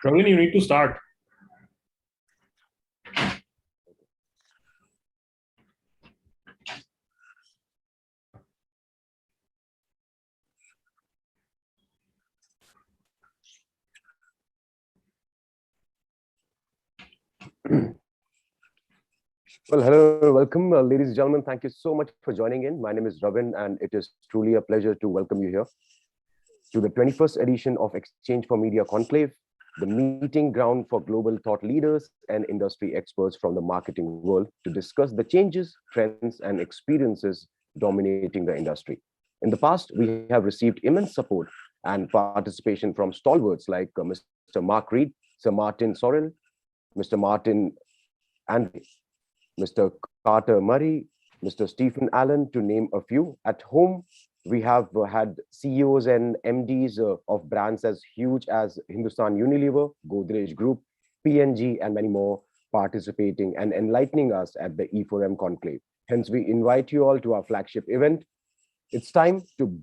Karani, you need to start. Well, hello, welcome, ladies and gentlemen. Thank you so much for joining in. My name is Ravin, and it is truly a pleasure to welcome you here to the 21st edition of Exchange for Media Conclave, the meeting ground for global thought leaders and industry experts from the marketing world to discuss the changes, trends, and experiences dominating the industry. In the past, we have received immense support and participation from stalwarts like Mr. Mark Reed, Sir Martin Sorrell, Mr. Martin Andre, Mr. Carter Murray, Mr. Stephen Allen, to name a few. At home, we have had CEOs and MDs of brands as huge as Hindustan Unilever, Godrej Group, P&G, and many more participating and enlightening us at the e4m Conclave. Hence, we invite you all to our flagship event. It's time to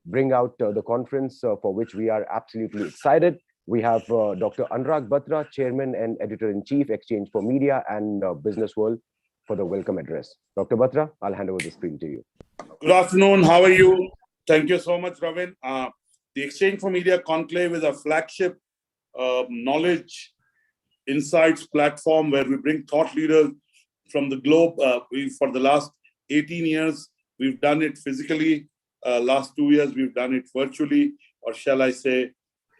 bring out the conference for which we are absolutely excited. We have Dr. Anurag Batra, Chairman and Editor-in-Chief, Exchange for Media and Business World, for the welcome address. Dr. Batra, I'll hand over the screen to you. Good afternoon. How are you? Thank you so much, Ravin. The Exchange for Media Conclave is a flagship knowledge insights platform where we bring thought leaders from the globe. For the last 18 years, we've done it physically. Last 2 years, we've done it virtually, or shall I say,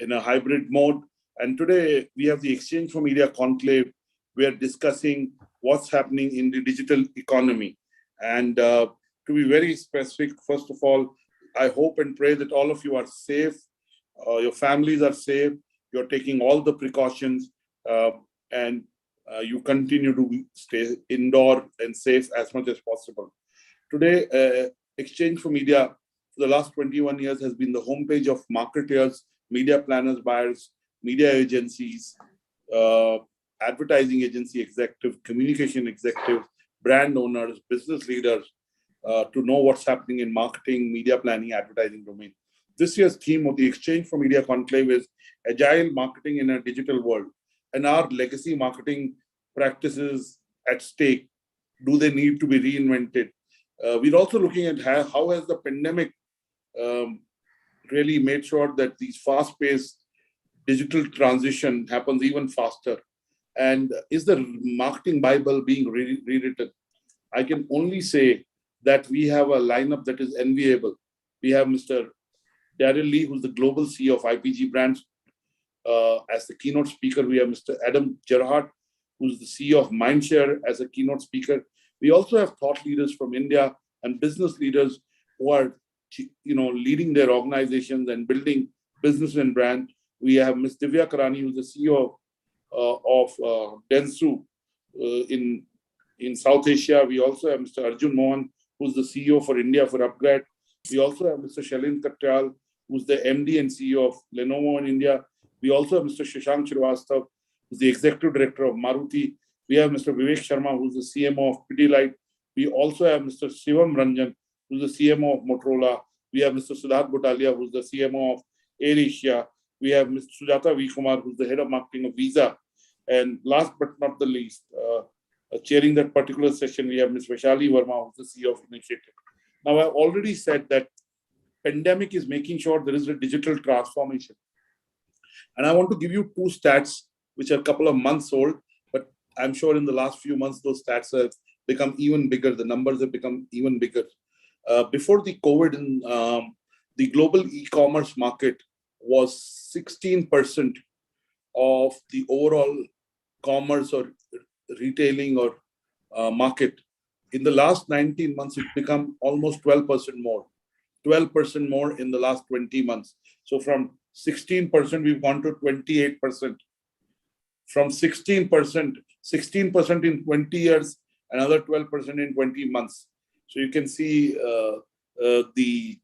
in a hybrid mode. And today, we have the Exchange for Media Conclave. We are discussing what's happening in the digital economy. And to be very specific, first of all, I hope and pray that all of you are safe, your families are safe, you're taking all the precautions, and you continue to stay indoor and safe as much as possible. Today, Exchange for Media, for the last 21 years, has been the homepage of marketers, media planners, buyers, media agencies, advertising agency executive, communication executive, brand owners, business leaders, to know what's happening in marketing, media planning, advertising domain. This year's theme of the Exchange for Media Conclave is Agile Marketing in a Digital World. And our legacy marketing practices at stake, do they need to be reinvented? We're also looking at how has the pandemic really made sure that these fast-paced digital transition happens even faster. And is the marketing Bible being rewritten? I can only say that we have a lineup that is enviable. We have Mr. Daryl Lee, who's the global CEO of IPG Brands. As the keynote speaker, we have Mr. Adam Gerhart, who's the CEO of Mindshare as a keynote speaker. We also have thought leaders from India and business leaders who are, leading their organizations and building business and brand. We have Ms. Divya Karani, who's the CEO of Dentsu in South Asia. We also have Mr. Arjun Mohan, who's the CEO for India for Upgrade. We also have Mr. Shalin Katral, who's the MD and CEO of Lenovo in India. We also have Mr. Shashank Srivastav, who's the Executive Director of Maruti. We have Mr. Vivek Sharma, who's the CMO of Pidilite. We also have Mr. Shivam Ranjan, who's the CMO of Motorola. We have Mr. Siddharth Butalia, who's the CMO of AirAsia. We have Ms. Sujata V. Kumar, who's the head of marketing of Visa. And last but not the least, chairing that particular session, we have Ms. Vaishali Verma, who's the CEO of Initiative. Now, I've already said that pandemic is making sure there is a digital transformation. And I want to give you two stats, which are a couple of months old, but I'm sure in the last few months, those stats have become even bigger. The numbers have become even bigger. Before the COVID, the global e-commerce market was 16% of the overall commerce or retailing or market. In the last 19 months, it's become almost 12% more. 12% more in the last 20 months. So from 16%, we've gone to 28%. From 16% in 20 years, another 12% in 20 months. So you can see the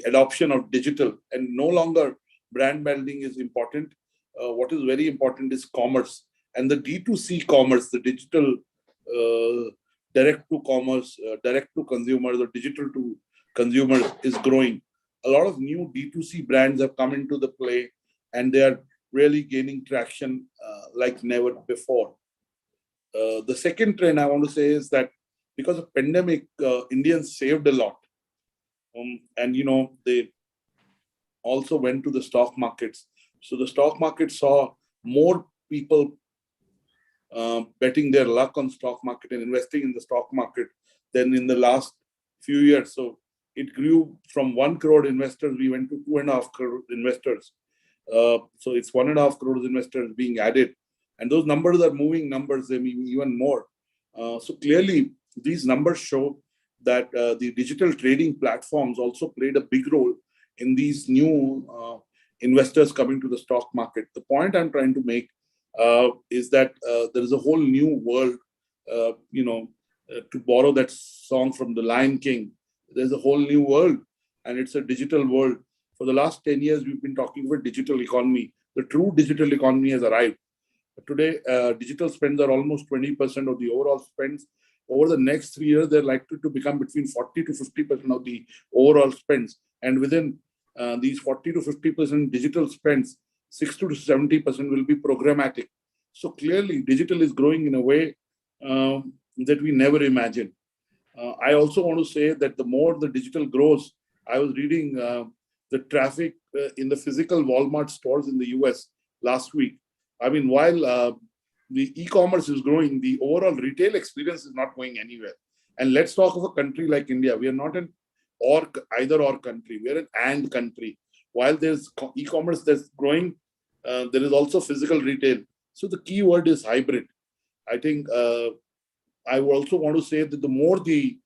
adoption of digital, and no longer brand building is important. What is very important is commerce, and the D2C commerce, the digital direct to commerce, direct to consumers, or digital to consumers is growing. A lot of new D2C brands have come into the play, and they are really gaining traction like never before. The second trend I want to say is that because of pandemic, Indians saved a lot. And they also went to the stock markets. So the stock market saw more people betting their luck on stock market and investing in the stock market than in the last few years. So it grew from 1 crore investors, we went to 2.5 crore investors. So it's 1.5 crore investors being added. And those numbers are moving numbers, they mean even more. So clearly, these numbers show that the digital trading platforms also played a big role in these new investors coming to the stock market. The point I'm trying to make is that there is a whole new world, to borrow that song from The Lion King, there's a whole new world, and it's a digital world. For the last 10 years, we've been talking about digital economy. The true digital economy has arrived. Today, digital spends are almost 20% of the overall spends. Over the next 3 years, they're likely to become between 40 to 50% of the overall spends. And within these 40 to 50% digital spends, 60 to 70% will be programmatic. So clearly, digital is growing in a way that we never imagined. I also want to say that the more the digital grows, I was reading the traffic in the physical Walmart stores in the US last week. I mean, while the e-commerce is growing, the overall retail experience is not going anywhere. And let's talk of a country like India. We are not an either or country. We are an and country. While there's e-commerce that's growing, there is also physical retail. So the key word is hybrid. I think I also want to say that the more the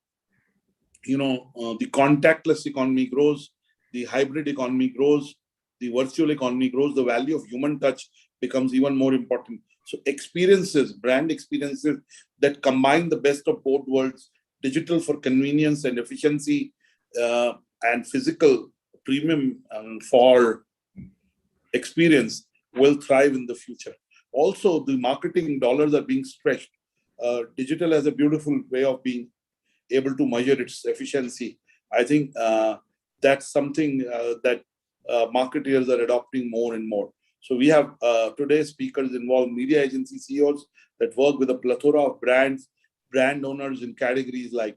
contactless economy grows, the hybrid economy grows, the virtual economy grows, the value of human touch becomes even more important. So experiences, brand experiences that combine the best of both worlds, digital for convenience and efficiency, and physical premium for experience, will thrive in the future. Also, the marketing dollars are being stretched. Digital has a beautiful way of being able to measure its efficiency. I think that's something that marketers are adopting more and more. So we have today's speakers involve media agency CEOs that work with a plethora of brands, brand owners in categories like,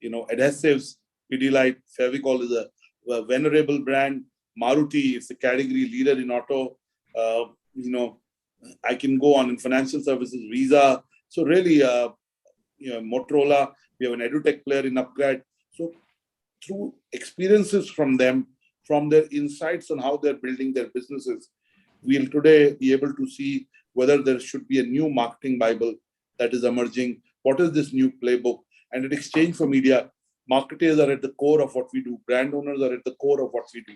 adhesives. Pidilite, Fevicol is a venerable brand. Maruti is a category leader in auto. I can go on in financial services, Visa. So really, Motorola, we have an edutech player in Upgrade. So through experiences from them, from their insights on how they're building their businesses, we'll today be able to see whether there should be a new marketing Bible that is emerging. What is this new playbook? And in exchange for media, marketers are at the core of what we do. Brand owners are at the core of what we do.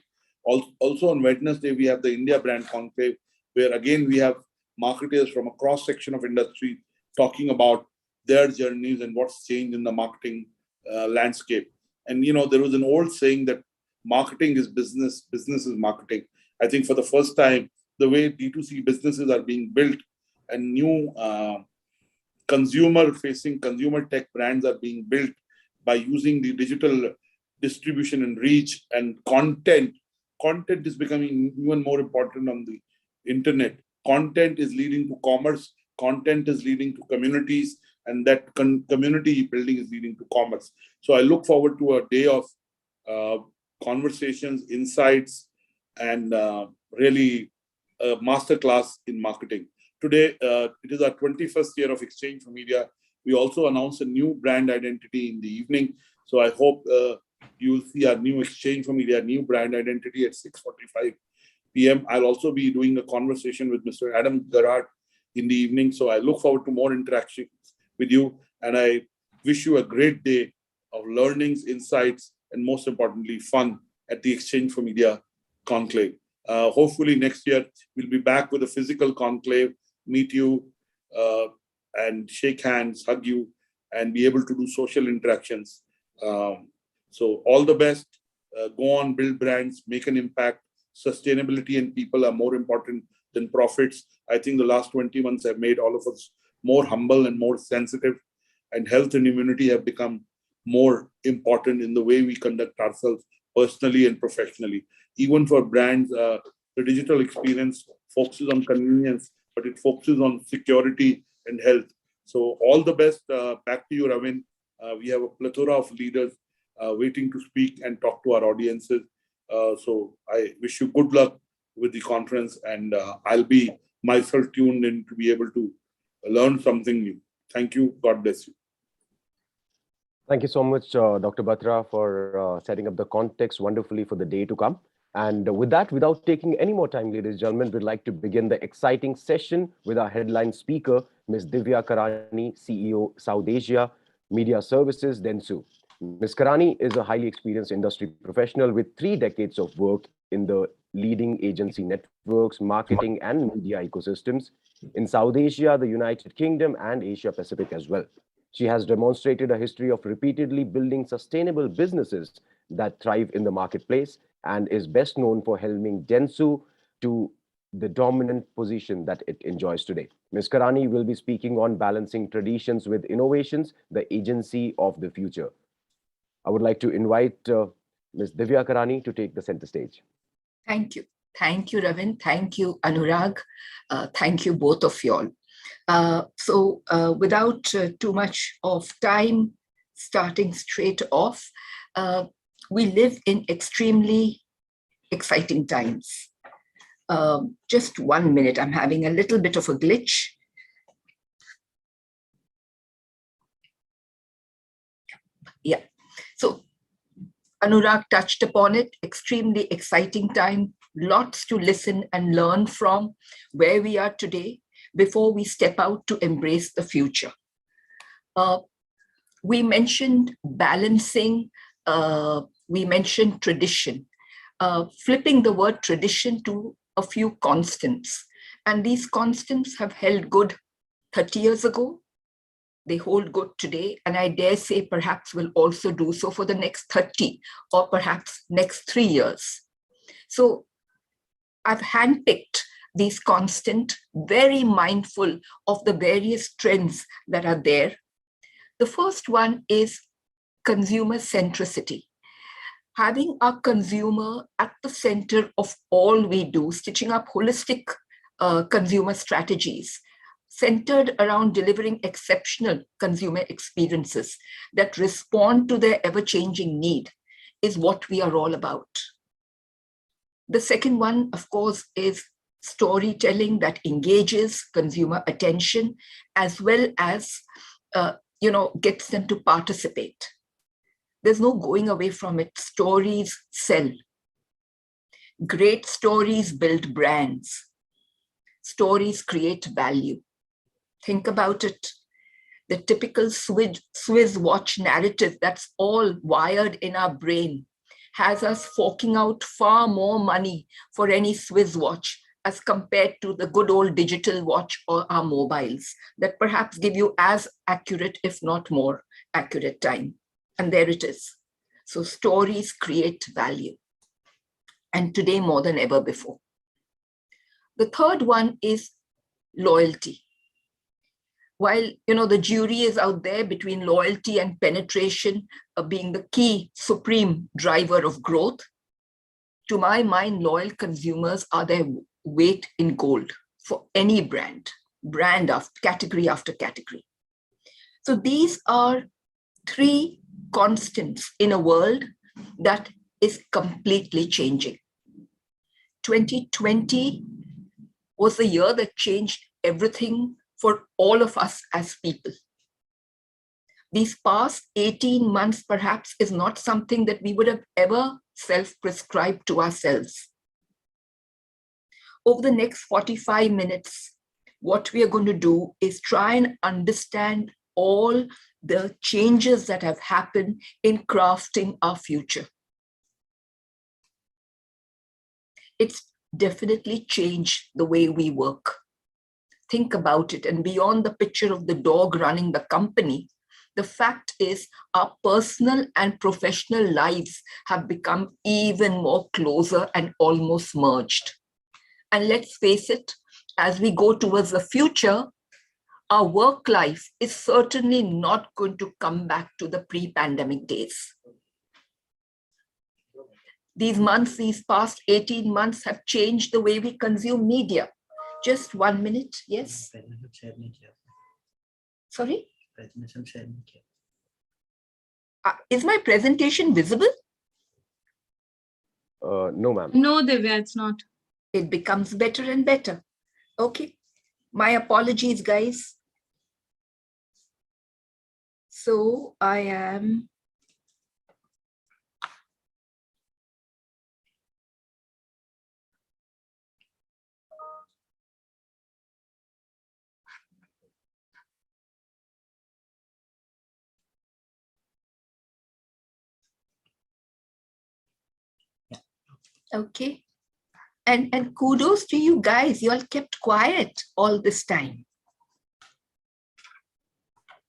Also on Wednesday, we have the India Brand Conclave, where again, we have marketers from a cross-section of industry talking about their journeys and what's changed in the marketing landscape. And, there was an old saying that marketing is business, business is marketing. I think for the first time, the way D2C businesses are being built and new consumer-facing, consumer tech brands are being built by using the digital distribution and reach and content content is becoming even more important on the internet. Content is leading to commerce, content is leading to communities, and that community building is leading to commerce. So I look forward to a day of conversations, insights, and really a masterclass in marketing. Today, it is our 21st year of Exchange for Media. We also announced a new brand identity in the evening. So I hope you will see our new Exchange for Media, new brand identity at 6:45 p.m. I'll also be doing a conversation with Mr. Adam Gerhart in the evening. So I look forward to more interactions with you. And I wish you a great day of learnings, insights, and most importantly, fun at the Exchange for Media Conclave. Hopefully next year, we'll be back with a physical conclave, meet you and shake hands, hug you, and be able to do social interactions. So all the best. Go on, build brands, make an impact. Sustainability and people are more important than profits. I think the last 20 months have made all of us more humble and more sensitive, and health and immunity have become more important in the way we conduct ourselves personally and professionally. Even for brands, the digital experience focuses on convenience, but it focuses on security and health. So all the best. Back to you, Ravin. We have a plethora of leaders waiting to speak and talk to our audiences. So I wish you good luck with the conference, and I'll be myself tuned in to be able to learn something new. Thank you. God bless you. Thank you so much, Dr. Batra, for setting up the context wonderfully for the day to come. And with that, without taking any more time, ladies and gentlemen, we'd like to begin the exciting session with our headline speaker, Ms. Divya Karani, CEO, South Asia Media Services, Dentsu. Ms. Karani is a highly experienced industry professional with 3 decades of work in the leading agency networks, marketing, and media ecosystems in South Asia, the United Kingdom, and Asia Pacific as well. She has demonstrated a history of repeatedly building sustainable businesses that thrive in the marketplace and is best known for helming Dentsu to the dominant position that it enjoys today. Ms. Karani will be speaking on balancing traditions with innovations, the agency of the future. I would like to invite Ms. Divya Karani to take the center stage. Thank you. Thank you, Ravin. Thank you, Anurag. Thank you, both of you all. So without too much of time, starting straight off, we live in extremely exciting times. Just 1 minute, I'm having a little bit of a glitch. Yeah. So Anurag touched upon it, extremely exciting time, lots to listen and learn from where we are today before we step out to embrace the future. We mentioned balancing, we mentioned tradition, flipping the word tradition to a few constants. And these constants have held good 30 years ago. They hold good today, and I dare say perhaps will also do so for the next 30 or perhaps next 3 years. So I've handpicked these constant, very mindful of the various trends that are there. The first one is consumer centricity. Having our consumer at the center of all we do, stitching up holistic consumer strategies centered around delivering exceptional consumer experiences that respond to their ever-changing need is what we are all about. The second one, of course, is storytelling that engages consumer attention as well as gets them to participate. There's no going away from it. Stories sell. Great stories build brands. Stories create value. Think about it. The typical Swiss watch narrative that's all wired in our brain has us forking out far more money for any Swiss watch as compared to the good old digital watch or our mobiles that perhaps give you as accurate, if not more accurate time. And there it is. So stories create value. And today more than ever before. The third one is loyalty. While the jury is out there between loyalty and penetration being the key supreme driver of growth, to my mind, loyal consumers are their weight in gold for any brand after category after category. So these are three constants in a world that is completely changing. 2020 was the year that changed everything for all of us as people. These past 18 months perhaps is not something that we would have ever self-prescribed to ourselves. Over the next 45 minutes, what we are going to do is try and understand all the changes that have happened in crafting our future. It's definitely changed the way we work. Think about it, and beyond the picture of the dog running the company, the fact is our personal and professional lives have become even more closer and almost merged. And let's face it, as we go towards the future, our work life is certainly not going to come back to the pre-pandemic days. These past 18 months have changed the way we consume media. Just 1 minute, yes? Sorry? Is my presentation visible? No, ma'am. No, Divya, it's not. It becomes better and better. Okay. My apologies, guys. So I am... Okay. And kudos to you guys. You all kept quiet all this time.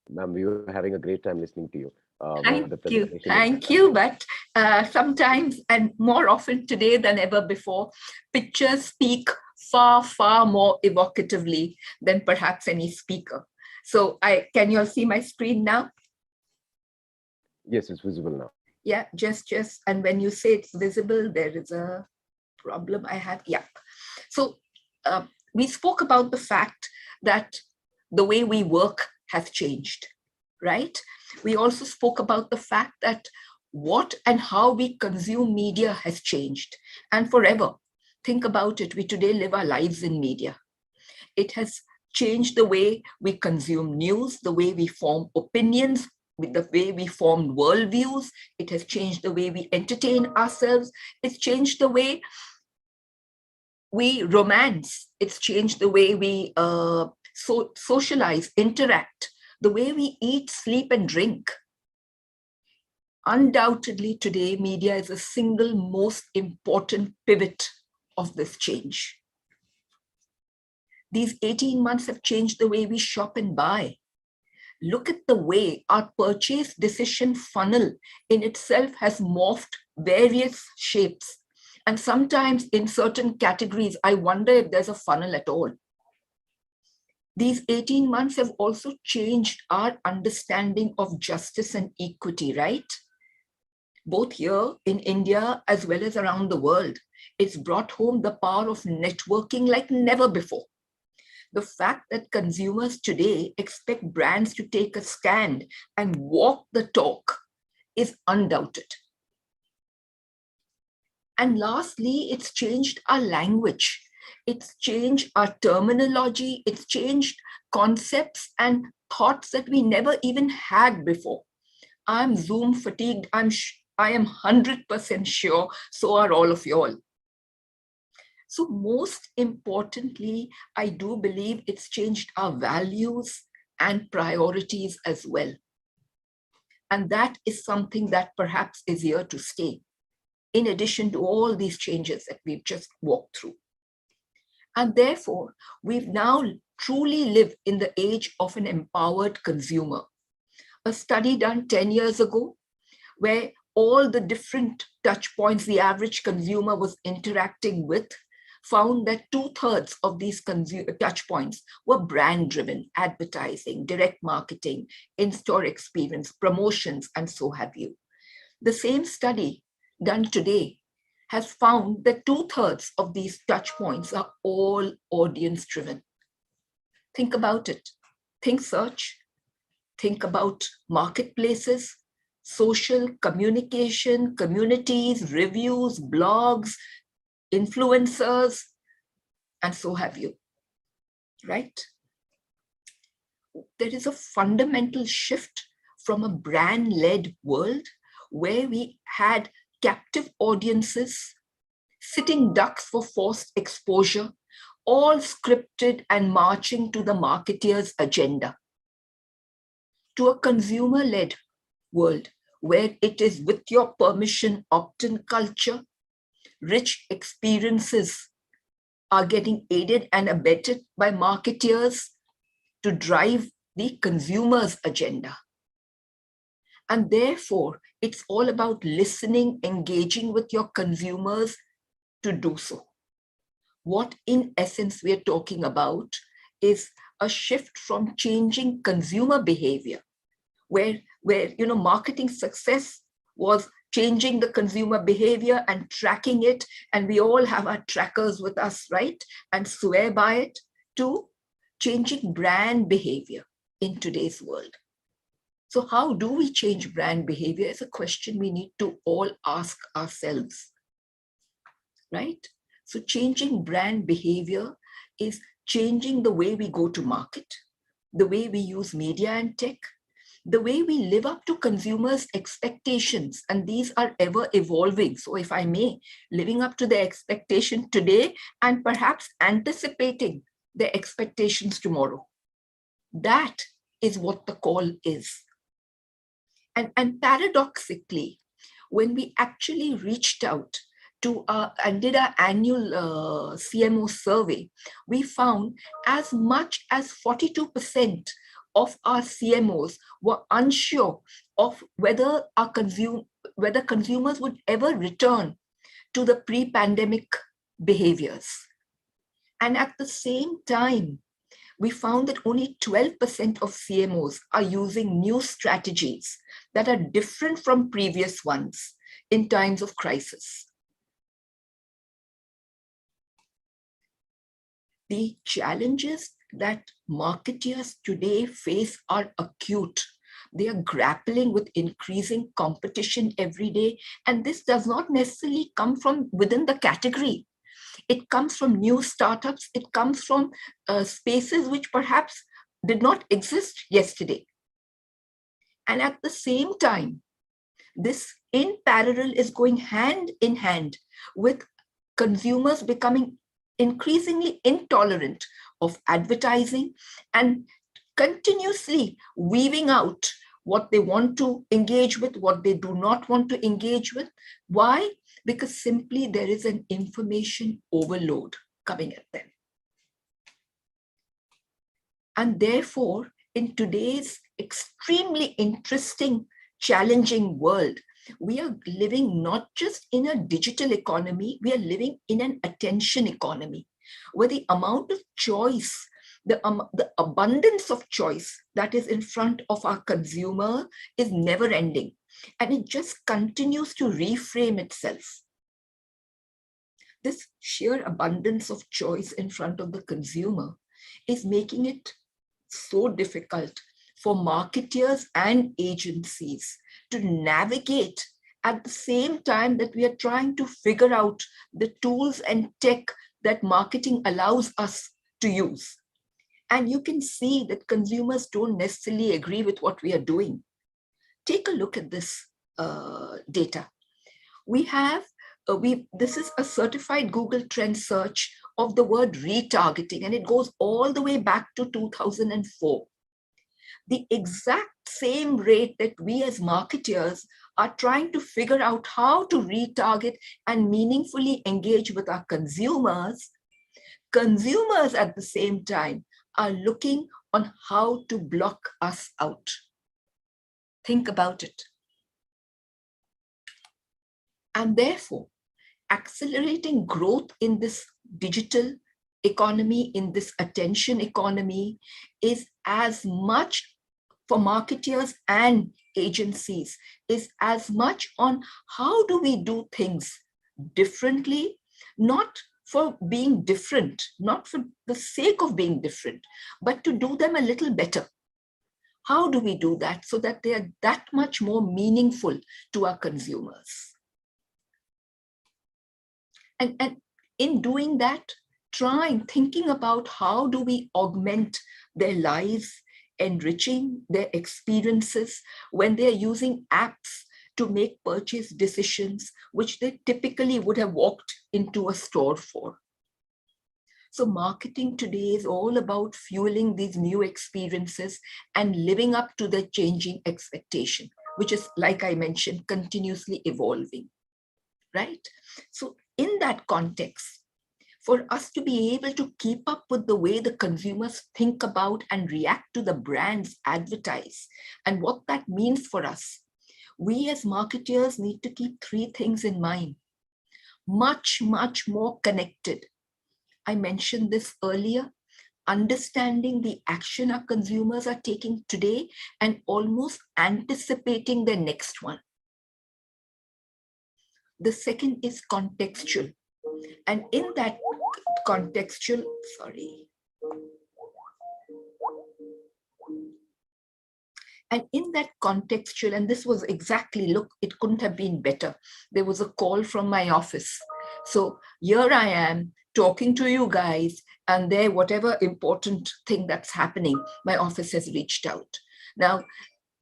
Ma'am, we were having a great time listening to you. Thank you. But sometimes, and more often today than ever before, pictures speak far, far more evocatively than perhaps any speaker. So can you all see my screen now? Yes, it's visible now. Yeah, just, and when you say it's visible, there is a problem I have. Yeah. So we spoke about the fact that the way we work has changed, right? We also spoke about the fact that what and how we consume media has changed, and forever. Think about it. We today live our lives in media. It has changed the way we consume news, the way we form opinions, with the way we form worldviews. It has changed the way we entertain ourselves. It's changed the way we romance. It's changed the way we socialize, interact, the way we eat, sleep, and drink. Undoubtedly, today, media is the single most important pivot of this change. These 18 months have changed the way we shop and buy. Look at the way our purchase decision funnel in itself has morphed various shapes. And sometimes in certain categories, I wonder if there's a funnel at all. These 18 months have also changed our understanding of justice and equity, right? Both here in India as well as around the world. It's brought home the power of networking like never before. The fact that consumers today expect brands to take a stand and walk the talk is undoubted. And lastly, it's changed our language. It's changed our terminology. It's changed concepts and thoughts that we never even had before. I'm Zoom fatigued. I am 100% sure, so are all of you all. So most importantly, I do believe it's changed our values and priorities as well. And that is something that perhaps is here to stay, in addition to all these changes that we've just walked through. And therefore, we've now truly lived in the age of an empowered consumer. A study done 10 years ago, where all the different touch points the average consumer was interacting with, found that 2/3 of these touch points were brand-driven, advertising, direct marketing, in-store experience, promotions, and so have you. The same study done today has found that 2/3 of these touch points are all audience driven. Think about it. Think search. Think about marketplaces, social communication, communities, reviews, blogs, influencers, and so have you, right? There is a fundamental shift from a brand-led world where we had captive audiences, sitting ducks for forced exposure, all scripted and marching to the marketeer's agenda, to a consumer-led world where it is with your permission opt-in culture, rich experiences are getting aided and abetted by marketeers to drive the consumer's agenda. And therefore, it's all about listening, engaging with your consumers to do so. What in essence we are talking about is a shift from changing consumer behavior, where marketing success was changing the consumer behavior and tracking it, and we all have our trackers with us, right? And swear by it, to changing brand behavior in today's world. So how do we change brand behavior is a question we need to all ask ourselves, right? So changing brand behavior is changing the way we go to market, the way we use media and tech, the way we live up to consumers' expectations, and these are ever evolving. So if I may, living up to the expectation today and perhaps anticipating the expectations tomorrow. That is what the call is. And paradoxically, when we actually reached out to and did our annual CMO survey, we found as much as 42% of our CMOs were unsure of whether consumers would ever return to the pre-pandemic behaviors. And at the same time, we found that only 12% of CMOs are using new strategies that are different from previous ones in times of crisis. The challenges that marketeers today face are acute. They are grappling with increasing competition every day, and this does not necessarily come from within the category. It comes from new startups. It comes from spaces which perhaps did not exist yesterday. And at the same time, this in parallel is going hand in hand with consumers becoming increasingly intolerant of advertising and continuously weaving out what they want to engage with, what they do not want to engage with. Why? Because simply there is an information overload coming at them. And therefore, in today's extremely interesting, challenging world, we are living not just in a digital economy, we are living in an attention economy, where the amount of choice, the abundance of choice that is in front of our consumer is never ending. And it just continues to reframe itself. This sheer abundance of choice in front of the consumer is making it so difficult for marketeers and agencies to navigate at the same time that we are trying to figure out the tools and tech that marketing allows us to use. And you can see that consumers don't necessarily agree with what we are doing. Take a look at this data. We have, this is a certified Google trend search of the word retargeting, and it goes all the way back to 2004. The exact same rate that we as marketeers are trying to figure out how to retarget and meaningfully engage with our consumers, consumers at the same time are looking on how to block us out. Think about it. And therefore, accelerating growth in this digital economy, in this attention economy, is as much for marketeers and agencies, is as much on how do we do things differently, not for being different, not for the sake of being different, but to do them a little better. How do we do that so that they are that much more meaningful to our consumers? And in doing that, thinking about how do we augment their lives, enriching their experiences when they're using apps to make purchase decisions, which they typically would have walked into a store for. So marketing today is all about fueling these new experiences and living up to the changing expectation, which is, like I mentioned, continuously evolving, right? So in that context, for us to be able to keep up with the way the consumers think about and react to the brands advertise and what that means for us, we as marketers need to keep three things in mind. Much, much more connected. I mentioned this earlier, understanding the action our consumers are taking today and almost anticipating the next one. The second is contextual. And in that contextual, and this was exactly, look, it couldn't have been better. There was a call from my office. So here I am talking to you guys, and there, whatever important thing that's happening, my office has reached out. Now,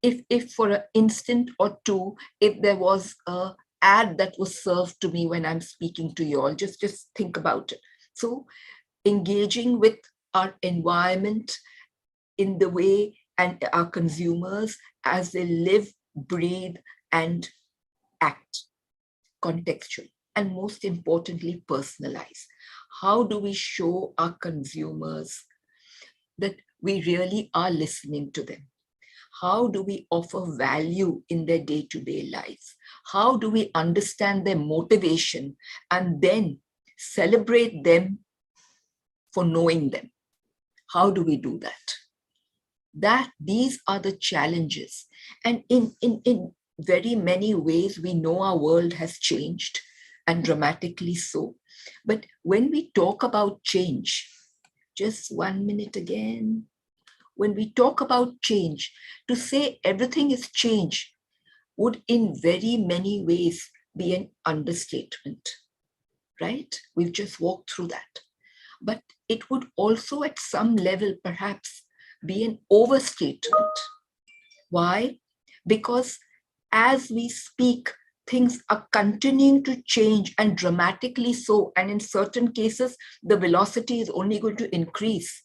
if for an instant or two, if there was a ad that was served to me when I'm speaking to you all, just think about it. So engaging with our environment in the way and our consumers as they live, breathe, and act, contextual, and most importantly, personalize. How do we show our consumers that we really are listening to them? How do we offer value in their day-to-day lives? How do we understand their motivation and then celebrate them for knowing them? How do we do that? These are the challenges. And in very many ways, we know our world has changed, and dramatically so. But when we talk about change, just 1 minute again, when we talk about change, to say everything is change would in very many ways be an understatement, right? We've just walked through that. But it would also at some level perhaps be an overstatement. Why? Because as we speak, things are continuing to change, and dramatically so. And in certain cases, the velocity is only going to increase.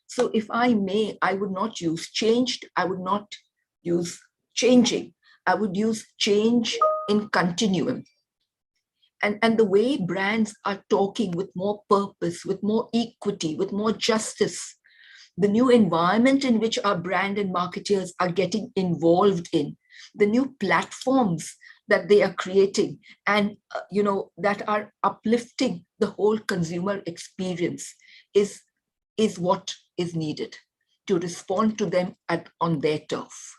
So if I may, I would not use changed, I would not use changing, I would use change in continuum. And the way brands are talking with more purpose, with more equity, with more justice, the new environment in which our brand and marketers are getting involved in, the new platforms that they are creating and that are uplifting the whole consumer experience is what is needed to respond to them on their turf.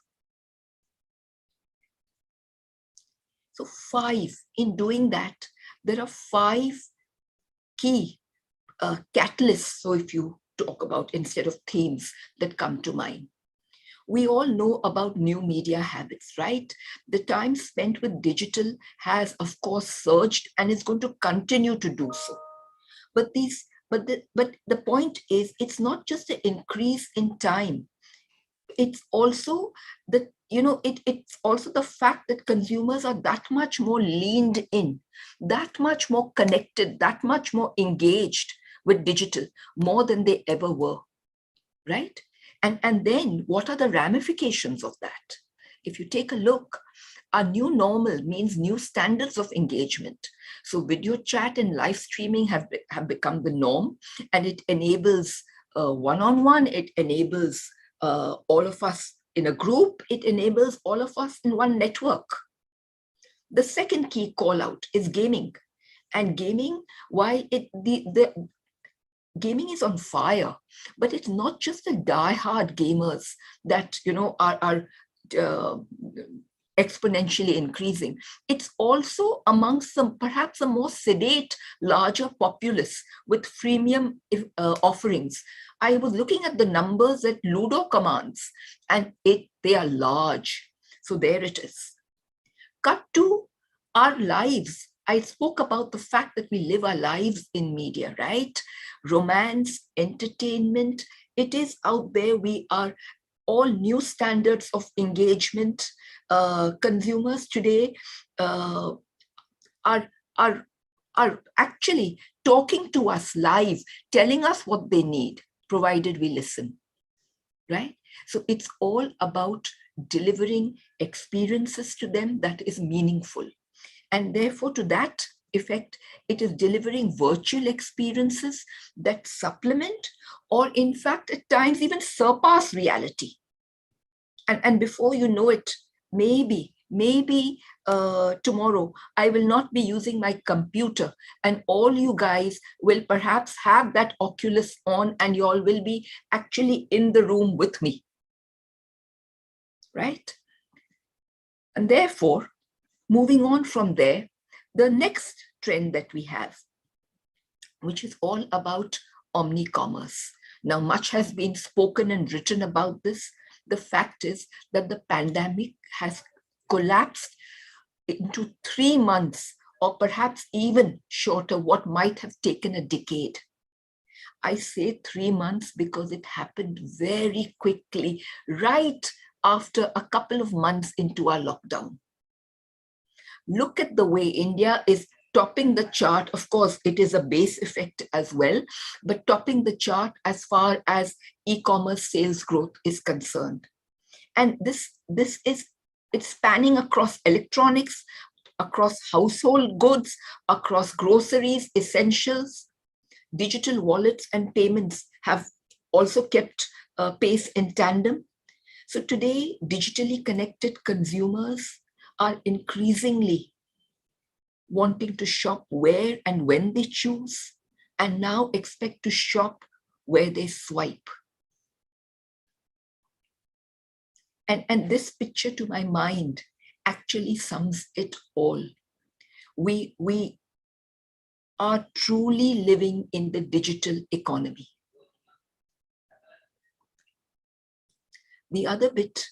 So 5, in doing that, there are 5 key catalysts. So if you talk about, instead of themes, that come to mind. We all know about new media habits, right? The time spent with digital has, of course, surged and is going to continue to do so. But the point is, it's not just an increase in time. It's also it's also the fact that consumers are that much more leaned in, that much more connected, that much more engaged with digital, more than they ever were, right? And then what are the ramifications of that? If you take a look, our new normal means new standards of engagement. So video chat and live streaming have become the norm, and it enables one-on-one, it enables all of us in a group, it enables all of us in one network. The second key call out is gaming. And gaming, the gaming is on fire, but it's not just the die-hard gamers that are exponentially increasing. It's also amongst some, perhaps a more sedate, larger populace with freemium offerings. I was looking at the numbers at Ludo commands, and they are large. So there it is. Cut to our lives. I spoke about the fact that we live our lives in media, right? Romance, entertainment, it is out there. We are all new standards of engagement. Consumers today are actually talking to us live, telling us what they need, provided we listen, right? So it's all about delivering experiences to them that is meaningful. And therefore, to that effect, it is delivering virtual experiences that supplement or in fact, at times even surpass reality. And before you know it, maybe tomorrow I will not be using my computer and all you guys will perhaps have that Oculus on and you all will be actually in the room with me, right? And therefore, moving on from there, the next trend that we have, which is all about omni-commerce. Now, much has been spoken and written about this. The fact is that the pandemic has collapsed into 3 months or perhaps even shorter, what might have taken a decade. I say 3 months because it happened very quickly, right after a couple of months into our lockdown. Look at the way India is topping the chart. Of course, it is a base effect as well, but topping the chart as far as e-commerce sales growth is concerned. And it's spanning across electronics, across household goods, across groceries, essentials. Digital wallets and payments have also kept pace in tandem. So today, digitally connected consumers are increasingly wanting to shop where and when they choose, and now expect to shop where they swipe. And this picture, to my mind, actually sums it all. We are truly living in the digital economy. The other bit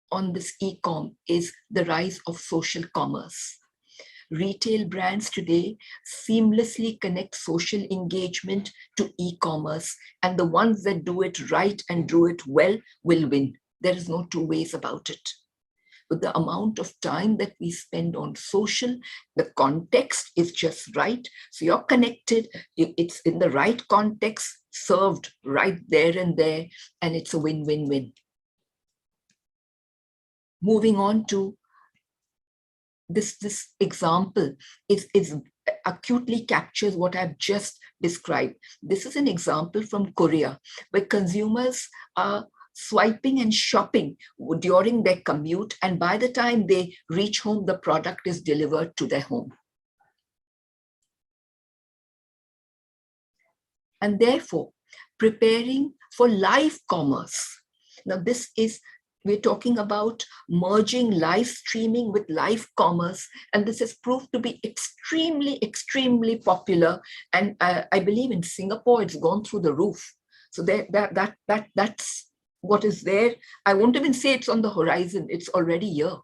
on this e-com is the rise of social commerce. Retail brands today seamlessly connect social engagement to e-commerce, and the ones that do it right and do it well will win. There is no two ways about it. But the amount of time that we spend on social, the context is just right. So you're connected, it's in the right context, served right there and there, and it's a win-win-win. Moving on to this example is acutely captures what I've just described. This is an example from Korea, where consumers are swiping and shopping during their commute, and by the time they reach home, the product is delivered to their home. And therefore, preparing for live commerce. Now, we're talking about merging live streaming with live commerce, and this has proved to be extremely, extremely popular. And I believe in Singapore, it's gone through the roof. So that's what is there. I won't even say it's on the horizon, it's already here.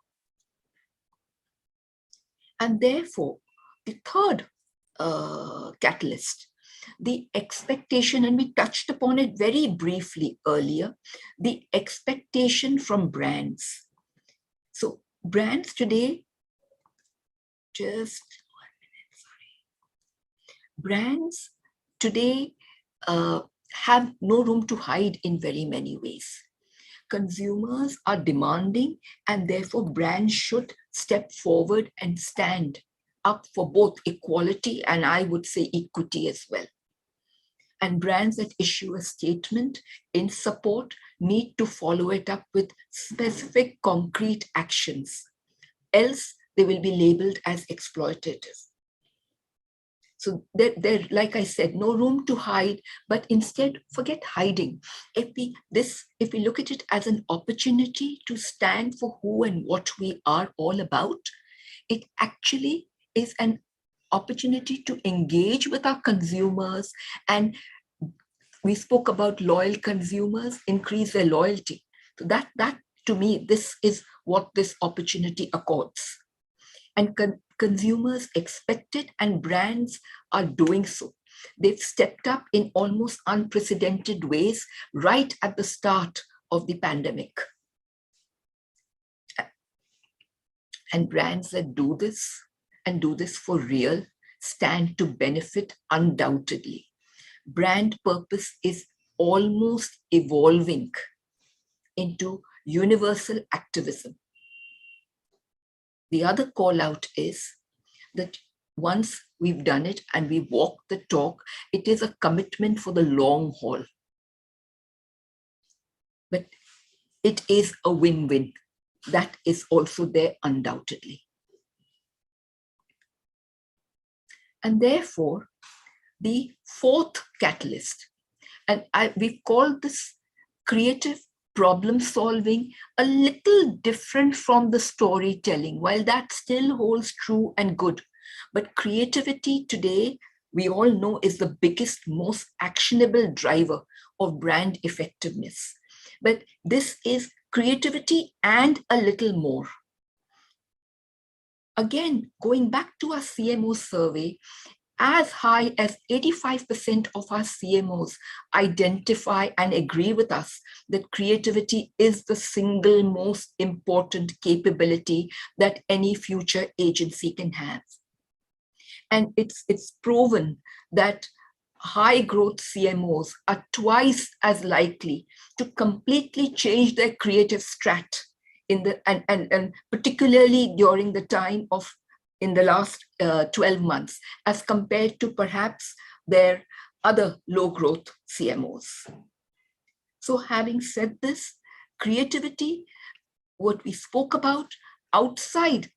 And therefore, the third catalyst, the expectation, and we touched upon it very briefly earlier, the expectation from brands. So brands today, brands today have no room to hide in very many ways. Consumers are demanding, and therefore brands should step forward and stand up for both equality and I would say equity as well. And brands that issue a statement in support need to follow it up with specific concrete actions. Else they will be labeled as exploitative. So there, like I said, no room to hide, but instead forget hiding. If we look at it as an opportunity to stand for who and what we are all about, it actually is an opportunity to engage with our consumers. And we spoke about loyal consumers, increase their loyalty. So that to me, this is what this opportunity accords. And consumers expect it, and brands are doing so. They've stepped up in almost unprecedented ways right at the start of the pandemic. And brands that do this, and do this for real, stand to benefit undoubtedly. Brand purpose is almost evolving into universal activism. The other call out is that once we've done it and we walk the talk, it is a commitment for the long haul. But it is a win-win. That is also there undoubtedly. And therefore, the fourth catalyst, and we've called this creative problem solving, a little different from the storytelling, while that still holds true and good. But creativity today, we all know, is the biggest, most actionable driver of brand effectiveness. But this is creativity and a little more. Again, going back to our CMO survey, as high as 85% of our CMOs identify and agree with us that creativity is the single most important capability that any future agency can have. And it's proven that high growth CMOs are twice as likely to completely change their creative strat and particularly during the time of in the last 12 months, as compared to perhaps their other low growth CMOs. So having said this, creativity, what we spoke about outside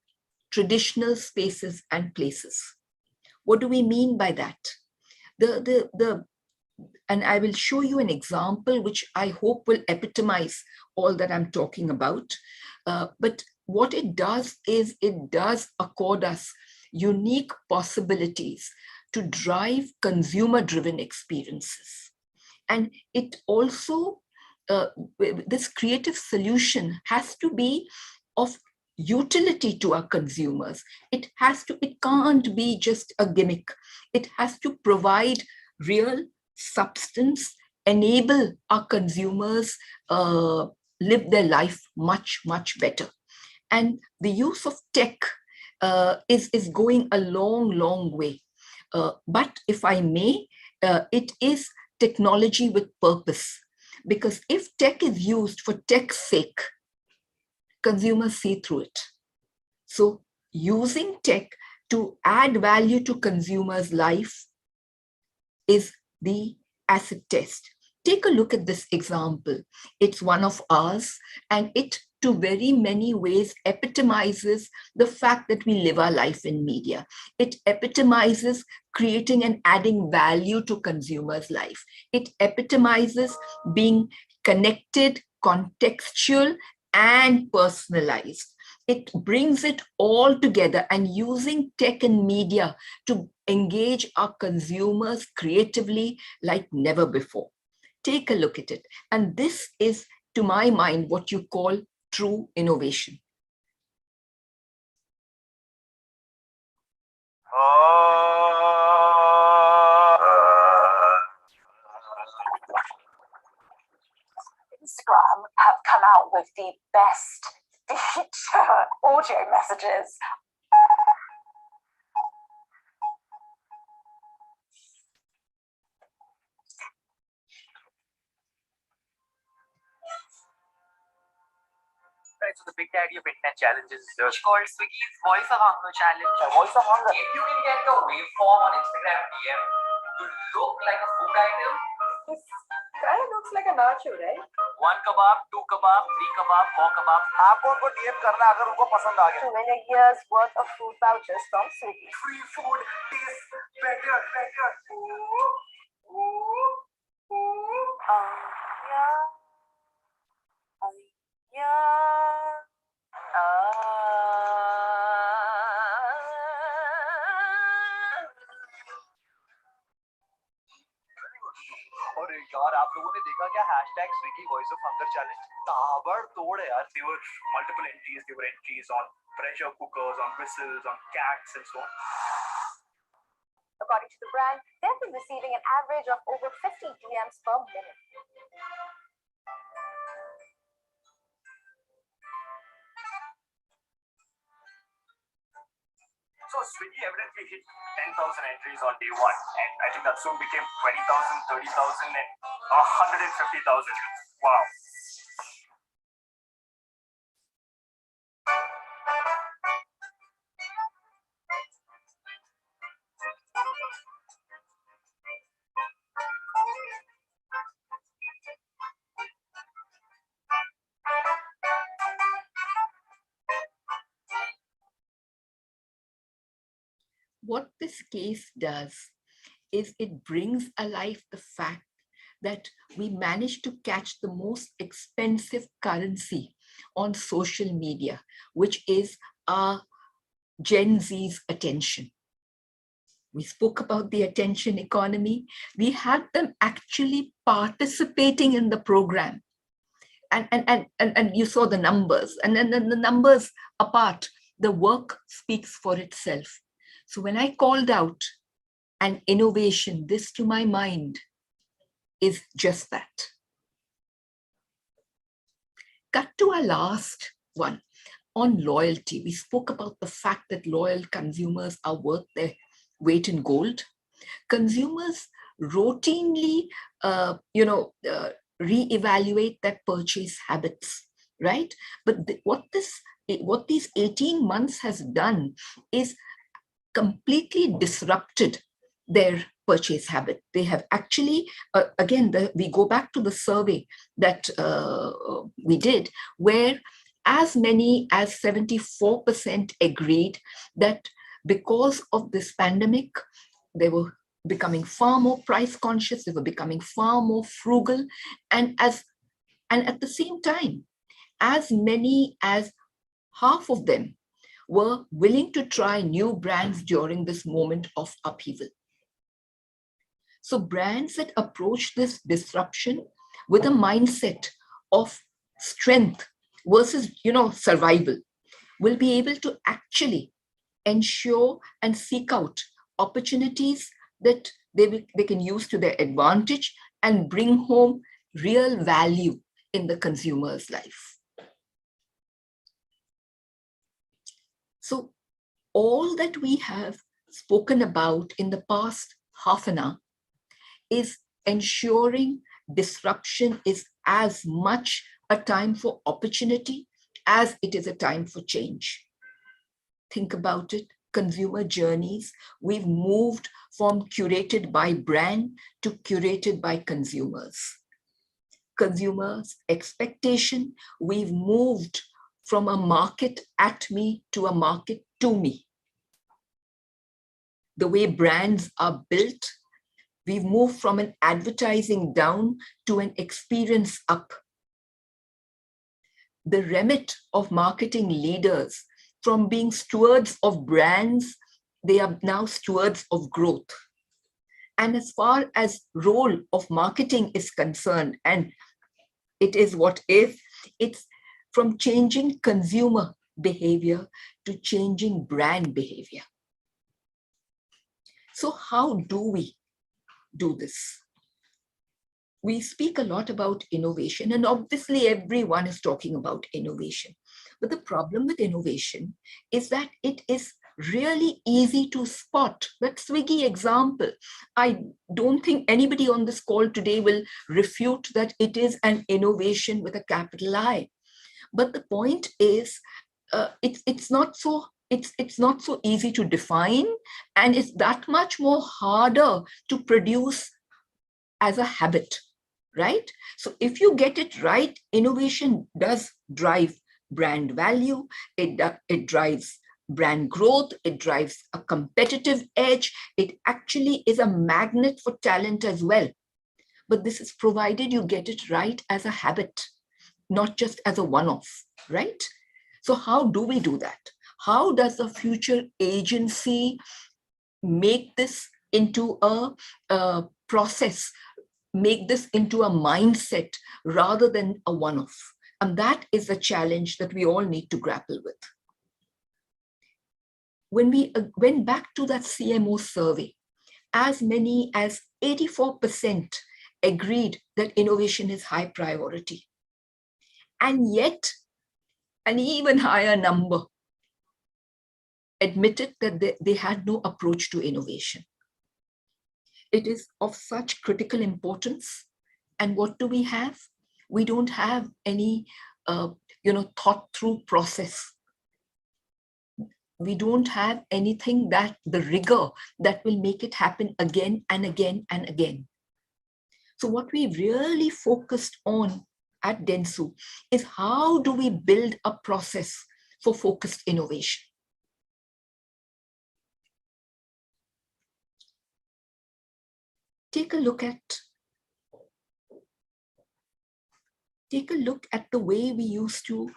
traditional spaces and places. What do we mean by that? And I will show you an example which I hope will epitomize all that I'm talking about. But what it does is it does accord us unique possibilities to drive consumer-driven experiences. And it also, this creative solution has to be of utility to our consumers. It can't be just a gimmick. It has to provide real substance, enable our consumers live their life much, much better. And the use of tech is going a long, long way. But if I may, it is technology with purpose. Because if tech is used for tech's sake, consumers see through it. So using tech to add value to consumers' life is the acid test. Take a look at this example. It's one of ours, and it to very many ways epitomizes the fact that we live our life in media. It epitomizes creating and adding value to consumers' life. It epitomizes being connected, contextual, and personalized. It brings it all together, and using tech and media to engage our consumers creatively like never before. Take a look at it. And this is, to my mind, what you call true innovation. Instagram have come out with the best feature audio messages. Right, so the big daddy of internet challenges is called Swiggy's Voice of Hunger challenge. Voice of Hunger. If you can get the waveform on Instagram DM to look like a food item, This kind of looks like a nacho, right? 1 kebab, 2 kebab, 3 kebab, 4 kebab. आपको उनको DM करना अगर उनको पसंद आ गया. To win a year's worth of food vouchers from Swiggy. Free food tastes better. और यार आप लोगों ने देखा क्या hashtag Swiggy voice of hunger challenge ताबड़तोड़ है यार. There were multiple entries. There were entries on pressure cookers, on whistles, on cats, and so on. According to the brand, they've been receiving an average of over 50 DMs per minute. So Swiggy evidently hit 10,000 entries on day one, and I think that soon became 20,000, 30,000, and 150,000. Wow. What this case does is it brings alive the fact that we managed to catch the most expensive currency on social media, which is our Gen Z's attention. We spoke about the attention economy. We had them actually participating in the program. And you saw the numbers, and then the numbers apart, the work speaks for itself. So when I called out an innovation, this to my mind is just that. Cut to our last one on loyalty. We spoke about the fact that loyal consumers are worth their weight in gold. Consumers routinely, reevaluate their purchase habits, right? But what these 18 months has done is completely disrupted their purchase habit. They have actually, we go back to the survey that we did, where as many as 74% agreed that because of this pandemic, they were becoming far more price conscious, they were becoming far more frugal, and at the same time, as many as half of them were willing to try new brands during this moment of upheaval. So brands that approach this disruption with a mindset of strength versus, survival will be able to actually ensure and seek out opportunities that they can use to their advantage and bring home real value in the consumer's life. So all that we have spoken about in the past half an hour is ensuring disruption is as much a time for opportunity as it is a time for change. Think about it, consumer journeys. We've moved from curated by brand to curated by consumers. Consumers' expectation, we've moved from a market at me to a market to me. The way brands are built, we've moved from an advertising down to an experience up. The remit of marketing leaders, from being stewards of brands, they are now stewards of growth. And as far as role of marketing is concerned, and it is what if, it's from changing consumer behavior to changing brand behavior. So how do we do this? We speak a lot about innovation, and obviously everyone is talking about innovation. But the problem with innovation is that it is really easy to spot. That Swiggy example, I don't think anybody on this call today will refute that it is an innovation with a capital I. But the point is, it's not so easy to define, and it's that much more harder to produce as a habit, right? So if you get it right, innovation does drive brand value, it drives brand growth, it drives a competitive edge. It actually is a magnet for talent as well. But this is provided you get it right as a habit, not just as a one-off, right? So how do we do that? How does the future agency make this into a process, make this into a mindset rather than a one-off? And that is a challenge that we all need to grapple with. When we went back to that CMO survey, as many as 84% agreed that innovation is high priority. And yet, an even higher number admitted that they had no approach to innovation. It is of such critical importance. And what do we have? We don't have any thought through process. We don't have anything that the rigor that will make it happen again and again and again. So what we really focused on at Dentsu is how do we build a process for focused innovation? Take a look at the way we used to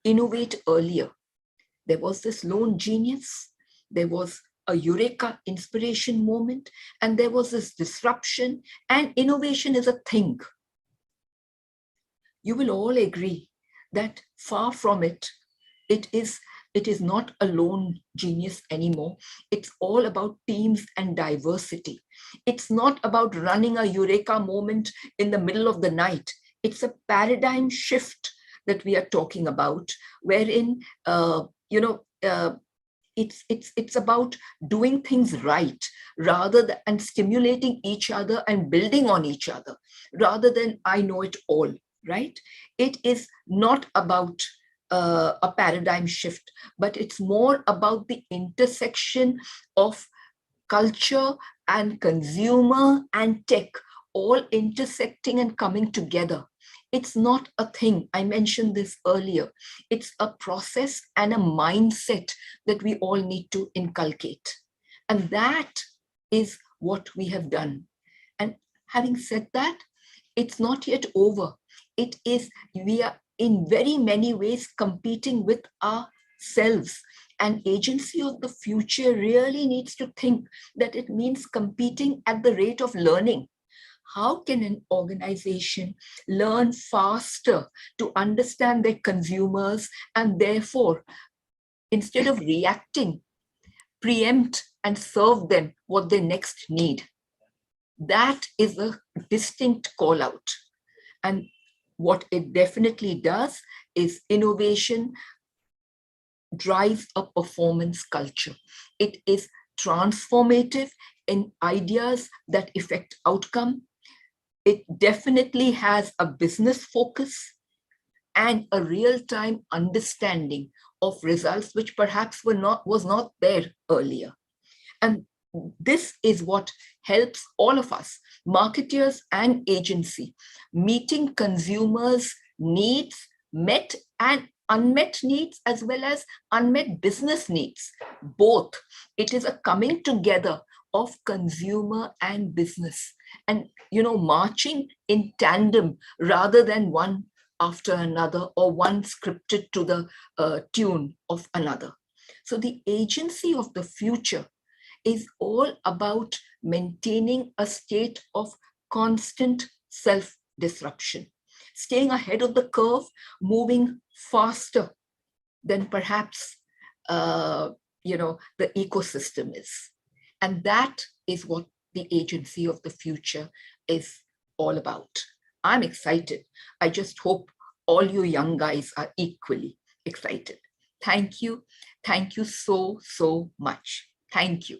innovate earlier. There was this lone genius, there was a eureka inspiration moment, and there was this disruption, and innovation is a thing. You will all agree that far from it, it is not a lone genius anymore. It's all about teams and diversity. It's not about running a eureka moment in the middle of the night. It's a paradigm shift that we are talking about, wherein it's about doing things right and stimulating each other and building on each other rather than I know it all, right? It is not about a paradigm shift, but it's more about the intersection of culture and consumer and tech all intersecting and coming together. It's not a thing. I mentioned this earlier. It's a process and a mindset that we all need to inculcate. And that is what we have done. And having said that, it's not yet over. We are in very many ways competing with ourselves. And agency of the future really needs to think that it means competing at the rate of learning. How can an organization learn faster to understand their consumers and therefore, instead of reacting, preempt and serve them what they next need? That is a distinct call out. And what it definitely does is innovation drives a performance culture. It is transformative in ideas that affect outcome. It definitely has a business focus and a real-time understanding of results, which perhaps was not there earlier. And this is what helps all of us, marketers and agency, meeting consumers' needs, met and unmet needs, as well as unmet business needs, both. It is a coming together of consumer and business and, marching in tandem rather than one after another or one scripted to the tune of another. So the agency of the future is all about maintaining a state of constant self-disruption, staying ahead of the curve, moving faster than perhaps the ecosystem is. And that is what the agency of the future is all about. I'm excited. I just hope all you young guys are equally excited. Thank you. Thank you so, so much. Thank you.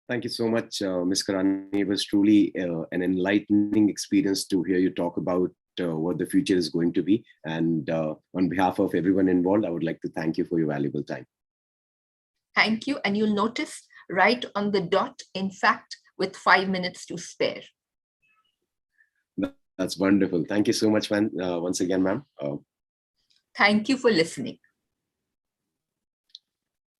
Thank you so much, Ms. Karani. It was truly an enlightening experience to hear you talk about what the future is going to be. And on behalf of everyone involved, I would like to thank you for your valuable time. Thank you. And you'll notice right on the dot, in fact, with 5 minutes to spare. That's wonderful. Thank you so much, once again, ma'am. Thank you for listening.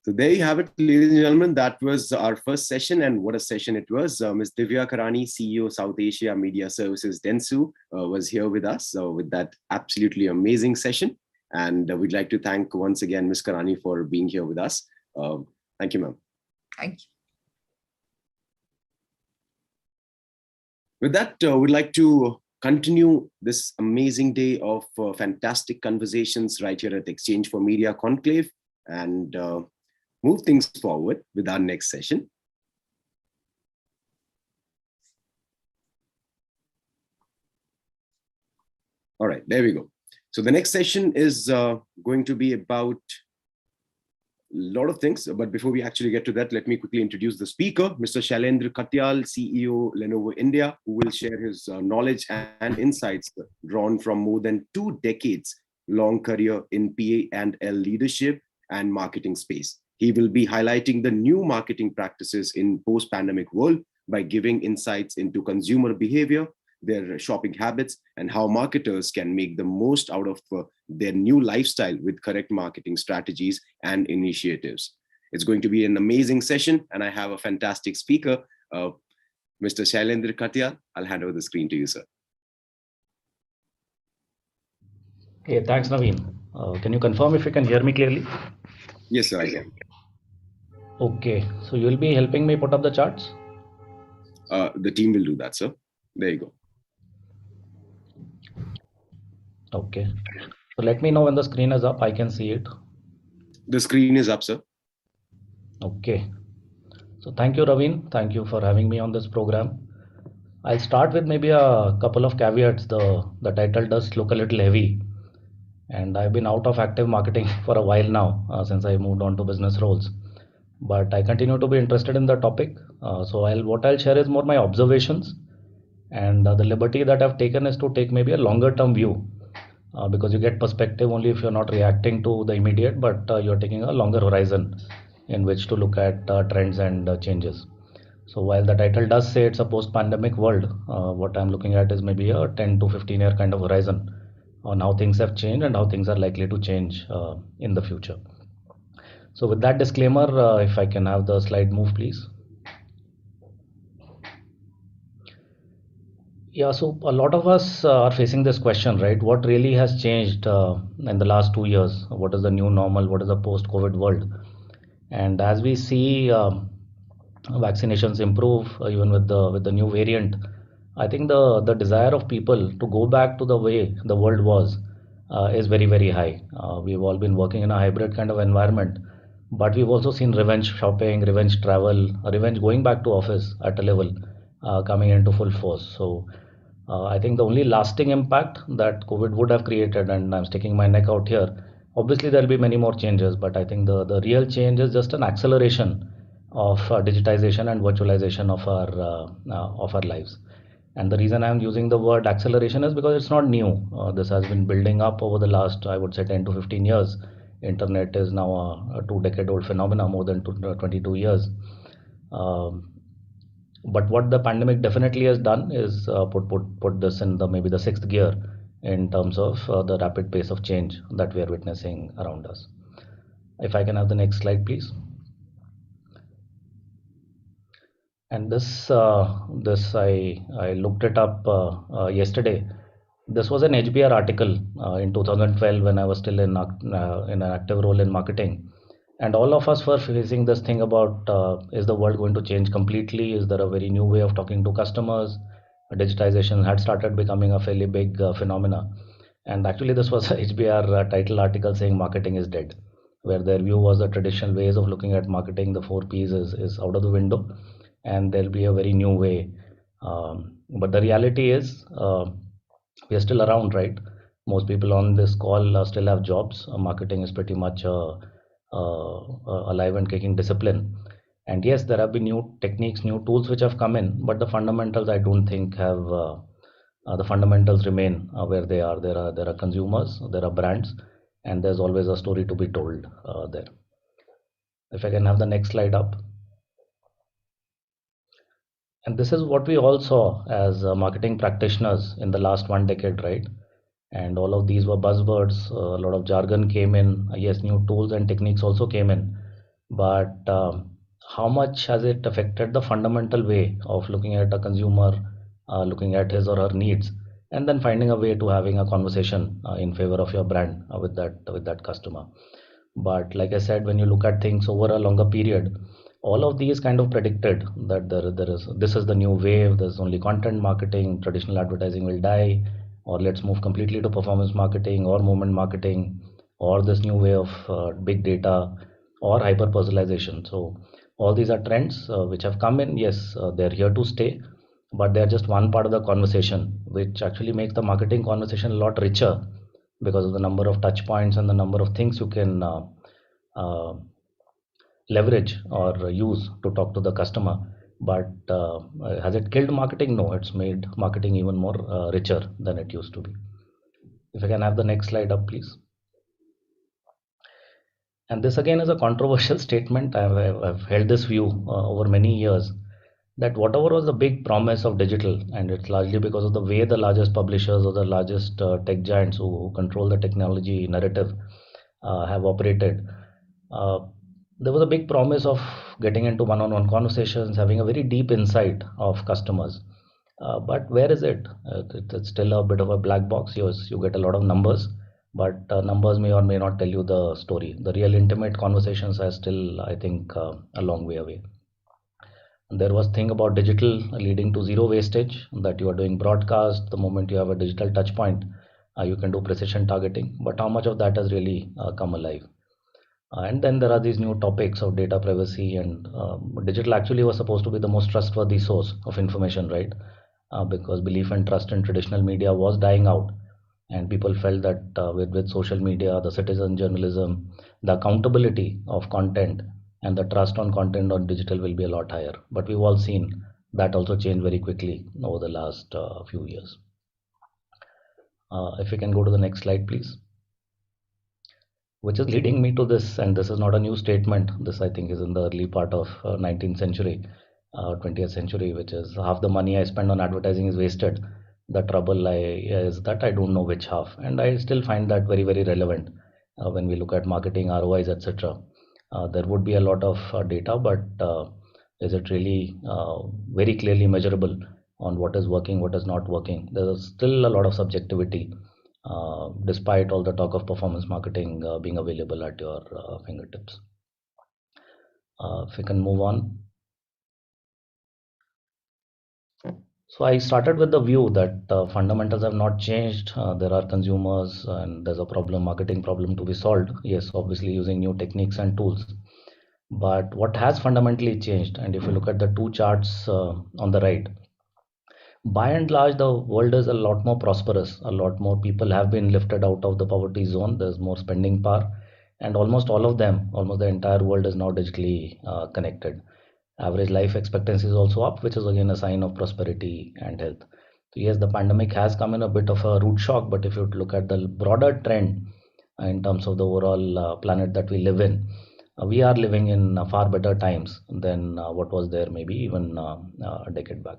So there you have it, ladies and gentlemen. That was our first session, and what a session it was. Ms. Divya Karani, CEO, South Asia Media Services, Dentsu, was here with us with that absolutely amazing session. And we'd like to thank once again Ms. Karani for being here with us. Thank you, ma'am. Thank you. With that, we'd like to continue this amazing day of fantastic conversations right here at Exchange for Media Conclave, and move things forward with our next session. All right, there we go. So the next session is going to be about a lot of things, but before we actually get to that, let me quickly introduce the speaker, Mr. Shailendra Katyal, CEO, Lenovo India, who will share his knowledge and insights drawn from more than 2 decades long career in PA&L leadership and marketing space. He will be highlighting the new marketing practices in post-pandemic world by giving insights into consumer behavior, their shopping habits, and how marketers can make the most out of their new lifestyle with correct marketing strategies and initiatives. It's going to be an amazing session, and I have a fantastic speaker, Mr. Shailendra Katyal. I'll hand over the screen to you, sir. Okay, thanks, Naveen. Can you confirm if you can hear me clearly? Yes, sir, I can. Okay, so you'll be helping me put up the charts? The team will do that, sir. There you go. Okay, so let me know when the screen is up. I can see it. The screen is up, sir. Okay, so thank you, Raveen. Thank you for having me on this program. I'll start with maybe a couple of caveats. The title does look a little heavy, and I've been out of active marketing for a while now since I moved on to business roles. But I continue to be interested in the topic. So what I'll share is more my observations, and the liberty that I've taken is to take maybe a longer term view, because you get perspective only if you're not reacting to the immediate, but you're taking a longer horizon in which to look at trends and changes. So while the title does say it's a post-pandemic world, what I'm looking at is maybe a 10 to 15 year kind of horizon on how things have changed and how things are likely to change in the future. So with that disclaimer, if I can have the slide move, please. Yeah, so a lot of us are facing this question, right? What really has changed in the last 2 years? What is the new normal? What is the post-COVID world? And as we see vaccinations improve, even with the new variant, I think the desire of people to go back to the way the world was is very, very high. We've all been working in a hybrid kind of environment, but we've also seen revenge shopping, revenge travel, revenge going back to office at a level coming into full force. So I think the only lasting impact that COVID would have created, and I'm sticking my neck out here, obviously there'll be many more changes, but I think the real change is just an acceleration of digitization and virtualization of our lives. And the reason I'm using the word acceleration is because it's not new. This has been building up over the last, I would say, 10 to 15 years. Internet is now a 2-decade-old phenomena, more than 22 years. But what the pandemic definitely has done is put this in maybe the 6th gear in terms of the rapid pace of change that we are witnessing around us. If I can have the next slide, please. And this I looked it up yesterday. This was an HBR article in 2012 when I was still in an active role in marketing. And all of us were facing this thing about, is the world going to change completely? Is there a very new way of talking to customers? Digitization had started becoming a fairly big phenomena. And actually this was a HBR title article saying marketing is dead, where their view was the traditional ways of looking at marketing, the 4 Ps is out of the window, and there'll be a very new way. But the reality is we are still around, right? Most people on this call still have jobs. Marketing is pretty much alive and kicking discipline. And yes, there have been new techniques, new tools which have come in, but the fundamentals I don't think have the fundamentals remain where they are. There are consumers, there are brands, and there's always a story to be told there. If I can have the next slide up. And this is what we all saw as marketing practitioners in the last 1 decade, right? And all of these were buzzwords. A lot of jargon came in. Yes, new tools and techniques also came in. But how much has it affected the fundamental way of looking at a consumer, looking at his or her needs, and then finding a way to having a conversation in favor of your brand with that customer? But like I said, when you look at things over a longer period, all of these kind of predicted that this is the new wave. There's only content marketing, traditional advertising will die, or let's move completely to performance marketing or movement marketing, or this new way of big data or hyper personalization. So all these are trends which have come in. Yes, they're here to stay, but they're just one part of the conversation, which actually makes the marketing conversation a lot richer because of the number of touch points and the number of things you can uh, leverage or use to talk to the customer. But has it killed marketing? No, it's made marketing even more richer than it used to be. If I can have the next slide up, please. And this again is a controversial statement. I've held this view over many years that whatever was the big promise of digital, and it's largely because of the way the largest publishers or the largest tech giants who control the technology narrative have operated. There was a big promise of getting into one-on-one conversations, having a very deep insight of customers. But where is it? It's still a bit of a black box. You get a lot of numbers, but numbers may or may not tell you the story. The real intimate conversations are still, I think, a long way away. There was thing about digital leading to zero wastage, that you are doing broadcast. The moment you have a digital touch point, you can do precision targeting. But how much of that has really come alive? And then there are these new topics of data privacy, and digital actually was supposed to be the most trustworthy source of information, right? Because belief and trust in traditional media was dying out, and people felt that with social media, the citizen journalism, the accountability of content and the trust on content on digital will be a lot higher. But we've all seen that also change very quickly over the last few years. If we can go to the next slide, please. Which is leading me to this, and this is not a new statement. This, I think, is in the early part of 19th century, 20th century, which is half the money I spend on advertising is wasted. The trouble is that I don't know which half, and I still find that very, very relevant when we look at marketing ROIs, etc. There would be a lot of data, but is it really very clearly measurable on what is working, what is not working? There's still a lot of subjectivity, despite all the talk of performance marketing being available at your fingertips. If we can move on. So I started with the view that fundamentals have not changed. There are consumers and there's a problem, marketing problem to be solved. Yes, obviously using new techniques and tools. But what has fundamentally changed, and if you look at the two charts on the right, by and large, the world is a lot more prosperous. A lot more people have been lifted out of the poverty zone. There's more spending power, and almost all of them, almost the entire world is now digitally connected. Average life expectancy is also up, which is again a sign of prosperity and health. So yes, the pandemic has come in a bit of a root shock, but if you look at the broader trend in terms of the overall planet that we live in, we are living in far better times than what was there maybe even a decade back.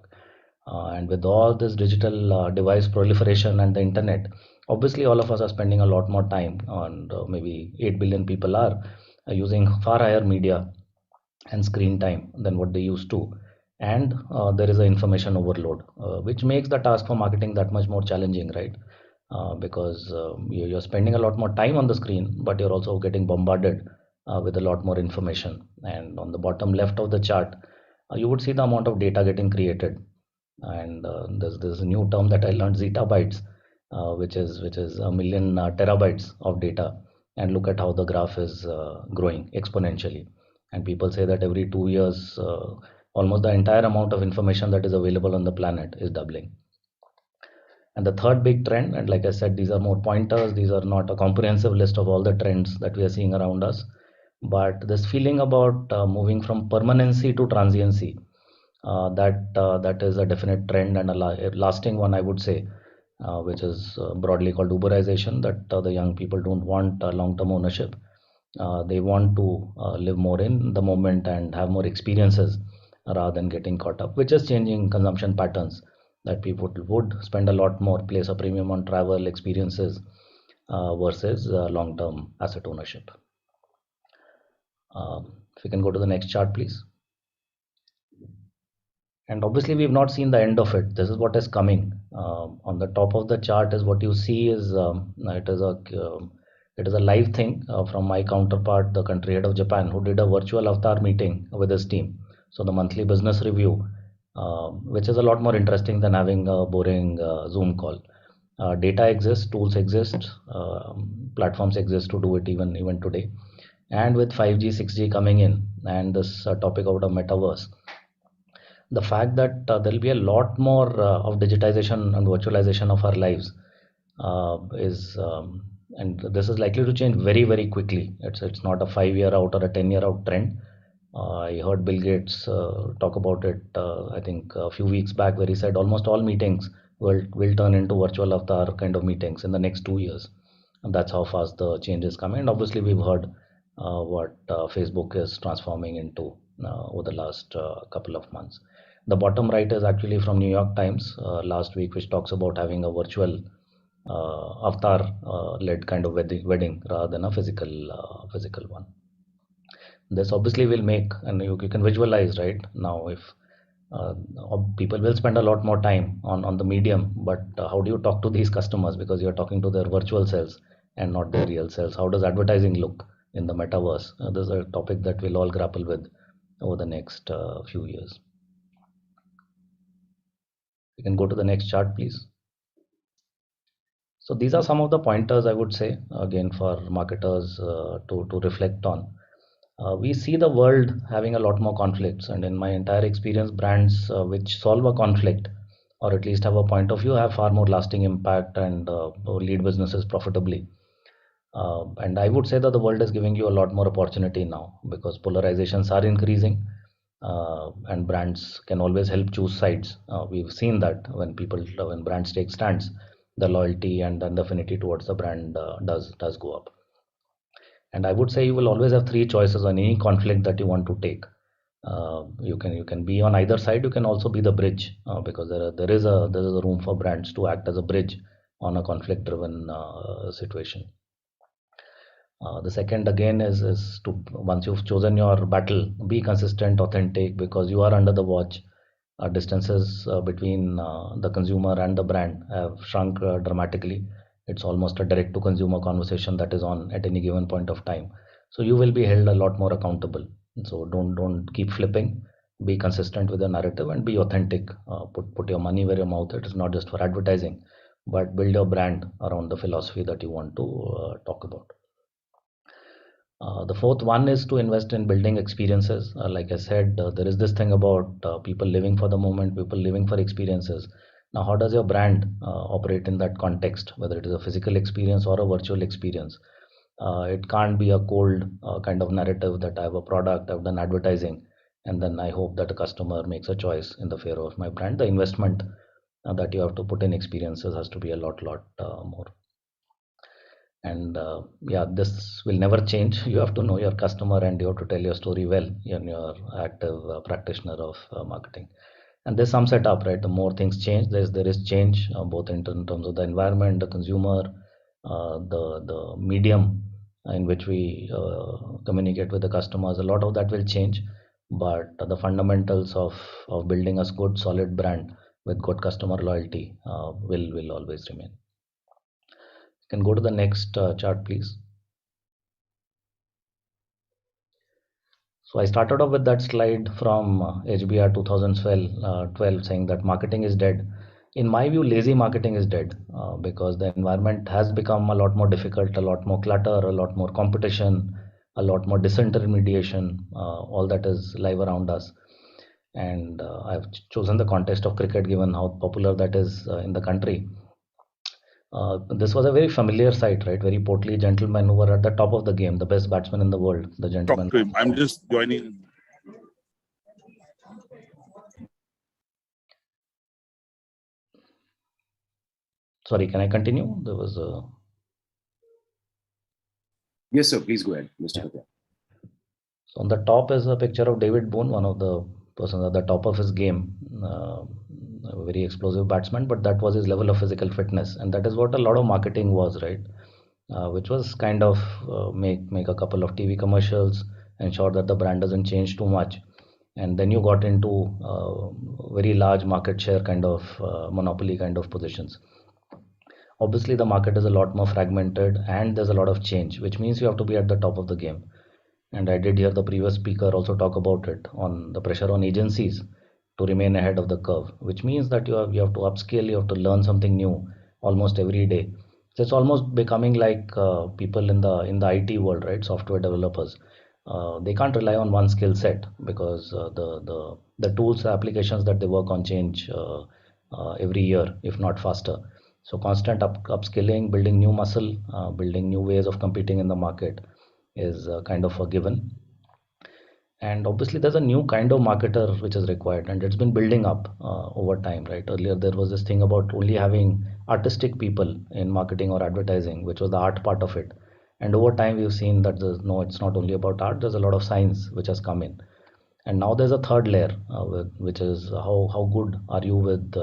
And with all this digital device proliferation and the internet, obviously all of us are spending a lot more time on, maybe 8 billion people are using far higher media and screen time than what they used to. And there is an information overload, which makes the task for marketing that much more challenging, right? Because you're spending a lot more time on the screen, but you're also getting bombarded with a lot more information. And on the bottom left of the chart, you would see the amount of data getting created. And there's a new term that I learned, zettabytes, which is a million terabytes of data. And look at how the graph is growing exponentially. And people say that every 2 years, almost the entire amount of information that is available on the planet is doubling. And the third big trend, and like I said, these are more pointers. These are not a comprehensive list of all the trends that we are seeing around us. But this feeling about moving from permanency to transiency, that is a definite trend and a lasting one, I would say, which is broadly called Uberization, that the young people don't want long-term ownership. They want to live more in the moment and have more experiences rather than getting caught up, which is changing consumption patterns that people would spend a lot more, place a premium on travel experiences versus long-term asset ownership. If we can go to the next chart, please. And obviously, we've not seen the end of it. This is what is coming. On the top of the chart is what you see is it is a live thing from my counterpart, the country head of Japan, who did a virtual avatar meeting with his team. So the monthly business review, which is a lot more interesting than having a boring Zoom call. Data exists, tools exist, platforms exist to do it even today. And with 5G, 6G coming in, and this topic about a metaverse, the fact that there'll be a lot more of digitization and virtualization of our lives and this is likely to change very, very quickly. It's not a 5-year out or a 10-year out trend. I heard Bill Gates talk about it, I think a few weeks back, where he said almost all meetings will turn into virtual avatar kind of meetings in the next 2 years. And that's how fast the change is coming. And obviously, we've heard what Facebook is transforming into over the last couple of months. The bottom right is actually from New York Times last week, which talks about having a virtual avatar-led kind of wedding rather than a physical one. This obviously will make, and you can visualize right now, if people will spend a lot more time on the medium, but how do you talk to these customers, because you're talking to their virtual selves and not their real selves? How does advertising look in the metaverse? This is a topic that we'll all grapple with over the next few years. You can go to the next chart, please. So these are some of the pointers I would say, again, for marketers to reflect on. We see the world having a lot more conflicts, and in my entire experience, brands which solve a conflict or at least have a point of view have far more lasting impact and lead businesses profitably. And I would say that the world is giving you a lot more opportunity now, because polarizations are increasing and brands can always help choose sides. We've seen that when brands take stands, the loyalty and the affinity towards the brand does go up. And I would say you will always have 3 choices on any conflict that you want to take. You can be on either side. You can also be the bridge, because there is a room for brands to act as a bridge on a conflict-driven situation. The second again is to, once you've chosen your battle, be consistent, authentic, because you are under the watch. Distances between the consumer and the brand have shrunk dramatically. It's almost a direct to consumer conversation that is on at any given point of time. So you will be held a lot more accountable. So don't keep flipping. Be consistent with the narrative and be authentic. Put your money where your mouth is. It is not just for advertising, but build your brand around the philosophy that you want to talk about. The fourth one is to invest in building experiences. Like I said, there is this thing about people living for the moment, people living for experiences. Now, how does your brand operate in that context, whether it is a physical experience or a virtual experience? It can't be a cold kind of narrative that I have a product, I've done advertising, and then I hope that a customer makes a choice in the favor of my brand. The investment that you have to put in experiences has to be a lot more. And yeah, this will never change. You have to know your customer and you have to tell your story well in your active practitioner of marketing. And this sums it up, right? The more things change, there is change both in terms of the environment, the consumer, the medium in which we communicate with the customers. A lot of that will change, but the fundamentals of building a good, solid brand with good customer loyalty will always remain. You can go to the next chart, please. So I started off with that slide from HBR 2012 saying that marketing is dead. In my view, lazy marketing is dead because the environment has become a lot more difficult, a lot more clutter, a lot more competition, a lot more disintermediation, all that is live around us. And I've chosen the context of cricket given how popular that is in the country. This was a very familiar sight, right? Very portly gentlemen who were at the top of the game, the best batsman in the world, the gentleman. Talk to him. I'm just joining. Sorry, can I continue? There was a... Yes, sir. Please go ahead, Mr. Batra. So on the top is a picture of David Boone, one of the persons at the top of his game. a very explosive batsman, but that was his level of physical fitness, and that is what a lot of marketing was, right? Which was kind of make a couple of TV commercials, ensure that the brand doesn't change too much, and then you got into very large market share kind of monopoly kind of positions. Obviously, the market is a lot more fragmented and there's a lot of change, which means you have to be at the top of the game. And I did hear the previous speaker also talk about it on the pressure on agencies to remain ahead of the curve, which means that you have to upskill, you have to learn something new almost every day. So it's almost becoming like people in the IT world, right? Software developers. They can't rely on one skill set because the tools, the applications that they work on change every year, if not faster. So constant upskilling, building new muscle, building new ways of competing in the market is kind of a given. And obviously, there's a new kind of marketer which is required, and it's been building up over time, right? Earlier, there was this thing about only having artistic people in marketing or advertising, which was the art part of it. And over time, we've seen that no, it's not only about art. There's a lot of science which has come in, and now there's a third layer, which is how good are you with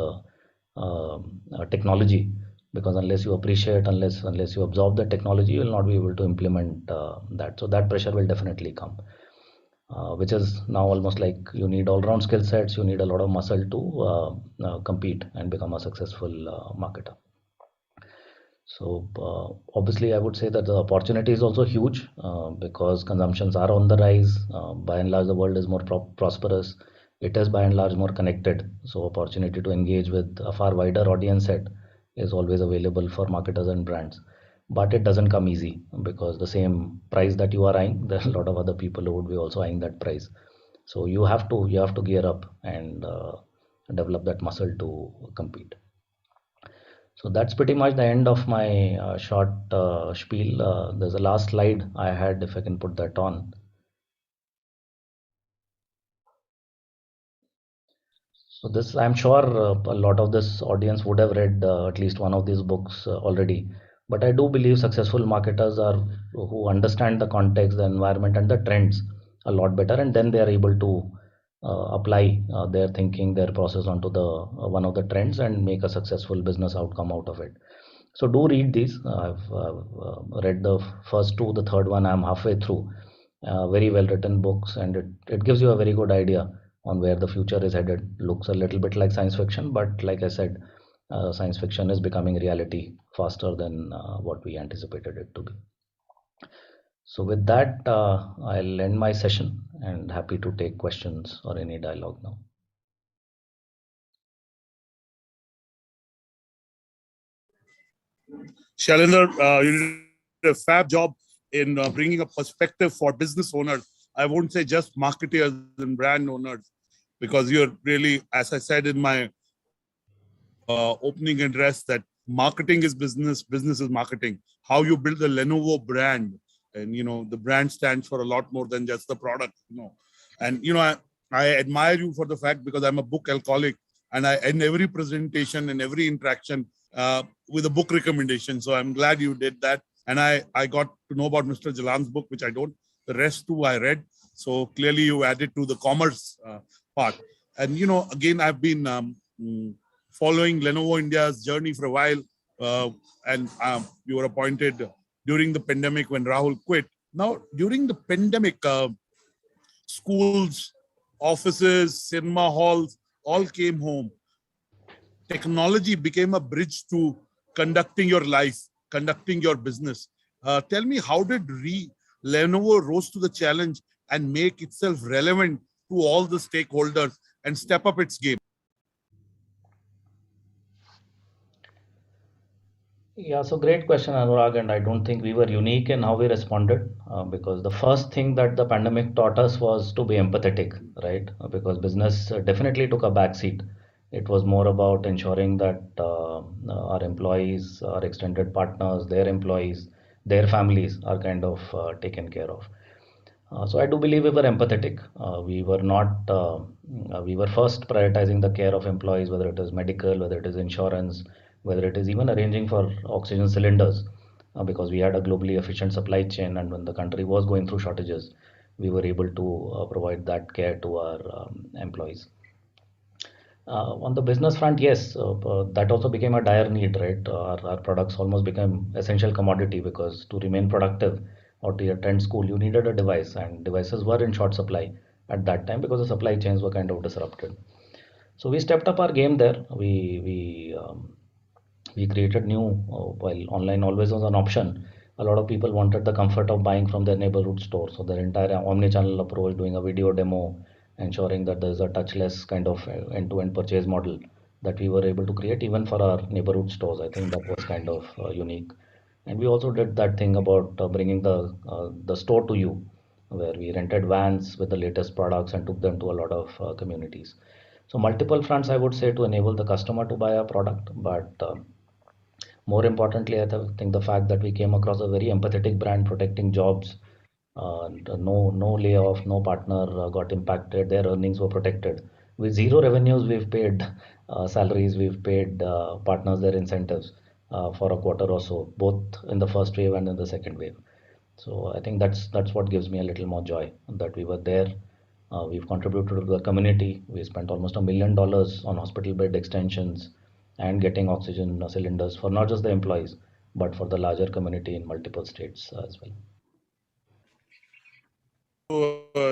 technology? Because unless you appreciate, unless you absorb the technology, you will not be able to implement that. So that pressure will definitely come. Which is now almost like you need all-round skill sets, you need a lot of muscle to compete and become a successful marketer. So obviously, I would say that the opportunity is also huge because consumptions are on the rise. By and large, the world is more prosperous. It is by and large more connected. So opportunity to engage with a far wider audience set is always available for marketers and brands. But it doesn't come easy because the same price that you are eyeing, there are a lot of other people who would be also eyeing that price. So you have to gear up and develop that muscle to compete. So that's pretty much the end of my short spiel. There's a last slide I had, if I can put that on. So this, I'm sure a lot of this audience would have read at least one of these books already. But I do believe successful marketers are who understand the context, the environment, and the trends a lot better, and then they are able to apply their thinking, their process onto the one of the trends and make a successful business outcome out of it. So do read these. I've read the first two, the third one I'm halfway through. Very well written books, and it gives you a very good idea on where the future is headed. Looks a little bit like science fiction, but like I said, science fiction is becoming reality faster than what we anticipated it to be. So with that, I'll end my session and happy to take questions or any dialogue now. Shailendra, you did a fab job in bringing a perspective for business owners. I won't say just marketers and brand owners, because you're really, as I said in my opening address, that marketing is business, business is marketing. How you build the Lenovo brand, and the brand stands for a lot more than just the product. And I admire you for the fact, because I'm a book alcoholic, and I end every presentation and every interaction with a book recommendation. So I'm glad you did that. And I got to know about Mr. Jalan's book, which I don't. The rest too I read. So clearly you added to the commerce part. And again, I've been following Lenovo India's journey for a while. And you were appointed during the pandemic when Rahul quit. Now, during the pandemic, schools, offices, cinema halls all came home. Technology became a bridge to conducting your life, conducting your business. Tell me, how did Lenovo rose to the challenge and make itself relevant to all the stakeholders and step up its game? Yeah, so great question, Anurag, and I don't think we were unique in how we responded because the first thing that the pandemic taught us was to be empathetic, right? Because business definitely took a backseat. It was more about ensuring that our employees, our extended partners, their employees, their families are kind of taken care of. So I do believe we were empathetic. We were not. We were first prioritizing the care of employees, whether it is medical, whether it is insurance, whether it is even arranging for oxygen cylinders, because we had a globally efficient supply chain, and when the country was going through shortages, we were able to provide that care to our employees. On the business front, yes, that also became a dire need, right? Our products almost became essential commodity because to remain productive or to attend school, you needed a device, and devices were in short supply at that time because the supply chains were kind of disrupted. So we stepped up our game there. We created new, while online always was an option. A lot of people wanted the comfort of buying from their neighborhood store. So their entire omni-channel approach, doing a video demo, ensuring that there's a touchless kind of end-to-end purchase model that we were able to create even for our neighborhood stores. I think that was kind of unique. And we also did that thing about bringing the store to you, where we rented vans with the latest products and took them to a lot of communities. So multiple fronts, I would say, to enable the customer to buy a product, but more importantly, I think the fact that we came across a very empathetic brand protecting jobs, no layoff, no partner got impacted, their earnings were protected. With zero revenues, we've paid salaries, we've paid partners their incentives for a quarter or so, both in the first wave and in the second wave. So I think that's what gives me a little more joy that we were there. We've contributed to the community. We spent almost $1 million on hospital bed extensions and getting oxygen cylinders for not just the employees, but for the larger community in multiple states as well.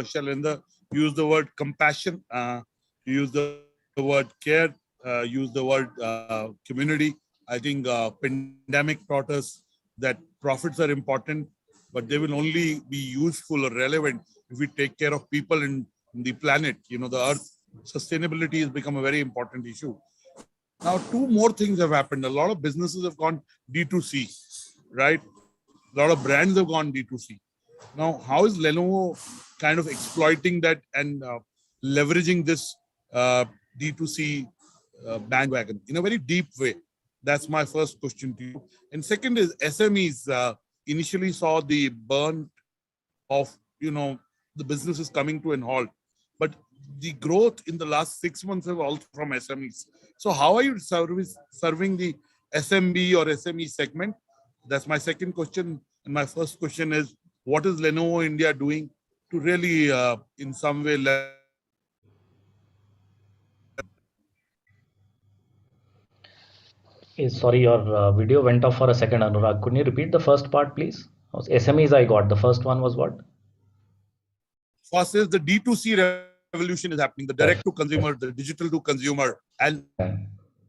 Shailendra, use the word compassion, use the word care, use the word community. I think pandemic taught us that profits are important, but they will only be useful or relevant if we take care of people in the planet. You know, the earth sustainability has become a very important issue. Now, two more things have happened. A lot of businesses have gone D2C, right? A lot of brands have gone D2C. Now, how is Lenovo kind of exploiting that and leveraging this D2C bandwagon in a very deep way? That's my first question to you. And second is SMEs initially saw the burn of, the businesses coming to an halt. But the growth in the last 6 months have also from SMEs. So how are you serving the SMB or SME segment? That's my second question. And my first question is, what is Lenovo India doing to really, in some way, Sorry, your video went off for a second, Anurag. Could you repeat the first part, please? SMEs I got. The first one was what? First is the D2C revolution is happening, the direct to consumer, the digital to consumer. And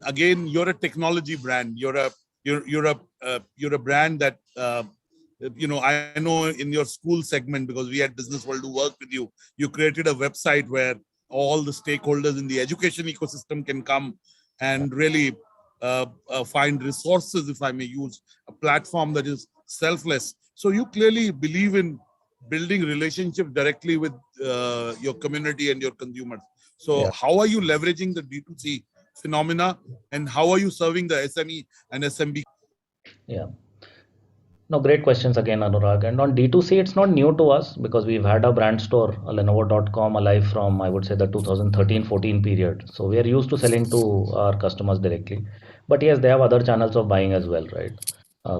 again, you're a technology brand. You're a brand that, I know in your school segment, because we had Business World who worked with you, you created a website where all the stakeholders in the education ecosystem can come and really find resources, if I may use a platform that is selfless. So you clearly believe in building relationship directly with your community and your consumers. So how are you leveraging the D2C phenomena, and how are you serving the SME and SMB? Yeah. No, great questions again, Anurag. And on D2C, it's not new to us because we've had a brand store, Lenovo.com, alive from, I would say, the 2013-14 period. So we are used to selling to our customers directly. But yes, they have other channels of buying as well, right?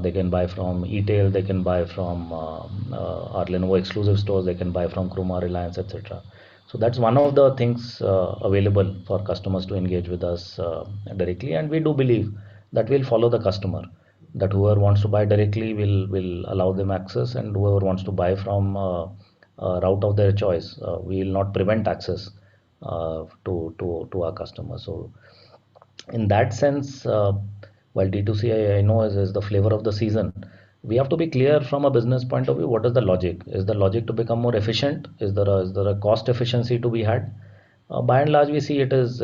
They can buy from e-tail, they can buy from our Lenovo exclusive stores, they can buy from Chroma, Reliance, etc. So that's one of the things available for customers to engage with us directly. And we do believe that we'll follow the customer, that whoever wants to buy directly will allow them access, and whoever wants to buy from a route of their choice, we will not prevent access to our customers. So in that sense, while D2C I know is the flavor of the season, we have to be clear from a business point of view. What is the logic? Is the logic to become more efficient? Is there a cost efficiency to be had? By and large, we see it is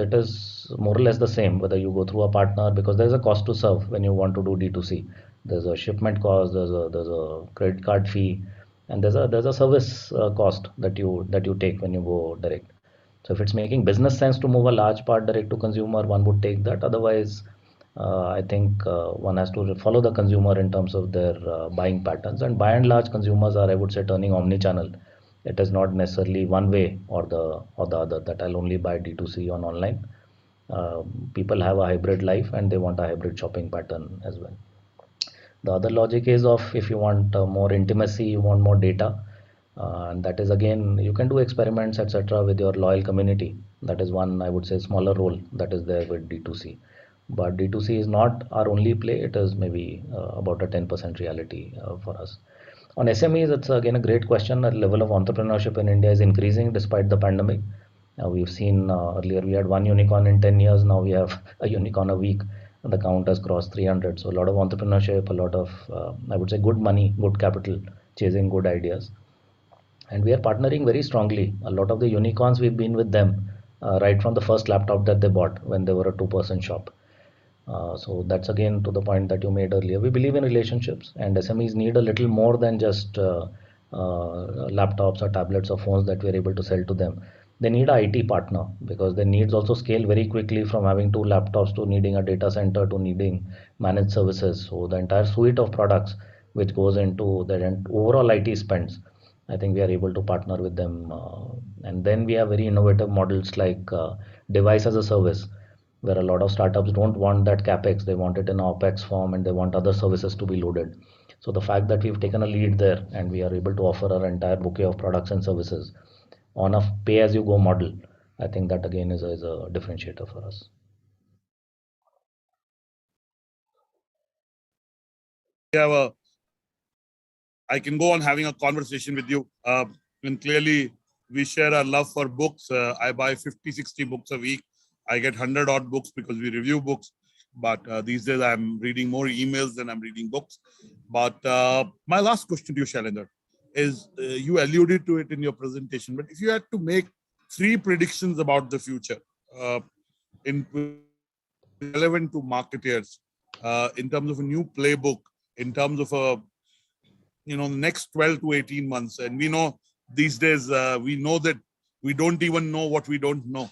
more or less the same whether you go through a partner, because there's a cost to serve when you want to do D2C. There's a shipment cost, there's a credit card fee, and there's a service cost that you take when you go direct. So if it's making business sense to move a large part direct to consumer, one would take that. Otherwise, I think one has to follow the consumer in terms of their buying patterns. And by and large, consumers are, I would say, turning omni-channel. It is not necessarily one way or the other, that I'll only buy D2C on online. People have a hybrid life and they want a hybrid shopping pattern as well. The other logic is of, if you want more intimacy, you want more data, and that is again, you can do experiments, etc., with your loyal community That is one, I would say, smaller role that is there with D2C. But D2C is not our only play. It is maybe about a 10% reality for us. On SMEs, it's again a great question. The level of entrepreneurship in India is increasing despite the pandemic. We've seen earlier we had one unicorn in 10 years. Now we have a unicorn a week. The count has crossed 300. So a lot of entrepreneurship, a lot of, I would say, good money, good capital, chasing good ideas. And we are partnering very strongly. A lot of the unicorns, we've been with them right from the first laptop that they bought when they were a two-person shop. So that's again to the point that you made earlier. We believe in relationships, and SMEs need a little more than just laptops or tablets or phones that we're able to sell to them. They need an IT partner because their needs also scale very quickly from having two laptops to needing a data center to needing managed services. So the entire suite of products which goes into their overall IT spends, I think we are able to partner with them. And then we have very innovative models like device as a service, where a lot of startups don't want that capex, they want it in OpEx form and they want other services to be loaded. So the fact that we've taken a lead there and we are able to offer our entire bouquet of products and services on a pay-as-you-go model, I think that again is a differentiator for us. I can go on having a conversation with you. And clearly, we share our love for books. I buy 50, 60 books a week. I get 100 odd books because we review books. But these days, I'm reading more emails than I'm reading books. But my last question to you, Shailendra, is you alluded to it in your presentation. But if you had to make 3 predictions about the future, relevant to marketers, in terms of a new playbook, in terms of a the next 12 to 18 months. And we know these days, we know that we don't even know what we don't know.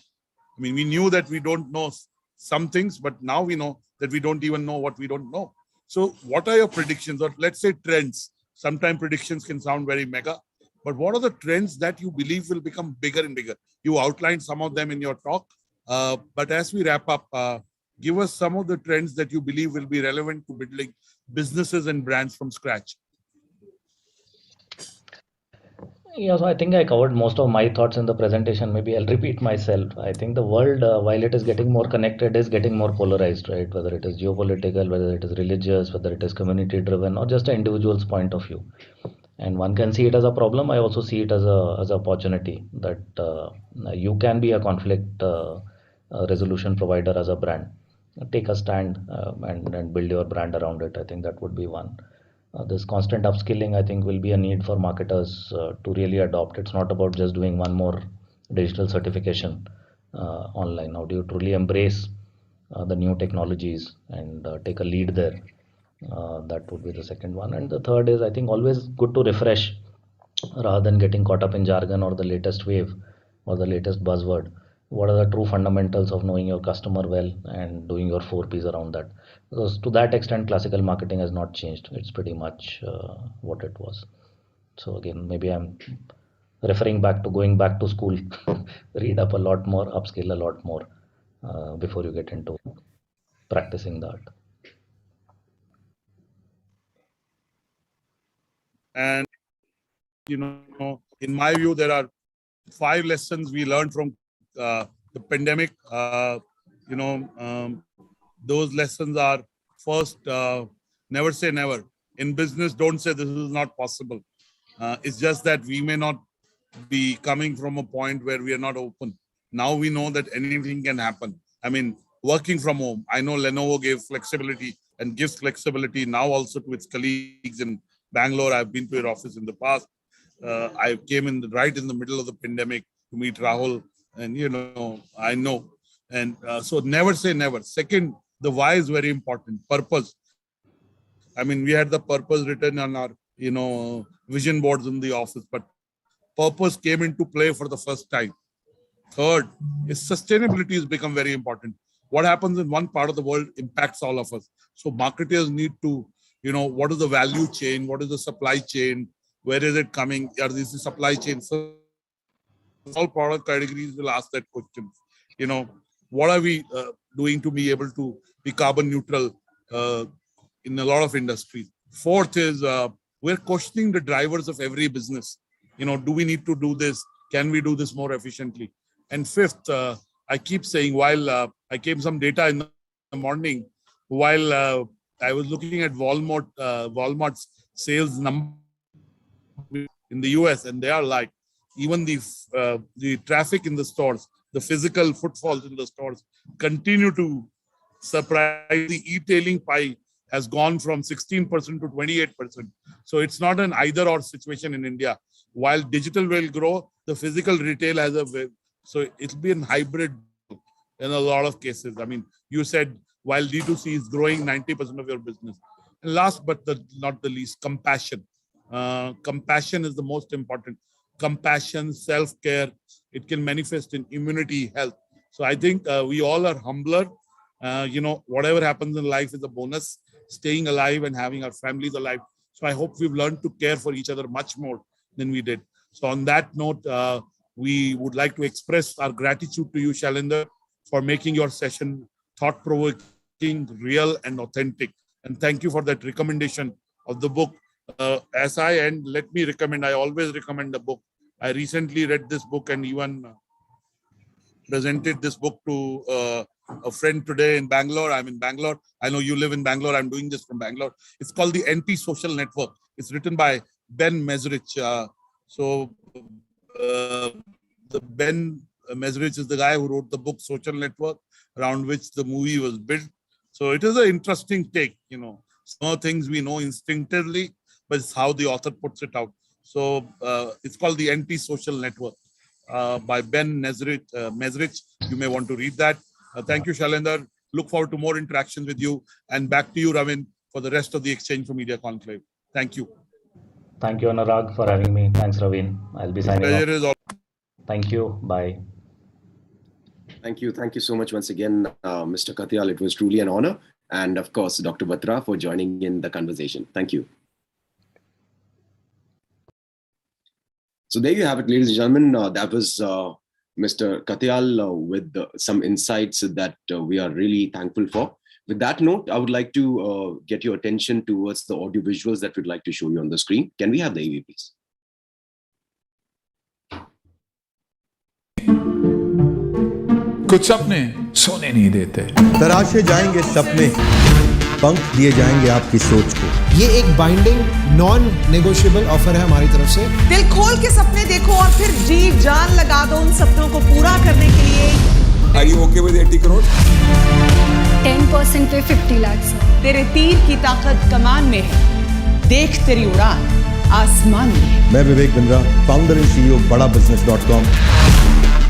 I mean, we knew that we don't know some things, but now we know that we don't even know what we don't know. So what are your predictions, or let's say trends? Sometimes predictions can sound very mega, but what are the trends that you believe will become bigger and bigger? You outlined some of them in your talk, but as we wrap up, give us some of the trends that you believe will be relevant to building businesses and brands from scratch. Yeah, so I think I covered most of my thoughts in the presentation. Maybe I'll repeat myself. I think the world, while it is getting more connected, is getting more polarized, right? Whether it is geopolitical, whether it is religious, whether it is community driven, or just an individual's point of view. And one can see it as a problem. I also see it as an opportunity that you can be a conflict resolution provider as a brand. Take a stand and build your brand around it. I think that would be one. This constant upskilling, I think, will be a need for marketers to really adopt. It's not about just doing one more digital certification online. How do you truly embrace the new technologies and take a lead there? That would be the second one. And the third is, I think, always good to refresh rather than getting caught up in jargon or the latest wave or the latest buzzword. What are the true fundamentals of knowing your customer well and doing your 4 Ps around that? Because to that extent, classical marketing has not changed. It's pretty much what it was. So again, maybe I'm referring back to going back to school, read up a lot more, upskill a lot more before you get into practicing the art. And, in my view, there are 5 lessons we learned from the pandemic. Those lessons are first, never say never. In business, don't say this is not possible. It's just that we may not be coming from a point where we are not open. Now we know that anything can happen. I mean, working from home, I know Lenovo gave flexibility and gives flexibility now also to its colleagues in Bangalore. I've been to your office in the past. I came right in the middle of the pandemic to meet Rahul, and I know. And so never say never. Second, the why is very important. Purpose. I mean, we had the purpose written on our vision boards in the office, but purpose came into play for the first time. Third is sustainability has become very important. What happens in one part of the world impacts all of us. So marketers need to, what is the value chain? What is the supply chain? Where is it coming? Are these the supply chain? So all product categories will ask that question. What are we doing to be able to be carbon neutral in a lot of industries? Fourth is we're questioning the drivers of every business. Do we need to do this? Can we do this more efficiently? And fifth, I keep saying, while I came some data in the morning, while I was looking at Walmart's sales number in the US, and they are like, even the traffic in the stores, the physical footfalls in the stores continue to surprise. The e-tailing pie has gone from 16% to 28%. So it's not an either or situation in India. While digital will grow, the physical retail has so it's been hybrid in a lot of cases. I mean, you said while D2C is growing 90% of your business. And last but not the least, compassion. Compassion is the most important. Compassion, self-care, it can manifest in immunity, health. So I think we all are humbler. Whatever happens in life is a bonus. Staying alive and having our families alive. So I hope we've learned to care for each other much more than we did. So on that note, we would like to express our gratitude to you, Shailendra, for making your session thought-provoking, real and authentic. And thank you for that recommendation of the book. As I end, let me recommend, I always recommend the book. I recently read this book and even presented this book to a friend today in Bangalore. I'm in Bangalore. I know you live in Bangalore. I'm doing this from Bangalore. It's called The Anti-Social Network. It's written by Ben Mezrich. The Ben Mezrich is the guy who wrote the book Social Network, around which the movie was built. So it is an interesting take. Some things we know instinctively, but it's how the author puts it out. So it's called The Anti-Social Network by Ben Mezrich. You may want to read that. Thank you, Shailendra. Look forward to more interactions with you. And back to you, Ravin, for the rest of the Exchange for Media Conclave. Thank you. Thank you, Anurag, for having me. Thanks, Ravin. I'll be signing off. Pleasure is all. Thank you. Bye. Thank you. Thank you so much once again, Mr. Katyal. It was truly an honor. And of course, Dr. Batra for joining in the conversation. Thank you. So there you have it, ladies and gentlemen. That was Mr. Katyal with some insights that we are really thankful for. With that note, I would like to get your attention towards the audio visuals that we'd like to show you on the screen. Can we have the AV, please? कुछ सपने सोने नहीं देते। तराशे जाएंगे सपने, पंख दिए जाएंगे आपकी सोच को। ये एक बाइंडिंग नॉन नेगोशिएबल ऑफर है हमारी तरफ से। दिल खोल के सपने देखो और फिर जी जान लगा दो उन सपनों को पूरा करने के लिए। Are you okay with 80 crore? 10% पे 50 lakhs। तेरे तीर की ताकत कमान में है, देख तेरी उड़ान आसमान में है। मैं Vivek Bindra, founder and CEO badabusiness.com।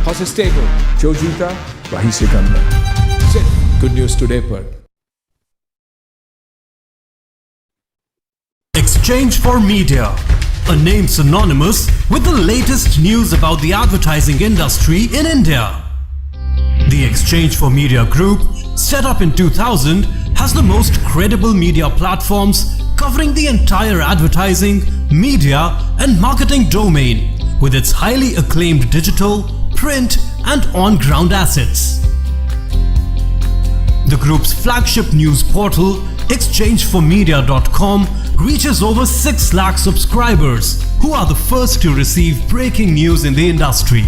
How's the stable? जो जीता वही सिकंदर। Sit. Good news today पर। Exchange for Media, a name synonymous with the latest news about the advertising industry in India. The Exchange for Media Group, set up in 2000, has the most credible media platforms covering the entire advertising, media and marketing domain with its highly acclaimed digital, print and on-ground assets. The group's flagship news portal, exchangeformedia.com, reaches over 6 lakh subscribers who are the first to receive breaking news in the industry.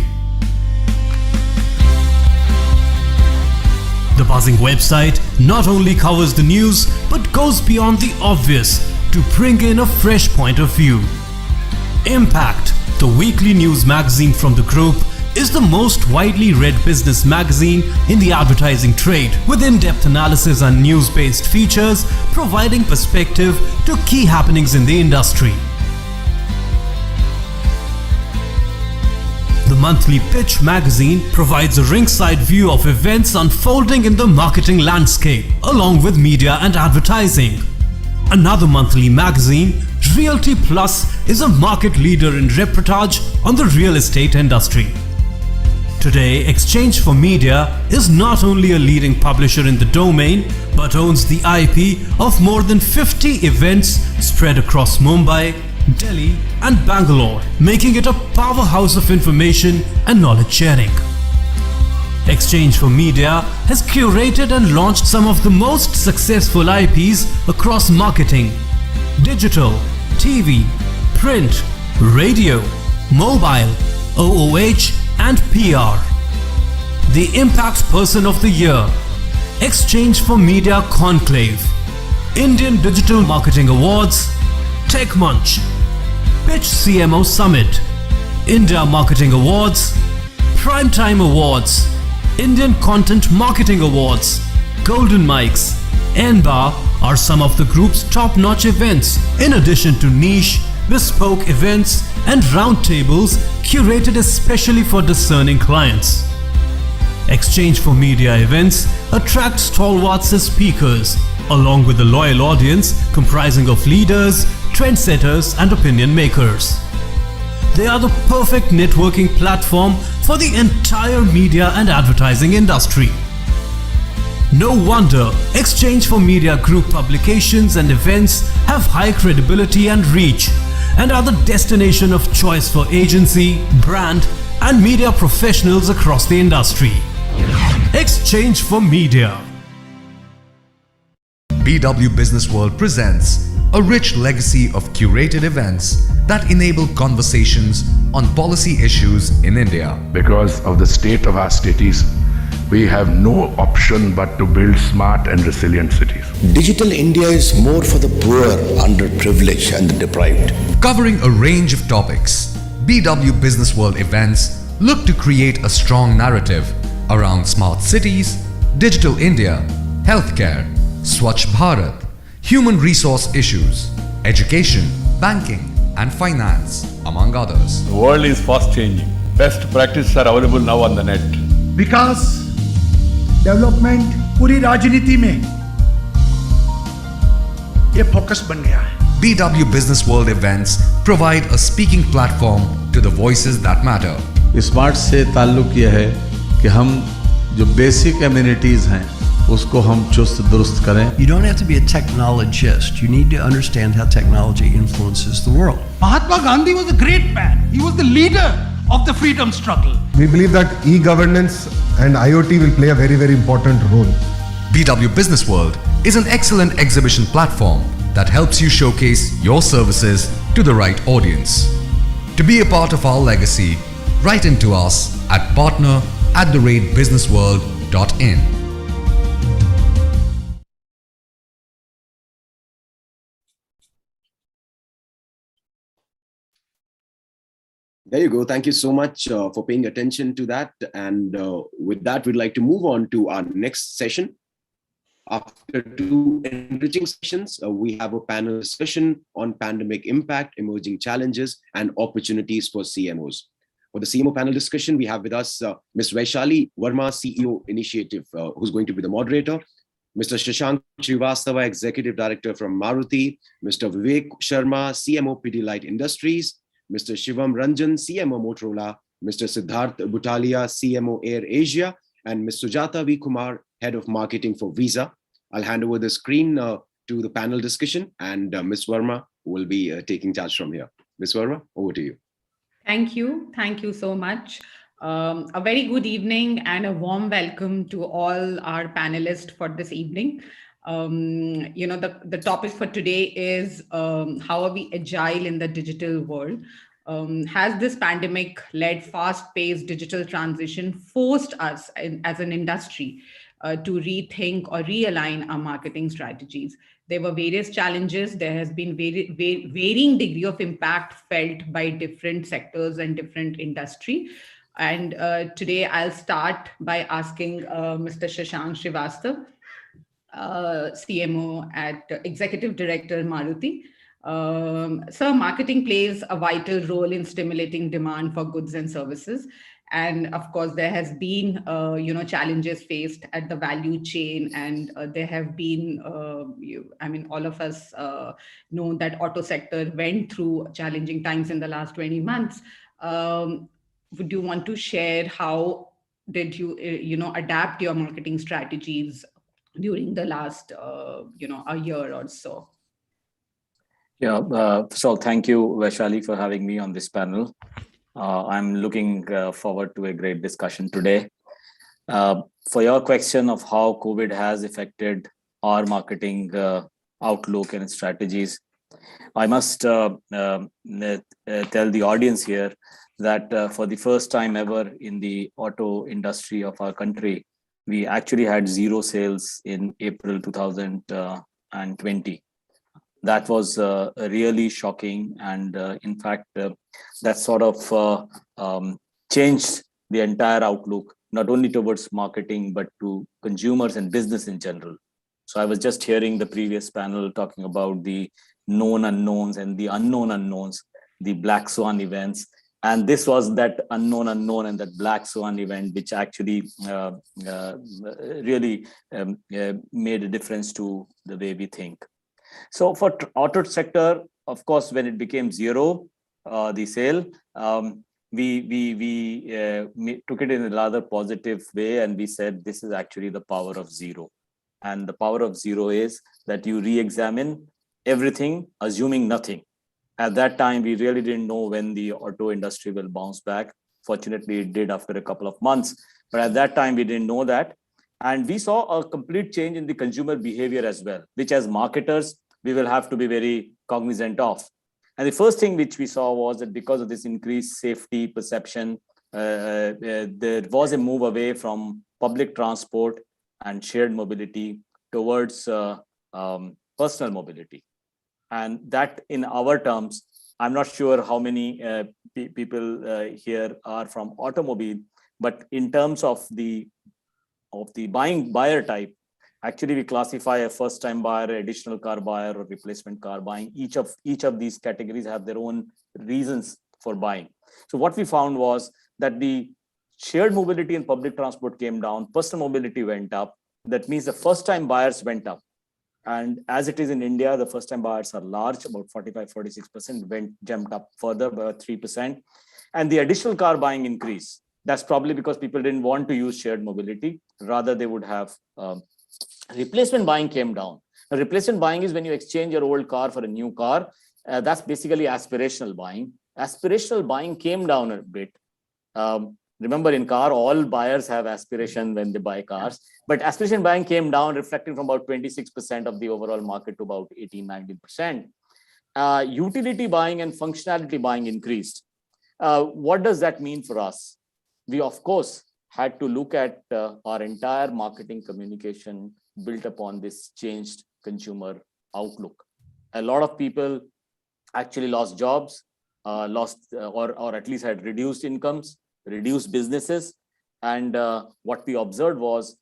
The buzzing website not only covers the news but goes beyond the obvious to bring in a fresh point of view. Impact, the weekly news magazine from the group, is the most widely read business magazine in the advertising trade, with in-depth analysis and news-based features providing perspective to key happenings in the industry. The monthly Pitch magazine provides a ringside view of events unfolding in the marketing landscape, along with media and advertising. Another monthly magazine, Realty Plus, is a market leader in reportage on the real estate industry. Today, Exchange for Media is not only a leading publisher in the domain, but owns the IP of more than 50 events spread across Mumbai, Delhi and Bangalore, making it a powerhouse of information and knowledge sharing. Exchange for Media has curated and launched some of the most successful IPs across marketing, digital, TV, print, radio, mobile, OOH and PR. the Impact Person of the Year, Exchange for Media Conclave, Indian Digital Marketing Awards, Tech Munch, Pitch CMO Summit, India Marketing Awards, Primetime Awards, Indian Content Marketing Awards, Golden Mics, NBAR are some of the group's top-notch events, in addition to niche, bespoke events and roundtables curated especially for discerning clients. Exchange for Media events attract stalwarts as speakers, along with a loyal audience comprising of leaders, trendsetters and opinion makers. They are the perfect networking platform for the entire media and advertising industry. No wonder Exchange for Media Group publications and events have high credibility and reach and are the destination of choice for agency, brand and media professionals across the industry. Exchange for Media. BW Business World presents a rich legacy of curated events that enable conversations on policy issues in India. Because of the state of our cities, we have no option but to build smart and resilient cities. Digital India is more for the poor, underprivileged and the deprived. Covering a range of topics, BW Business World events look to create a strong narrative around smart cities, digital India, healthcare, Swachh Bharat, human resource issues, education, banking and finance, among others. The world is fast changing. Best practices are available now on the net. Vikas, development पूरी राजनीति में ये focus बन गया है. BW Business World events provide a speaking platform to the voices that matter. Smart से ताल्लुक यह है कि हम जो बेसिक एमिनिटीज हैं उसको हम चुस्त दुरुस्त करें. You don't have to be a technologist. You need to understand how technology influences the world. Mahatma Gandhi was a great man. He was the leader of the freedom struggle. We believe that e-governance and IoT will play a very, very important role. BW Business World is an excellent exhibition platform that helps you showcase your services to the right audience. To be a part of our legacy, write into us at partner@businessworld.in. There you go. Thank you so much for paying attention to that. And with that, we'd like to move on to our next session. After two enriching sessions, we have a panel discussion on pandemic impact, emerging challenges, and opportunities for CMOs. For the CMO panel discussion, we have with us Ms. Vaishali Verma, CEO Initiative, who's going to be the moderator. Mr. Shashank Srivastava, Executive Director from Maruti. Mr. Vivek Sharma, CMO Pidilite Industries. Mr. Shivam Ranjan, CMO Motorola, Mr. Siddharth Butalia, CMO Air Asia, and Ms. Sujata V. Kumar, Head of Marketing for Visa. I'll hand over the screen to the panel discussion, and Ms. Verma will be taking charge from here. Ms. Verma, over to you. Thank you. Thank you so much. A very good evening and a warm welcome to all our panelists for this evening. The topic for today is how are we agile in the digital world? Has this pandemic led fast-paced digital transition forced us as an industry to rethink or realign our marketing strategies? There were various challenges. There has been varying degree of impact felt by different sectors and different industry. And today I'll start by asking Mr. Shashank Srivastava, CMO at Executive Director Maruti. Sir, marketing plays a vital role in stimulating demand for goods and services. And of course, there has been, challenges faced at the value chain, and there have been, all of us know that auto sector went through challenging times in the last 20 months. Would you want to share how did you, adapt your marketing strategies during the last, a year or so? Yeah, so thank you, Vaishali, for having me on this panel. I'm looking forward to a great discussion today. For your question of how COVID has affected our marketing outlook and strategies, I must tell the audience here that for the first time ever in the auto industry of our country, we actually had zero sales in April 2020. That was really shocking. And in fact, that sort of changed the entire outlook, not only towards marketing, but to consumers and business in general. So I was just hearing the previous panel talking about the known unknowns and the unknown unknowns, the black swan events. And this was that unknown unknown and that black swan event, which actually really made a difference to the way we think. So for auto sector, of course, when it became zero, the sale, we took it in a rather positive way, and we said this is actually the power of zero. And the power of zero is that you re-examine everything, assuming nothing. At that time, we really didn't know when the auto industry will bounce back. Fortunately, it did after a couple of months. But at that time, we didn't know that. And we saw a complete change in the consumer behavior as well, which as marketers, we will have to be very cognizant of. And the first thing which we saw was that because of this increased safety perception, there was a move away from public transport and shared mobility towards personal mobility. And that in our terms, I'm not sure how many people here are from automobile, but in terms of the buyer type, actually we classify a first-time buyer, additional car buyer, or replacement car buying. Each of these categories have their own reasons for buying. So what we found was that the shared mobility and public transport came down, personal mobility went up. That means the first-time buyers went up. And as it is in India, the first-time buyers are large, about 45-46%, jumped up further by 3%. And the additional car buying increased. That's probably because people didn't want to use shared mobility. Rather, they would have replacement buying came down. Now, replacement buying is when you exchange your old car for a new car. That's basically aspirational buying. Aspirational buying came down a bit. Remember, in car, all buyers have aspiration when they buy cars. But aspiration buying came down, reflecting from about 26% of the overall market to about 18-19%. Utility buying and functionality buying increased. What does that mean for us? We, of course, had to look at our entire marketing communication built upon this changed consumer outlook. A lot of people actually lost jobs, or at least had reduced incomes, reduced businesses. And what we observed was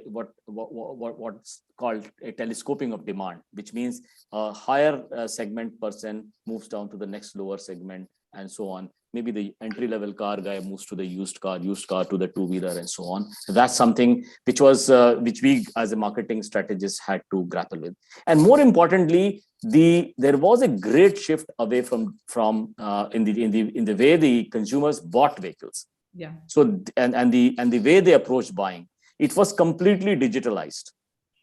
what's called a telescoping of demand, which means a higher segment person moves down to the next lower segment, and so on. Maybe the entry-level car guy moves to the used car to the two-wheeler, and so on. That's something which was which we as a marketing strategist had to grapple with. And more importantly, there was a great shift away from in the way the consumers bought vehicles. Yeah. So and the way they approached buying, it was completely digitalized.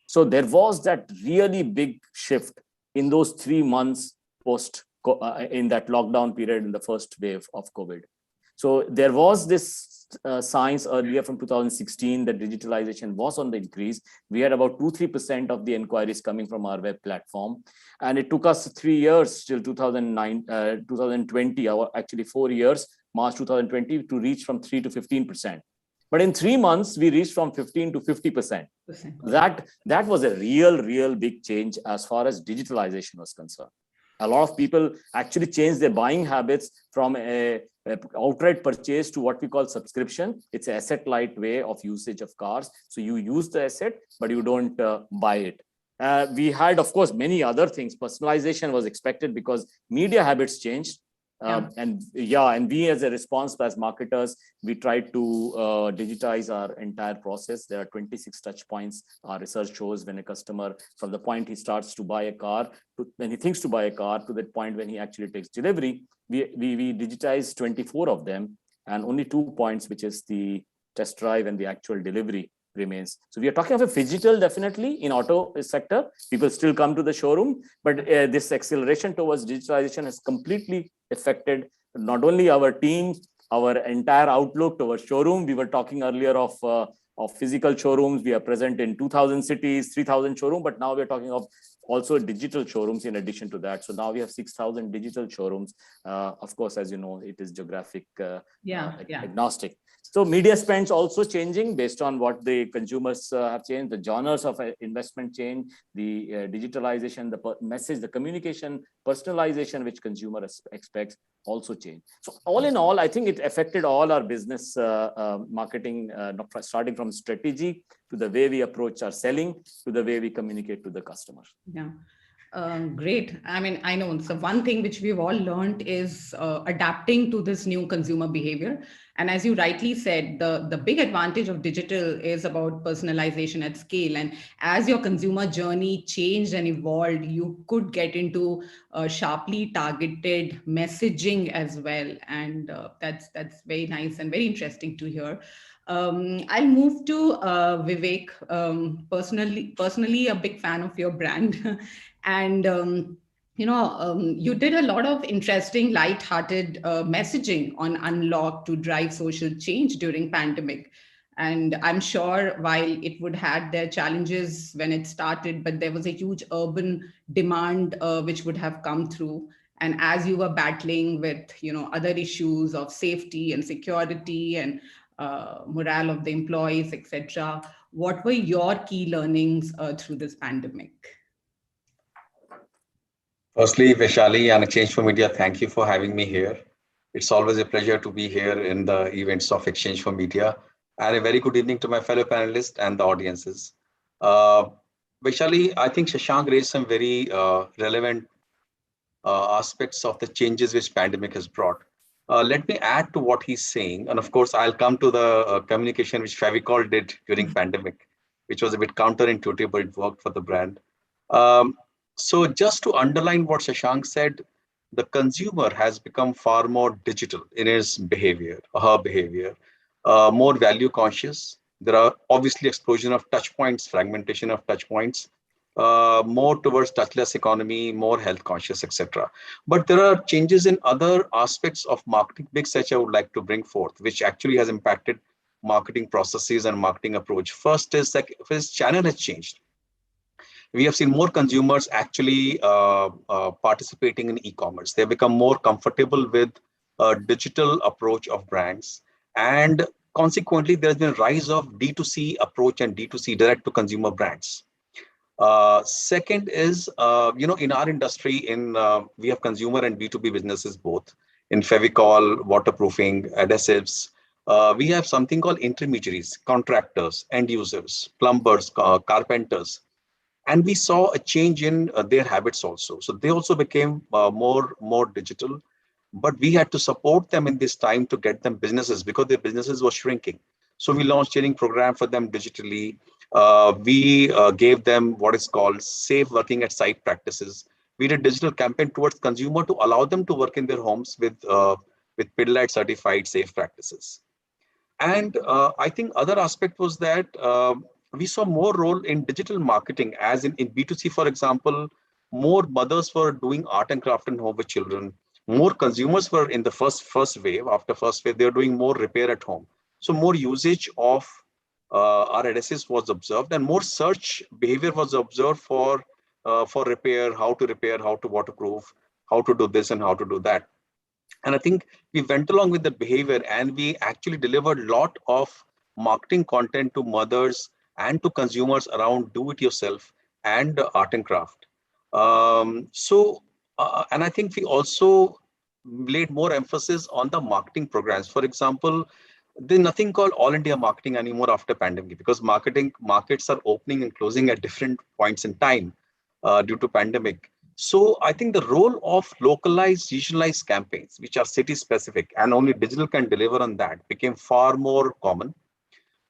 So there was that really big shift in those 3 months post in that lockdown period in the first wave of COVID. So there was this signs earlier from 2016 that digitalization was on the increase. We had about 2-3% of the inquiries coming from our web platform. And it took us 3 years till 2020, actually 4 years, March 2020, to reach from 3 to 15%. But in 3 months, we reached from 15 to 50%. That was a real big change as far as digitalization was concerned. A lot of people actually changed their buying habits from a outright purchase to what we call subscription. It's an asset-light way of usage of cars. So you use the asset, but you don't buy it. We had, of course, many other things. Personalization was expected because media habits changed. And we as a response as marketers, we tried to digitize our entire process. There are 26 touch points. Our research shows when a customer, from the point he starts to buy a car, to when he thinks to buy a car, to that point when he actually takes delivery, we digitize 24 of them, and only 2 points, which is the test drive and the actual delivery, remains. So we are talking of a phygital, definitely in auto sector. People still come to the showroom, but this acceleration towards digitalization has completely affected not only our team, our entire outlook towards showroom. We were talking earlier of physical showrooms. We are present in 2,000 cities, 3,000 showroom, but now we're talking of also digital showrooms in addition to that. So now we have 6,000 digital showrooms. Of course, as you know, it is geographic agnostic. So media spends also changing based on what the consumers have changed, the genres of investment change, the digitalization, the message, the communication, personalization, which consumer expects also change. So all in all, I think it affected all our business marketing, starting from strategy to the way we approach our selling to the way we communicate to the customer. Yeah. Great. I mean, I know. So one thing which we've all learned is adapting to this new consumer behavior. And as you rightly said, the big advantage of digital is about personalization at scale. And as your consumer journey changed and evolved, you could get into sharply targeted messaging as well. And that's very nice and very interesting to hear. I'll move to Vivek. Personally, a big fan of your brand. And you did a lot of interesting, light-hearted messaging on Unlock to drive social change during pandemic. And I'm sure while it would had their challenges when it started, but there was a huge urban demand which would have come through. And as you were battling with other issues of safety and security and morale of the employees, etc., what were your key learnings through this pandemic? Firstly, Vaishali and Exchange for Media, thank you for having me here. It's always a pleasure to be here in the events of Exchange for Media. And a very good evening to my fellow panelists and the audiences. Vaishali, I think Shashank raised some very relevant aspects of the changes which pandemic has brought. Let me add to what he's saying. And of course, I'll come to the communication which Favicol did during pandemic, which was a bit counterintuitive, but it worked for the brand. So just to underline what Shashank said, the consumer has become far more digital in his behavior, her behavior, more value conscious. There are obviously explosion of touch points, fragmentation of touch points, more towards touchless economy, more health conscious, etc. But there are changes in other aspects of marketing mix which I would like to bring forth, which actually has impacted marketing processes and marketing approach. First is that his channel has changed. We have seen more consumers actually participating in e-commerce. They become more comfortable with a digital approach of brands. And consequently, there's been a rise of D2C approach and D2C direct to consumer brands. Second is, in our industry, we have consumer and B2B businesses both. In Favicol, waterproofing, adhesives, we have something called intermediaries, contractors, end users, plumbers, carpenters. And we saw a change in their habits also. So they also became more digital, but we had to support them in this time to get them businesses because their businesses were shrinking. So we launched training program for them digitally. We gave them what is called safe working at site practices. We did digital campaign towards consumer to allow them to work in their homes with Pidilite certified safe practices. And I think other aspect was that we saw more role in digital marketing, as in B2C, for example, more mothers were doing art and craft in home with children. More consumers were in the first wave. After first wave, they were doing more repair at home. So more usage of our adhesives was observed, and more search behavior was observed for repair, how to waterproof, how to do this and how to do that. And I think we went along with the behavior, and we actually delivered a lot of marketing content to mothers and to consumers around do-it-yourself and art and craft. And I think we also laid more emphasis on the marketing programs. For example, there's nothing called all India marketing anymore after pandemic, because markets are opening and closing at different points in time due to pandemic. So I think the role of localized, regionalized campaigns, which are city specific and only digital can deliver on that, became far more common.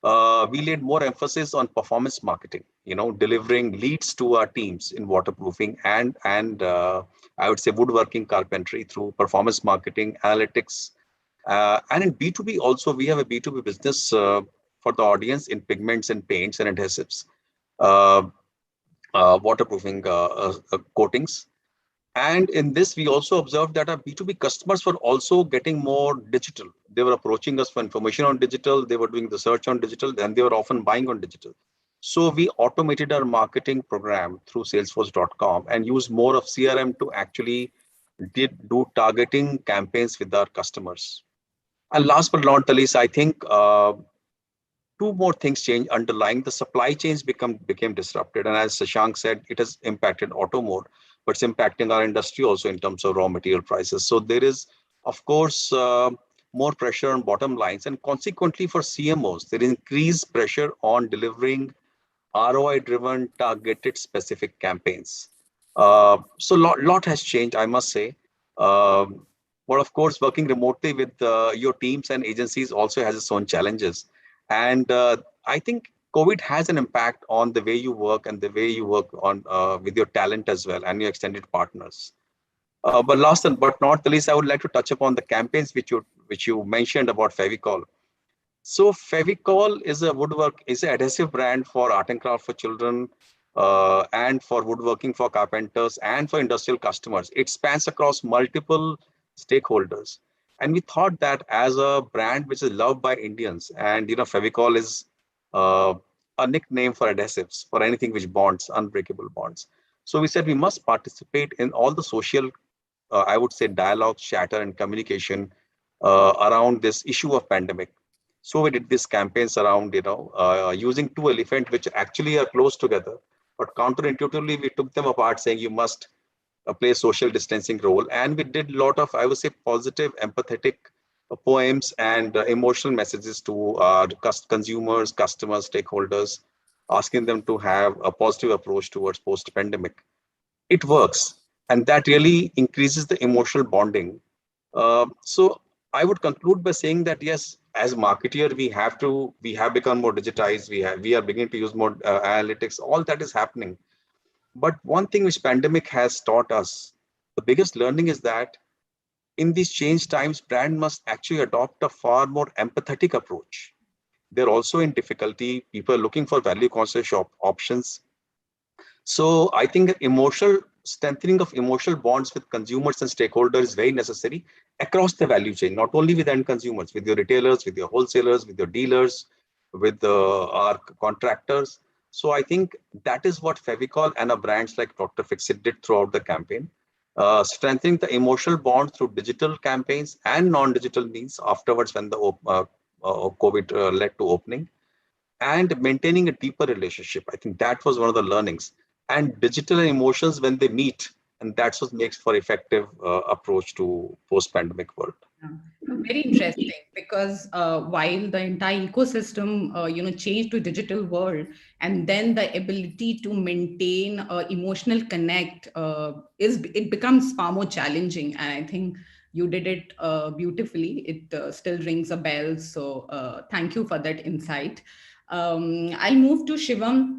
We laid more emphasis on performance marketing, delivering leads to our teams in waterproofing and I would say woodworking, carpentry through performance marketing, analytics. And in B2B also, we have a B2B business for the audience in pigments and paints and adhesives, waterproofing coatings. And in this, we also observed that our B2B customers were also getting more digital. They were approaching us for information on digital. They were doing the search on digital, and they were often buying on digital. So we automated our marketing program through salesforce.com and used more of CRM to actually do targeting campaigns with our customers. And last but not the least, I think two more things changed underlying. The supply chains became disrupted. And as Shashank said, it has impacted auto more, but it's impacting our industry also in terms of raw material prices. So there is, of course, more pressure on bottom lines. And consequently for CMOs, there is increased pressure on delivering ROI-driven, targeted, specific campaigns. So lot has changed, I must say. But of course, working remotely with your teams and agencies also has its own challenges. And I think COVID has an impact on the way you work and the way you work on with your talent as well and your extended partners. But last but not the least, I would like to touch upon the campaigns which you mentioned about Fevicol. So Fevicol is an adhesive brand for art and craft for children and for woodworking for carpenters and for industrial customers. It spans across multiple stakeholders. And we thought that as a brand which is loved by Indians, and Fevicol is a nickname for adhesives, for anything which bonds, unbreakable bonds. So we said we must participate in all the social, I would say, dialogue, chatter, and communication around this issue of pandemic. So we did these campaigns around, using two elephants which actually are close together, but counterintuitively we took them apart, saying you must play a social distancing role. And we did a lot of, I would say, positive, empathetic poems and emotional messages to consumers, customers, stakeholders, asking them to have a positive approach towards post-pandemic. It works, and that really increases the emotional bonding. So I would conclude by saying that yes, as marketeer, we have become more digitized. We are beginning to use more analytics. All that is happening. But one thing which pandemic has taught us, the biggest learning is that in these changed times, brand must actually adopt a far more empathetic approach. They're also in difficulty. People are looking for value conscious options. So I think strengthening of emotional bonds with consumers and stakeholders is very necessary across the value chain, not only with end consumers, with your retailers, with your wholesalers, with your dealers, with our contractors. So I think that is what Fevicol and our brands like Dr. Fixit did throughout the campaign, strengthening the emotional bond through digital campaigns and non-digital means afterwards when the COVID led to opening, and maintaining a deeper relationship. I think that was one of the learnings. And digital and emotions when they meet, and that's what makes for effective approach to post-pandemic world. Very interesting, because while the entire ecosystem, changed to digital world, and then the ability to maintain emotional connect it becomes far more challenging. And I think you did it beautifully. It still rings a bell. So thank you for that insight. I'll move to Shivam.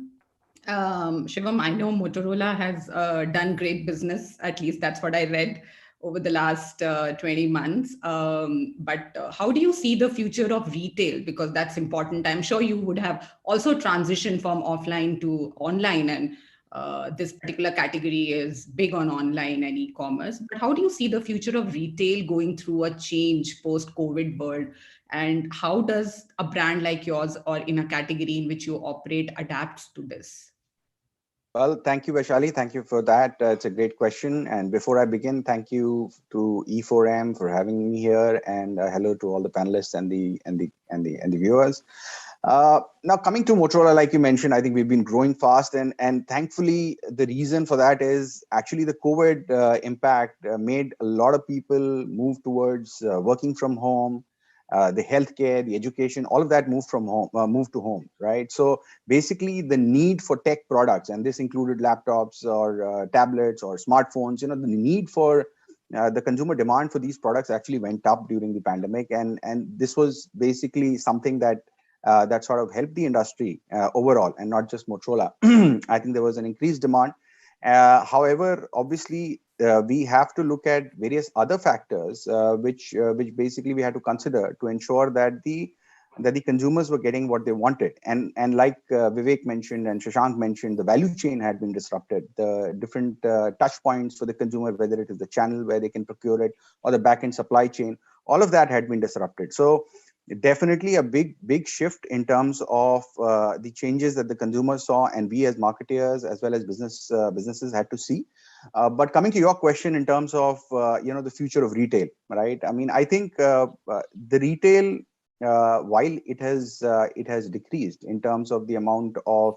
Shivam, I know Motorola has done great business. At least that's what I read over the last 20 months. But how do you see the future of retail? Because that's important. I'm sure you would have also transitioned from offline to online, and this particular category is big on online and e-commerce. But how do you see the future of retail going through a change post-COVID world? And how does a brand like yours, or in a category in which you operate, adapts to this? Well, thank you, Vaishali. Thank you for that. It's a great question. And before I begin, thank you to E4m for having me here, and hello to all the panelists and the viewers. Now, coming to Motorola, like you mentioned, I think we've been growing fast, and thankfully, the reason for that is actually the COVID impact made a lot of people move towards working from home. The healthcare, the education, all of that moved to home, right? So basically the need for tech products, and this included laptops or tablets or smartphones, the need for the consumer demand for these products actually went up during the pandemic. And this was basically something that sort of helped the industry overall, and not just Motorola. I think there was an increased demand. However, obviously, we have to look at various other factors, which basically we had to consider to ensure that the consumers were getting what they wanted. And like Vivek mentioned and Shashank mentioned, the value chain had been disrupted. The different touch points for the consumer, whether it is the channel where they can procure it or the back-end supply chain, all of that had been disrupted. So definitely a big shift in terms of the changes that the consumers saw, and we as marketeers as well as businesses had to see. But coming to your question in terms of the future of retail, right? I mean, I think the retail, while it has decreased in terms of the amount of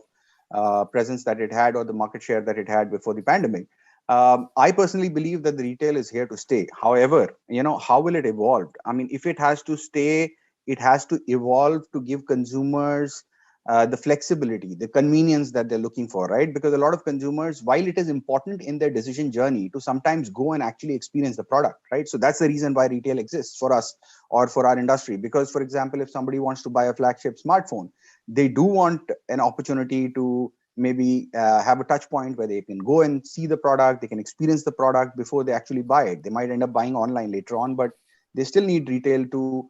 presence that it had or the market share that it had before the pandemic, I personally believe that the retail is here to stay. However, how will it evolve? I mean, if it has to stay, it has to evolve to give consumers the flexibility, the convenience that they're looking for, right? Because a lot of consumers, while it is important in their decision journey to sometimes go and actually experience the product, right? So that's the reason why retail exists for us or for our industry. Because, for example, if somebody wants to buy a flagship smartphone, they do want an opportunity to maybe have a touch point where they can go and see the product, they can experience the product before they actually buy it. They might end up buying online later on, but they still need retail to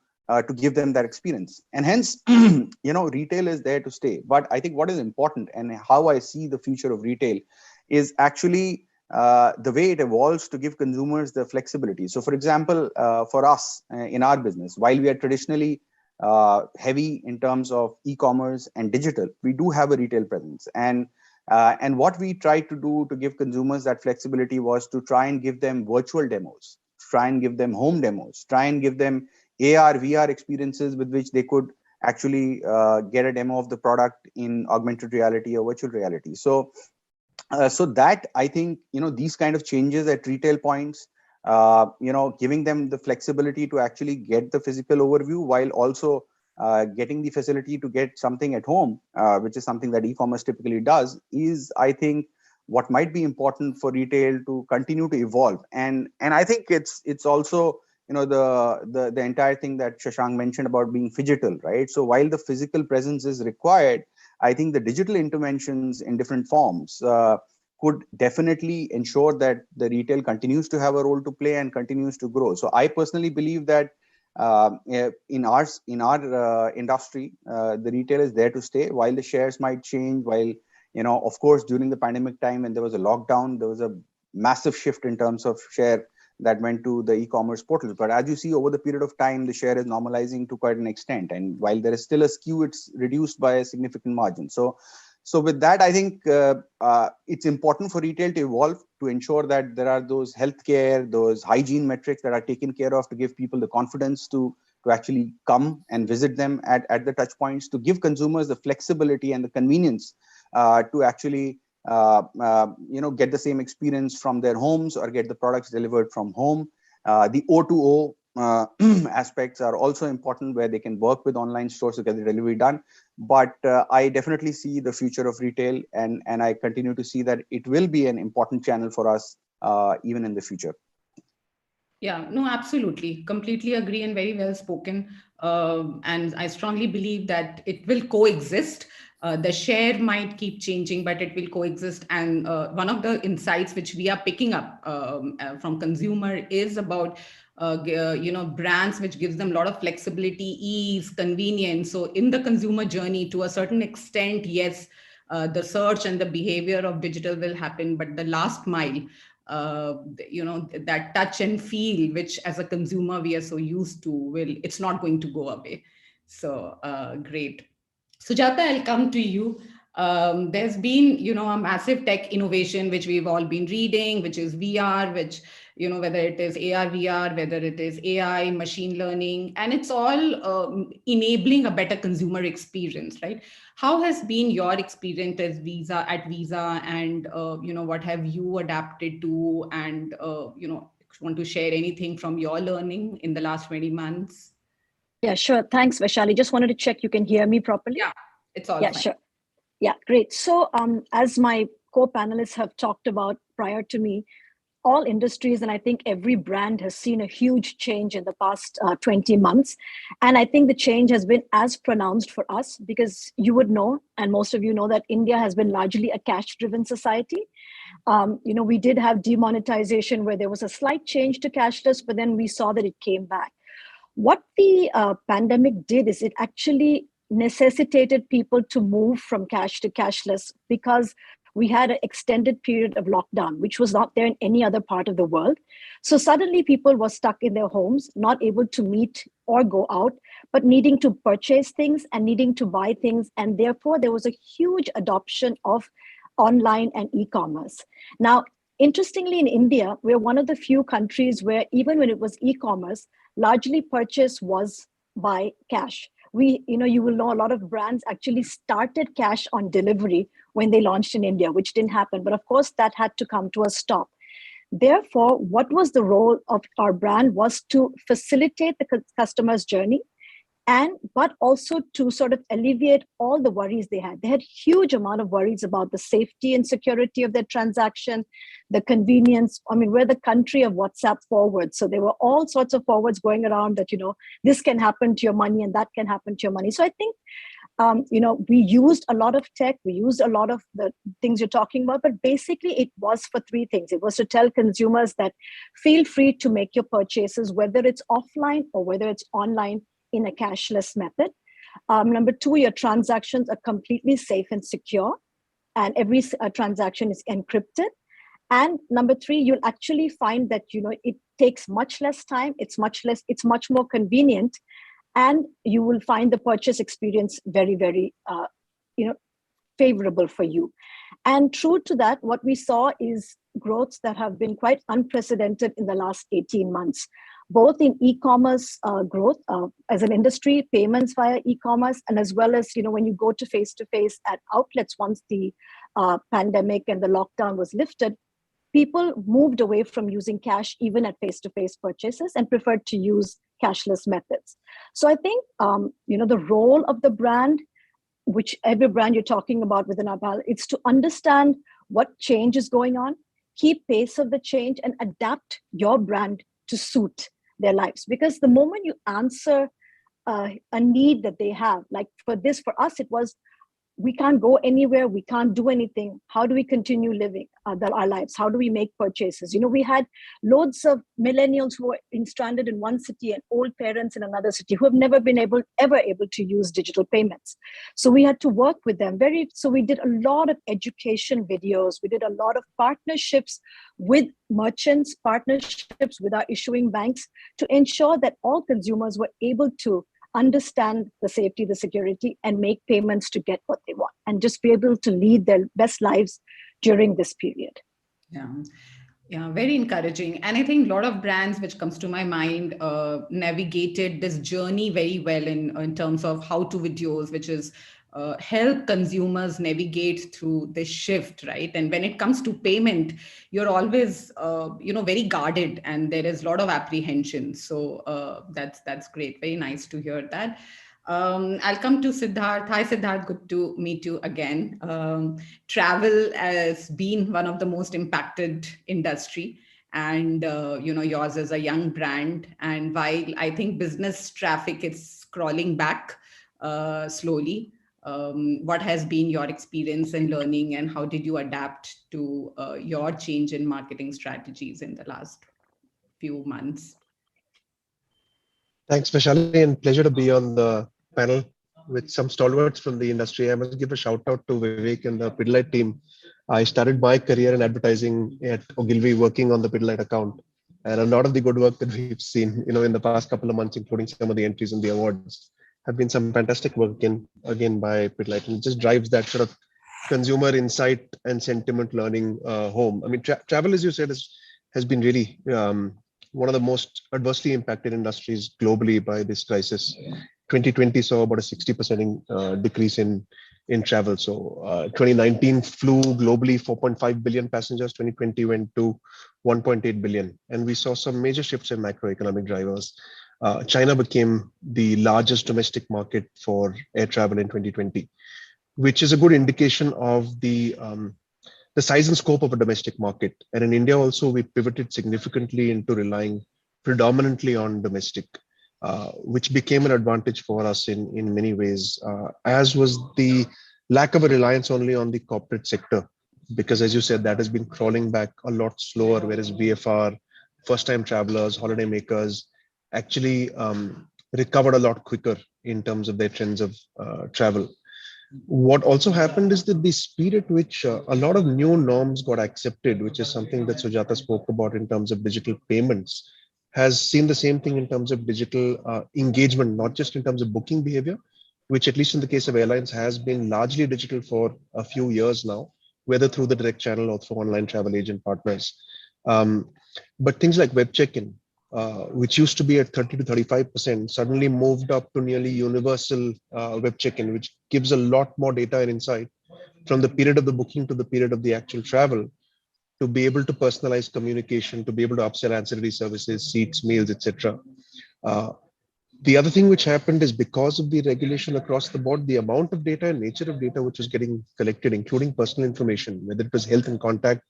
give them that experience. And hence, retail is there to stay. But I think what is important and how I see the future of retail is actually the way it evolves to give consumers the flexibility. So, for example, for us in our business, while we are traditionally heavy in terms of e-commerce and digital, we do have a retail presence. And what we tried to do to give consumers that flexibility was to try and give them virtual demos, try and give them home demos, try and give them AR, VR experiences with which they could actually get a demo of the product in augmented reality or virtual reality. So that I think, these kind of changes at retail points, giving them the flexibility to actually get the physical overview while also getting the facility to get something at home, which is something that e-commerce typically does, is, I think, what might be important for retail to continue to evolve. And I think it's also, the entire thing that Shashank mentioned about being phygital, right? So while the physical presence is required, I think the digital interventions in different forms could definitely ensure that the retail continues to have a role to play and continues to grow. So I personally believe that in our industry, the retail is there to stay. While the shares might change, while, of course, during the pandemic time when there was a lockdown, there was a massive shift in terms of share that went to the e-commerce portals. But as you see, over the period of time, the share is normalizing to quite an extent. And while there is still a skew, it's reduced by a significant margin. So with that, I think it's important for retail to evolve to ensure that there are those healthcare, those hygiene metrics that are taken care of to give people the confidence to actually come and visit them at the touch points, to give consumers the flexibility and the convenience to actually get the same experience from their homes or get the products delivered from home. The O2O aspects are also important, where they can work with online stores to get the delivery done. But I definitely see the future of retail, and I continue to see that it will be an important channel for us even in the future. Yeah, no, absolutely. Completely agree and very well spoken. And I strongly believe that it will coexist. The share might keep changing, but it will coexist. And one of the insights which we are picking up from consumer is about brands which gives them a lot of flexibility, ease, convenience. So in the consumer journey, to a certain extent, yes, the search and the behavior of digital will happen, but the last mile, that touch and feel, which as a consumer we are so used to, it's not going to go away. So great. Sujata, I'll come to you. There's been, a massive tech innovation, which we've all been reading, which is VR, which, whether it is AR, VR, whether it is AI, machine learning, and it's all enabling a better consumer experience, right? How has been your experience at Visa, and, what have you adapted to, and, want to share anything from your learning in the last 20 months? Yeah, sure. Thanks, Vaishali. Just wanted to check you can hear me properly. Yeah, it's all fine. Sure. Yeah, great. So as my co-panelists have talked about prior to me, all industries, and I think every brand has seen a huge change in the past 20 months. And I think the change has been as pronounced for us, because you would know, and most of you know, that India has been largely a cash-driven society. We did have demonetization where there was a slight change to cashless, but then we saw that it came back. What the pandemic did is it actually necessitated people to move from cash to cashless, because we had an extended period of lockdown, which was not there in any other part of the world. So suddenly people were stuck in their homes, not able to meet or go out, but needing to purchase things and needing to buy things. And therefore, there was a huge adoption of online and e-commerce. Now, interestingly, in India, we're one of the few countries where even when it was e-commerce, largely purchase was by cash. You will know a lot of brands actually started cash on delivery when they launched in India, which didn't happen. But of course, that had to come to a stop. Therefore, what was the role of our brand was to facilitate the customer's journey, but also to sort of alleviate all the worries they had. They had huge amount of worries about the safety and security of their transaction, the convenience. I mean, we're the country of WhatsApp forwards. So there were all sorts of forwards going around that, this can happen to your money and that can happen to your money. So I think, we used a lot of tech, we used a lot of the things you're talking about, but basically it was for three things. It was to tell consumers that feel free to make your purchases, whether it's offline or whether it's online, in a cashless method. Number two, your transactions are completely safe and secure, and every transaction is encrypted. And number three, you'll actually find that it takes much less time. It's much more convenient, and you will find the purchase experience very, very, favorable for you. And true to that, what we saw is growths that have been quite unprecedented in the last 18 months. Both in e-commerce growth as an industry, payments via e-commerce, and as well as, when you go to face-to-face at outlets once the pandemic and the lockdown was lifted, people moved away from using cash even at face-to-face purchases and preferred to use cashless methods. So I think, the role of the brand, which every brand you're talking about within our panel, it's to understand what change is going on, keep pace of the change, and adapt your brand to suit their lives. Because the moment you answer a need that they have, like for us, it was, we can't go anywhere, we can't do anything. How do we continue living our lives? How do we make purchases? We had loads of millennials who were stranded in one city and old parents in another city who have never been ever able to use digital payments. So we had to work with them. So we did a lot of education videos. We did a lot of partnerships with merchants, partnerships with our issuing banks to ensure that all consumers were able to understand the safety, the security, and make payments to get what they want, and just be able to lead their best lives during this period. Yeah, very encouraging. And I think a lot of brands, which comes to my mind, navigated this journey very well in terms of how-to videos, which is help consumers navigate through this shift, right? And when it comes to payment, you're always, very guarded, and there is a lot of apprehension. So that's great. Very nice to hear that. I'll come to Siddharth. Hi, Siddharth. Good to meet you again. Travel has been one of the most impacted industry, and yours is a young brand. And while I think business traffic is crawling back slowly, what has been your experience and learning, and how did you adapt to your change in marketing strategies in the last few months? Thanks, Vaishali, and pleasure to be on the panel with some stalwarts from the industry. I must give a shout out to Vivek and the Pidilite team. I started my career in advertising at Ogilvy, working on the Pidilite account, and a lot of the good work that we've seen, in the past couple of months, including some of the entries in the awards, have been some fantastic work again by Pidilite, and it just drives that sort of consumer insight and sentiment learning home. I mean, travel, as you said, has been really one of the most adversely impacted industries globally by this crisis. 2020 saw about a 60% decrease in travel. So 2019 flew globally 4.5 billion passengers. 2020 went to 1.8 billion. And we saw some major shifts in macroeconomic drivers. China became the largest domestic market for air travel in 2020, which is a good indication of the size and scope of a domestic market. And in India also, we pivoted significantly into relying predominantly on domestic, which became an advantage for us in many ways, as was the lack of a reliance only on the corporate sector, because as you said, that has been crawling back a lot slower, whereas VFR, first-time travelers, holiday makers, actually recovered a lot quicker in terms of their trends of travel. What also happened is that the speed at which a lot of new norms got accepted, which is something that Sujata spoke about in terms of digital payments, has seen the same thing in terms of digital engagement, not just in terms of booking behavior, which at least in the case of airlines has been largely digital for a few years now, whether through the direct channel or through online travel agent partners. But things like web check-in, which used to be at 30 to 35%, suddenly moved up to nearly universal web check-in, which gives a lot more data and insight from the period of the booking to the period of the actual travel, to be able to personalize communication, to be able to upsell ancillary services, seats, meals, etc. The other thing which happened is because of the regulation across the board, the amount of data and nature of data which was getting collected, including personal information, whether it was health and contact,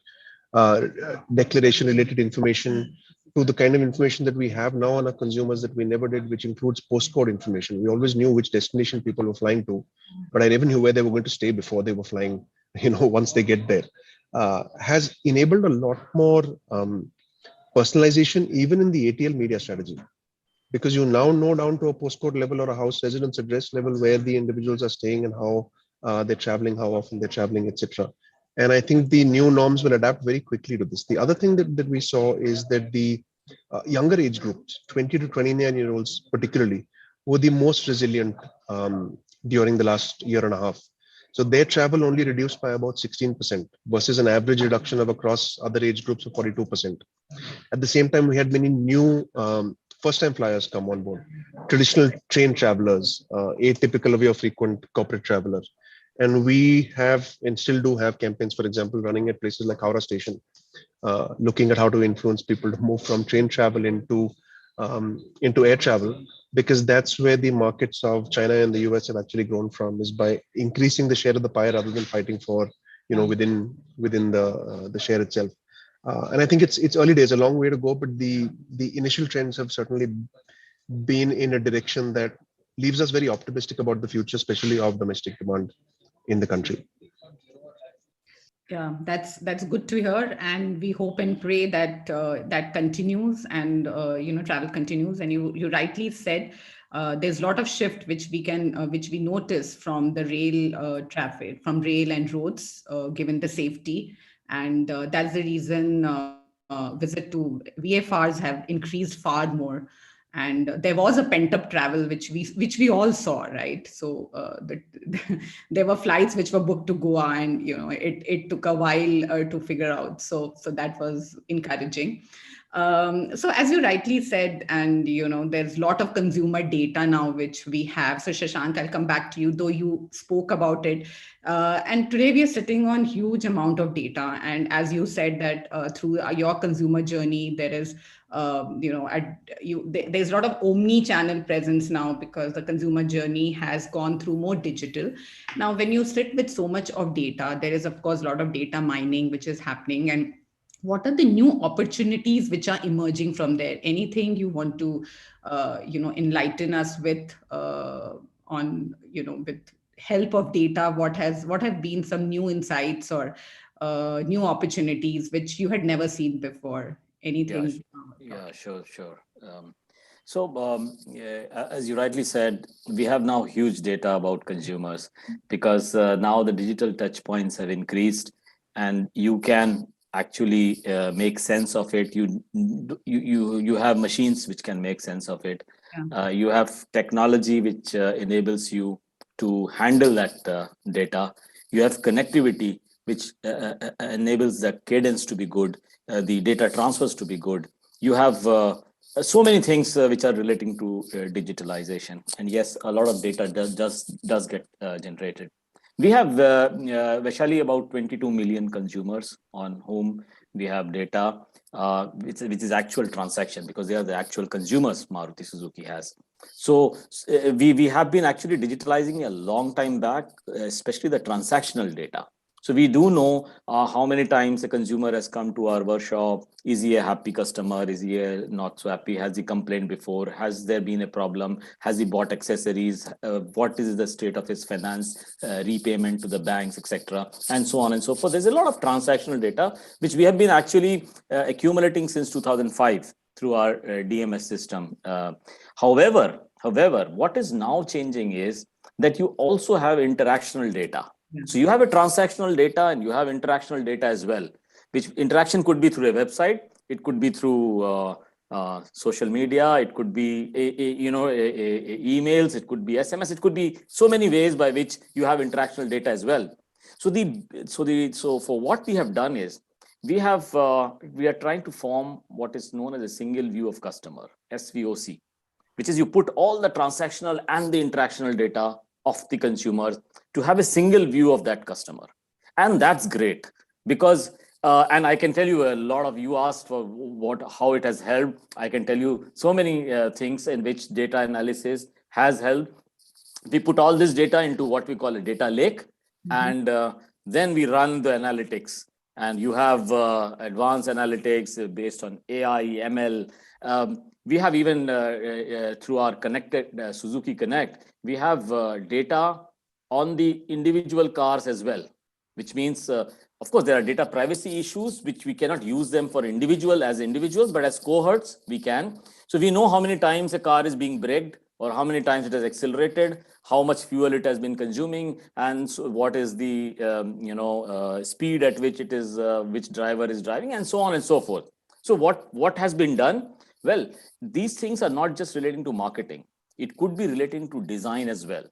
declaration related information, to the kind of information that we have now on our consumers that we never did, which includes postcode information. We always knew which destination people were flying to, but I never knew where they were going to stay before they were flying, once they get there. Has enabled a lot more personalization even in the ATL media strategy, because you now know down to a postcode level or a house residence address level where the individuals are staying and how they're traveling, how often they're traveling, etc. And I think the new norms will adapt very quickly to this. The other thing that we saw is that the younger age groups, 20 to 29-year-olds particularly, were the most resilient during the last year and a half. So their travel only reduced by about 16% versus an average reduction of across other age groups of 42%. At the same time, we had many new first-time flyers come on board, traditional train travelers, atypical of your frequent corporate traveler. And we have and still do have campaigns, for example, running at places like Howrah Station, looking at how to influence people to move from train travel into air travel, because that's where the markets of China and the US have actually grown from, is by increasing the share of the pie rather than fighting for, within the share itself. And I think it's early days, a long way to go, but the initial trends have certainly been in a direction that leaves us very optimistic about the future, especially of domestic demand in the country. Yeah, that's good to hear, and we hope and pray that that continues and travel continues. And you rightly said there's a lot of shift which we notice from the rail traffic, from rail and roads, given the safety, and that's the reason visit to VFRs have increased far more. And there was a pent-up travel which we all saw, right? So there were flights which were booked to Goa, and it took a while to figure out. So that was encouraging. So as you rightly said, and there's a lot of consumer data now which we have. So Shashank, I'll come back to you, though you spoke about it. And today we are sitting on huge amount of data. And as you said that through your consumer journey, there is there's a lot of omni-channel presence now, because the consumer journey has gone through more digital. Now, when you sit with so much of data, there is of course a lot of data mining which is happening. And what are the new opportunities which are emerging from there? Anything you want to enlighten us with with help of data? What have been some new insights or new opportunities which you had never seen before? Anything? Yeah, sure. As you rightly said, we have now huge data about consumers, because now the digital touch points have increased, and you can actually make sense of it. You have machines which can make sense of it. Yeah. You have technology which enables you to handle that data. You have connectivity which enables the cadence to be good, the data transfers to be good. You have so many things which are relating to digitalization. And yes, a lot of data does get generated. We have Vaishali, about 22 million consumers on whom we have data, which is actual transaction, because they are the actual consumers Maruti Suzuki has. So we have been actually digitalizing a long time back, especially the transactional data. So we do know how many times a consumer has come to our workshop. Is he a happy customer? Is he not so happy? Has he complained before? Has there been a problem? Has he bought accessories? What is the state of his finance, repayment to the banks, etc., and so on and so forth. There's a lot of transactional data which we have been actually accumulating since 2005 through our DMS system. However, what is now changing is that you also have interactional data. So you have a transactional data and you have interactional data as well, which interaction could be through a website. It could be through social media, it could be emails, it could be SMS, it could be so many ways by which you have interactional data as well. So for what we have done is we are trying to form what is known as a single view of customer, SVOC, which is you put all the transactional and the interactional data of the consumers to have a single view of that customer. And that's great because and I can tell you, a lot of you asked for how it has helped. I can tell you so many things in which data analysis has helped. We put all this data into what we call a data lake, and then we run the analytics. And you have advanced analytics based on AI, ML. We have even through our connected Suzuki Connect, we have data on the individual cars as well, which means of course, there are data privacy issues, which we cannot use them for individuals, but as cohorts, we can. So we know how many times a car is being braked or how many times it has accelerated, how much fuel it has been consuming, and so what is the speed at which it is, which driver is driving, and so on and so forth. So what has been done? Well, these things are not just relating to marketing. It could be relating to design as well.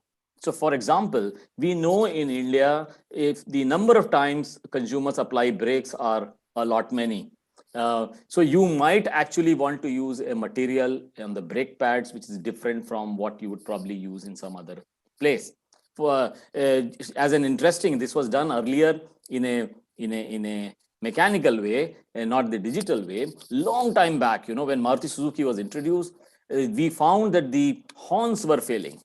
So for example, we know in India, if the number of times consumers apply brakes are a lot many. So you might actually want to use a material on the brake pads, which is different from what you would probably use in some other place. For as an interesting, this was done earlier in a mechanical way and not the digital way. Long time back, when Maruti Suzuki was introduced, we found that the horns were failing.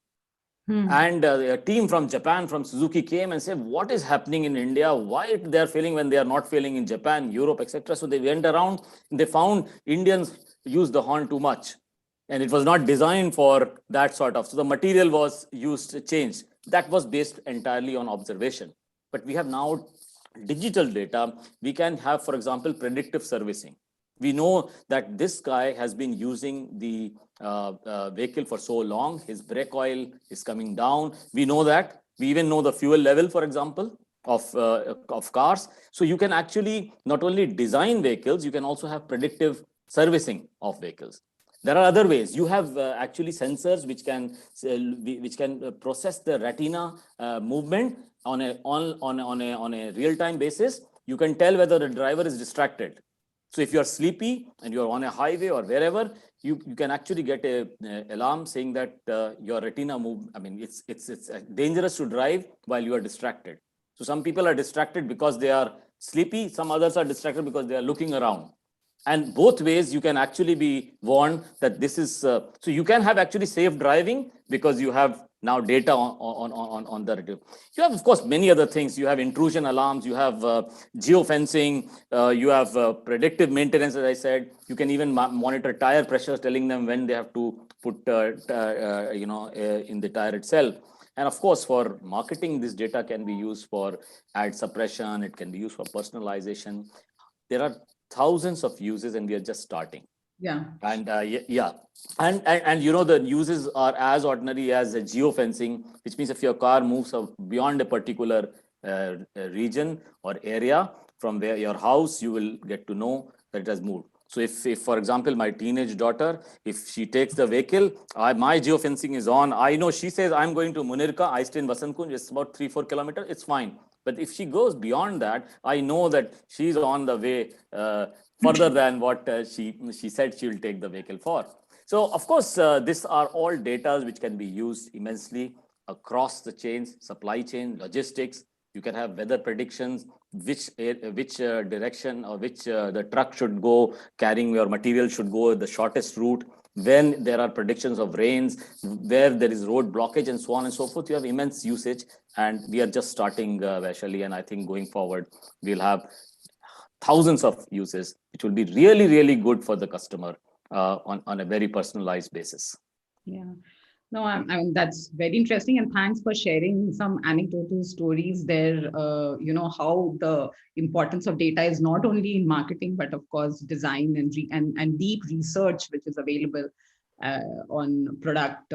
And a team from Japan, from Suzuki, came and said, what is happening in India? Why they are failing when they are not failing in Japan, Europe, etc. So they went around, they found Indians use the horn too much. And it was not designed for that sort of. So the material was changed. That was based entirely on observation. But we have now digital data. We can have, for example, predictive servicing. We know that this guy has been using the vehicle for so long, his brake oil is coming down. We know that. We even know the fuel level, for example, of cars. So you can actually not only design vehicles, you can also have predictive servicing of vehicles. There are other ways. You have actually sensors which can process the retina movement on a real-time basis. You can tell whether the driver is distracted. So if you're sleepy and you're on a highway or wherever, you can actually get a alarm saying that your retina move. I mean, it's dangerous to drive while you are distracted. So some people are distracted because they are sleepy. Some others are distracted because they are looking around. And both ways you can actually be warned that this is, so you can have actually safe driving because you have now data on the radio. You have, of course, many other things. You have intrusion alarms, you have geofencing, you have predictive maintenance, as I said. You can even monitor tire pressures, telling them when they have to put, in the tire itself. And of course, for marketing, this data can be used for ad suppression. It can be used for personalization. There are thousands of uses, and we are just starting. Yeah. And and the uses are as ordinary as a geofencing, which means if your car moves beyond a particular region or area from where your house, you will get to know that it has moved. So if for example, my teenage daughter, if she takes the vehicle, my geofencing is on. I know she says, I'm going to Munirka, I stay in Vasant Kunj, it's about 3-4 kilometers, it's fine. But if she goes beyond that, I know that she's on the way further than what she said she will take the vehicle for. So of course, these are all data which can be used immensely across the chains, supply chain, logistics. You can have weather predictions, which direction or which the truck should go, carrying your material should go the shortest route, when there are predictions of rains, where there is road blockage, and so on and so forth. You have immense usage, and we are just starting, Vaishali, and I think going forward, we'll have thousands of uses, which will be really, really good for the customer on a very personalized basis. Yeah. No, I mean, that's very interesting. And thanks for sharing some anecdotal stories there, how the importance of data is not only in marketing, but of course, design and deep research, which is available on product,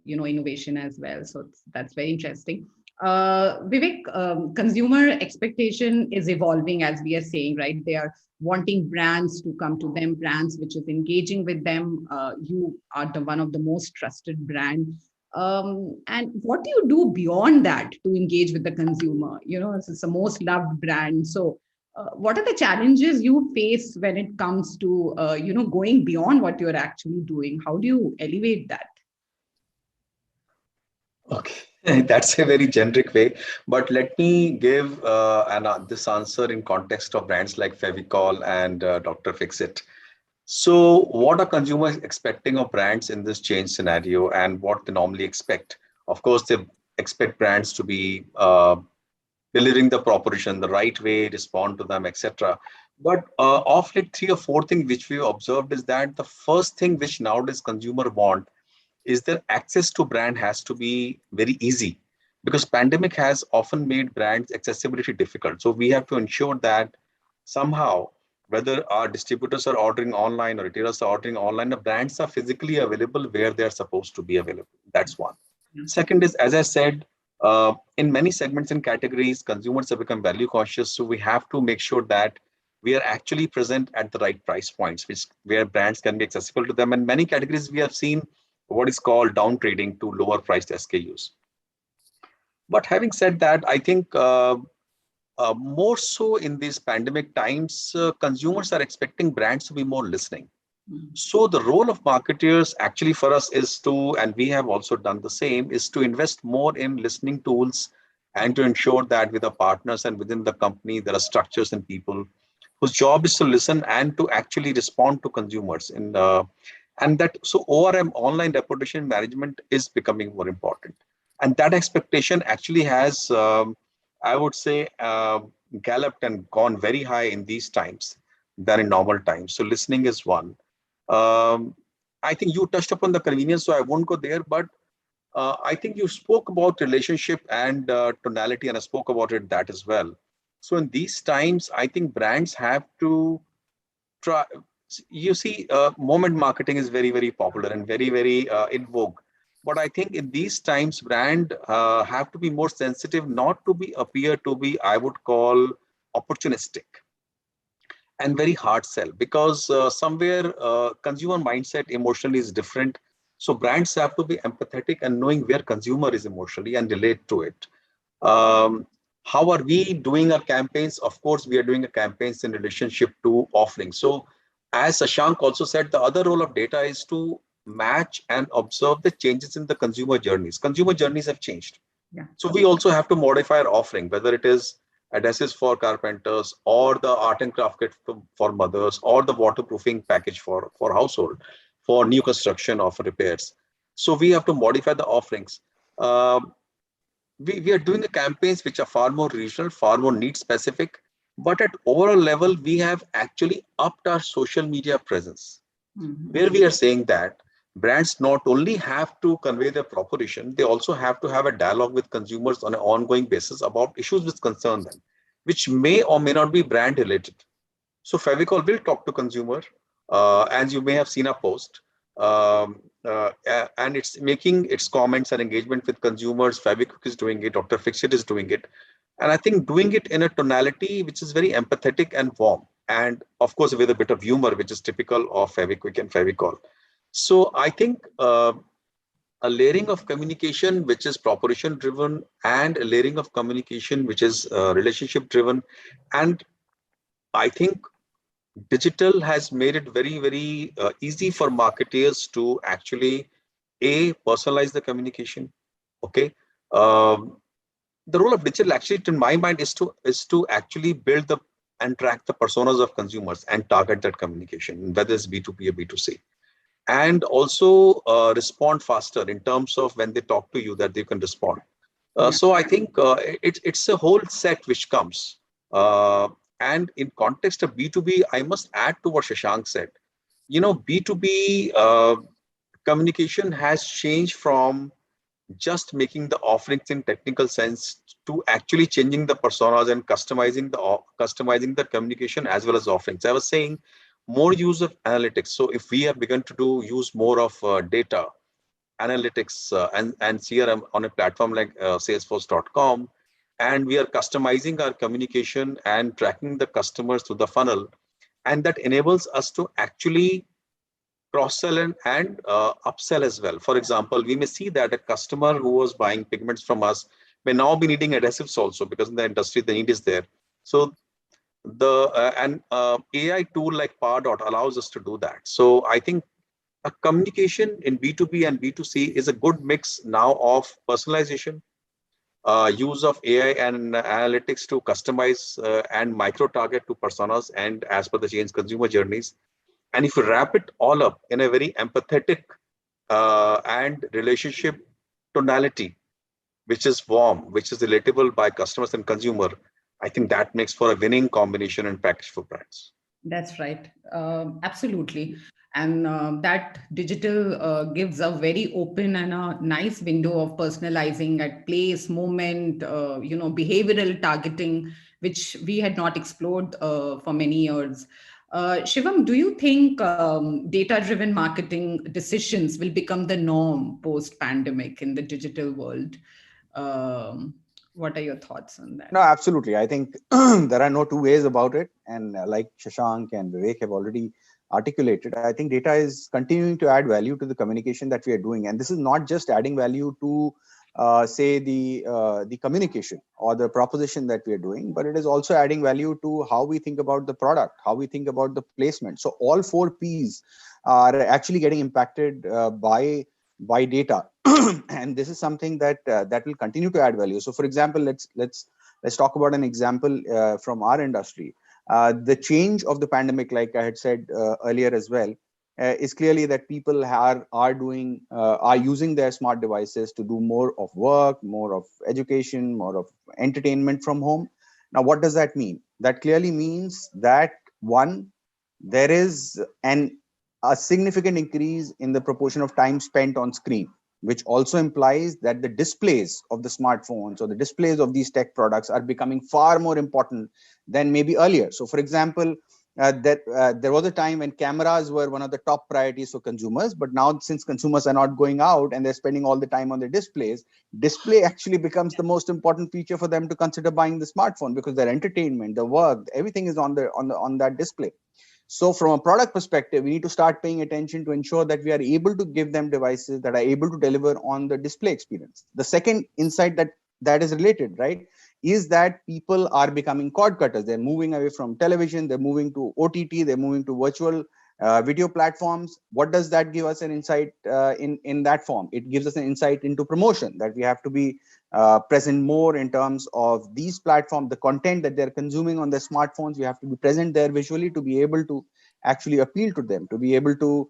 innovation as well. So that's very interesting. Vivek, consumer expectation is evolving, as we are saying, right? They are wanting brands to come to them, brands which is engaging with them. You are one of the most trusted brand. And what do you do beyond that to engage with the consumer? It's the most loved brand. So what are the challenges you face when it comes to, going beyond what you're actually doing? How do you elevate that? Okay, that's a very generic way, but let me give this answer in context of brands like Fevicol and Dr. Fixit. So what are consumers expecting of brands in this change scenario, and what they normally expect? Of course, they expect brands to be delivering the proposition the right way, respond to them, etc. But of like 3 or 4 things which we observed is that the first thing which nowadays consumer want is that access to brand has to be very easy, because pandemic has often made brands accessibility difficult. So we have to ensure that somehow, whether our distributors are ordering online or retailers are ordering online, the brands are physically available where they are supposed to be available. That's one. Second is, as I said, in many segments and categories, consumers have become value conscious. So we have to make sure that we are actually present at the right price points, where brands can be accessible to them. In many categories, we have seen what is called down trading to lower priced SKUs. But having said that, I think more so in these pandemic times, consumers are expecting brands to be more listening. So the role of marketers actually for us is to, and we have also done the same, is to invest more in listening tools and to ensure that with the partners and within the company, there are structures and people whose job is to listen and to actually respond to consumers. And that, so ORM, online reputation management, is becoming more important. And that expectation actually has, I would say, galloped and gone very high in these times than in normal times. So listening is one. I think you touched upon the convenience, so I won't go there, but I think you spoke about relationship and tonality, and I spoke about that as well. So in these times, I think brands have to try. You see, moment marketing is very, very popular and very, very in vogue. But I think in these times, brand have to be more sensitive, not to be appear to be, I would call, opportunistic and very hard sell, because somewhere consumer mindset emotionally is different. So brands have to be empathetic and knowing where consumer is emotionally and relate to it. How are we doing our campaigns? Of course, we are doing a campaigns in relationship to offerings. So as Shashank also said, the other role of data is to match and observe the changes in the consumer journeys. Consumer journeys have changed. Yeah. So we also have to modify our offering, whether it is adhesives for carpenters or the art and craft kit for mothers or the waterproofing package for household, for new construction or for repairs. So we have to modify the offerings. We are doing the campaigns which are far more regional, far more need specific, but at overall level, we have actually upped our social media presence, where we are saying that brands not only have to convey their proposition, they also have to have a dialogue with consumers on an ongoing basis about issues which concern them, which may or may not be brand related. So Fevicol will talk to consumer, as you may have seen a post, and it's making its comments and engagement with consumers. Fevikwik is doing it, Dr. Fixit is doing it. And I think doing it in a tonality which is very empathetic and warm. And of course, with a bit of humor, which is typical of Fevikwik and Fevicol. So I think a layering of communication, which is proposition driven, and a layering of communication, which is relationship driven. And I think digital has made it very, very easy for marketers to actually personalize the communication. Okay. The role of digital actually, in my mind, is to actually build and track the personas of consumers and target that communication, whether it's B2B or B2C. And also respond faster in terms of when they talk to you, that they can respond. So I think it's a whole set which comes. And in context of B2B, I must add to what Shashank said. B2B communication has changed from just making the offerings in technical sense to actually changing the personas and customizing the communication as well as offerings. I was saying more use of analytics. So if we have begun to use more of data analytics and CRM on a platform like salesforce.com. And we are customizing our communication and tracking the customers through the funnel. And that enables us to actually cross-sell and upsell as well. For example, we may see that a customer who was buying pigments from us may now be needing adhesives also, because in the industry the need is there. So the AI tool like Pardot allows us to do that. So I think a communication in B2B and B2C is a good mix now of personalization, use of AI and analytics to customize and micro-target to personas and as per the changed consumer journeys. And if you wrap it all up in a very empathetic and relationship tonality, which is warm, which is relatable by customers and consumer, I think that makes for a winning combination and package for brands. That's right. Absolutely. And that digital gives a very open and a nice window of personalizing at place, moment, behavioral targeting, which we had not explored for many years. Shivam, do you think data-driven marketing decisions will become the norm post-pandemic in the digital world? What are your thoughts on that? No, absolutely. I think there are no two ways about it. And like Shashank and Vivek have already articulated, I think data is continuing to add value to the communication that we are doing. And this is not just adding value to, say, the communication or the proposition that we are doing, but it is also adding value to how we think about the product, how we think about the placement. So all 4 Ps are actually getting impacted by data. And this is something that that will continue to add value. So for example, let's talk about an example from our industry. The change of the pandemic, like I had said earlier as well, is clearly that people are using their smart devices to do more of work, more of education, more of entertainment from home. Now, what does that mean? That clearly means that one, there is a significant increase in the proportion of time spent on screen, which also implies that the displays of the smartphones or the displays of these tech products are becoming far more important than maybe earlier. So for example, there was a time when cameras were one of the top priorities for consumers, but now since consumers are not going out and they're spending all the time on their displays, display actually becomes the most important feature for them to consider buying the smartphone, because their entertainment, the work, everything is on that display. So from a product perspective, we need to start paying attention to ensure that we are able to give them devices that are able to deliver on the display experience. The second insight that is related, right, is that people are becoming cord cutters. They're moving away from television, they're moving to OTT, they're moving to virtual video platforms. What does that give us an insight in that form? It gives us an insight into promotion, that we have to be present more in terms of these platforms, the content that they're consuming on their smartphones. We have to be present there visually to be able to actually appeal to them, to be able to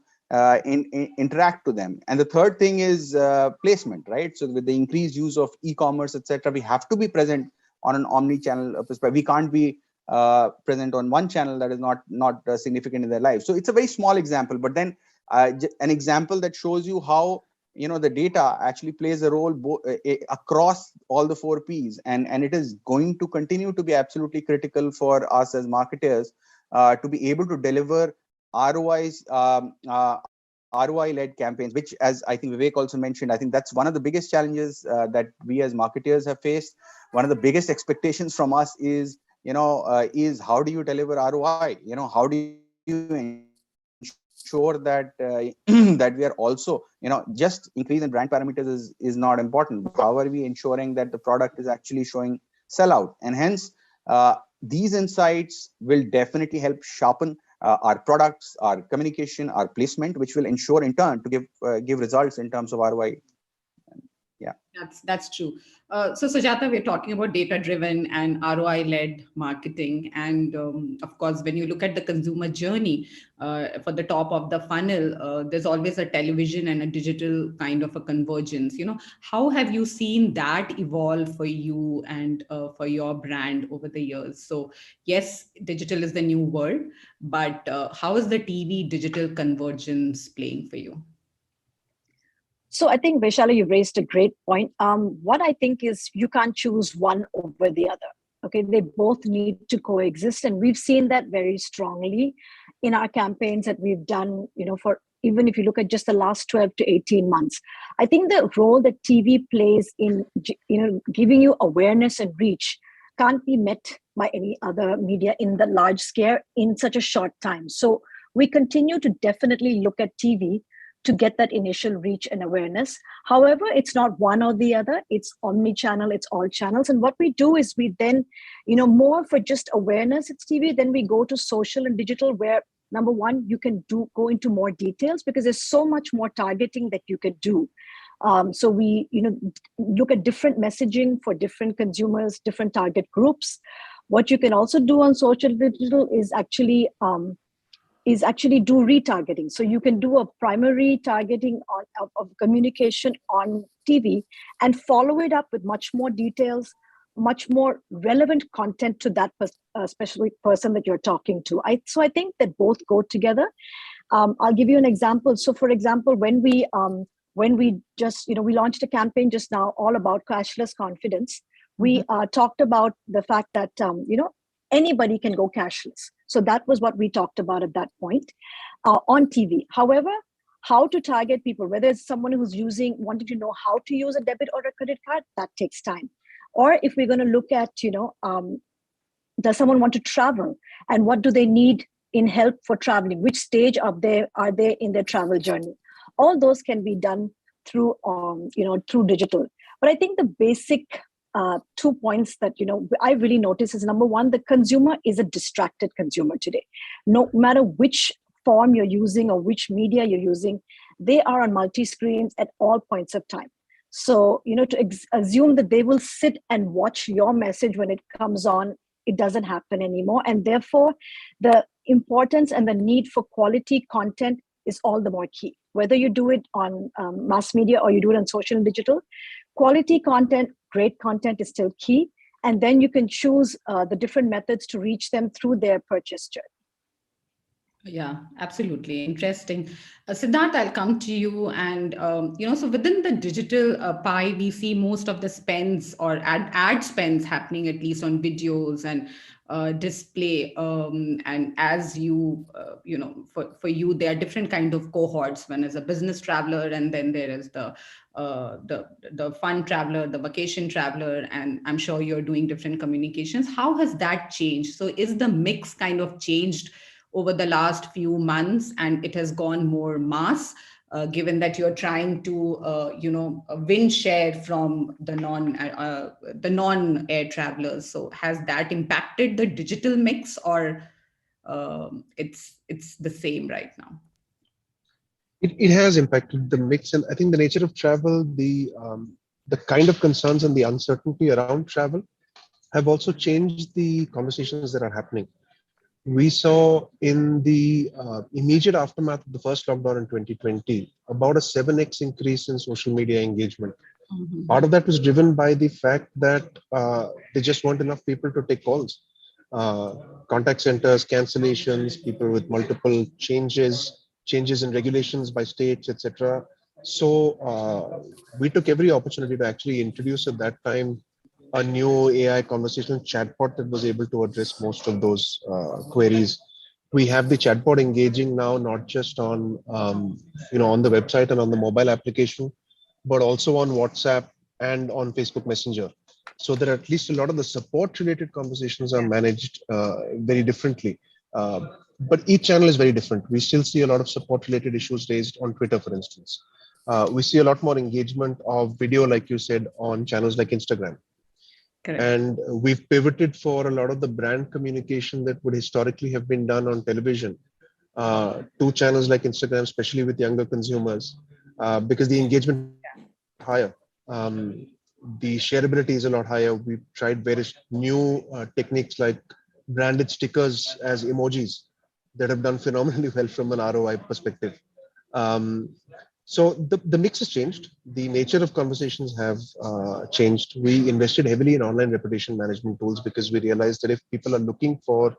interact to them. And the third thing is placement, right? So with the increased use of e-commerce, etc., we have to be present on an omni-channel perspective. We can't be present on one channel that is not significant in their life. So it's a very small example, but then an example that shows you how the data actually plays a role across all the 4 Ps, and it is going to continue to be absolutely critical for us as marketers to be able to deliver ROIs, ROI-led campaigns, which, as I think Vivek also mentioned, I think that's one of the biggest challenges that we as marketers have faced. One of the biggest expectations from us is how do you deliver ROI? How do you ensure that that we are also, just increase in brand parameters is not important. How are we ensuring that the product is actually showing sellout? And hence, these insights will definitely help sharpen our products, our communication, our placement, which will ensure in turn to give results in terms of ROI. Yeah, that's true. So Sujata, we're talking about data-driven and ROI-led marketing, and of course, when you look at the consumer journey for the top of the funnel, there's always a television and a digital kind of a convergence. How have you seen that evolve for you and for your brand over the years? So yes, digital is the new world, but how is the TV digital convergence playing for you? So I think, Vaishali, you raised a great point. What I think is you can't choose one over the other. Okay, they both need to coexist. And we've seen that very strongly in our campaigns that we've done, for even if you look at just the last 12 to 18 months. I think the role that TV plays in giving you awareness and reach can't be met by any other media in the large scale in such a short time. So we continue to definitely look at TV to get that initial reach and awareness. However, it's not one or the other, it's omni-channel, it's all channels. And what we do is we then, more for just awareness, it's TV, then we go to social and digital where, number one, you can go into more details because there's so much more targeting that you can do. So we, look at different messaging for different consumers, different target groups. What you can also do on social digital is actually do retargeting. So you can do a primary targeting of communication on TV and follow it up with much more details, much more relevant content to that specific person that you're talking to. So I think that both go together. I'll give you an example. So for example, when we just, we launched a campaign just now all about cashless confidence, we talked about the fact that, anybody can go cashless. So that was what we talked about at that point on TV. However, how to target people, whether it's someone who's wanting to know how to use a debit or a credit card, that takes time. Or if we're going to look at, does someone want to travel and what do they need in help for traveling? Which stage are they in their travel journey? All those can be done through, through digital. But I think the basic 2 points that I really notice is, number one, the consumer is a distracted consumer today. No matter which form you're using or which media you're using, they are on multi-screens at all points of time. So to assume that they will sit and watch your message when it comes on, it doesn't happen anymore. And therefore, the importance and the need for quality content is all the more key. Whether you do it on mass media or you do it on social and digital, quality content, great content is still key. And then you can choose the different methods to reach them through their purchase journey. Yeah, absolutely. Interesting. Siddharth, I'll come to you. And, so within the digital pie, we see most of the spends or ad spends happening, at least on videos and display. And as you, for you, there are different kind of cohorts. One is a business traveler, and then there is the fun traveler, the vacation traveler, and I'm sure you're doing different communications. How has that changed? So is the mix kind of changed over the last few months and it has gone more mass, given that you're trying to, win share from the non-air travelers? So has that impacted the digital mix, or it's the same right now? It has impacted the mix, and I think the nature of travel, the kind of concerns and the uncertainty around travel have also changed the conversations that are happening. We saw in the immediate aftermath of the first lockdown in 2020, about a 7x increase in social media engagement. Mm-hmm. Part of that was driven by the fact that they just want enough people to take calls. Contact centers, cancellations, people with multiple changes in regulations by states, etc. So we took every opportunity to actually introduce at that time a new AI conversational chatbot that was able to address most of those queries. We have the chatbot engaging now, not just on on the website and on the mobile application, but also on WhatsApp and on Facebook Messenger. So that at least a lot of the support-related conversations are managed very differently. But each channel is very different. We still see a lot of support-related issues raised on Twitter, for instance. We see a lot more engagement of video, like you said, on channels like Instagram. Correct. And we've pivoted for a lot of the brand communication that would historically have been done on television to channels like Instagram, especially with younger consumers, because the engagement is higher. The shareability is a lot higher. We've tried various new techniques like branded stickers as emojis that have done phenomenally well from an ROI perspective. So the mix has changed. The nature of conversations have changed. We invested heavily in online reputation management tools because we realized that if people are looking for,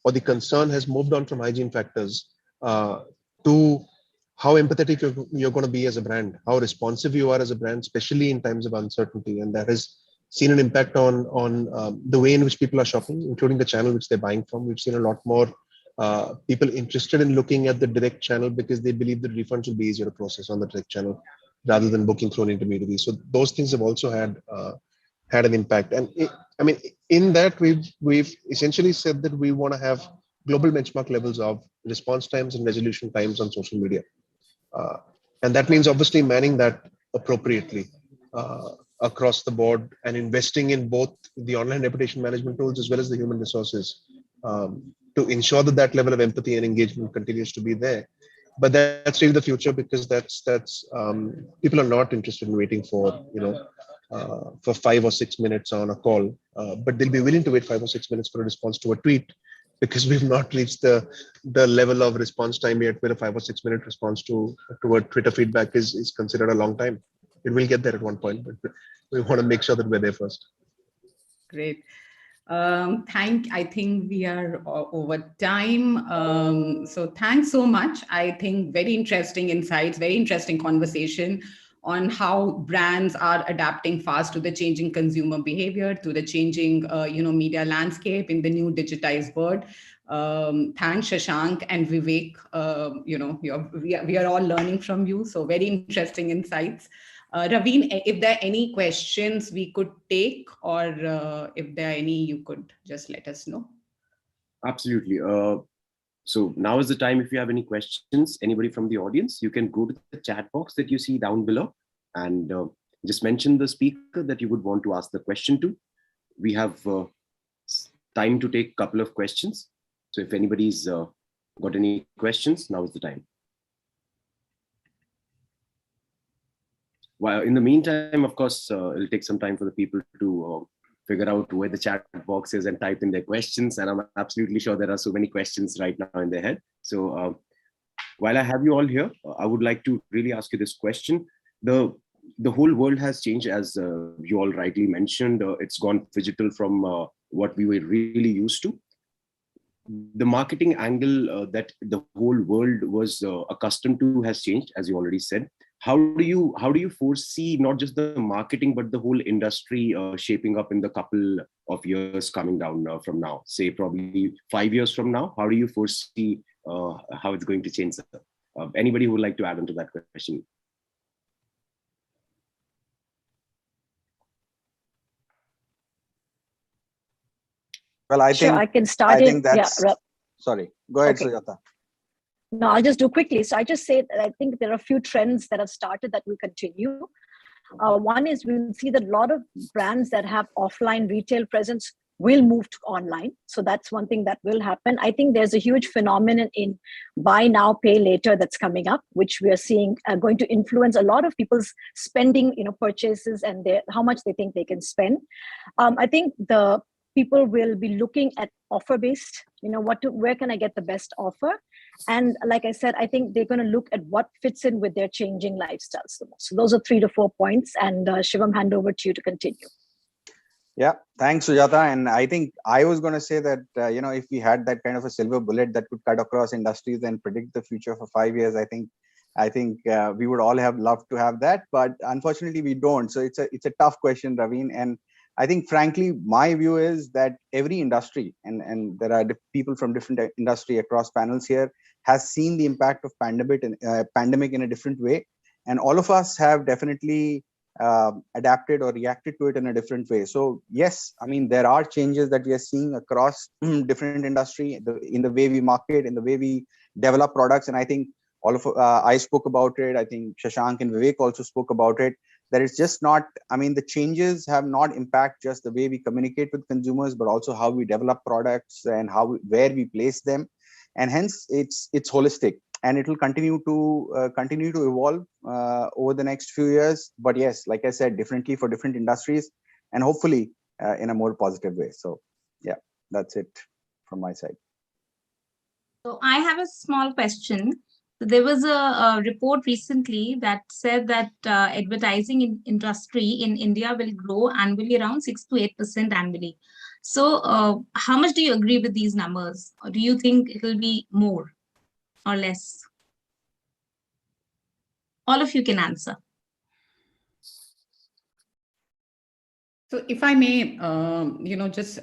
or the concern has moved on from hygiene factors to how empathetic you're going to be as a brand, how responsive you are as a brand, especially in times of uncertainty. And that has seen an impact on the way in which people are shopping, including the channel which they're buying from. We've seen a lot more people interested in looking at the direct channel because they believe the refunds will be easier to process on the direct channel rather than booking through an intermediary. So those things have also had an impact. And I mean, in that we've essentially said that we want to have global benchmark levels of response times and resolution times on social media. And that means obviously manning that appropriately across the board and investing in both the online reputation management tools as well as the human resources to ensure that that level of empathy and engagement continues to be there. But that's really the future, because that's people are not interested in waiting for, for 5 or 6 minutes on a call, but they'll be willing to wait 5 or 6 minutes for a response to a tweet, because we've not reached the level of response time yet where a 5 or 6 minute response to a Twitter feedback is considered a long time. It will get there at one point, but we want to make sure that we're there first. Great. I think we are over time. So thanks so much. I think very interesting insights, very interesting conversation on how brands are adapting fast to the changing consumer behavior, to the changing, media landscape in the new digitized world. Thanks, Shashank and Vivek. We are all learning from you. So very interesting insights. Raveen, if there are any questions we could take, or if there are any, you could just let us know. Absolutely. So now is the time. If you have any questions, anybody from the audience, you can go to the chat box that you see down below and just mention the speaker that you would want to ask the question to. We have time to take a couple of questions. So if anybody's got any questions, now is the time. Well, in the meantime, of course, it'll take some time for the people to figure out where the chat box is and type in their questions. And I'm absolutely sure there are so many questions right now in their head. So while I have you all here, I would like to really ask you this question. The whole world has changed, as you all rightly mentioned. It's gone digital from what we were really used to. The marketing angle that the whole world was accustomed to has changed, as you already said. How do you foresee not just the marketing but the whole industry shaping up in the couple of years coming down from now, say probably 5 years from now? How do you foresee how it's going to change? Anybody who would like to add into that question? Well, I think I can start. I think that's. Yeah, sorry, go ahead, okay. Sujata. No, I'll just do quickly. So I just say that I think there are a few trends that have started that will continue. One is we'll see that a lot of brands that have offline retail presence will move to online. So that's one thing that will happen. I think there's a huge phenomenon in buy now, pay later that's coming up, which we are seeing going to influence a lot of people's spending, purchases and how much they think they can spend. I think the people will be looking at offer-based, where can I get the best offer? And like I said, I think they're going to look at what fits in with their changing lifestyles the most. So those are 3 to 4 points. And Shivam, hand over to you to continue. Yeah, thanks, Sujata. And I think I was going to say that, if we had that kind of a silver bullet that could cut across industries and predict the future for 5 years, I think we would all have loved to have that. But unfortunately, we don't. So it's a tough question, Raveen. And I think, frankly, my view is that every industry, and there are people from different industry across panels here, has seen the impact of pandemic in a different way. And all of us have definitely adapted or reacted to it in a different way. So yes, I mean, there are changes that we are seeing across different industry, in the way we market, in the way we develop products. And I think I spoke about it. I think Shashank and Vivek also spoke about it. That it's just not, I mean, the changes have not impact just the way we communicate with consumers, but also how we develop products and where we place them. And hence it's holistic, and it will continue to evolve over the next few years. But yes, like I said, differently for different industries, and hopefully in a more positive way. So yeah, that's it from my side. So I have a small question. There was a report recently that said that advertising industry in India will grow annually around 6 to 8% annually. So how much do you agree with these numbers? Or do you think it will be more or less? All of you can answer. So if I may, just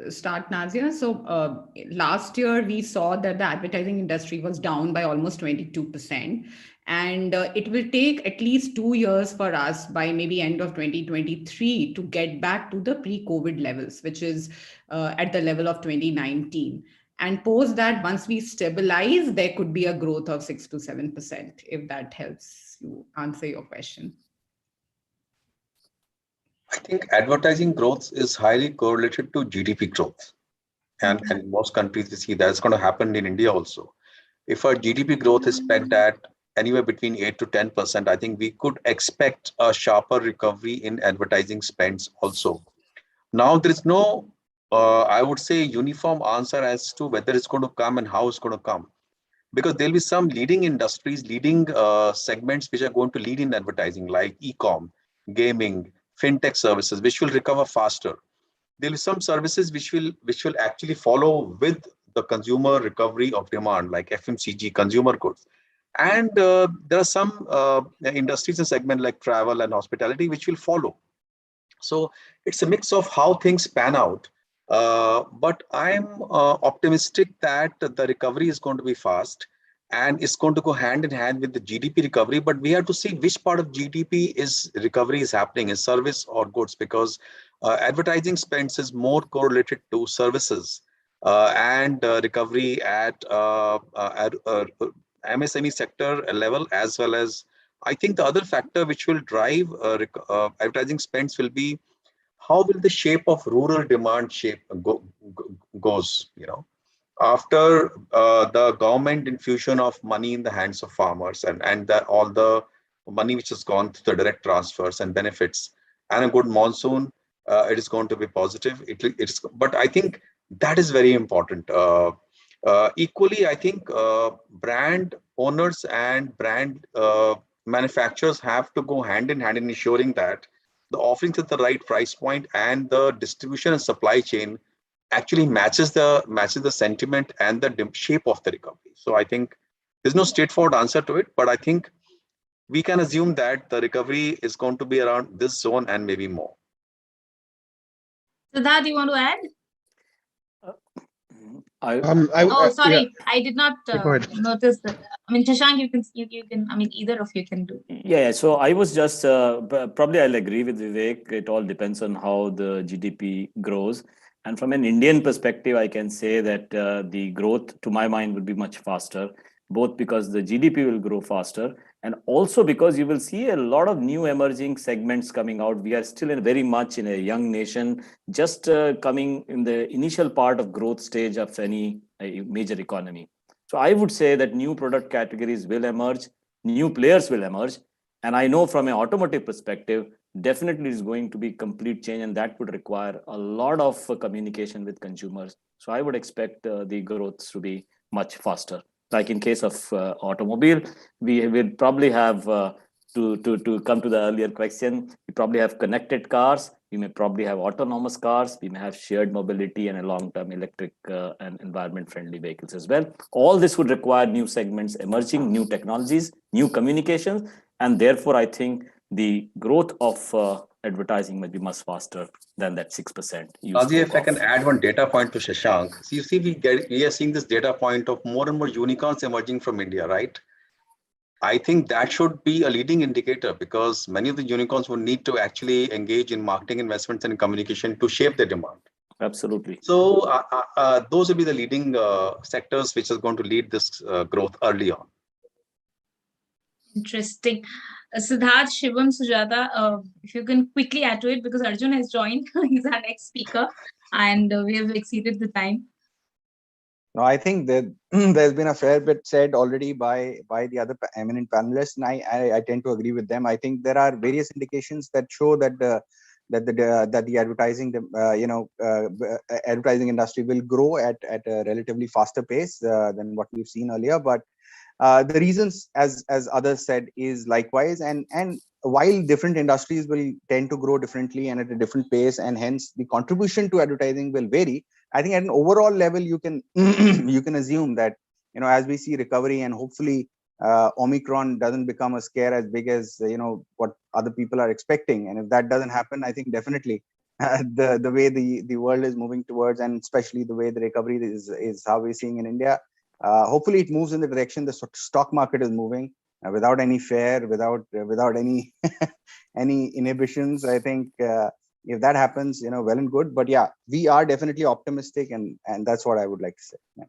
start, Nazia. So last year we saw that the advertising industry was down by almost 22%. And it will take at least 2 years for us by maybe end of 2023 to get back to the pre-COVID levels, which is at the level of 2019. And post that, once we stabilize, there could be a growth of 6 to 7%, if that helps you answer your question. I think advertising growth is highly correlated to GDP growth. And most countries we see that's going to happen in India also. If our GDP growth is pegged at anywhere between 8 to 10%, I think we could expect a sharper recovery in advertising spends also. Now, there is no, I would say, uniform answer as to whether it's going to come and how it's going to come. Because there'll be some leading industries, leading segments which are going to lead in advertising, like e-com, gaming, fintech services, which will recover faster. There will be some services which will actually follow with the consumer recovery of demand, like FMCG, consumer goods. And there are some industries and segments like travel and hospitality, which will follow. So it's a mix of how things pan out. But I'm optimistic that the recovery is going to be fast and it's going to go hand in hand with the GDP recovery. But we have to see which part of GDP recovery is happening, is service or goods, because advertising spends is more correlated to services and recovery at MSME sector level, as well as I think the other factor which will drive advertising spends will be how will the shape of rural demand goes, after the government infusion of money in the hands of farmers and all the money which has gone to the direct transfers and benefits and a good monsoon, it is going to be positive. But I think that is very important. Equally, I think brand owners and brand manufacturers have to go hand in hand in ensuring that the offerings at the right price point and the distribution and supply chain actually matches the sentiment and the shape of the recovery. So I think there's no straightforward answer to it, but I think we can assume that the recovery is going to be around this zone and maybe more. Siddharth, do you want to add? Sorry, yeah. I did not notice that. I mean, Shashank, you can. I mean, either of you can do. Yeah. So I was just probably I'll agree with Vivek. It all depends on how the GDP grows. And from an Indian perspective, I can say that the growth, to my mind, would be much faster, both because the GDP will grow faster and also because you will see a lot of new emerging segments coming out. We are still very much in a young nation, just coming in the initial part of growth stage of any major economy. So I would say that new product categories will emerge, new players will emerge. And I know from an automotive perspective, definitely is going to be complete change, and that would require a lot of communication with consumers. So I would expect the growth to be much faster. Like in case of automobile, we will probably have to come to the earlier question. We probably have connected cars. We may probably have autonomous cars. We may have shared mobility and a long-term electric and environment-friendly vehicles as well. All this would require new segments emerging, new technologies, new communications, and therefore I think the growth of advertising might be much faster than that 6%. Nazi, if I can add one data point to Shashank. So you see, we are seeing this data point of more and more unicorns emerging from India, right? I think that should be a leading indicator because many of the unicorns would need to actually engage in marketing investments and communication to shape their demand. Absolutely. So those will be the leading sectors which are going to lead this growth early on. Interesting. Siddharth, Shivam, Sujata, if you can quickly add to it because Arjun has joined. He's our next speaker and we have exceeded the time. No, I think that there's been a fair bit said already by the other eminent panelists, and I tend to agree with them. I think there are various indications that show that the advertising industry will grow at a relatively faster pace than what we've seen earlier. But the reasons, as others said, is likewise, and while different industries will tend to grow differently and at a different pace, and hence the contribution to advertising will vary, I think at an overall level you can you can assume that as we see recovery and hopefully Omicron doesn't become a scare as big as what other people are expecting, and if that doesn't happen, I think definitely the way the world is moving towards, and especially the way the recovery is how we're seeing in India. Hopefully, it moves in the direction the stock market is moving without any fear, without any any inhibitions. I think if that happens, well and good. But yeah, we are definitely optimistic, and that's what I would like to say. Yeah.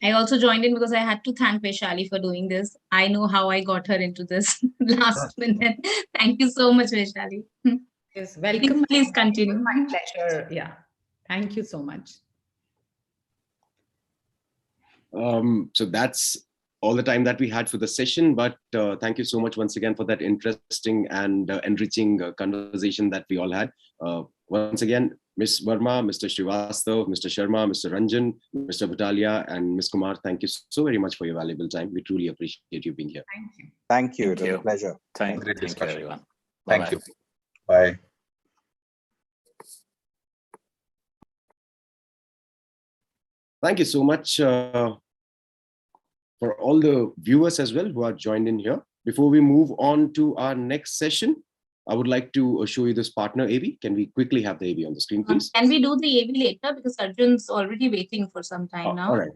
I also joined in because I had to thank Vaishali for doing this. I know how I got her into this last minute. Thank you so much, Vaishali. Yes, welcome. Please continue. My pleasure. Yeah. Thank you so much. So that's all the time that we had for the session, but thank you so much once again for that interesting and enriching conversation that we all had. Once again, Ms. Verma, Mr. Srivastav, Mr. Sharma, Mr. Ranjan, Mr. Batalia, and Ms. Kumar, thank you so very much for your valuable time. We truly appreciate you being here. Thank you. Thank you. It was a pleasure. Thank you, everyone. Thank you. Bye. Thank you so much for all the viewers as well who are joined in here. Before we move on to our next session, I would like to show you this partner AV. Can we quickly have the AV on the screen, please? Can we do the AV later? Because Arjun's already waiting for some time now. All right.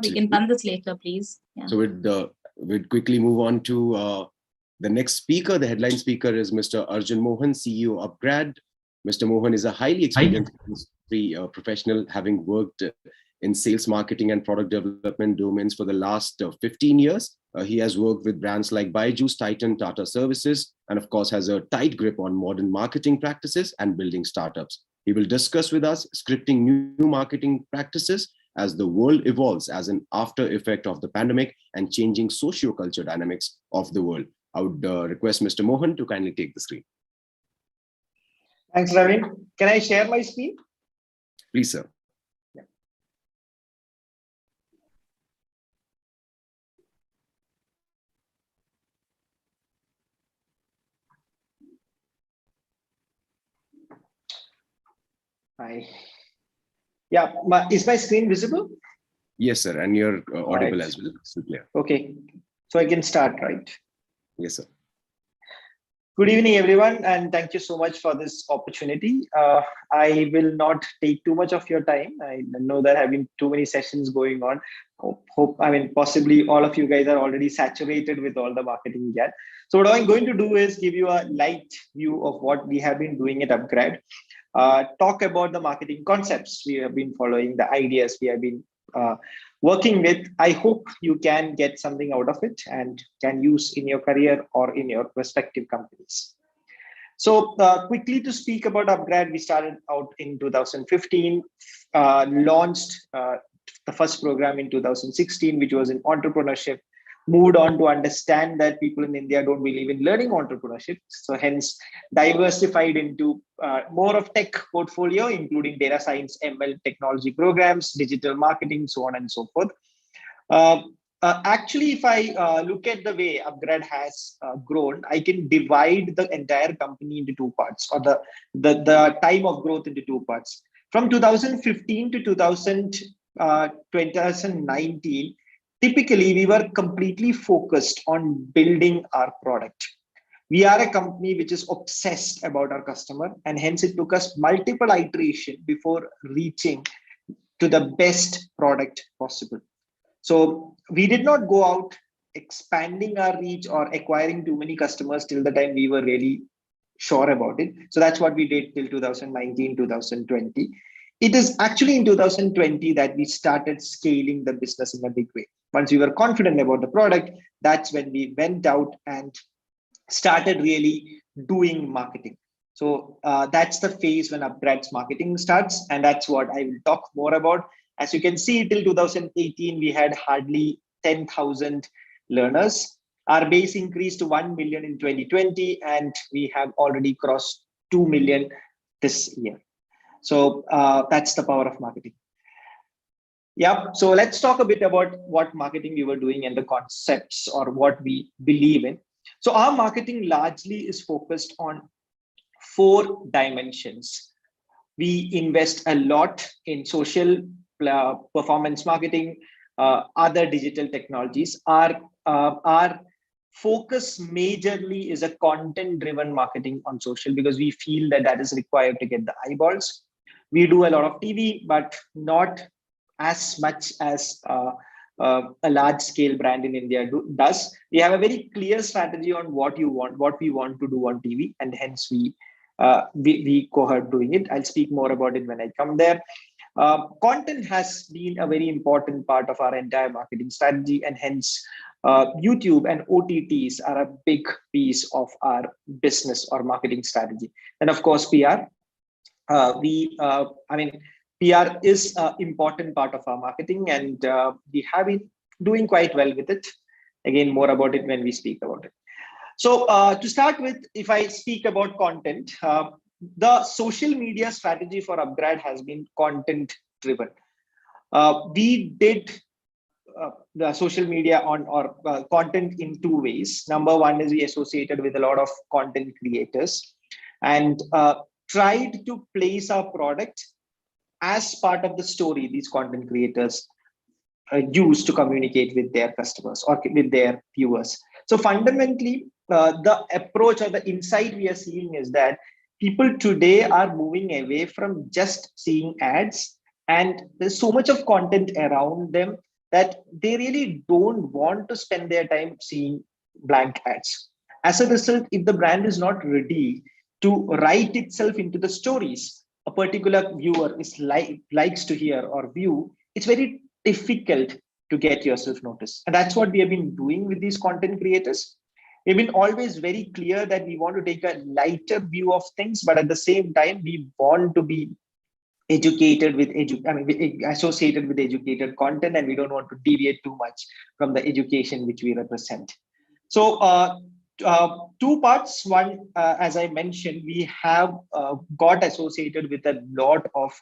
We can run this later, please. Yeah. So we'd quickly move on to the next speaker. The headline speaker is Mr. Arjun Mohan, CEO of Upgrad. Mr. Mohan is a highly experienced industry professional, having worked in sales, marketing, and product development domains for the last 15 years. He has worked with brands like Byju's, Titan, Tata Services, and of course has a tight grip on modern marketing practices and building startups. He will discuss with us scripting new marketing practices as the world evolves as an after effect of the pandemic and changing socio-culture dynamics of the world. I would request Mr. Mohan to kindly take the screen. Thanks, Ravi. Can I share my screen? Please, sir. Hi. Yeah, is my screen visible? Yes, sir, and you're audible as well. So clear. Okay, so I can start, right? Yes, sir. Good evening, everyone, and thank you so much for this opportunity. I will not take too much of your time. I know there have been too many sessions going on. Possibly all of you guys are already saturated with all the marketing yet. So what I'm going to do is give you a light view of what we have been doing at Upgrad. Talk about the marketing concepts we have been following, the ideas we have been working with. I hope you can get something out of it and can use in your career or in your respective companies. So quickly to speak about Upgrad, we started out in 2015, launched the first program in 2016, which was in entrepreneurship. Moved on to understand that people in India don't believe in learning entrepreneurship. So hence diversified into more of tech portfolio, including data science, ML, technology programs, digital marketing, so on and so forth. Actually, if I look at the way Upgrad has grown, I can divide the entire company into two parts, or the time of growth into two parts. From 2015 to 2019, typically, we were completely focused on building our product. We are a company which is obsessed about our customer, and hence it took us multiple iterations before reaching to the best product possible. So we did not go out expanding our reach or acquiring too many customers till the time we were really sure about it. So that's what we did till 2019, 2020. It is actually in 2020 that we started scaling the business in a big way. Once we were confident about the product, that's when we went out and started really doing marketing. So that's the phase when Upgrad's marketing starts, and that's what I will talk more about. As you can see, till 2018, we had hardly 10,000 learners. Our base increased to 1 million in 2020, and we have already crossed 2 million this year. So that's the power of marketing. Yeah, so let's talk a bit about what marketing we were doing and the concepts or what we believe in. So our marketing largely is focused on 4 dimensions. We invest a lot in social performance marketing, other digital technologies. Our focus majorly is a content-driven marketing on social, because we feel that that is required to get the eyeballs. We do a lot of TV, but not as much as a large-scale brand in India does. We have a very clear strategy on what we want to do on TV, and hence we cohort doing it. I'll speak more about it when I come there. Content has been a very important part of our entire marketing strategy, and hence YouTube and OTTs are a big piece of our business or marketing strategy. And of course, PR. PR is an important part of our marketing, and we have been doing quite well with it. Again, more about it when we speak about it. So to start with, if I speak about content, the social media strategy for Upgrad has been content driven. We did the social media or content in two ways. Number one is we associated with a lot of content creators and tried to place our product as part of the story these content creators use to communicate with their customers or with their viewers. So fundamentally, the approach or the insight we are seeing is that people today are moving away from just seeing ads, and there's so much of content around them that they really don't want to spend their time seeing blank ads. As a result, if the brand is not ready to write itself into the stories a particular viewer likes to hear or view, it's very difficult to get yourself noticed. And that's what we have been doing with these content creators. We've been always very clear that we want to take a lighter view of things, but at the same time, we want to be educated with associated with educated content, and we don't want to deviate too much from the education which we represent. So two parts. One, as I mentioned, we have got associated with a lot of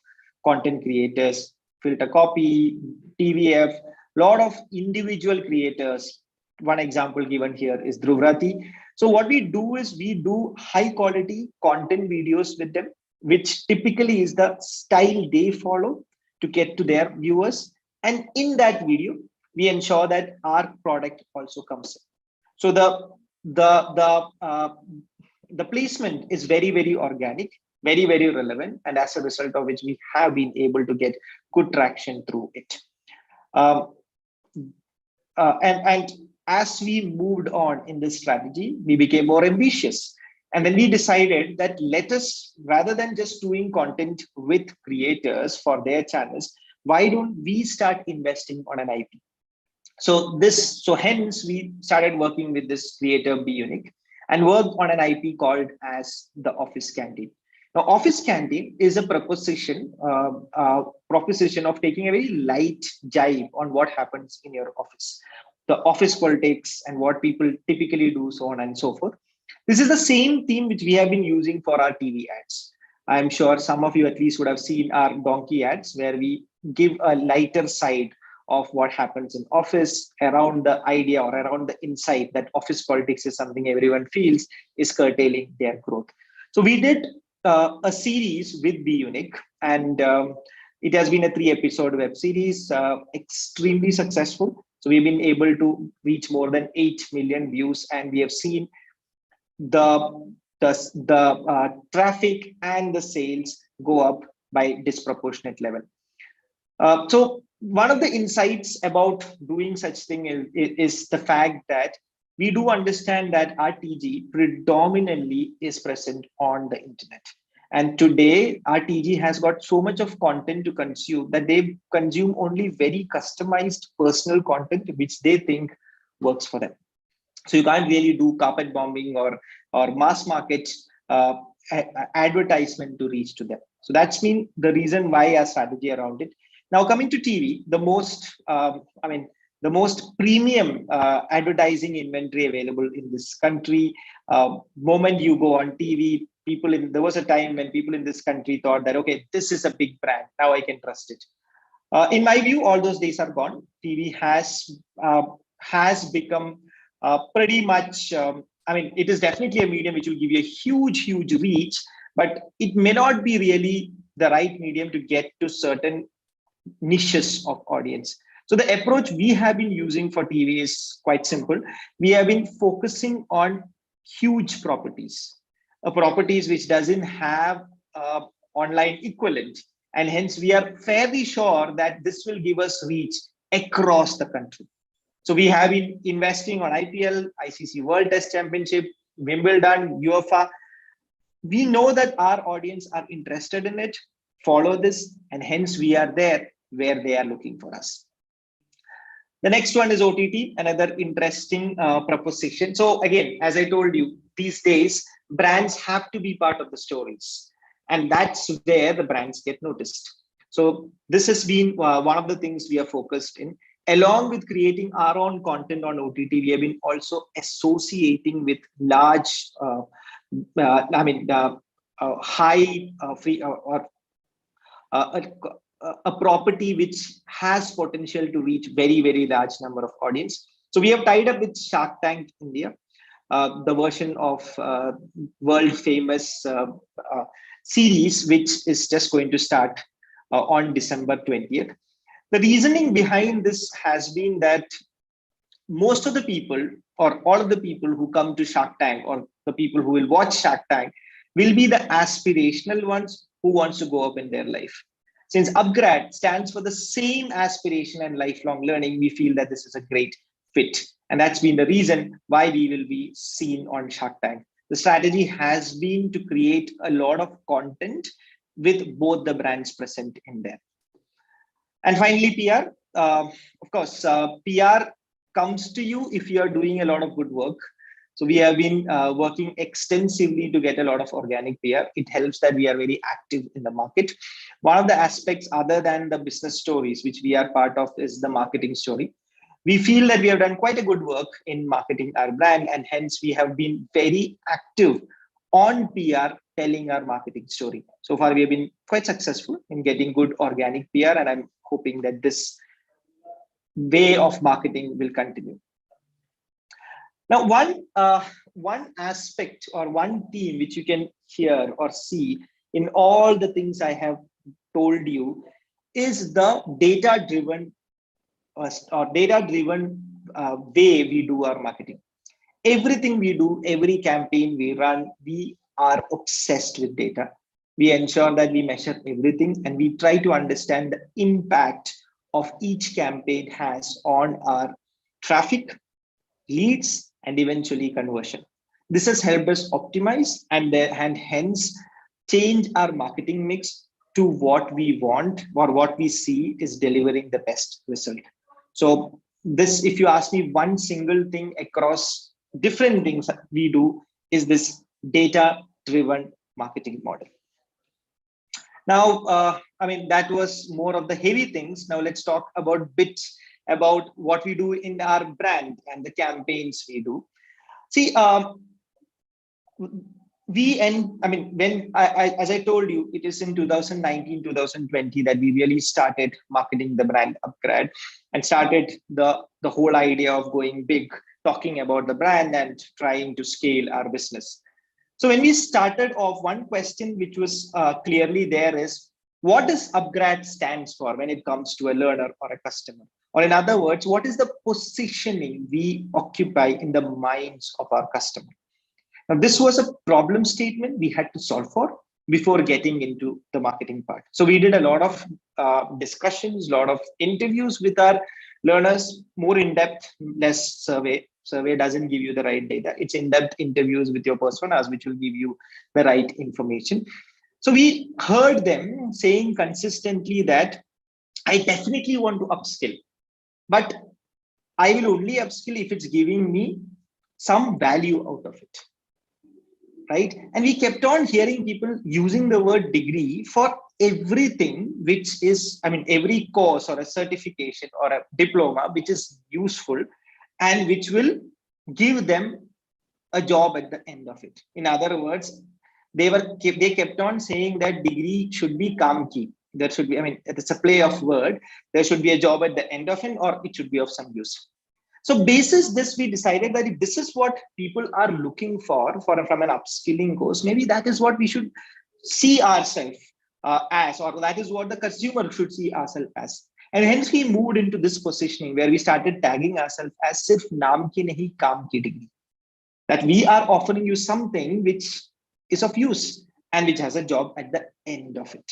content creators, Filter Copy, TVF, lot of individual creators. One example given here is Dhruvrati. So what we do is we do high quality content videos with them, which typically is the style they follow to get to their viewers. And in that video, we ensure that our product also comes in. So the placement is very, very organic, very, very relevant, and as a result of which we have been able to get good traction through it. And as we moved on in this strategy, we became more ambitious. And then we decided that let us, rather than just doing content with creators for their channels, why don't we start investing on an IP? So hence we started working with this creator Be Unique and worked on an IP called as the Office Canteen. Now, Office Canteen is a proposition of taking a very light jibe on what happens in your office, the office politics and what people typically do, so on and so forth. This is the same theme which we have been using for our TV ads. I'm sure some of you at least would have seen our donkey ads, where we give a lighter side of what happens in office around the idea or around the insight that office politics is something everyone feels is curtailing their growth. So we did a series with Be Unique, and it has been a 3-episode web series, extremely successful. So we've been able to reach more than 8 million views, and we have seen the traffic and the sales go up by disproportionate level. So one of the insights about doing such thing is the fact that we do understand that our TG predominantly is present on the internet. And today, our TG has got so much of content to consume that they consume only very customized personal content, which they think works for them. So you can't really do carpet bombing or mass market advertisement to reach to them. So that's been the reason why our strategy around it. Now coming to TV, the most premium advertising inventory available in this country. Moment you go on TV, there was a time when people in this country thought that, okay, this is a big brand, now I can trust it. In my view, all those days are gone. TV has become pretty much, it is definitely a medium which will give you a huge reach, but it may not be really the right medium to get to certain niches of audience. So the approach we have been using for TV is quite simple. We have been focusing on huge properties, properties which doesn't have online equivalent. And hence we are fairly sure that this will give us reach across the country. So we have been investing on IPL, ICC World Test Championship, Wimbledon, UEFA. We know that our audience are interested in it, follow this, and hence we are there where they are looking for us. The next one is OTT, another interesting proposition. So again, as I told you, these days, brands have to be part of the stories. And that's where the brands get noticed. So this has been one of the things we are focused in. Along with creating our own content on OTT, we have been also associating with large, high free or a property which has potential to reach very, very large number of audience. So we have tied up with Shark Tank India, the version of world famous series, which is just going to start on December 20th. The reasoning behind this has been that most of the people or all of the people who come to Shark Tank or the people who will watch Shark Tank will be the aspirational ones who wants to go up in their life. Since Upgrad stands for the same aspiration and lifelong learning, we feel that this is a great fit. And that's been the reason why we will be seen on Shark Tank. The strategy has been to create a lot of content with both the brands present in there. And finally, PR. Of course, PR comes to you if you are doing a lot of good work. So we have been working extensively to get a lot of organic PR. It helps that we are very active in the market. One of the aspects other than the business stories, which we are part of, is the marketing story. We feel that we have done quite a good work in marketing our brand, and hence we have been very active on PR telling our marketing story. So far, we have been quite successful in getting good organic PR, and I'm hoping that this way of marketing will continue. Now, one aspect or one theme which you can hear or see in all the things I have told you is the data-driven way we do our marketing. Everything we do, every campaign we run, we are obsessed with data. We ensure that we measure everything and we try to understand the impact of each campaign has on our traffic, leads, and eventually conversion. This has helped us optimize and hence change our marketing mix to what we want or what we see is delivering the best result. So this, if you ask me one single thing across different things that we do, is this data-driven marketing model. Now, that was more of the heavy things. Now let's talk about bits about what we do in our brand and the campaigns we do. See, as I told you, it is in 2019, 2020 that we really started marketing the brand Upgrad and started the whole idea of going big, talking about the brand and trying to scale our business. So when we started off, one question which was clearly there is, what does Upgrad stands for when it comes to a learner or a customer? Or in other words, what is the positioning we occupy in the minds of our customer? Now, this was a problem statement we had to solve for before getting into the marketing part. So we did a lot of discussions, a lot of interviews with our learners, more in-depth, less survey. Survey doesn't give you the right data. It's in-depth interviews with your personas, which will give you the right information. So we heard them saying consistently that I definitely want to upskill, but I will only upskill if it's giving me some value out of it, right? And we kept on hearing people using the word degree for everything, which is, every course or a certification or a diploma, which is useful and which will give them a job at the end of it. In other words, they kept on saying that degree should be kamki. There should be, it's a play of word. There should be a job at the end of it, or it should be of some use. So basis this, we decided that if this is what people are looking for from an upskilling course, maybe that is what we should see ourselves as, or that is what the consumer should see ourselves as. And hence we moved into this positioning where we started tagging ourselves as sirf naam ki nahi kaam ki degree. That we are offering you something which is of use and which has a job at the end of it.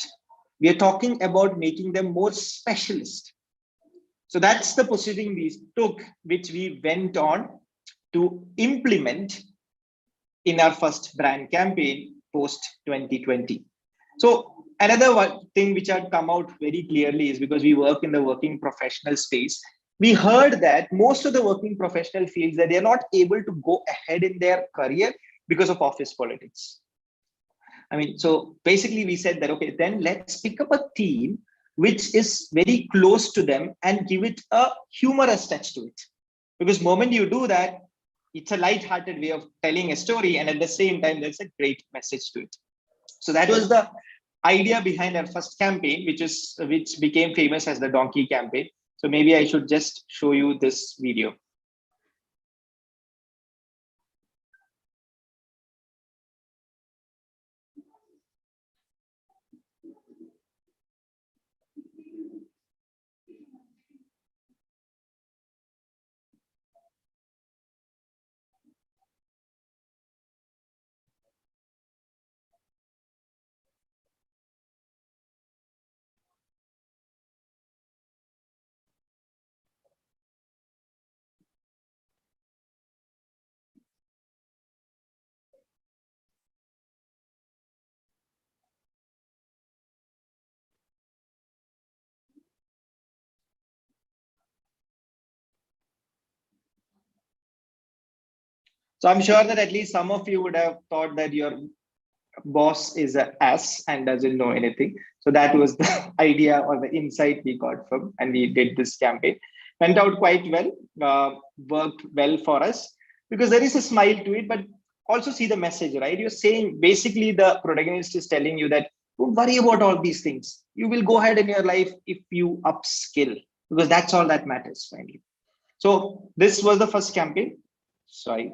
We are talking about making them more specialist. So that's the positioning we took, which we went on to implement in our first brand campaign post 2020. So another thing which had come out very clearly is because we work in the working professional space, we heard that most of the working professional feels that they're not able to go ahead in their career because of office politics. I mean, so basically we said that, okay, then let's pick up a theme which is very close to them and give it a humorous touch to it. Because the moment you do that, it's a light-hearted way of telling a story, and at the same time, there's a great message to it. So that was the idea behind our first campaign, which became famous as the Donkey campaign. So maybe I should just show you this video. So I'm sure that at least some of you would have thought that your boss is an ass and doesn't know anything. So that was the idea or the insight we got from, and we did this campaign. Went out quite well, worked well for us because there is a smile to it, but also see the message, right? You're saying basically the protagonist is telling you that don't worry about all these things. You will go ahead in your life if you upskill, because that's all that matters finally. So this was the first campaign. Sorry.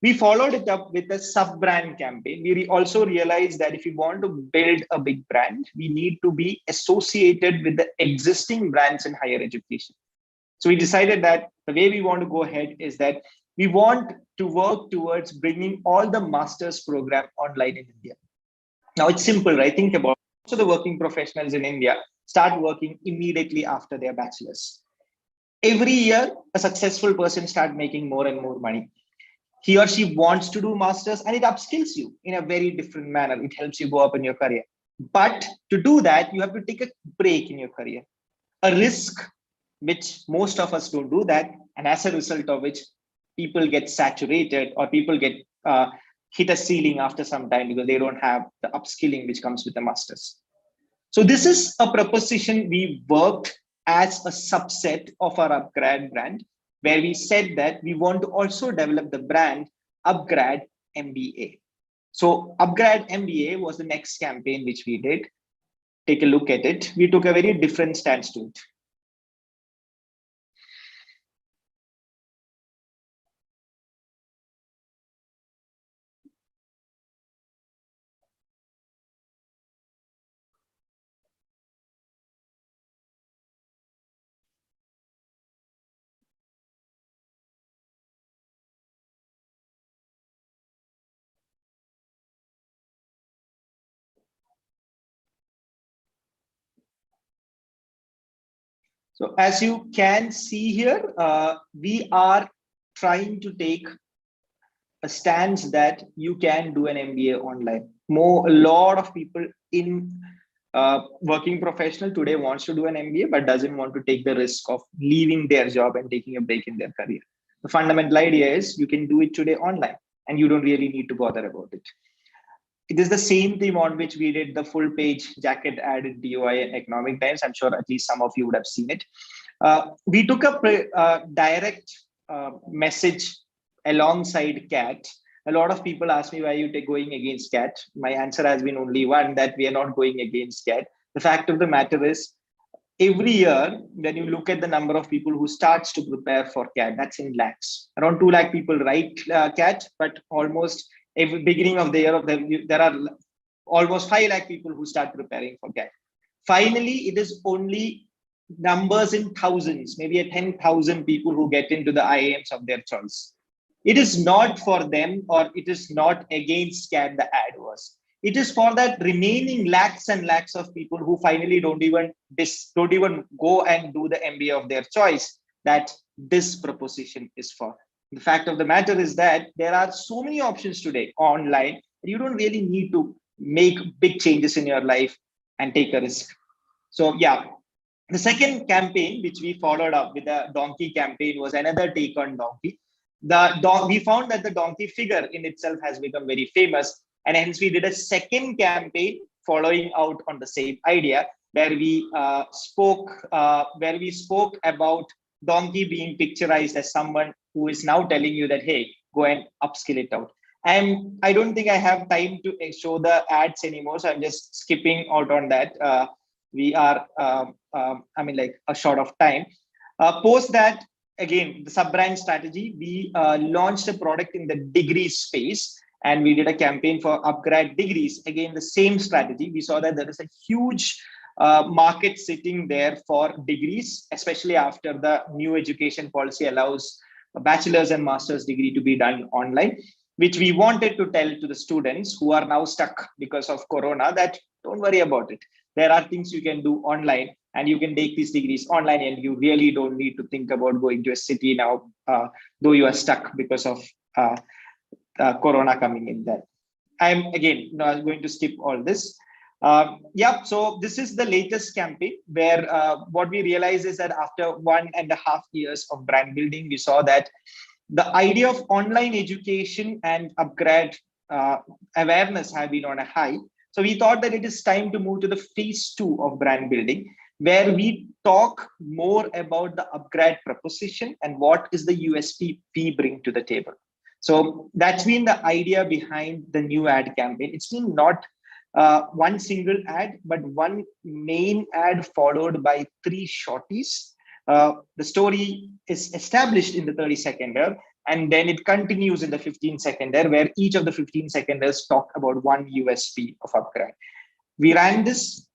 We followed it up with a sub-brand campaign. We also realized that if we want to build a big brand, we need to be associated with the existing brands in higher education. So we decided that the way we want to go ahead is that we want to work towards bringing all the master's program online in India. Now it's simple, right? Think about it. So the working professionals in India start working immediately after their bachelor's. Every year, a successful person starts making more and more money. He or she wants to do masters and it upskills you in a very different manner. It helps you go up in your career. But to do that, you have to take a break in your career, a risk which most of us don't do that. And as a result of which people get saturated or people get hit a ceiling after some time because they don't have the upskilling which comes with the masters. So this is a proposition we worked as a subset of our upgrade brand, where we said that we want to also develop the brand Upgrade MBA. So Upgrade MBA was the next campaign which we did. Take a look at it. We took a very different stance to it. So as you can see here, we are trying to take a stance that you can do an MBA online. A lot of people in working professional today wants to do an MBA, but doesn't want to take the risk of leaving their job and taking a break in their career. The fundamental idea is you can do it today online and you don't really need to bother about it. It is the same theme on which we did the full page jacket ad in DOI and Economic Times. I'm sure at least some of you would have seen it. We took a direct message alongside CAT. A lot of people ask me why you are going against CAT. My answer has been only one, that we are not going against CAT. The fact of the matter is, every year, when you look at the number of people who starts to prepare for CAT, that's in lakhs. Around 2 lakh people write CAT, but almost every beginning of the year, there are almost 5 lakh people who start preparing for CAT. finally, it is only numbers in thousands, maybe a 10,000 people who get into the IIMs of their choice. It is not for them, or it is not against CAD the ad was. It is for that remaining lakhs and lakhs of people who finally don't even go and do the MBA of their choice that this proposition is for. The fact of the matter is that there are so many options today online. You don't really need to make big changes in your life and take a risk. So yeah, the second campaign, which we followed up with the donkey campaign, was another take on donkey. We found that the donkey figure in itself has become very famous, and hence we did a second campaign following out on the same idea, where we spoke about donkey being picturized as someone who is now telling you that, hey, go and upskill it out. And I don't think I have time to show the ads anymore, so I'm just skipping out on that. We are, a short of time. Post that, again, the sub-brand strategy, we launched a product in the degree space, and we did a campaign for upgrade degrees. Again, the same strategy. We saw that there is a huge market sitting there for degrees, especially after the new education policy allows a bachelor's and master's degree to be done online, which we wanted to tell to the students who are now stuck because of Corona that don't worry about it. There are things you can do online, and you can take these degrees online, and you really don't need to think about going to a city now, though you are stuck because of Corona coming in there. I'm again not going to skip all this. So this is the latest campaign where what we realized is that after 1.5 years of brand building, we saw that the idea of online education and upgrade awareness have been on a high. So we thought that it is time to move to the phase 2 of brand building, where we talk more about the upgrade proposition and what is the USP we bring to the table. So that's been the idea behind the new ad campaign. It's been not one single ad, but one main ad followed by 3 shorties. The story is established in the 30-seconder, and then it continues in the 15-seconder, where each of the 15-seconders talk about one USP of upgrade. We ran this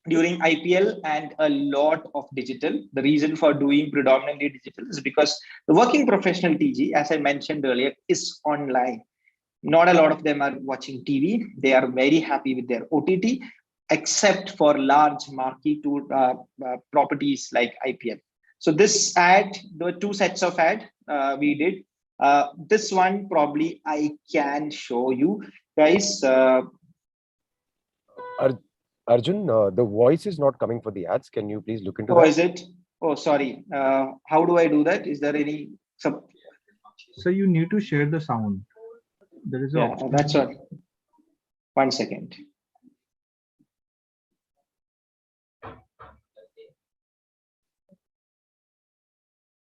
during IPL and a lot of digital. The reason for doing predominantly digital is because the working professional TG, as I mentioned earlier, is online. Not a lot of them are watching TV. They are very happy with their OTT, except for large marquee properties like IPL. So this ad, there were 2 sets of ad we did. This one probably I can show you guys. Arjun, the voice is not coming for the ads. Can you please look into that? Oh, is it? Oh, sorry. How do I do that? Is there any? So you need to share the sound. There is a that's all. 1 second.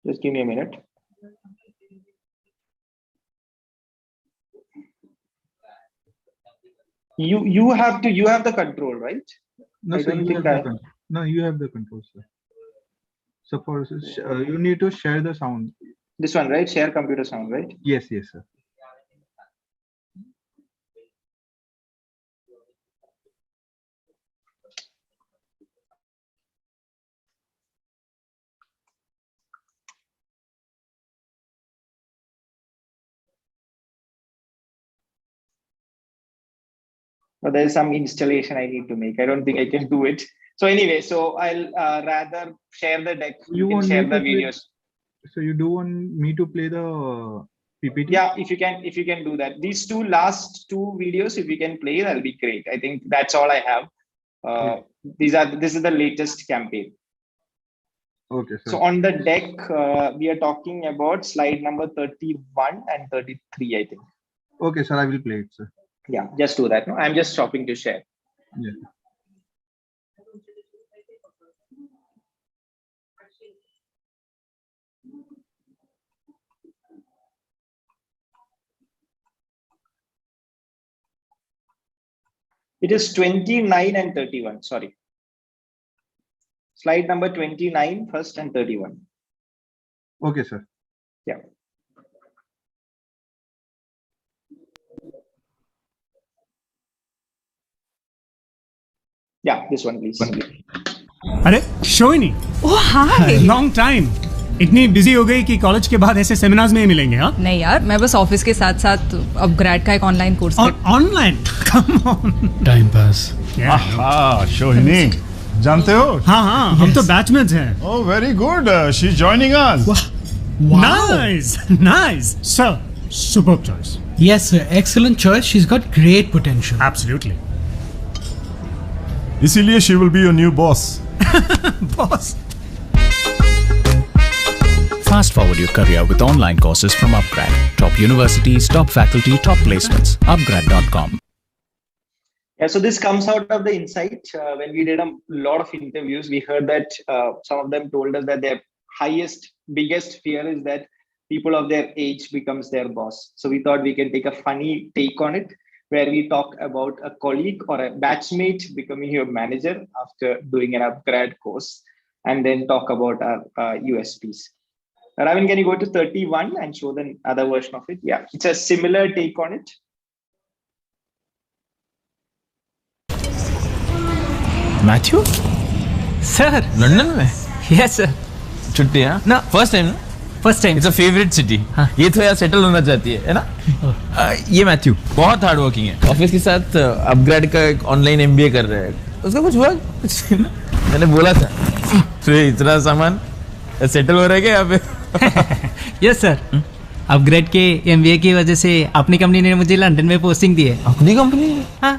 Just give me a minute. You have the control, right? No, I sir, don't you think have no, you have the control, sir. So for you need to share the sound. This one, right? Share computer sound, right? Yes, sir. But there's some installation I need to make. I don't think I can do it. So anyway, so I'll rather share the deck. You can share the videos. So you do want me to play the PPT? Yeah, if you can do that. These last two videos, if you can play, that'll be great. I think that's all I have. This is the latest campaign. Okay, sir. So on the deck, we are talking about slide number 31 and 33, I think. Okay, sir, I will play it, sir. Yeah, just do that. No, I'm just stopping to share. Yeah. It is 29 and 31. Sorry. Slide number 29 first and 31. Okay, sir. Yeah. Yeah, this one, please. अरे show ही नहीं। Oh hi. Long time. इतनी busy हो गई कि college के बाद ऐसे सेमिनार्स में ही मिलेंगे। हाँ नहीं यार, मैं बस ऑफिस के साथ साथ अब ग्रेड का एक online course online. Come on. Time pass. Shohini जानते हो? हाँ हम तो बैचमेट्स हैं। Oh, very good. She's joining us. Nice. Sir, superb choice. Yes, sir. Excellent choice. She's got great potential. Absolutely. इसीलिए she will be your new boss. Boss. Fast forward your career with online courses from Upgrad. Top universities, top faculty, top placements. Upgrad.com. Yeah, so this comes out of the insight. When we did a lot of interviews, we heard that some of them told us that their biggest fear is that people of their age becomes their boss. So we thought we can take a funny take on it, where we talk about a colleague or a batchmate becoming your manager after doing an upgrad course, and then talk about our USPs. Ravin, can you go to 31 and show the other version of it? Yeah, it's a similar take on it. Matthew sir London में? Yes sir. छुट्टी है ना? First time ना? First time. It's a favourite city. ये तो यार settle होना चाहती है ना? ये मैथ्यू बहुत हार्ड वर्किंग है। ऑफिस के साथ अपग्रेड का एक ऑनलाइन MBA कर रहा है। उसका कुछ हुआ? कुछ ना? मैंने बोला था तो इतना सामान सेटल हो रहा है क्या यहाँ पे? Yes sir. अपग्रेड के MBA की वजह से अपनी कंपनी ने मुझे लंदन में पोस्टिंग दी है। अपनी कंपनी? हाँ।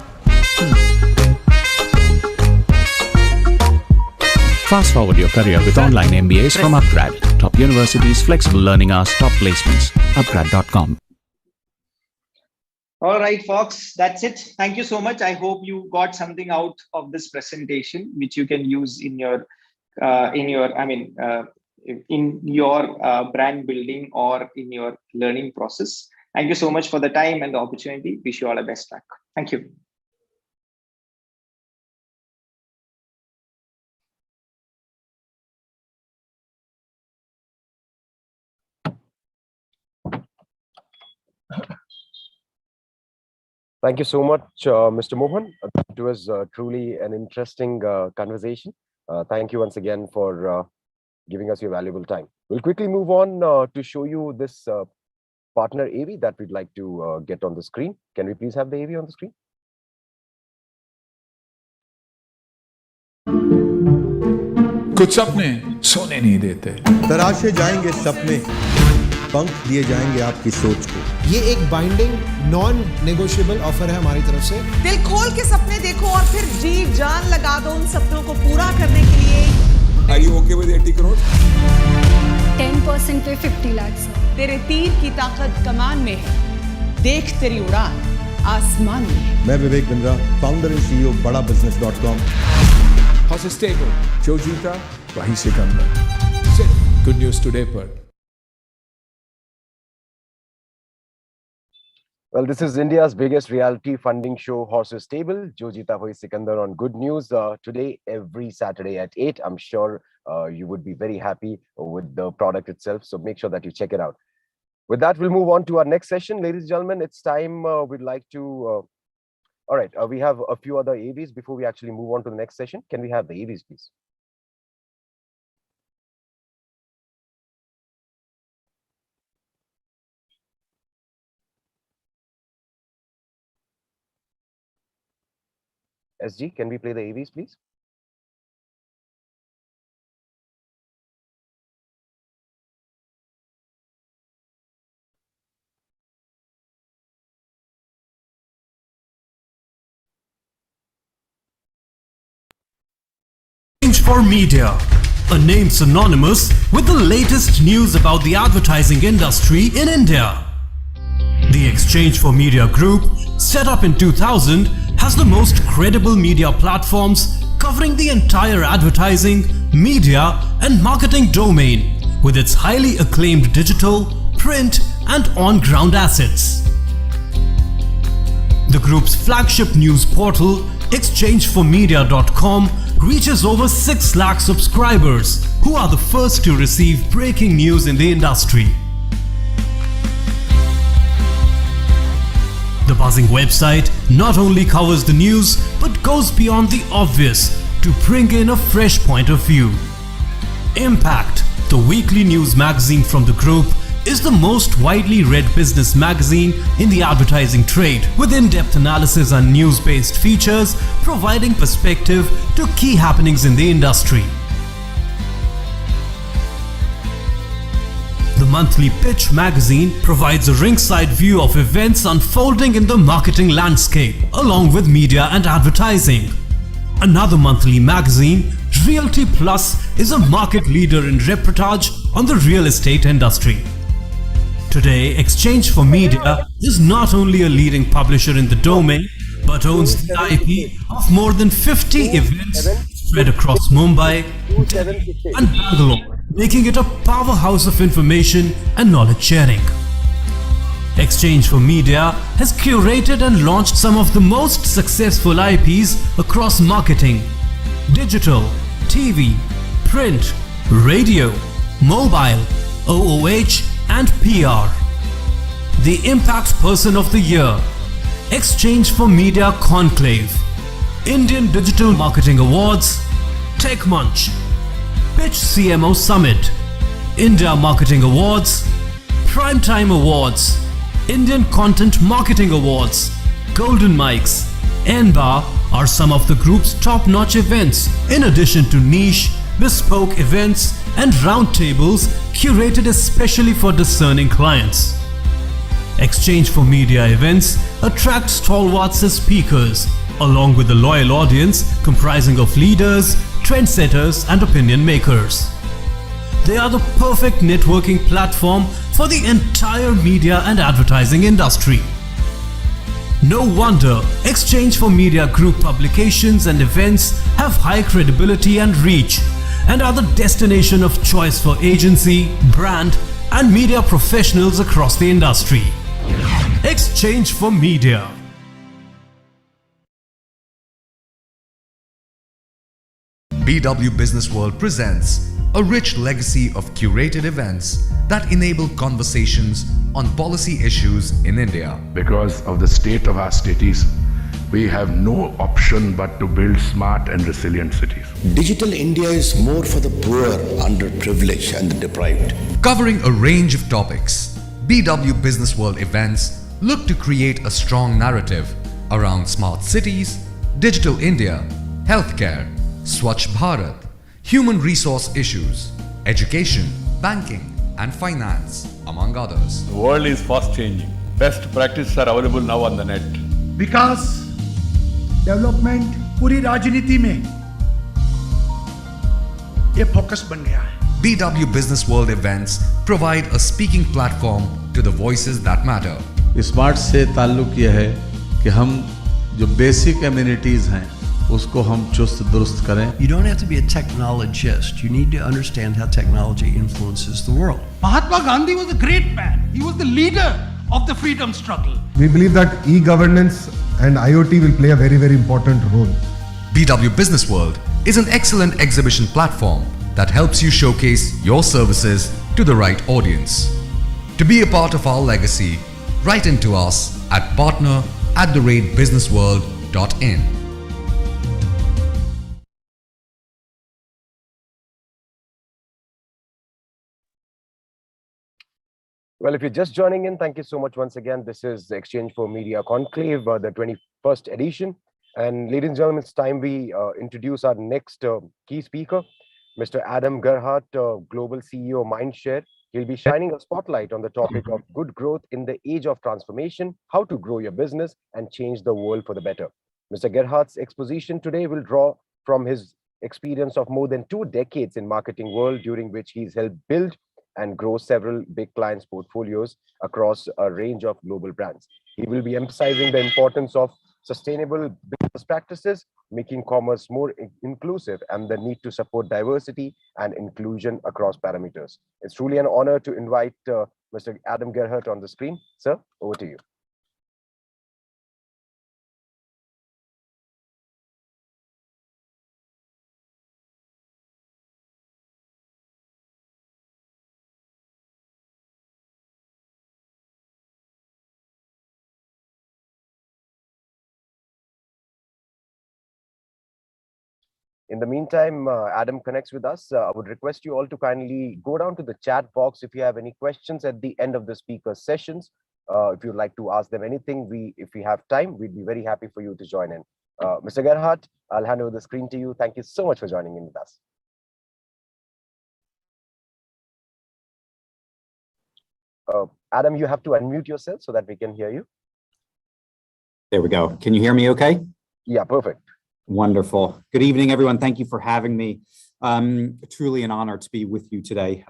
Fast forward your career with online MBAs from Upgrad. Top universities, flexible learning hours, top placements. Upgrad.com. All right, folks, that's it. Thank you so much. I hope you got something out of this presentation, which you can use in your brand building or in your learning process. Thank you so much for the time and the opportunity. Wish you all the best luck. Thank you. Thank you so much, Mr. Mohan. It was truly an interesting conversation. Thank you once again for giving us your valuable time. We'll quickly move on to show you this partner AV that we'd like to get on the screen. Can we please have the AV on the screen? कुछ सपने सोने नहीं देते। तराशे जाएंगे सपने, पंख दिए जाएंगे आपकी सोच को। ये एक बाइंडिंग नॉन नेगोशिएबल ऑफर है हमारी तरफ से। दिल खोल के सपने देखो और फिर जी जान लगा दो उन सपनों को पूरा करने के लिए। Are you okay with 80 crore? 10% पे 50 lakhs। तेरे तीर की ताकत कमान में है, देख तेरी उड़ान आसमान में है। मैं Vivek Bindra, founder and CEO बड़ा business.com। How's it stable? जो जीता वहीं सिकंदर। Good news today पर। Well, this is India's biggest reality funding show, Horses Stable. Jo Jeeta Hoy Sikandar on Good News. Today, every Saturday at 8. I'm sure you would be very happy with the product itself. So make sure that you check it out. With that, we'll move on to our next session. Ladies and gentlemen, it's time we'd like to... all right, we have a few other AVs before we actually move on to the next session. Can we have the AVs, please? SG, can we play the AVs, please? Exchange for Media, a name synonymous with the latest news about the advertising industry in India. The Exchange for Media Group, set up in 2000, has the most credible media platforms covering the entire advertising, media and marketing domain with its highly acclaimed digital, print and on-ground assets. The group's flagship news portal, exchangeformedia.com, reaches over 6 lakh subscribers who are the first to receive breaking news in the industry. The buzzing website not only covers the news but goes beyond the obvious to bring in a fresh point of view. Impact, the weekly news magazine from the group, is the most widely read business magazine in the advertising trade, with in-depth analysis and news-based features providing perspective to key happenings in the industry. The monthly Pitch magazine provides a ringside view of events unfolding in the marketing landscape, along with media and advertising. Another monthly magazine, Realty Plus, is a market leader in reportage on the real estate industry. Today, Exchange for Media is not only a leading publisher in the domain, but owns the IP of more than 50 events spread across Mumbai, Delhi and Bangalore, making it a powerhouse of information and knowledge sharing. Exchange for Media has curated and launched some of the most successful IPs across marketing, digital, TV, print, radio, mobile, OOH and PR. The Impact Person of the Year, Exchange for Media Conclave, Indian Digital Marketing Awards, Tech Munch, Pitch CMO Summit, India Marketing Awards, Primetime Awards, Indian Content Marketing Awards, Golden Mics, NBAR are some of the group's top-notch events, in addition to niche, bespoke events and roundtables curated especially for discerning clients. Exchange for Media events attract stalwarts as speakers, along with a loyal audience comprising of leaders, trendsetters and opinion makers. They are the perfect networking platform for the entire media and advertising industry. No wonder Exchange for Media Group publications and events have high credibility and reach, and are the destination of choice for agency, brand and media professionals across the industry. Exchange for Media. BW Business World presents a rich legacy of curated events that enable conversations on policy issues in India. Because of the state of our cities, we have no option but to build smart and resilient cities. Digital India is more for the poor, underprivileged and the deprived. Covering a range of topics, BW Business World events look to create a strong narrative around smart cities, digital India, healthcare, Swachh Bharat, human resource issues, education, banking and finance, among others. The world is fast changing. Best practices are available now on the net. Vikas development पूरी राजनीति में ये focus बन गया है. BW Business World events provide a speaking platform to the voices that matter. Smart से ताल्लुक यह है कि हम जो बेसिक एमिनिटीज हैं उसको हम चुस्त दुरुस्त करें. You don't have to be a technologist. You need to understand how technology influences the world. Mahatma Gandhi was a great man. He was the leader of the freedom struggle. We believe that e-governance and IoT will play a very, very important role. BW Business World is an excellent exhibition platform that helps you showcase your services to the right audience. To be a part of our legacy, write into us at partner@businessworld.in. Well, if you're just joining in, thank you so much once again. This is the Exchange for Media Conclave, the 21st edition. And ladies and gentlemen, it's time we introduce our next key speaker, Mr. Adam Gerhart, Global CEO Mindshare. He'll be shining a spotlight on the topic of good growth in the age of transformation, how to grow your business and change the world for the better. Mr. Gerhart's exposition today will draw from his experience of more than 2 decades in marketing world, during which he's helped build and grow several big clients' portfolios across a range of global brands. He will be emphasizing the importance of sustainable business practices, making commerce more inclusive, and the need to support diversity and inclusion across parameters. It's truly an honor to invite Mr. Adam Gerhart on the screen. Sir, over to you. In the meantime, Adam connects with us. I would request you all to kindly go down to the chat box if you have any questions at the end of the speaker's sessions. If you'd like to ask them anything, if we have time, we'd be very happy for you to join in. Mr. Gerhart, I'll hand over the screen to you. Thank you so much for joining in with us. Adam, you have to unmute yourself so that we can hear you. There we go. Can you hear me okay? Yeah, perfect. Wonderful. Good evening, everyone. Thank you for having me. Truly an honor to be with you today.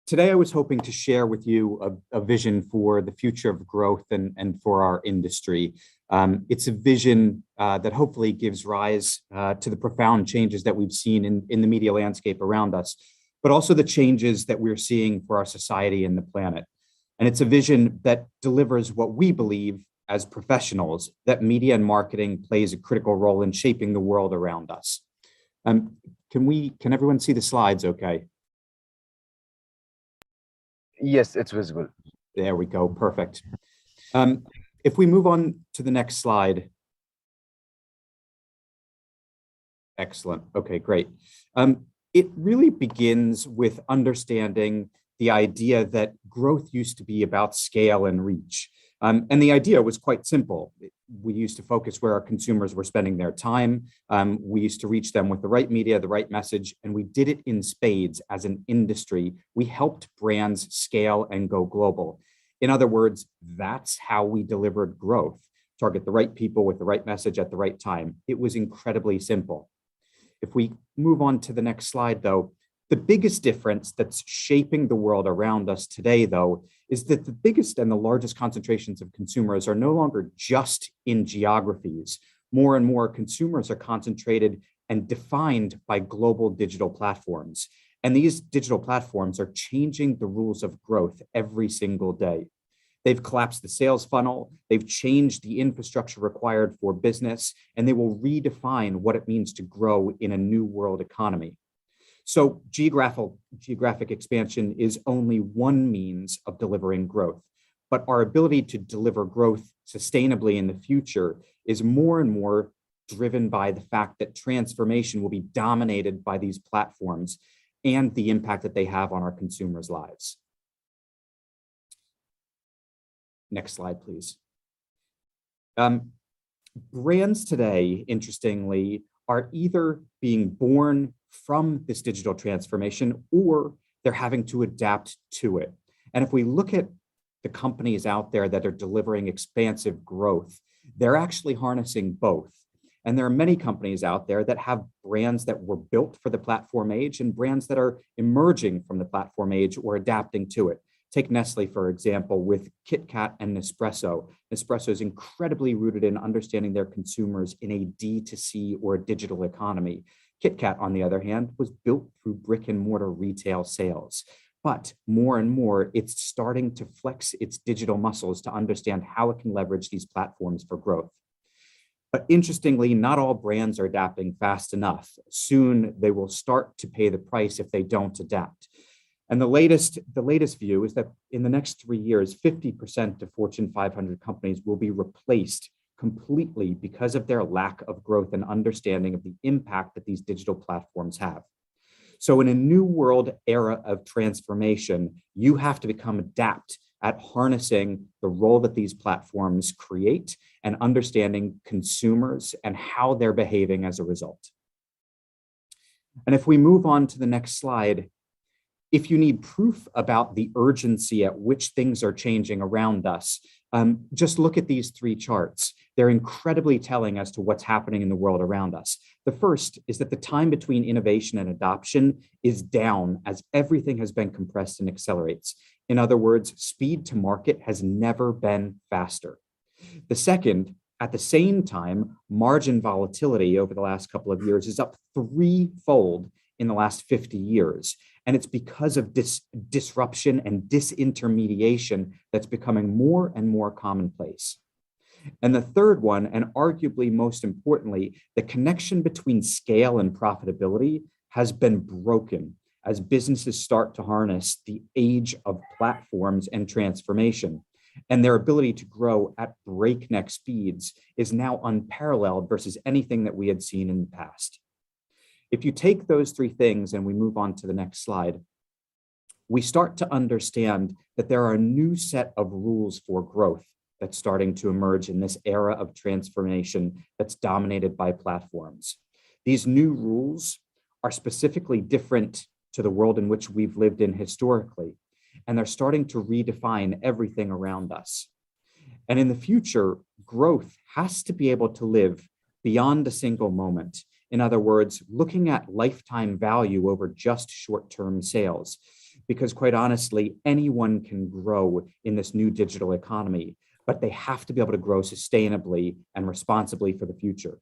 Today, I was hoping to share with you a vision for the future of growth and for our industry. It's a vision that hopefully gives rise to the profound changes that we've seen in the media landscape around us, but also the changes that we're seeing for our society and the planet. And it's a vision that delivers what we believe as professionals, that media and marketing plays a critical role in shaping the world around us. Can everyone see the slides okay? Yes, it's visible. There we go, perfect. If we move on to the next slide. Excellent, okay, great. It really begins with understanding the idea that growth used to be about scale and reach. And the idea was quite simple. We used to focus where our consumers were spending their time. We used to reach them with the right media, the right message, and we did it in spades as an industry. We helped brands scale and go global. In other words, that's how we delivered growth. Target the right people with the right message at the right time. It was incredibly simple. If we move on to the next slide, though, the biggest difference that's shaping the world around us today, though, is that the biggest and the largest concentrations of consumers are no longer just in geographies. More and more consumers are concentrated and defined by global digital platforms. And these digital platforms are changing the rules of growth every single day. They've collapsed the sales funnel, they've changed the infrastructure required for business, and they will redefine what it means to grow in a new world economy. So geographic expansion is only one means of delivering growth, but our ability to deliver growth sustainably in the future is more and more driven by the fact that transformation will be dominated by these platforms and the impact that they have on our consumers' lives. Next slide, please. Brands today, interestingly, are either being born from this digital transformation or they're having to adapt to it. And if we look at the companies out there that are delivering expansive growth, they're actually harnessing both. And there are many companies out there that have brands that were built for the platform age and brands that are emerging from the platform age or adapting to it. Take Nestle, for example, with Kit Kat and Nespresso. Nespresso is incredibly rooted in understanding their consumers in a D2C or digital economy. Kit Kat, on the other hand, was built through brick and mortar retail sales. But more and more, it's starting to flex its digital muscles to understand how it can leverage these platforms for growth. But interestingly, not all brands are adapting fast enough. Soon, they will start to pay the price if they don't adapt. And the latest view is that in the next 3 years, 50% of Fortune 500 companies will be replaced completely because of their lack of growth and understanding of the impact that these digital platforms have. So in a new world era of transformation, you have to become adept at harnessing the role that these platforms create and understanding consumers and how they're behaving as a result. And if we move on to the next slide, if you need proof about the urgency at which things are changing around us, just look at these three charts. They're incredibly telling as to what's happening in the world around us. The first is that the time between innovation and adoption is down as everything has been compressed and accelerates. In other words, speed to market has never been faster. The second, at the same time, margin volatility over the last couple of years is up threefold in the last 50 years. And it's because of this disruption and disintermediation that's becoming more and more commonplace. And the third one, and arguably most importantly, the connection between scale and profitability has been broken as businesses start to harness the age of platforms and transformation. And their ability to grow at breakneck speeds is now unparalleled versus anything that we had seen in the past. If you take those three things and we move on to the next slide, we start to understand that there are a new set of rules for growth that's starting to emerge in this era of transformation that's dominated by platforms. These new rules are specifically different to the world in which we've lived in historically, and they're starting to redefine everything around us. And in the future, growth has to be able to live beyond a single moment. In other words, looking at lifetime value over just short-term sales, because quite honestly, anyone can grow in this new digital economy, but they have to be able to grow sustainably and responsibly for the future.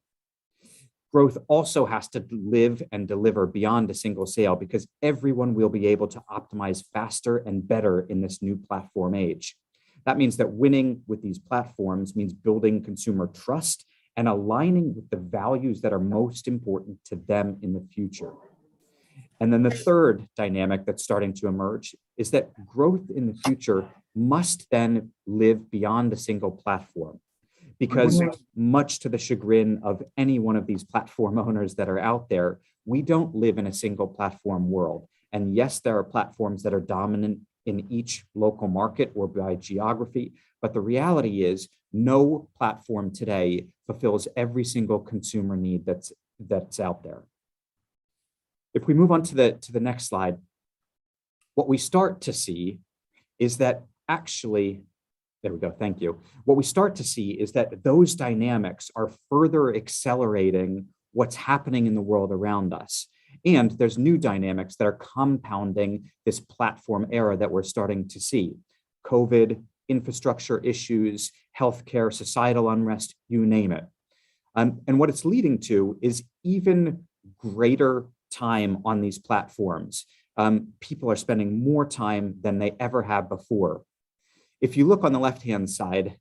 Growth also has to live and deliver beyond a single sale, because everyone will be able to optimize faster and better in this new platform age. That means that winning with these platforms means building consumer trust and aligning with the values that are most important to them in the future. And then the third dynamic that's starting to emerge is that growth in the future must then live beyond a single platform, because much to the chagrin of any one of these platform owners that are out there, we don't live in a single platform world. And yes, there are platforms that are dominant in each local market or by geography, but the reality is no platform today fulfills every single consumer need that's out there. If we move on to the next slide, what we start to see is that actually, there we go, thank you. What we start to see is that those dynamics are further accelerating what's happening in the world around us. And there's new dynamics that are compounding this platform era that we're starting to see. COVID, infrastructure issues, healthcare, societal unrest, you name it. And what it's leading to is even greater time on these platforms. People are spending more time than they ever have before. If you look on the left-hand side,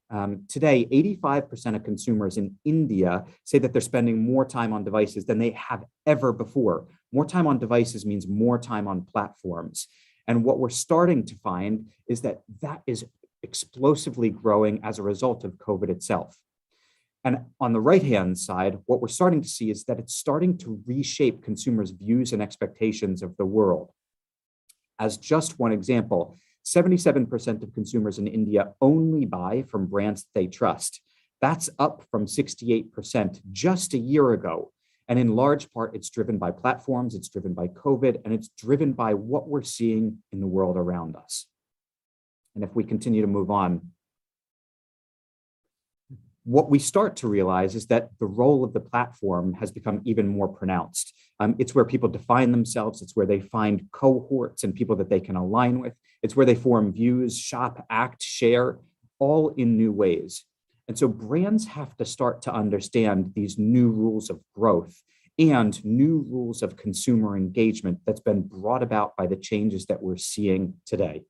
today, 85% of consumers in India say that they're spending more time on devices than they have ever before. More time on devices means more time on platforms. And what we're starting to find is that that is explosively growing as a result of COVID itself. And on the right-hand side, what we're starting to see is that it's starting to reshape consumers' views and expectations of the world. As just one example, 77% of consumers in India only buy from brands that they trust. That's up from 68% just a year ago. And in large part, it's driven by platforms, it's driven by COVID, and it's driven by what we're seeing in the world around us. And if we continue to move on, what we start to realize is that the role of the platform has become even more pronounced. It's where people define themselves. It's where they find cohorts and people that they can align with. It's where they form views, shop, act, share, all in new ways. And so brands have to start to understand these new rules of growth and new rules of consumer engagement that's been brought about by the changes that we're seeing today.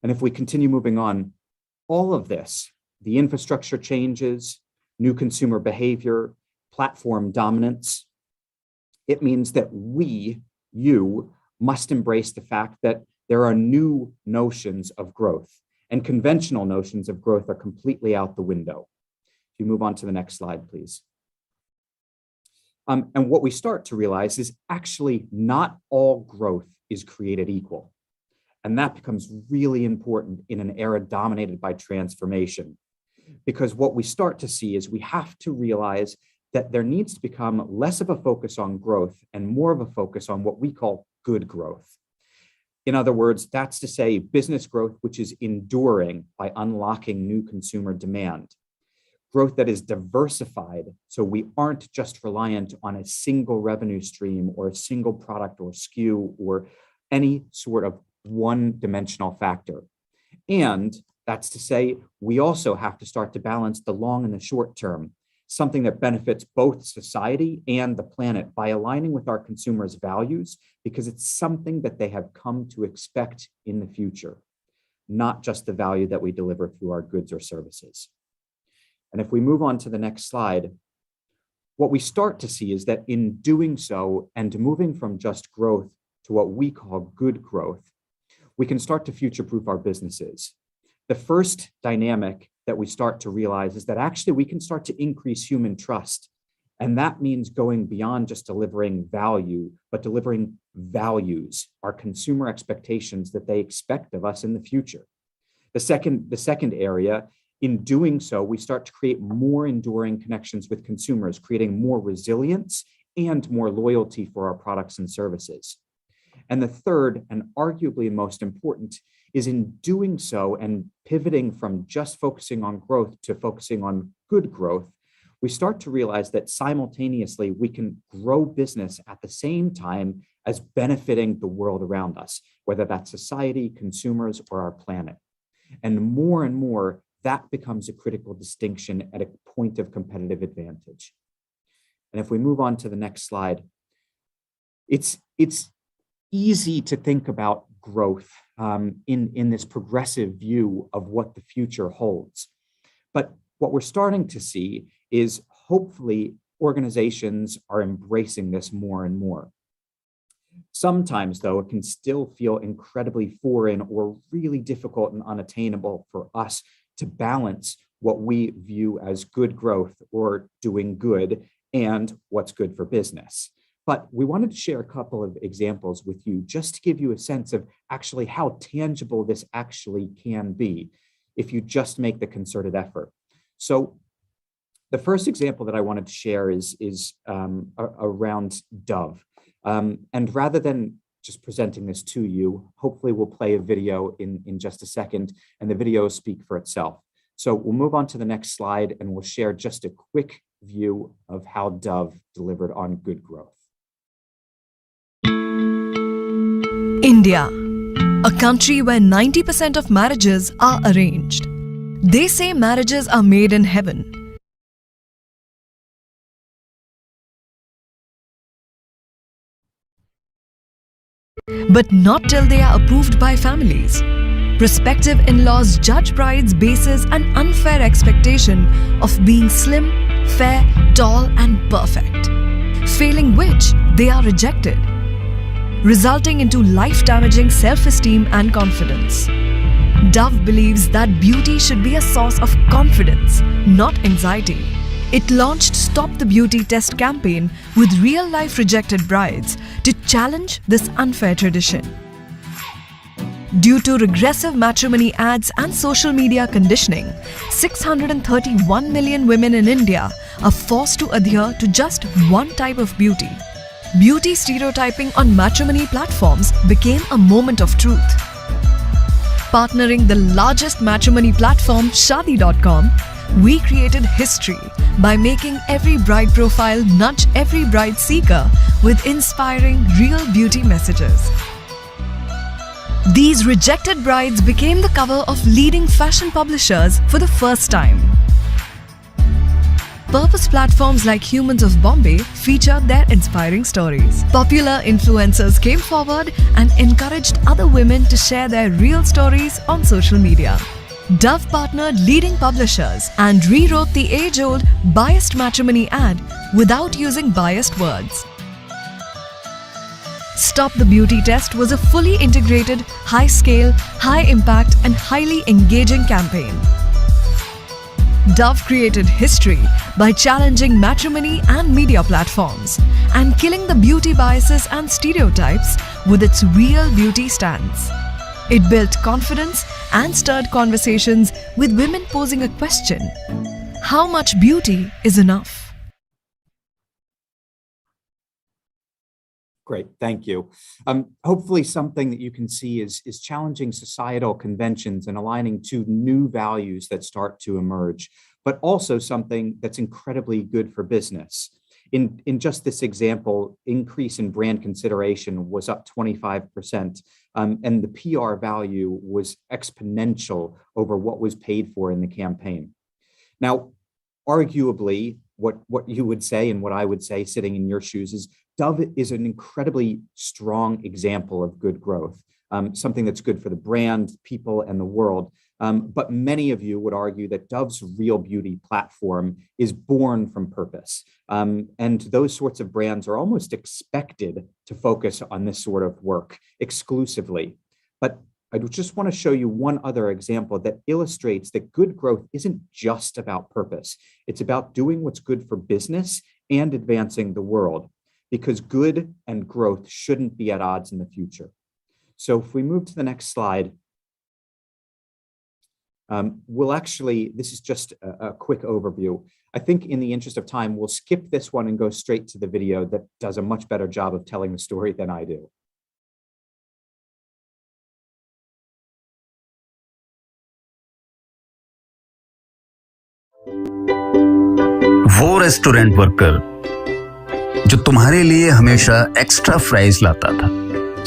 And if we continue moving on, all of this, the infrastructure changes, new consumer behavior, platform dominance, it means that you must embrace the fact that there are new notions of growth, and conventional notions of growth are completely out the window. If you move on to the next slide, please. And what we start to realize is actually not all growth is created equal. And that becomes really important in an era dominated by transformation. Because what we start to see is we have to realize that there needs to become less of a focus on growth and more of a focus on what we call good growth. In other words, that's to say business growth, which is enduring by unlocking new consumer demand. Growth that is diversified, so we aren't just reliant on a single revenue stream or a single product or SKU or any sort of one-dimensional factor. And that's to say, we also have to start to balance the long and the short term, something that benefits both society and the planet by aligning with our consumers' values, because it's something that they have come to expect in the future, not just the value that we deliver through our goods or services. And if we move on to the next slide, what we start to see is that in doing so and moving from just growth to what we call good growth, we can start to future-proof our businesses. The first dynamic that we start to realize is that actually we can start to increase human trust And that means going beyond just delivering value, but delivering values, our consumer expectations that they expect of us in the future. The second area, in doing so, we start to create more enduring connections with consumers, creating more resilience and more loyalty for our products and services. And the third, and arguably most important, is in doing so and pivoting from just focusing on growth to focusing on good growth, we start to realize that simultaneously we can grow business at the same time as benefiting the world around us, whether that's society, consumers, or our planet. And more, that becomes a critical distinction at a point of competitive advantage. And if we move on to the next slide, it's easy to think about growth in this progressive view of what the future holds. But what we're starting to see is hopefully organizations are embracing this more and more. Sometimes, though, it can still feel incredibly foreign or really difficult and unattainable for us to balance what we view as good growth or doing good and what's good for business. But we wanted to share a couple of examples with you just to give you a sense of actually how tangible this actually can be if you just make the concerted effort. So the first example that I wanted to share is around Dove. And rather than just presenting this to you, hopefully we'll play a video in just a second, and the video will speak for itself. So we'll move on to the next slide, and we'll share just a quick view of how Dove delivered on good growth. India, a country where 90% of marriages are arranged. They say marriages are made in heaven. But not till they are approved by families. Prospective in-laws judge brides basis an unfair expectation of being slim, fair, tall and perfect, failing which they are rejected, resulting into life-damaging self-esteem and confidence. Dove believes that beauty should be a source of confidence, not anxiety. It launched Stop the Beauty Test campaign with real-life rejected brides to challenge this unfair tradition. Due to regressive matrimony ads and social media conditioning, 631 million women in India are forced to adhere to just one type of beauty. Beauty stereotyping on matrimony platforms became a moment of truth. Partnering the largest matrimony platform, Shaadi.com, we created history by making every bride profile nudge every bride seeker with inspiring real beauty messages. These rejected brides became the cover of leading fashion publishers for the first time. Purpose platforms like Humans of Bombay featured their inspiring stories. Popular influencers came forward and encouraged other women to share their real stories on social media. Dove partnered leading publishers and rewrote the age-old biased matrimony ad without using biased words. Stop the Beauty Test was a fully integrated, high-scale, high-impact and highly engaging campaign. Dove created history by challenging matrimony and media platforms and killing the beauty biases and stereotypes with its real beauty stance. It built confidence and stirred conversations with women posing a question: how much beauty is enough? Great, thank you. Hopefully something that you can see is challenging societal conventions and aligning to new values that start to emerge, but also something that's incredibly good for business. In just this example, increase in brand consideration was up 25%, and the PR value was exponential over what was paid for in the campaign. Now, arguably, what you would say and what I would say sitting in your shoes is Dove is an incredibly strong example of good growth, something that's good for the brand, people, and the world. But many of you would argue that Dove's real beauty platform is born from purpose. And those sorts of brands are almost expected to focus on this sort of work exclusively. But I just want to show you one other example that illustrates that good growth isn't just about purpose. It's about doing what's good for business and advancing the world, because good and growth shouldn't be at odds in the future. So if we move to the next slide, this is just a quick overview. I think in the interest of time, we'll skip this one and go straight to the video that does a much better job of telling the story than I do. वो restaurant worker जो तुम्हारे लिए हमेशा extra fries लाता था,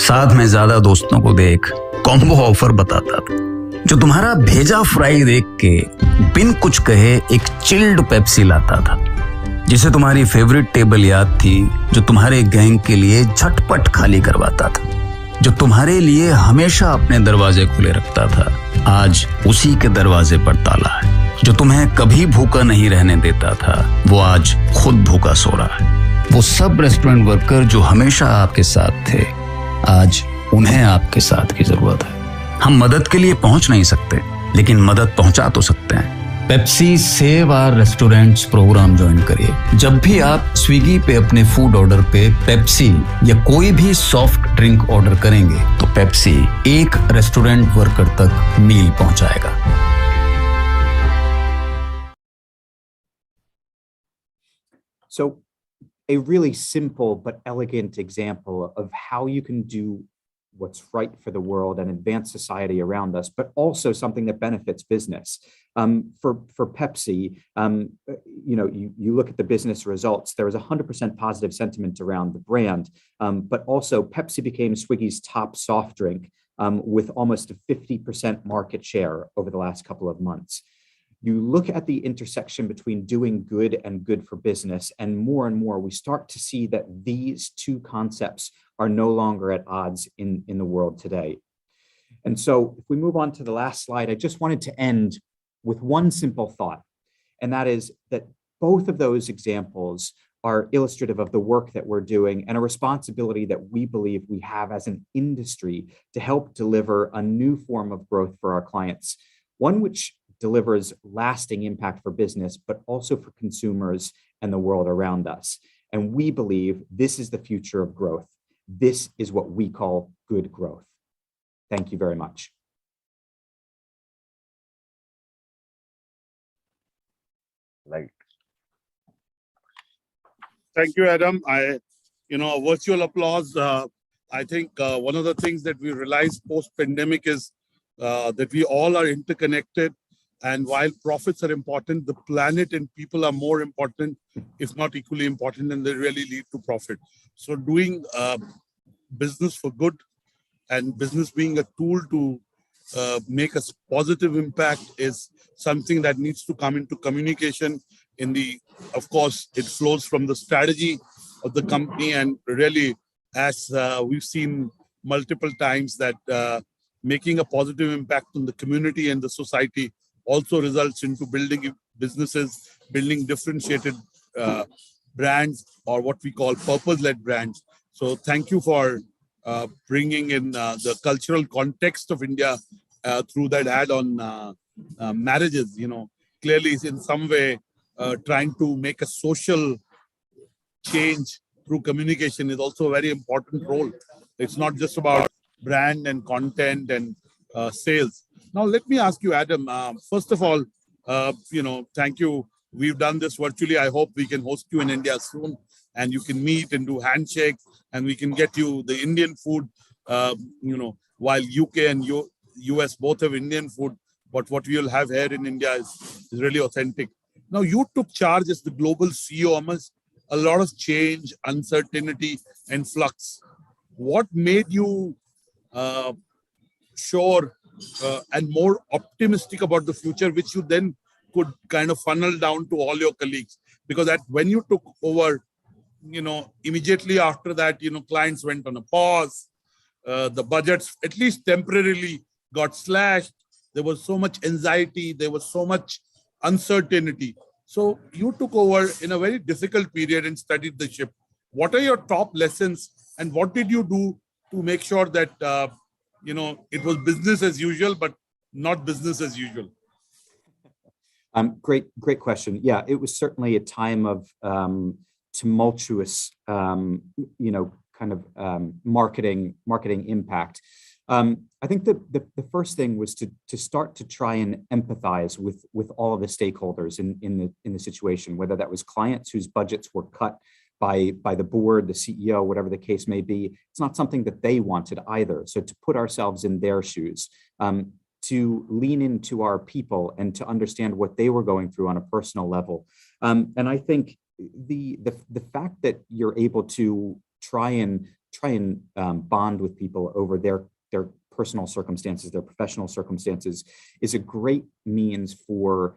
साथ में ज्यादा दोस्तों को देख कॉम्बो ऑफर बताता था, जो तुम्हारा भेजा फ्राई देख के बिन कुछ कहे एक चिल्ड पेप्सी लाता था, जिसे तुम्हारी फेवरेट टेबल याद थी, जो तुम्हारे गैंग के लिए झटपट खाली करवाता था, जो तुम्हारे लिए हमेशा अपने दरवाजे खुले रखता था, आज उसी के दरवाजे पर ताला है। जो तुम्हें कभी भूखा नहीं रहने देता था, वो आज खुद भूखा सो रहा है। वो सब रेस्टोरेंट वर्कर जो हमेशा आपके साथ थे, आज उन्हें आपके साथ की जरूरत है। हम मदद के लिए पहुंच नहीं सकते, लेकिन मदद पहुंचा तो सकते हैं। Pepsi save our restaurants programme join करिए। जब भी आप स्विगी पे अपने फूड ऑर्डर पे पेप्सी या कोई भी सॉफ्ट ड्रिंक ऑर्डर करेंगे, तो पेप्सी एक रेस्टोरेंट वर्कर तक मील पहुंचाएगा। So a really simple but elegant example of how you can do what's right for the world and advance society around us, but also something that benefits business. For Pepsi, you look at the business results, there was 100% positive sentiment around the brand, but also Pepsi became Swiggy's top soft drink with almost a 50% market share over the last couple of months. You look at the intersection between doing good and good for business, and more we start to see that these two concepts are no longer at odds in the world today. And so if we move on to the last slide, I just wanted to end with one simple thought, and that is that both of those examples are illustrative of the work that we're doing and a responsibility that we believe we have as an industry to help deliver a new form of growth for our clients, one which delivers lasting impact for business, but also for consumers and the world around us. And we believe this is the future of growth. This is what we call good growth. Thank you very much. Right. Thank you, Adam. A virtual applause. I think one of the things that we realized post-pandemic is that we all are interconnected. And while profits are important, the planet and people are more important, if not equally important, and they really lead to profit. So doing business for good and business being a tool to make a positive impact is something that needs to come into communication. Of course, it flows from the strategy of the company, and really, as we've seen multiple times, that making a positive impact on the community and the society also results into building businesses, building differentiated brands, or what we call purpose-led brands. So thank you for bringing in the cultural context of India through that ad on marriages. Clearly is in some way trying to make a social change through communication is also a very important role. It's not just about brand and content and sales. Now, let me ask you, Adam, first of all, thank you. We've done this virtually. I hope we can host you in India soon, and you can meet and do handshakes, and we can get you the Indian food, while UK and US both have Indian food, but what we will have here in India is really authentic. Now, you took charge as the global CEO amidst a lot of change, uncertainty, and flux. What made you sure and more optimistic about the future, which you then could kind of funnel down to all your colleagues? Because when you took over, immediately after that, clients went on a pause. The budgets, at least temporarily, got slashed. There was so much anxiety. There was so much uncertainty. So you took over in a very difficult period and studied the ship. What are your top lessons, and what did you do to make sure that it was business as usual, but not business as usual? Great question. Yeah, it was certainly a time of tumultuous, kind of marketing impact. I think the first thing was to start to try and empathize with all of the stakeholders in the situation, whether that was clients whose budgets were cut by the board, the CEO, whatever the case may be. It's not something that they wanted either. So to put ourselves in their shoes, to lean into our people and to understand what they were going through on a personal level. And I think the fact that you're able to try and bond with people over their personal circumstances, their professional circumstances, is a great means for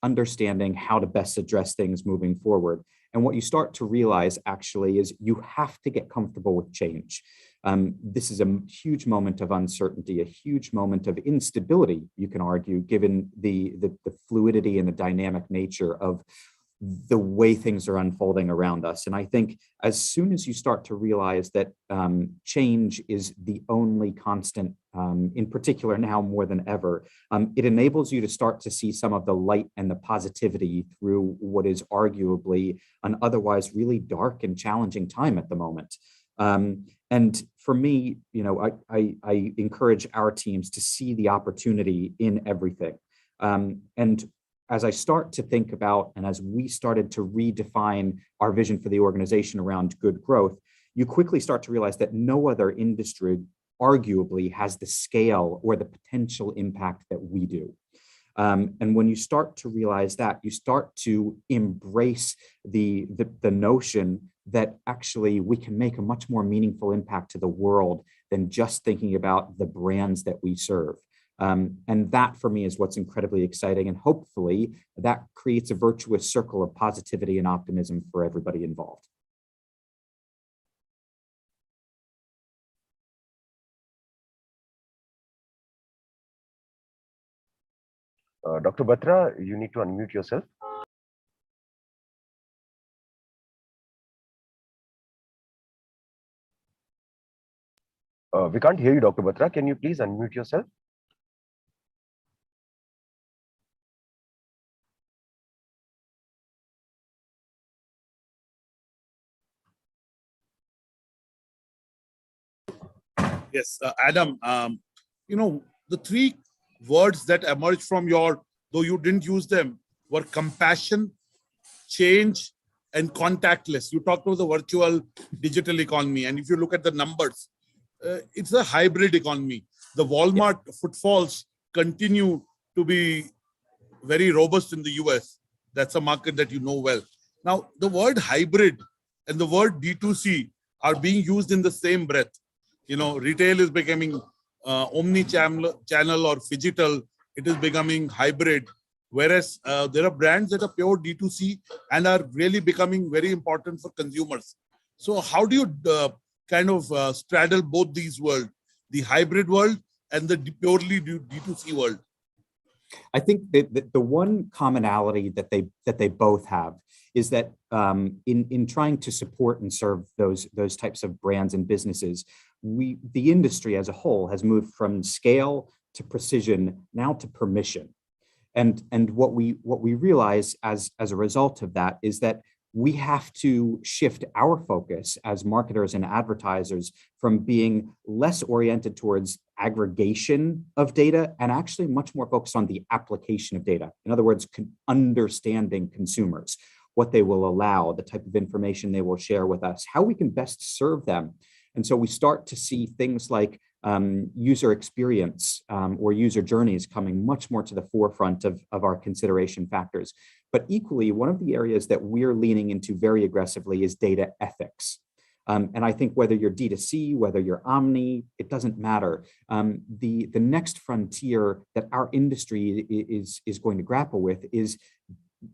understanding how to best address things moving forward. And what you start to realize actually is you have to get comfortable with change. This is a huge moment of uncertainty, a huge moment of instability, you can argue, given the fluidity and the dynamic nature of the way things are unfolding around us. And I think as soon as you start to realize that change is the only constant, in particular now more than ever, it enables you to start to see some of the light and the positivity through what is arguably an otherwise really dark and challenging time at the moment. And for me, I encourage our teams to see the opportunity in everything. And as I start to think about, and as we started to redefine our vision for the organization around good growth, you quickly start to realize that no other industry arguably has the scale or the potential impact that we do. And when you start to realize that, you start to embrace the notion that actually we can make a much more meaningful impact to the world than just thinking about the brands that we serve. And that for me is what's incredibly exciting. And hopefully that creates a virtuous circle of positivity and optimism for everybody involved. Dr. Batra, you need to unmute yourself. We can't hear you, Dr. Batra. Can you please unmute yourself? Yes, Adam, the three words that emerged from though you didn't use them, were compassion, change, and contactless. You talked about the virtual digital economy. And if you look at the numbers, it's a hybrid economy. The Walmart footfalls continue to be very robust in the US. That's a market that you know well. Now, the word hybrid and the word D2C are being used in the same breath. Retail is becoming omni-channel or phygital. It is becoming hybrid. Whereas there are brands that are pure D2C and are really becoming very important for consumers. So how do you straddle both these worlds, the hybrid world and the purely D2C world? I think that the one commonality that they both have is that in trying to support and serve those types of brands and businesses, the industry as a whole has moved from scale to precision, now to permission. And what we realize as a result of that is that we have to shift our focus as marketers and advertisers from being less oriented towards aggregation of data and actually much more focused on the application of data. In other words, understanding consumers, what they will allow, the type of information they will share with us, how we can best serve them. And so we start to see things like user experience or user journeys coming much more to the forefront of our consideration factors. But equally, one of the areas that we're leaning into very aggressively is data ethics. And I think whether you're D2C, whether you're omni, it doesn't matter. The next frontier that our industry is going to grapple with is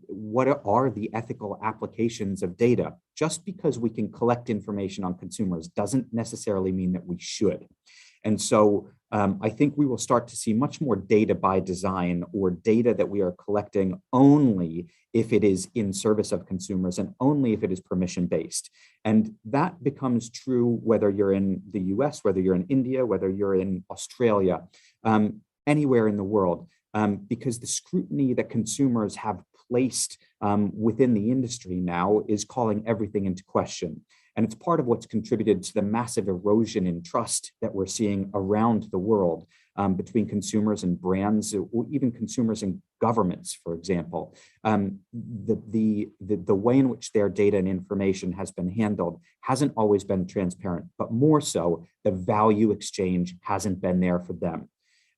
what are the ethical applications of data? Just because we can collect information on consumers doesn't necessarily mean that we should. And so I think we will start to see much more data by design, or data that we are collecting only if it is in service of consumers and only if it is permission-based. And that becomes true whether you're in the US, whether you're in India, whether you're in Australia, anywhere in the world, because the scrutiny that consumers have placed within the industry now is calling everything into question. And it's part of what's contributed to the massive erosion in trust that we're seeing around the world between consumers and brands, or even consumers and governments, for example. The way in which their data and information has been handled hasn't always been transparent, but more so, the value exchange hasn't been there for them.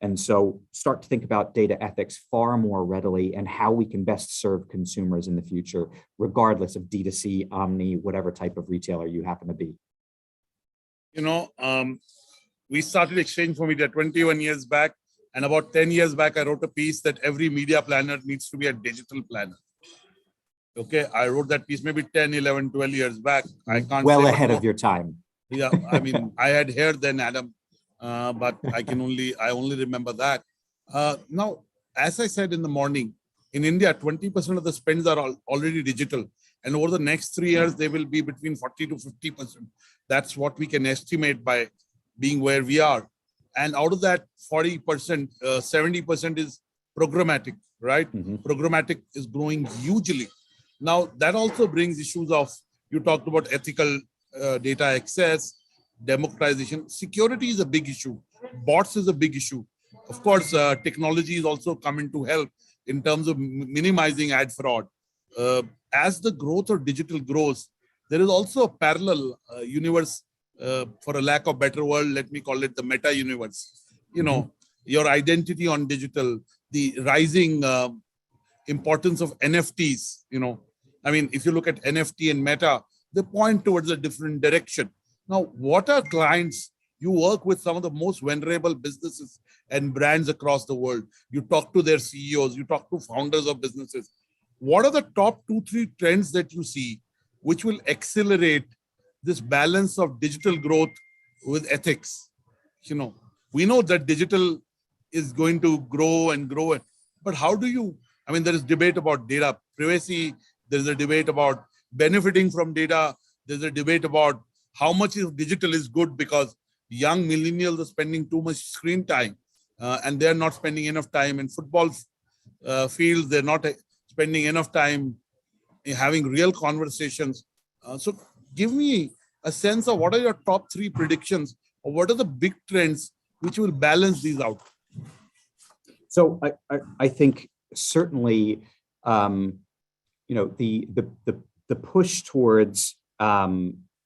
And so start to think about data ethics far more readily and how we can best serve consumers in the future, regardless of D2C, omni, whatever type of retailer you happen to be. You know, we started Exchange for Media 21 years back, and about 10 years back, I wrote a piece that every media planner needs to be a digital planner. Okay, I wrote that piece maybe 10, 11, 12 years back. I can't well say ahead of your time. Yeah, I mean, I had hair then, Adam. But I only remember that. Now, as I said in the morning, in India, 20% of the spends are already digital. And over the next 3 years, they will be between 40 to 50%. That's what we can estimate by being where we are. And out of that 40%, 70% is programmatic, right? Programmatic is growing hugely. Now, that also brings issues of, you talked about ethical data access, democratization. Security is a big issue. Bots is a big issue. Of course, technology is also coming to help in terms of minimizing ad fraud. As the growth of digital grows, there is also a parallel universe, for a lack of better word, let me call it the meta universe. You know, your identity on digital, the rising importance of NFTs, you know. I mean, if you look at NFT and meta, they point towards a different direction. Now, what are clients? You work with some of the most venerable businesses and brands across the world. You talk to their CEOs, you talk to founders of businesses. What are the top 2-3 trends that you see which will accelerate this balance of digital growth with ethics? You know, we know that digital is going to grow and grow, but how do you, I mean, there is debate about data privacy. There's a debate about benefiting from data. There's a debate about how much of digital is good, because young millennials are spending too much screen time and they're not spending enough time in football fields. They're not spending enough time in having real conversations. So give me a sense of what are your top 3 predictions, or what are the big trends which will balance these out? So I think certainly, you know, the push towards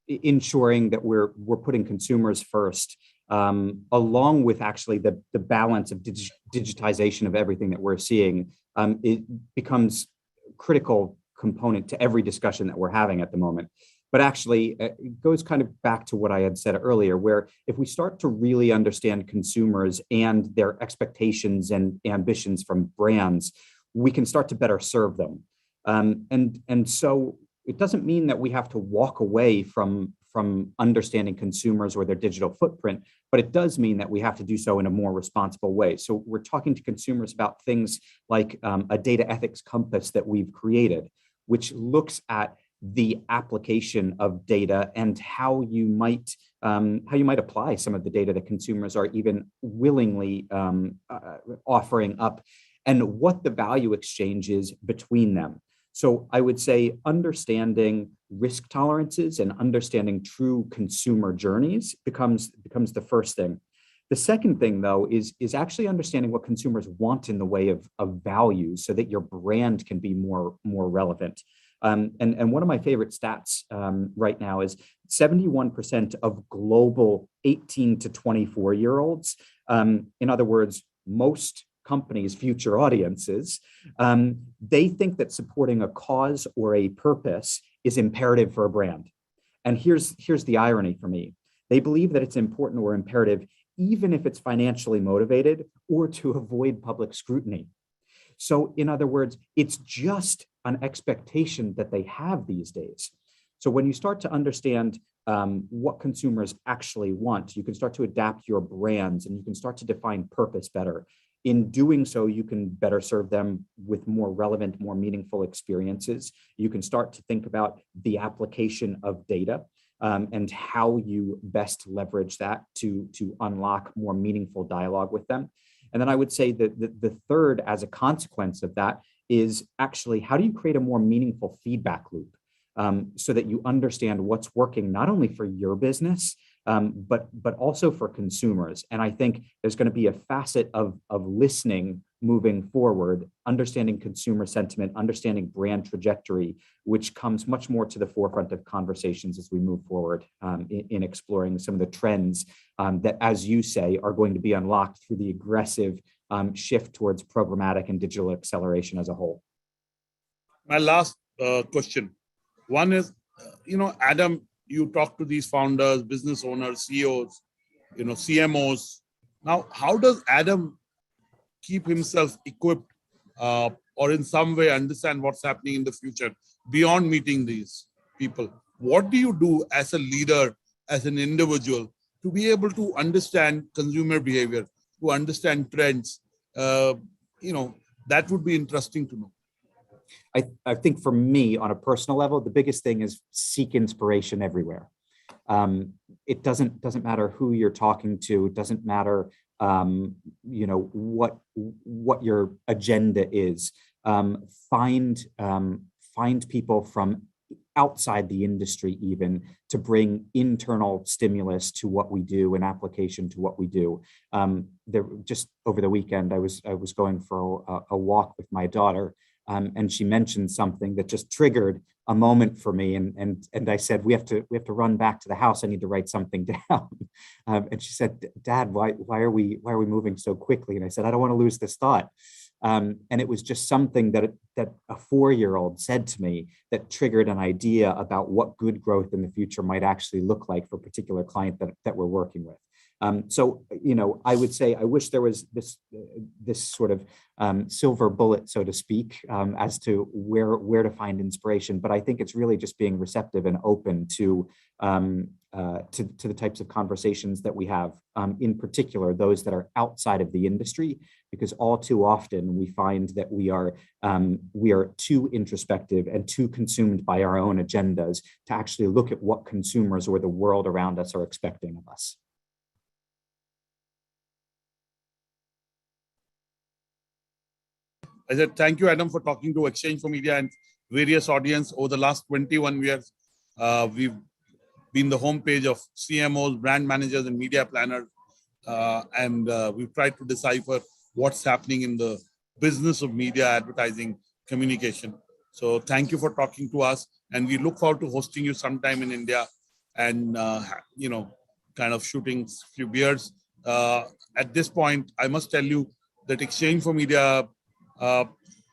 ensuring that we're putting consumers first, along with actually the balance of digitization of everything that we're seeing, it becomes a critical component to every discussion that we're having at the moment. But actually, it goes kind of back to what I had said earlier, where if we start to really understand consumers and their expectations and ambitions from brands, we can start to better serve them. And so it doesn't mean that we have to walk away from understanding consumers or their digital footprint, but it does mean that we have to do so in a more responsible way. So we're talking to consumers about things like a data ethics compass that we've created, which looks at the application of data and how you might apply some of the data that consumers are even willingly offering up, and what the value exchange is between them. So I would say understanding risk tolerances and understanding true consumer journeys becomes the first thing. The second thing, though, is actually understanding what consumers want in the way of value, so that your brand can be more relevant. And one of my favorite stats right now is 71% of global 18 to 24-year-olds, in other words, most companies' future audiences, they think that supporting a cause or a purpose is imperative for a brand. And here's the irony for me. They believe that it's important or imperative even if it's financially motivated or to avoid public scrutiny. So in other words, it's just an expectation that they have these days. So when you start to understand what consumers actually want, you can start to adapt your brands and you can start to define purpose better. In doing so, you can better serve them with more relevant, more meaningful experiences. You can start to think about the application of data and how you best leverage that to unlock more meaningful dialogue with them. And then I would say that the third, as a consequence of that, is actually how do you create a more meaningful feedback loop so that you understand what's working not only for your business, but also for consumers. And I think there's going to be a facet of listening moving forward, understanding consumer sentiment, understanding brand trajectory, which comes much more to the forefront of conversations as we move forward in exploring some of the trends that, as you say, are going to be unlocked through the aggressive shift towards programmatic and digital acceleration as a whole. My last question. One is, Adam, you talk to these founders, business owners, CEOs, CMOs. Now, how does Adam keep himself equipped or in some way understand what's happening in the future beyond meeting these people? What do you do as a leader, as an individual, to be able to understand consumer behavior, to understand trends? That would be interesting to know. I think for me, on a personal level, the biggest thing is seek inspiration everywhere. It doesn't matter who you're talking to. It doesn't matter, what your agenda is. Find people from outside the industry even to bring internal stimulus to what we do, an application to what we do. Just over the weekend, I was going for a walk with my daughter. And she mentioned something that just triggered a moment for me, and I said, we have to run back to the house. I need to write something down. And she said, Dad, why are we moving so quickly? And I said, I don't want to lose this thought. And it was just something that a 4-year-old said to me that triggered an idea about what good growth in the future might actually look like for a particular client that we're working with. So, I would say I wish there was this sort of silver bullet, so to speak, as to where to find inspiration. But I think it's really just being receptive and open to the types of conversations that we have, in particular, those that are outside of the industry, because all too often we find that we are too introspective and too consumed by our own agendas to actually look at what consumers or the world around us are expecting of us. I said, thank you, Adam, for talking to Exchange for Media and various audience over the last 21 years. We've been the homepage of CMOs, brand managers, and media planners. And we've tried to decipher what's happening in the business of media, advertising, communication. So thank you for talking to us. And we look forward to hosting you sometime in India and, kind of shooting a few beers. At this point, I must tell you that Exchange for Media,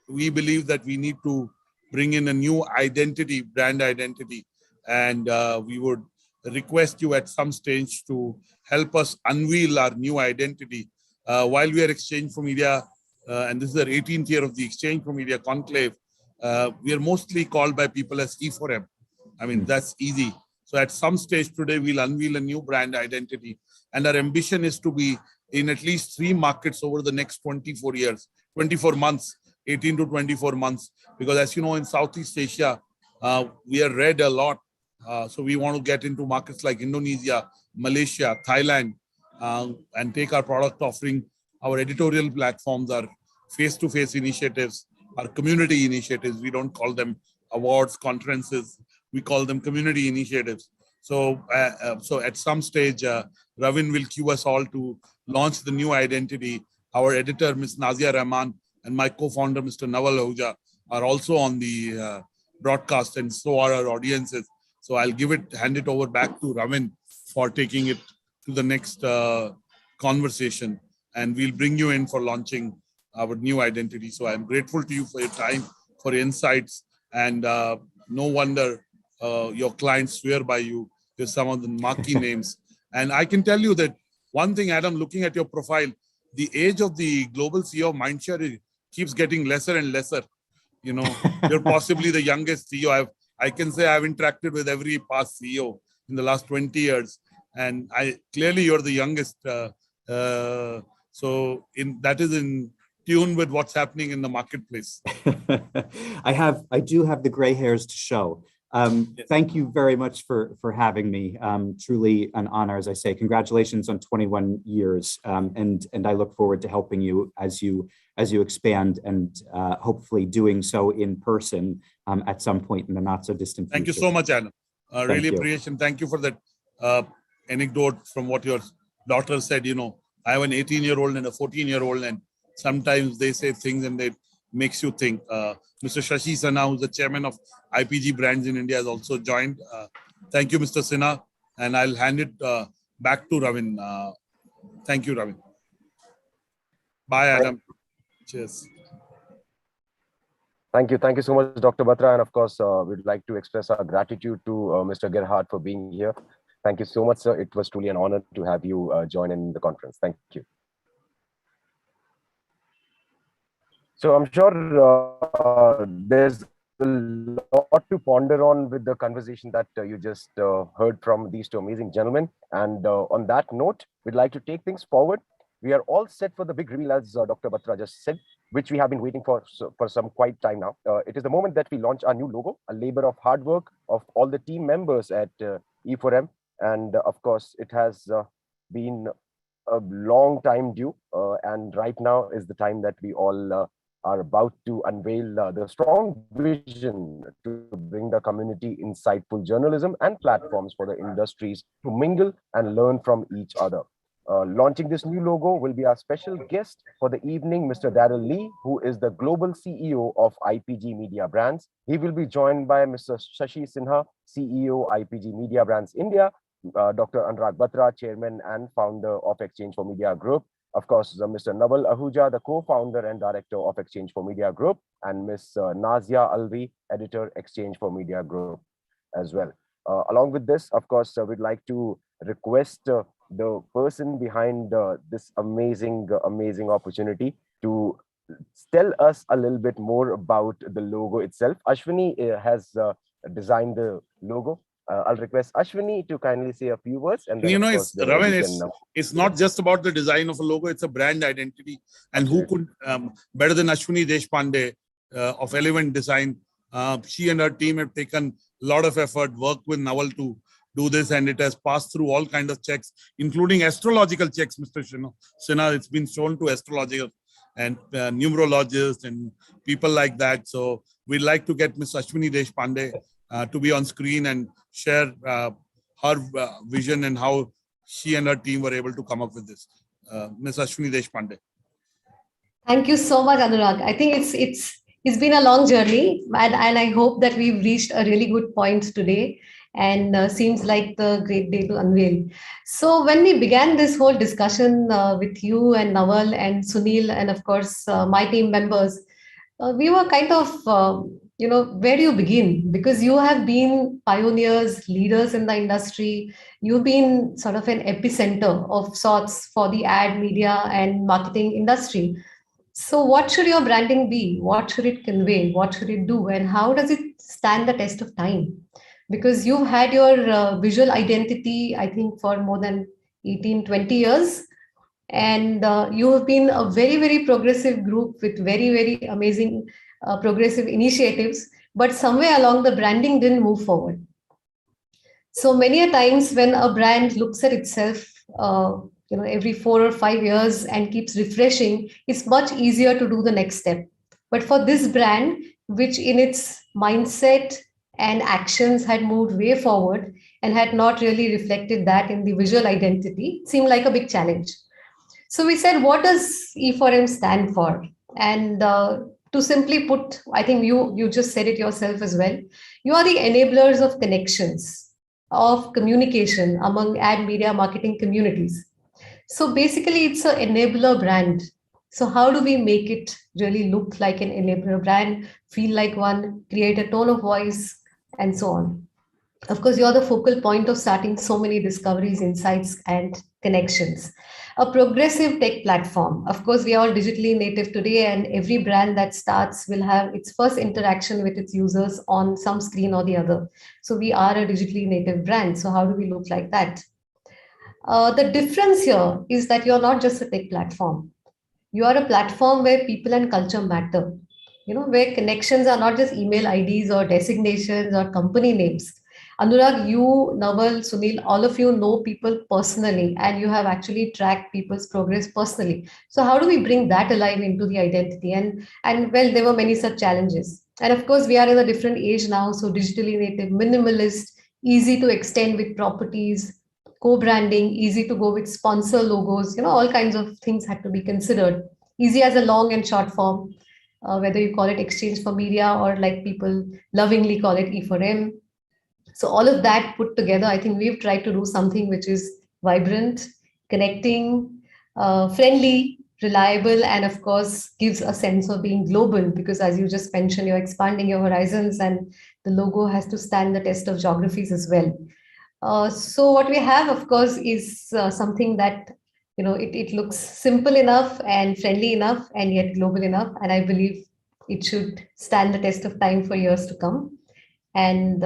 we believe that we need to bring in a new identity, brand identity, and we would request you at some stage to help us unveil our new identity. While we are Exchange for Media, and this is our 18th year of the Exchange for Media Conclave, we are mostly called by people as e4m. I mean, that's easy. So at some stage today, we'll unveil a new brand identity. And our ambition is to be in at least 3 markets over the next 24 months, 18 to 24 months. Because as you know, in Southeast Asia, we are read a lot. So we want to get into markets like Indonesia, Malaysia, Thailand, and take our product offering, our editorial platforms, our face-to-face initiatives, our community initiatives. We don't call them awards, conferences. We call them community initiatives. So at some stage, Ravin will cue us all to launch the new identity. Our editor, Ms. Nazia Rahman, and my co-founder, Mr. Naval Ahuja, are also on the broadcast, and so are our audiences. So I'll hand it over back to Ravin for taking it to the next conversation, and we'll bring you in for launching our new identity. So I'm grateful to you for your time, for your insights, and no wonder your clients swear by you. There's some of the marquee names. And I can tell you that one thing, Adam, looking at your profile, the age of the global CEO mindshare keeps getting lesser and lesser. You're possibly the youngest CEO. I can say I've interacted with every past CEO in the last 20 years. And clearly you're the youngest. So that is in tune with what's happening in the marketplace. I do have the gray hairs to show. Thank you very much for having me. Truly an honor, as I say. Congratulations on 21 years, and I look forward to helping you as you expand and hopefully doing so in person at some point in the not so distant future. Thank you so much, Adam. Really you. appreciate and thank you for that anecdote from what your daughter said. You know, I have an 18-year-old and a 14-year-old, and sometimes they say things and it makes you think. Mr. Shashi Sinha, who's the chairman of IPG Brands in India, has also joined. Thank you, Mr. Sinha, and I'll hand it back to Ravin. Thank you, Ravin. Bye, Adam. Cheers. Thank you. Thank you so much, Dr. Batra. And of course, we'd like to express our gratitude to Mr. Gerhart for being here. Thank you so much, sir. It was truly an honor to have you join in the conference. Thank you. So I'm sure there's a lot to ponder on with the conversation that you just heard from these two amazing gentlemen. And on that note, we'd like to take things forward. We are all set for the big reveal, as Dr. Batra just said, which we have been waiting for some quite time now. It is the moment that we launch our new logo, a labor of hard work of all the team members at e4m. And of course, it has been a long time due. And right now is the time that we all are about to unveil the strong vision to bring the community insightful journalism and platforms for the industries to mingle and learn from each other. Launching this new logo will be our special guest for the evening, Mr. Daryl Lee, who is the global CEO of IPG Media Brands. He will be joined by Mr. Shashi Sinha, CEO, IPG Media Brands India, Dr. Anurag Batra, Chairman and Founder of Exchange for Media Group. Of course, Mr. Naval Ahuja, the co-founder and director of Exchange for Media Group, and Ms. Nazia Alvi, editor, Exchange for Media Group as well. Along with this, of course, we'd like to request the person behind this amazing opportunity to tell us a little bit more about the logo itself. Ashwini has designed the logo. I'll request Ashwini to kindly say a few words. And then, you know, Ravin, it's not just about the design of a logo, it's a brand identity. And who could, better than Ashwini Deshpande of Element Design, she and her team have taken a lot of effort, worked with Naval to do this, and it has passed through all kinds of checks, including astrological checks, Mr. Sinha. It's been shown to astrologers and numerologists and people like that. So we'd like to get Ms. Ashwini Deshpande to be on screen and share her vision and how she and her team were able to come up with this. Ms. Ashwini Deshpande. Thank you so much, Anurag. I think it's been a long journey, and I hope that we've reached a really good point today, and seems like the great day to unveil. So when we began this whole discussion with you and Naval and Sunil and of course my team members, we were kind of, where do you begin? Because you have been pioneers, leaders in the industry. You've been sort of an epicenter of sorts for the ad, media and marketing industry. So what should your branding be? What should it convey? What should it do? And how does it stand the test of time? Because you've had your visual identity, I think, for more than 18, 20 years. And you have been a very, very progressive group with very, very amazing progressive initiatives. But somewhere along, the branding didn't move forward. So many a times when a brand looks at itself, every 4 or 5 years and keeps refreshing, it's much easier to do the next step. But for this brand, which in its mindset and actions had moved way forward and had not really reflected that in the visual identity, it seemed like a big challenge. So we said, what does E4M stand for? And to simply put, I think you just said it yourself as well. You are the enablers of connections, of communication among ad media marketing communities. So basically, it's an enabler brand. So how do we make it really look like an enabler brand, feel like one, create a tone of voice, and so on? Of course, you're the focal point of starting so many discoveries, insights, and connections. A progressive tech platform. Of course, we are all digitally native today, and every brand that starts will have its first interaction with its users on some screen or the other. So we are a digitally native brand. So how do we look like that? The difference here is that you're not just a tech platform. You are a platform where people and culture matter. where connections are not just email IDs or designations or company names. Anurag, you, Naval, Sunil, all of you know people personally, and you have actually tracked people's progress personally. So how do we bring that alive into the identity? And well, there were many such challenges. And of course, we are in a different age now, so digitally native, minimalist, easy to extend with properties, co-branding, easy to go with sponsor logos, all kinds of things had to be considered. Easy as a long and short form, whether you call it exchange for media or like people lovingly call it E4M. So all of that put together, I think we've tried to do something which is vibrant, connecting, friendly, reliable, and of course gives a sense of being global, because as you just mentioned, you're expanding your horizons and the logo has to stand the test of geographies as well. So what we have, of course, is something that it looks simple enough and friendly enough and yet global enough, and I believe it should stand the test of time for years to come. And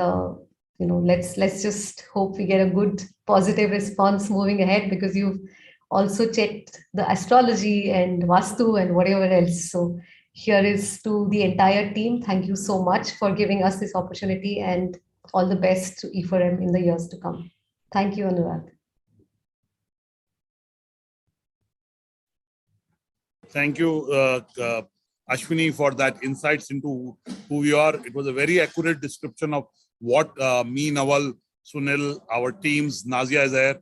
let's just hope we get a good positive response moving ahead, because you've also checked the astrology and vastu and whatever else. So here is to the entire team. Thank you so much for giving us this opportunity, and all the best to E4M in the years to come. Thank you, Anurag. Thank you, Ashwini, for that insights into who we are. It was a very accurate description of what me, Naval, Sunil, our teams, Nazia is there.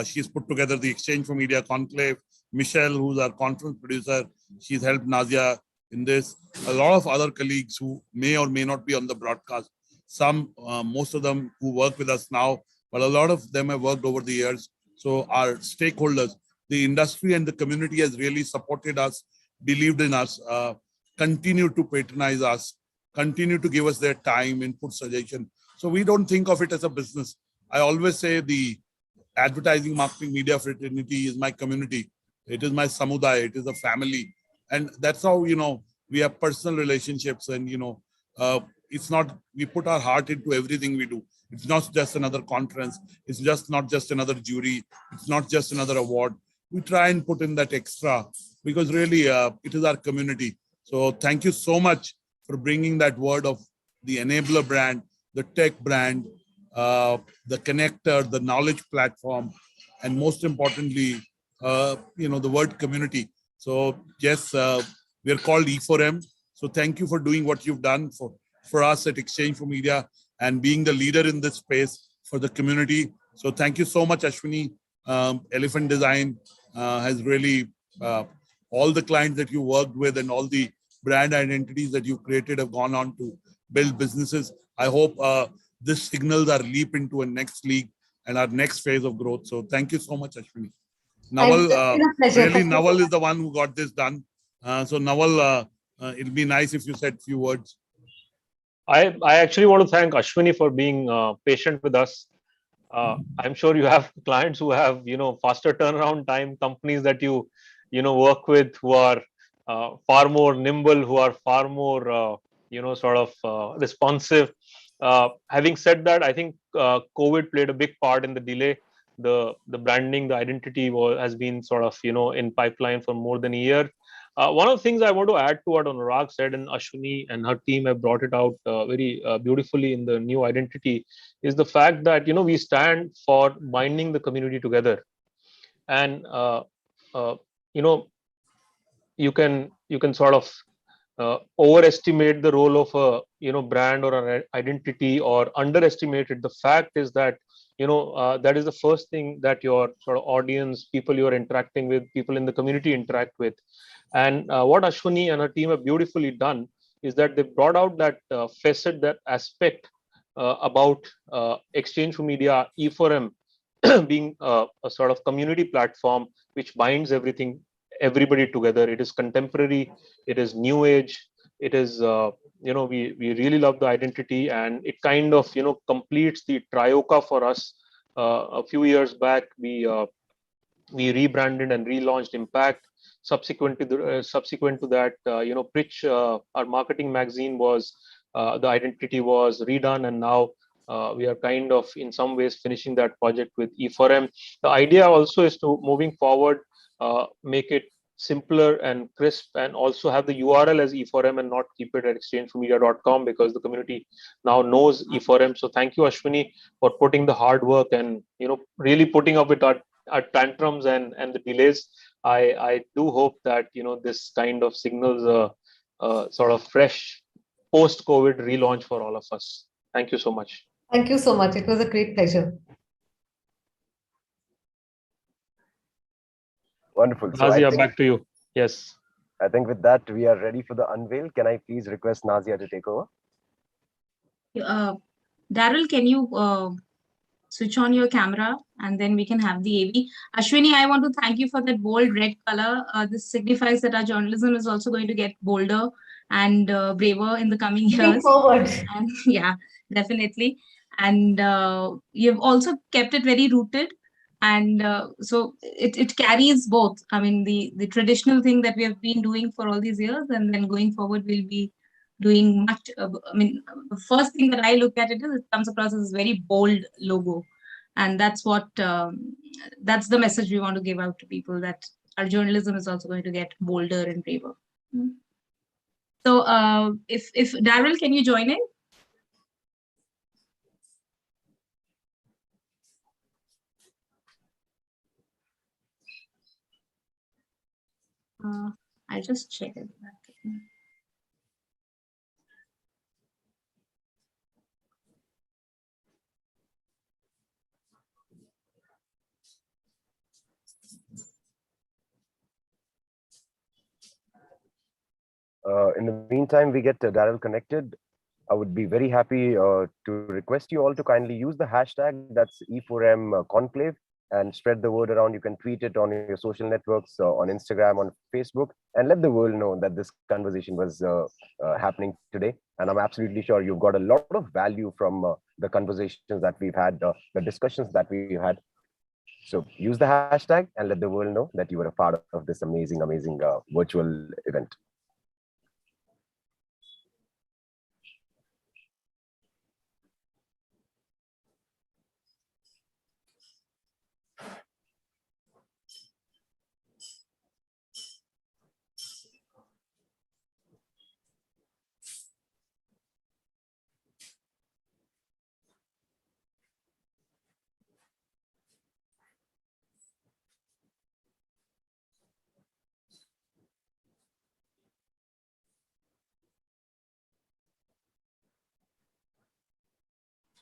She's put together the Exchange for Media Conclave. Michelle, who's our conference producer, she's helped Nazia in this. A lot of other colleagues who may or may not be on the broadcast. Some, most of them who work with us now, but a lot of them have worked over the years. So our stakeholders, the industry and the community has really supported us, believed in us, continue to patronize us, continue to give us their time, input, suggestion. So we don't think of it as a business. I always say the advertising, marketing, media fraternity is my community. It is my samudaya. It is a family. And that's how, we have personal relationships, and, it's not, we put our heart into everything we do. It's not just another conference. It's just not just another jury. It's not just another award. We try and put in that extra, because really it is our community. So thank you so much for bringing that word of the enabler brand, the tech brand, the connector, the knowledge platform, and most importantly, the word community. So yes, we are called E4M. So thank you for doing what you've done for us at Exchange for Media and being the leader in this space for the community. So thank you so much, Ashwini. Elephant Design has really, all the clients that you worked with and all the brand identities that you've created have gone on to build businesses. I hope this signals our leap into a next league and our next phase of growth. So thank you so much, Ashwini. Naval, really, Naval is the one who got this done. So Naval, it'll be nice if you said a few words. I actually want to thank Ashwini for being patient with us. I'm sure you have clients who have, faster turnaround time, companies that you work with who are far more nimble, who are far more, responsive. Having said that, I think COVID played a big part in the delay. The branding, the identity has been sort of, in pipeline for more than a year. One of the things I want to add to what Anurag said, and Ashwini and her team have brought it out very beautifully in the new identity, is the fact that we stand for binding the community together, and you can sort of overestimate the role of a brand or an identity, or underestimate it. The fact is that that is the first thing that your sort of audience, people you're interacting with, people in the community interact with. And what Ashwini and her team have beautifully done is that they brought out that facet, that aspect about Exchange for Media, E4M being a sort of community platform which binds everybody together. It is contemporary, it is new age, it is we really love the identity, and it kind of completes the trioca for us. A few years back, we rebranded and relaunched Impact. Subsequent to that, Pitch, our marketing magazine, was the identity was redone, and now we are kind of in some ways finishing that project with E4M. The idea also is to, moving forward, make it simpler and crisp, and also have the URL as e4m and not keep it at exchangeformedia.com, because the community now knows e4m. So thank you, Ashwini, for putting the hard work and really putting up with our tantrums and the delays. I do hope that this kind of signals a sort of fresh post-COVID relaunch for all of us. Thank you so much. Thank you so much. It was a great pleasure. Wonderful. So Nazia, back to you. Yes. I think with that, we are ready for the unveil. Can I please request Nazia to take over? Daryl, can you switch on your camera and then we can have the AV. Ashwini, I want to thank you for that bold red color. This signifies that our journalism is also going to get bolder and braver in the coming years. Looking forward. And, yeah, definitely. And you've also kept it very rooted. And so it carries both. I mean, the traditional thing that we have been doing for all these years, and then going forward, we'll be doing much. I mean, the first thing that I look at it comes across as a very bold logo. And that's what, that's the message we want to give out to people, that our journalism is also going to get bolder and braver. So if Daryl, can you join in? I'll just check it. In the meantime, we get Daryl connected. I would be very happy to request you all to kindly use the hashtag, that's e4m Conclave, and spread the word around. You can tweet it on your social networks, on Instagram, on Facebook, and let the world know that this conversation was happening today. And I'm absolutely sure you've got a lot of value from the conversations that we've had, the discussions that we've had. So use the hashtag and let the world know that you were a part of this amazing, amazing virtual event.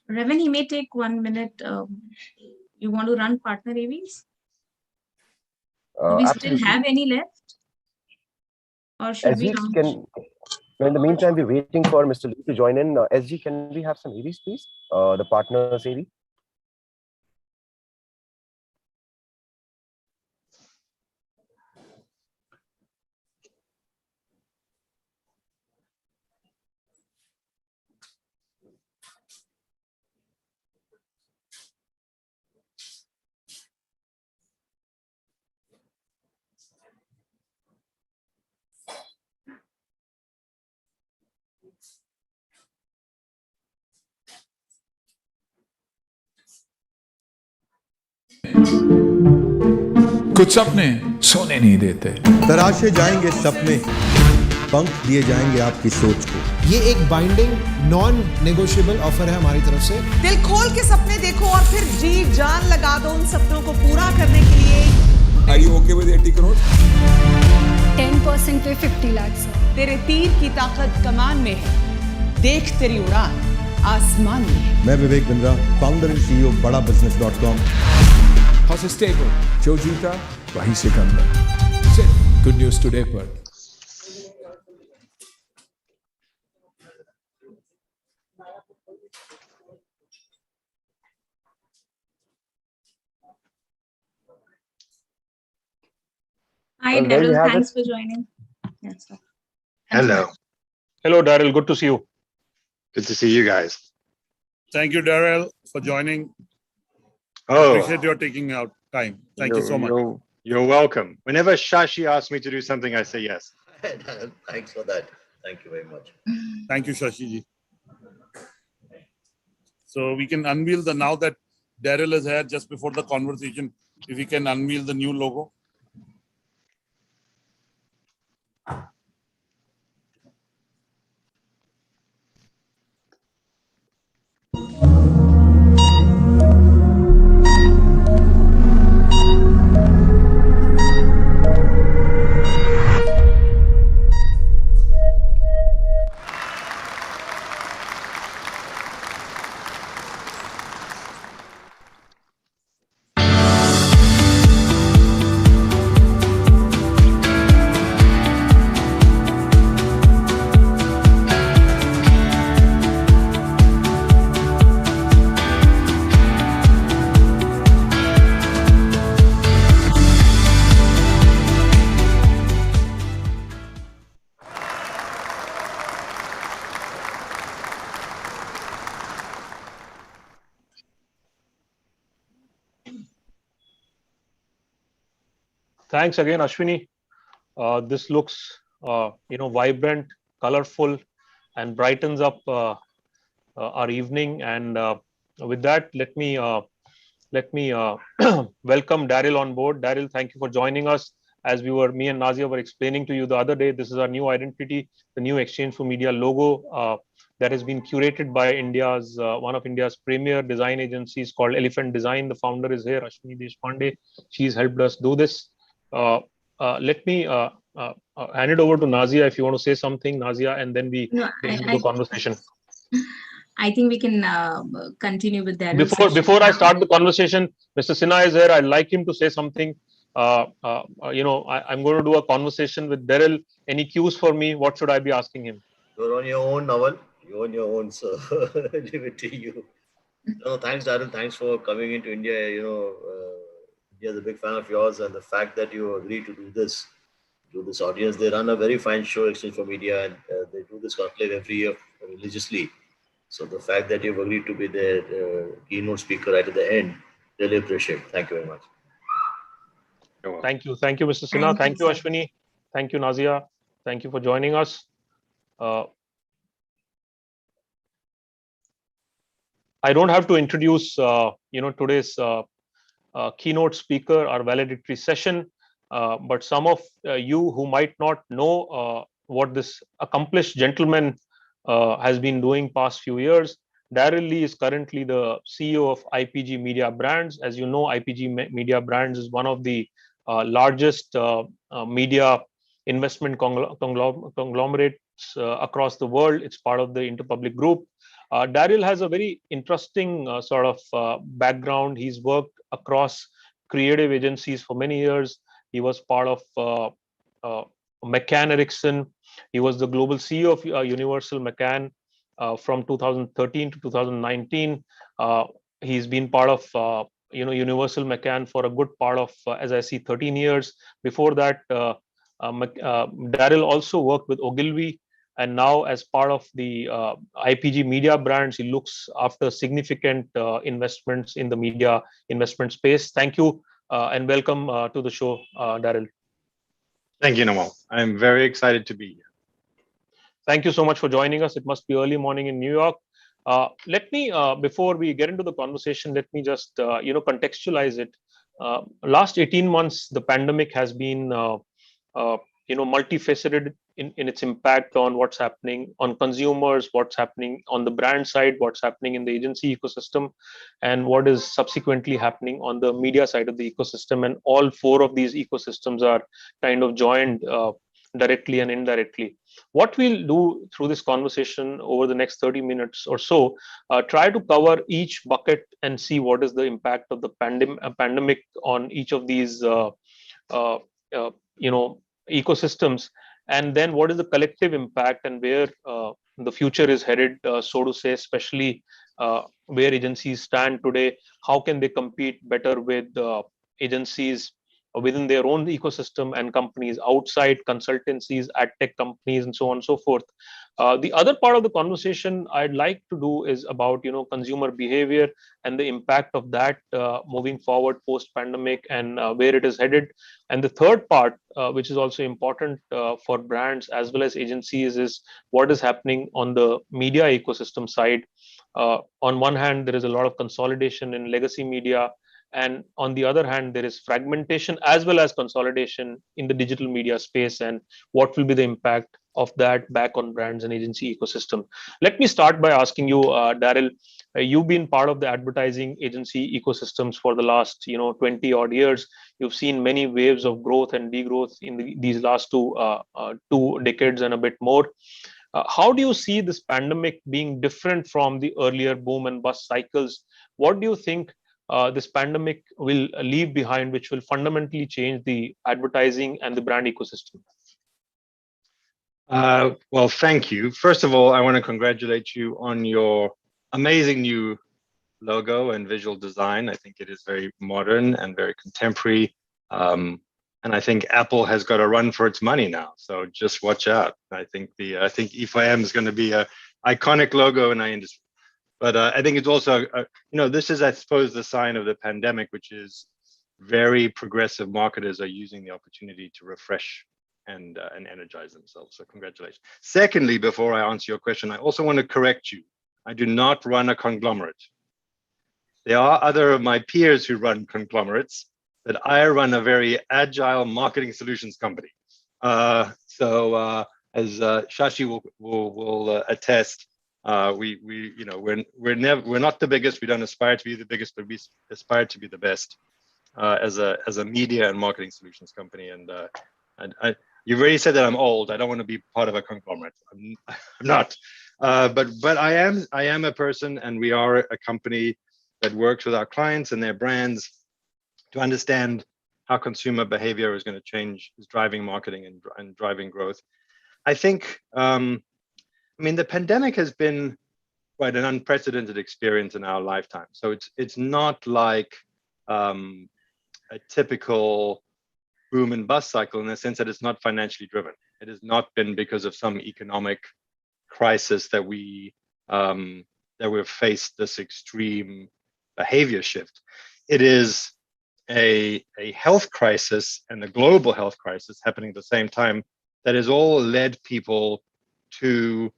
Revan, he may take 1 minute. You want to run partner AVs? Do we still have any left? Or should we launch? In the meantime, we're waiting for Mr. Lee to join in. SG, can we have some AVs, please? The partners AV. कुछ सपने सोने नहीं देते। तराशे जाएंगे सपने, पंख दिए जाएंगे आपकी सोच को। ये एक बाइंडिंग नॉन नेगोशिएबल ऑफर है हमारी तरफ से। दिल खोल के सपने देखो और फिर जी जान लगा दो उन सपनों को पूरा करने के लिए। Are you okay with 80 crore? 10% पे 50 लाख। तेरे तीर की ताकत कमान में है, देख तेरी उड़ान आसमान में। मैं Vivek Bindra, founder and CEO badabusiness.com। House is stable. जो जीता वहीं से कम। Good news today पर। Hi, Daryl. Thanks for joining. Yes, sir. Hello. Hello, Daryl. Good to see you. Good to see you guys. Thank you, Daryl, for joining. Oh, appreciate your taking out time. Thank you so much. You're welcome. Whenever Shashi asks me to do something, I say yes. Thanks for that. Thank you very much. Thank you, Shashi ji. So we can unveil the, now that Daryl is here, just before the conversation, if we can unveil the new logo. Thanks again, Ashwini. This looks, vibrant, colorful, and brightens up our evening. And with that, let me welcome Daryl on board. Daryl, thank you for joining us. As me and Nazia were explaining to you the other day, this is our new identity, the new Exchange for Media logo that has been curated by one of India's premier design agencies called Elephant Design. The founder is here, Ashwini Deshpande. She's helped us do this. Let me hand it over to Nazia if you want to say something, Nazia, and then we get into the conversation. I think we can continue with that. Before I start the conversation, Mr. Sinha is here. I'd like him to say something. I'm going to do a conversation with Daryl. Any cues for me? What should I be asking him? You're on your own, Naval. You're on your own, so leave it to you. No, thanks, Daryl. Thanks for coming into India. India is a big fan of yours, and the fact that you agreed to do this to this audience. They run a very fine show, Exchange for Media, and they do this conclave every year religiously. So the fact that you've agreed to be the keynote speaker right at the end, really appreciate it. Thank you very much. Thank you, Mr. Sinha. Thank you, Ashwini. Thank you, Nazia. Thank you for joining us. I don't have to introduce, today's keynote speaker, our valedictory session, but some of you who might not know what this accomplished gentleman has been doing past few years. Daryl Lee is currently the CEO of IPG Media Brands. As you know, IPG Media Brands is one of the largest media investment conglomerates across the world. It's part of the Interpublic Group. Daryl has a very interesting background. He's worked across creative agencies for many years. He was part of McCann Erickson. He was the global CEO of Universal McCann from 2013 to 2019. He's been part of Universal McCann for a good part of, as I see, 13 years. Before that, Daryl also worked with Ogilvy, and now as part of the IPG Media Brands, he looks after significant investments in the media investment space. Thank you and welcome to the show, Daryl. Thank you, Namal. I'm very excited to be here. Thank you so much for joining us. It must be early morning in New York. Let me, before we get into the conversation, let me just, contextualize it. Last 18 months, the pandemic has been, multifaceted in its impact on what's happening on consumers, what's happening on the brand side, what's happening in the agency ecosystem, and what is subsequently happening on the media side of the ecosystem. And all four of these ecosystems are kind of joined directly and indirectly. What we'll do through this conversation over the next 30 minutes or so, try to cover each bucket and see what is the impact of the pandemic on each of these ecosystems, and then what is the collective impact and where the future is headed, so to say, especially where agencies stand today. How can they compete better with agencies within their own ecosystem and companies outside, consultancies, ad tech companies, and so on and so forth. The other part of the conversation I'd like to do is about consumer behavior and the impact of that moving forward post-pandemic and where it is headed. And the third part, which is also important for brands as well as agencies, is what is happening on the media ecosystem side. On one hand, there is a lot of consolidation in legacy media, and on the other hand, there is fragmentation as well as consolidation in the digital media space, and what will be the impact of that back on brands and agency ecosystem. Let me start by asking you, Daryl, you've been part of the advertising agency ecosystems for the last 20 odd years. You've seen many waves of growth and degrowth in these last two decades and a bit more. How do you see this pandemic being different from the earlier boom and bust cycles? What do you think this pandemic will leave behind, which will fundamentally change the advertising and the brand ecosystem? Well, thank you. First of all, I want to congratulate you on your amazing new logo and visual design. I think it is very modern and very contemporary. And I think Apple has got a run for its money now. So just watch out. I think e4m is going to be an iconic logo in our industry. But I think it's also, this is, I suppose, the sign of the pandemic, which is very progressive marketers are using the opportunity to refresh and energize themselves. So congratulations. Secondly, before I answer your question, I also want to correct you. I do not run a conglomerate. There are other of my peers who run conglomerates, but I run a very agile marketing solutions company. As Shashi will attest, we're not the biggest. We don't aspire to be the biggest, but we aspire to be the best as a media and marketing solutions company. And you've already said that I'm old. I don't want to be part of a conglomerate. I'm not. But I am a person, and we are a company that works with our clients and their brands to understand how consumer behavior is going to change, is driving marketing and driving growth. I think, the pandemic has been quite an unprecedented experience in our lifetime. So it's not like a typical boom and bust cycle in the sense that it's not financially driven. It has not been because of some economic crisis that we've faced this extreme behavior shift. It is a health crisis and a global health crisis happening at the same time that has all led people to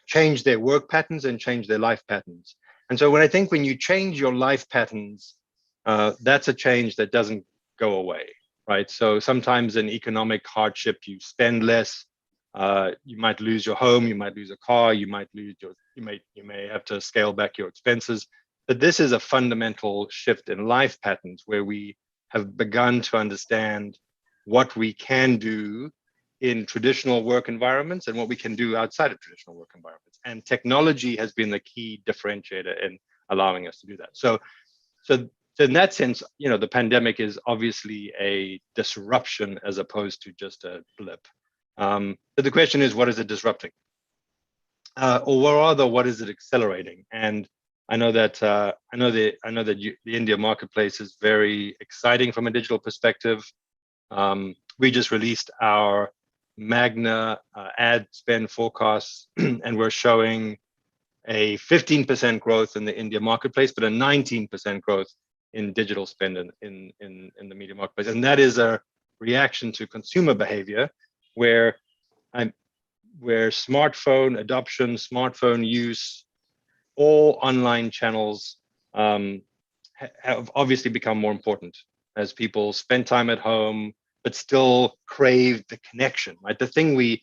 change their work patterns and change their life patterns. And so when you change your life patterns, that's a change that doesn't go away, right? So sometimes in economic hardship, you spend less, you might lose your home, you might lose a car, you may have to scale back your expenses. But this is a fundamental shift in life patterns where we have begun to understand what we can do in traditional work environments and what we can do outside of traditional work environments. And technology has been the key differentiator in allowing us to do that. So in that sense, the pandemic is obviously a disruption as opposed to just a blip. But the question is, what is it disrupting? Or rather, what is it accelerating? And I know that the India marketplace is very exciting from a digital perspective. We just released our Magna ad spend forecasts, and we're showing a 15% growth in the India marketplace, but a 19% growth in digital spend in the media marketplace. And that is a reaction to consumer behavior where smartphone adoption, smartphone use, all online channels have obviously become more important as people spend time at home, but still crave the connection, right? The thing we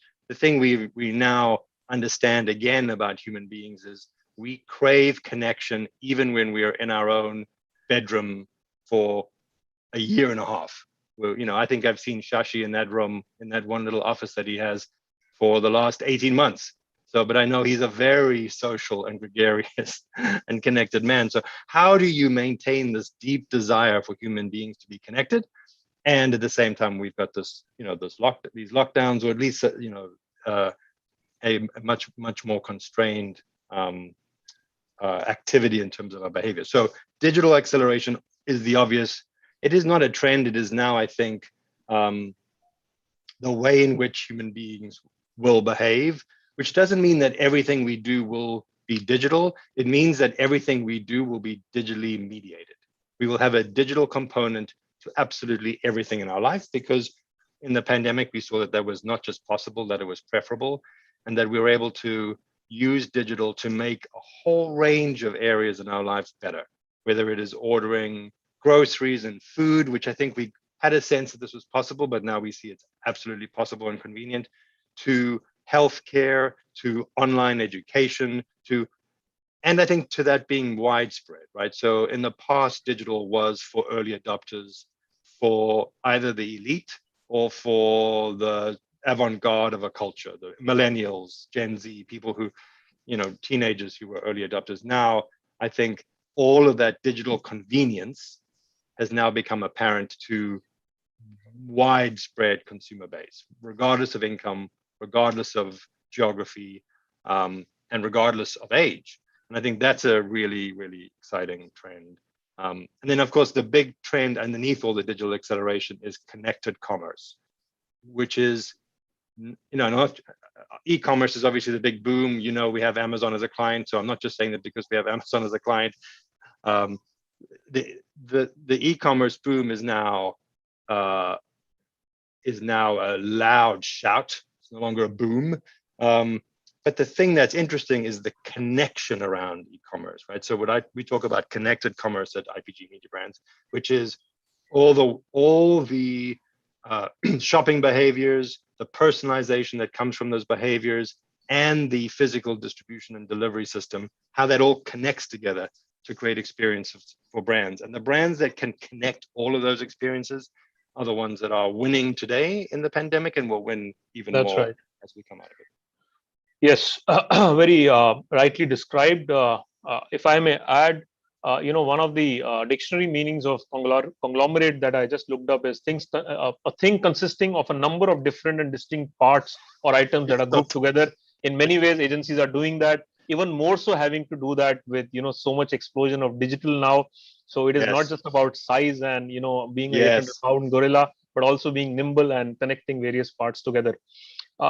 now understand again about human beings is we crave connection even when we are in our own bedroom for a year and a half. Well, I think I've seen Shashi in that room, in that one little office that he has for the last 18 months. So, but I know he's a very social and gregarious and connected man. So how do you maintain this deep desire for human beings to be connected? And at the same time, we've got this, these lockdowns, or at least, a much more constrained activity in terms of our behavior. So digital acceleration is the obvious. It is not a trend. It is now, I think, the way in which human beings will behave, which doesn't mean that everything we do will be digital. It means that everything we do will be digitally mediated. We will have a digital component to absolutely everything in our life, because in the pandemic, we saw that was not just possible, that it was preferable, and that we were able to use digital to make a whole range of areas in our lives better, whether it is ordering groceries and food, which I think we had a sense that this was possible, but now we see it's absolutely possible and convenient, to healthcare, to online education, and I think to that being widespread, right? So in the past, digital was for early adopters, for either the elite or for the avant-garde of a culture, the millennials, Gen Z, people who, teenagers who were early adopters. Now, I think all of that digital convenience has now become apparent to widespread consumer base, regardless of income, regardless of geography, and regardless of age. And I think that's a really, really exciting trend. And then, of course, the big trend underneath all the digital acceleration is connected commerce, which is, e-commerce is obviously the big boom. We have Amazon as a client, so I'm not just saying that because we have Amazon as a client. the e-commerce boom is now a loud shout. It's no longer a boom. But the thing that's interesting is the connection around e-commerce, right? So we talk about connected commerce at IPG Media Brands, which is all the shopping behaviors, the personalization that comes from those behaviors, and the physical distribution and delivery system, how that all connects together to create experiences for brands. And the brands that can connect all of those experiences are the ones that are winning today in the pandemic and will win even That's more right. as we come out of it. Yes, very rightly described. If I may add, one of the dictionary meanings of conglomerate that I just looked up is a thing consisting of a number of different and distinct parts or items that are grouped together. In many ways, agencies are doing that. Even more so, having to do that with so much explosion of digital now. So it is not just about size and being a 800-pound gorilla, but also being nimble and connecting various parts together.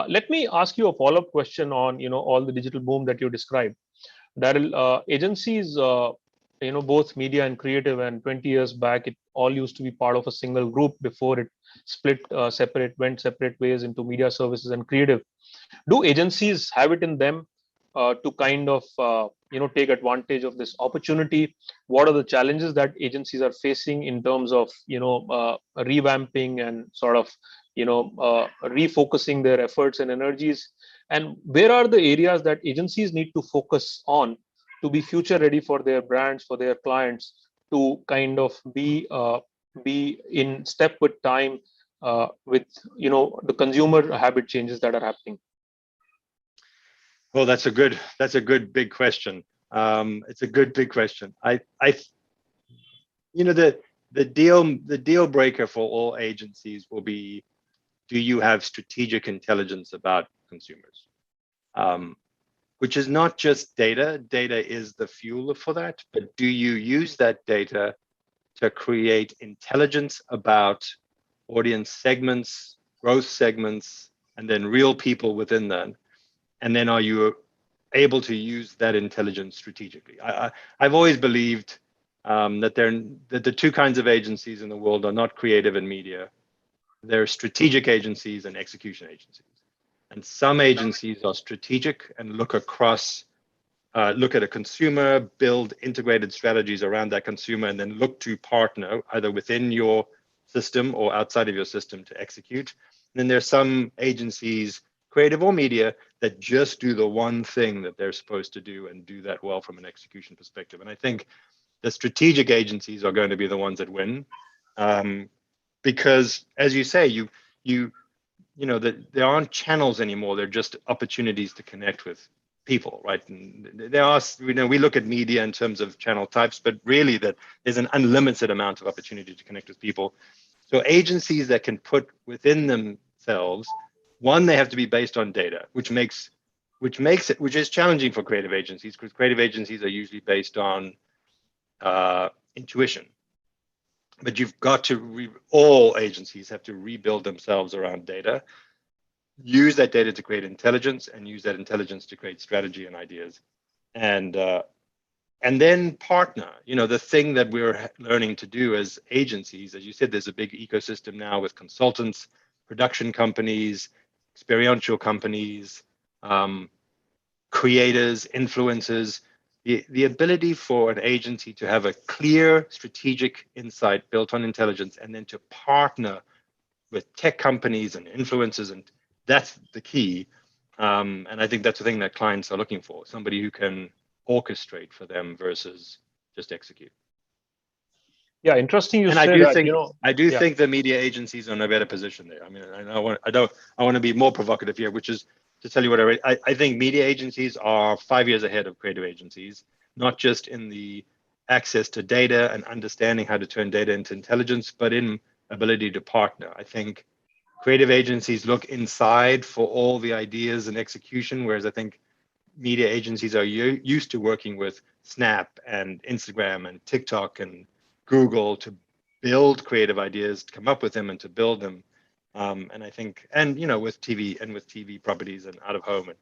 Let me ask you a follow-up question on all the digital boom that you described. Daryl, agencies, both media and creative, and 20 years back, it all used to be part of a single group before it went separate ways into media services and creative. Do agencies have it in them to kind of take advantage of this opportunity? What are the challenges that agencies are facing in terms of revamping and sort of refocusing their efforts and energies? And where are the areas that agencies need to focus on to be future ready for their brands, for their clients, to kind of be in step with time with the consumer habit changes that are happening? Well, that's a good big question. It's a good big question. The deal breaker for all agencies will be, do you have strategic intelligence about consumers? Which is not just data. Data is the fuel for that, but do you use that data to create intelligence about audience segments, growth segments, and then real people within that? And then are you able to use that intelligence strategically? I've always believed that the two kinds of agencies in the world are not creative and media. They're strategic agencies and execution agencies. And some agencies are strategic and look across, look at a consumer, build integrated strategies around that consumer, and then look to partner either within your system or outside of your system to execute. And then there's some agencies, creative or media, that just do the one thing that they're supposed to do and do that well from an execution perspective. And I think the strategic agencies are going to be the ones that win, because, as you say, there aren't channels anymore. They're just opportunities to connect with people, right? And there are, we look at media in terms of channel types, but really that there's an unlimited amount of opportunity to connect with people. So agencies that can put within themselves, one, they have to be based on data, which is challenging for creative agencies, because creative agencies are usually based on intuition. But you've got to, all agencies have to rebuild themselves around data, use that data to create intelligence, and use that intelligence to create strategy and ideas. And then partner. The thing that we're learning to do as agencies, as you said, there's a big ecosystem now with consultants, production companies, experiential companies, creators, influencers. The ability for an agency to have a clear strategic insight built on intelligence, and then to partner with tech companies and influencers, and that's the key. And I think that's the thing that clients are looking for, somebody who can orchestrate for them versus just execute. Yeah, interesting. I do think the media agencies are in a better position there. I mean, I want to be more provocative here, which is to tell you what I think media agencies are 5 years ahead of creative agencies, not just in the access to data and understanding how to turn data into intelligence, but in ability to partner. I think creative agencies look inside for all the ideas and execution, whereas I think media agencies are used to working with Snap and Instagram and TikTok and Google to build creative ideas, to come up with them and to build them. And I think, with TV properties and out of home, and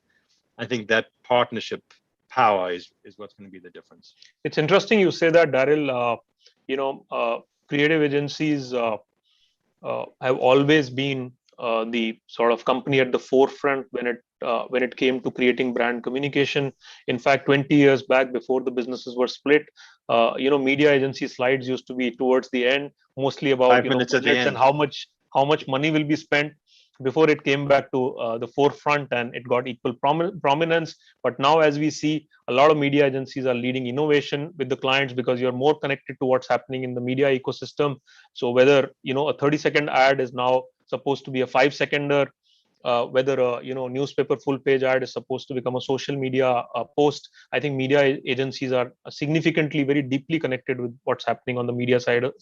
I think that partnership power is what's going to be the difference. It's interesting you say that, Daryl. creative agencies have always been the sort of company at the forefront when it came to creating brand communication. In fact, 20 years back, before the businesses were split, media agency slides used to be towards the end, mostly about 5 minutes at the budgets and end. how much money will be spent, before it came back to the forefront and it got equal prominence. But now, as we see, a lot of media agencies are leading innovation with the clients because you're more connected to what's happening in the media ecosystem. So whether a 30-second ad is now supposed to be a 5-seconder, whether a newspaper full page ad is supposed to become a social media post, I think media agencies are significantly, very deeply connected with what's happening on the media side of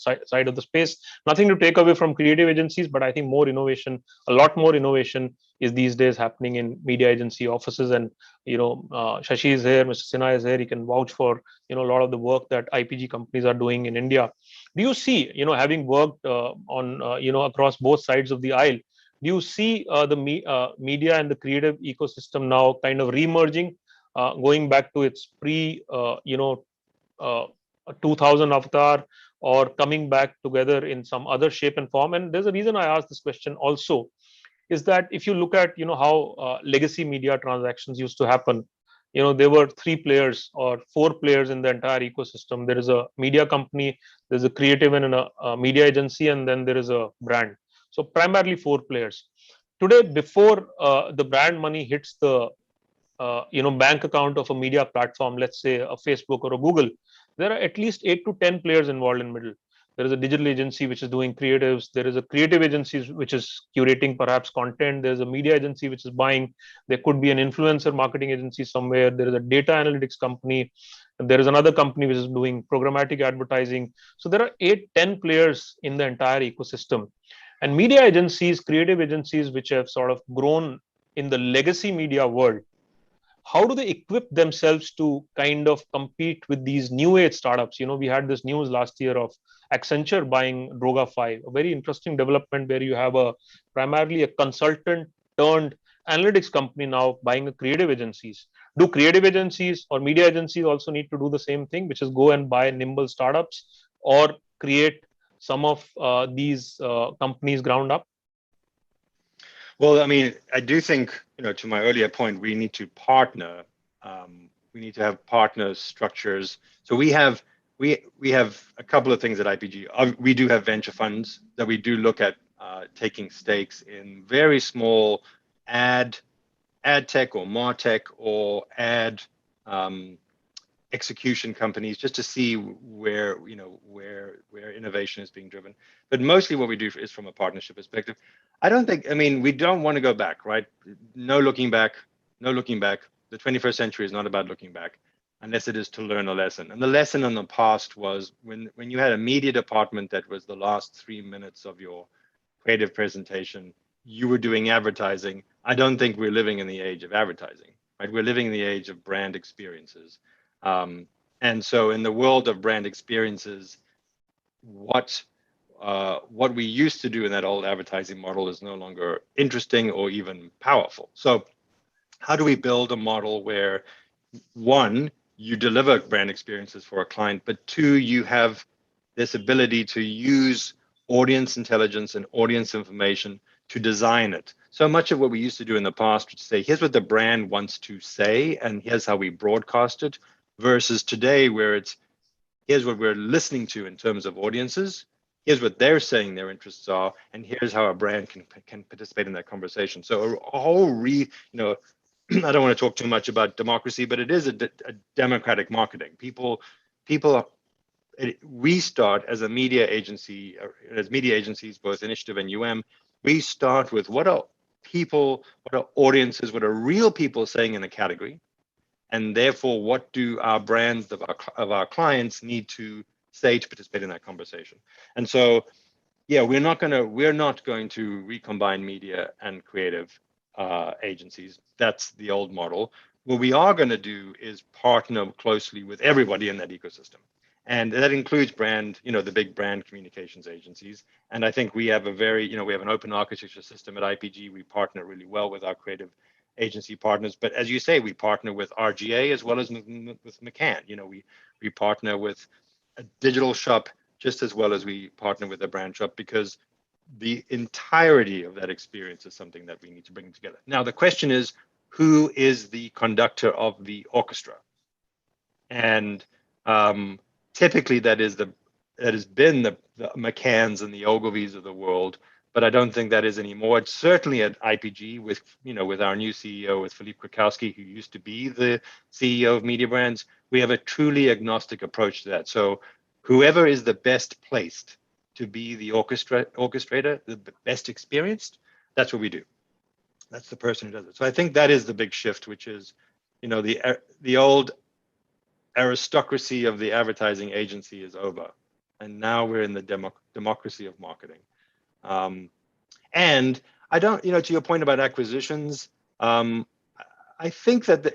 the space. Nothing to take away from creative agencies, but I think a lot more innovation is these days happening in media agency offices. And Shashi is here, Mr. Sinha is here, he can vouch for a lot of the work that IPG companies are doing in India. Do you see, having worked on across both sides of the aisle, do you see the media and the creative ecosystem now kind of re-merging, going back to its pre 2000 avatar, or coming back together in some other shape and form? And there's a reason I asked this question also, is that if you look at how legacy media transactions used to happen, there were 3 players or 4 players in the entire ecosystem. There is a media company, there's a creative and a media agency, and then there is a brand. So primarily 4 players. Today, before the brand money hits the bank account of a media platform, let's say a Facebook or a Google, there are at least 8 to 10 players involved in middle. There is a digital agency which is doing creatives. There is a creative agency which is curating perhaps content. There's a media agency which is buying. There could be an influencer marketing agency somewhere. There is a data analytics company. And there is another company which is doing programmatic advertising. So there are 8, 10 players in the entire ecosystem. And media agencies, creative agencies, which have sort of grown in the legacy media world, how do they equip themselves to kind of compete with these new age startups? We had this news last year of Accenture buying Droga5, a very interesting development where you have primarily a consultant turned analytics company now buying creative agencies. Do creative agencies or media agencies also need to do the same thing, which is go and buy nimble startups or create some of these companies ground up? Well, I mean, I do think, to my earlier point, we need to partner. We need to have partner structures. So we have a couple of things at IPG. We do have venture funds that we do look at taking stakes in very small ad tech or martech or ad execution companies, just to see where innovation is being driven. But mostly what we do is from a partnership perspective. We don't want to go back, right? No looking back. The 21st century is not about looking back, unless it is to learn a lesson. And the lesson in the past was when you had a media department that was the last 3 minutes of your creative presentation, you were doing advertising. I don't think we're living in the age of advertising, right? We're living in the age of brand experiences. And so in the world of brand experiences, what we used to do in that old advertising model is no longer interesting or even powerful. So how do we build a model where, 1, you deliver brand experiences for a client, but 2, you have this ability to use audience intelligence and audience information to design it? So much of what we used to do in the past was to say, here's what the brand wants to say, and here's how we broadcast it, versus today where it's, here's what we're listening to in terms of audiences, here's what they're saying their interests are, and here's how a brand can participate in that conversation. So a whole I don't want to talk too much about democracy, but it is a democratic marketing. We start as a media agency, as media agencies, both Initiative and we start with what are people, what are audiences, what are real people saying in a category, and therefore what do our brands of our clients need to say to participate in that conversation. And so, yeah, we're not going to recombine media and creative agencies. That's the old model. What we are going to do is partner closely with everybody in that ecosystem. And that includes the big brand communications agencies. And I think we have we have an open architecture system at IPG. We partner really well with our creative agency partners. But as you say, we partner with RGA as well as with McCann. We partner with a digital shop just as well as we partner with a brand shop, because the entirety of that experience is something that we need to bring together. Now, the question is, who is the conductor of the orchestra? And typically that has been the McCanns and the Ogilvies of the world, but I don't think that is anymore. It's certainly at IPG with our new CEO, with Philippe Krakowski, who used to be the CEO of Media Brands. We have a truly agnostic approach to that. So whoever is the best placed to be the orchestrator, the best experienced, that's what we do. That's the person who does it. So I think that is the big shift, which is, the old aristocracy of the advertising agency is over, and now we're in the democracy of marketing. And I don't, to your point about acquisitions, I think that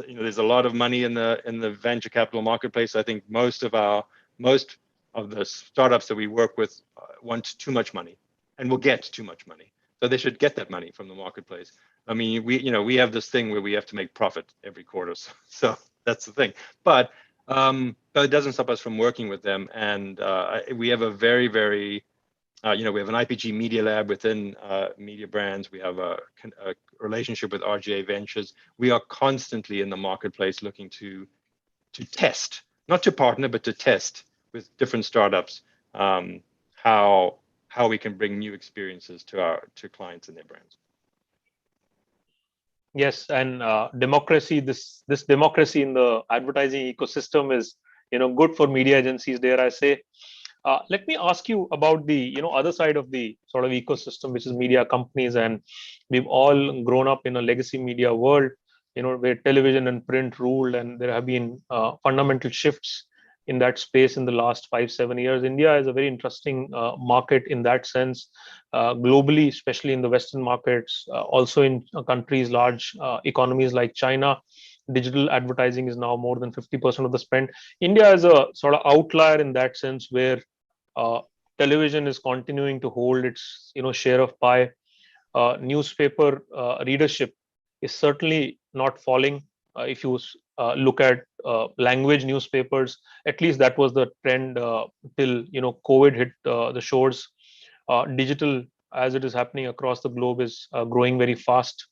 there's a lot of money in the venture capital marketplace. I think most of the startups that we work with want too much money and will get too much money. So they should get that money from the marketplace. I mean, we have this thing where we have to make profit every quarter. So that's the thing. But it doesn't stop us from working with them. And we have a very, very, we have an IPG Media Lab within Media Brands. We have a relationship with RGA Ventures. We are constantly in the marketplace looking to test, not to partner, but to test with different startups how we can bring new experiences to clients and their brands. Yes, and democracy. This democracy in the advertising ecosystem is good for media agencies, dare I say. Let me ask you about the other side of the sort of ecosystem, which is media companies, and we've all grown up in a legacy media world, where television and print ruled, and there have been fundamental shifts in that space in the last 5-7 years. India is a very interesting market in that sense, globally, especially in the Western markets, also in countries, large economies like China. Digital advertising is now more than 50% of the spend. India is a sort of outlier in that sense, where television is continuing to hold its share of pie. Newspaper readership is certainly not falling. If you look at language newspapers, at least that was the trend till COVID hit the shores. Digital, as it is happening across the globe, is growing very fast.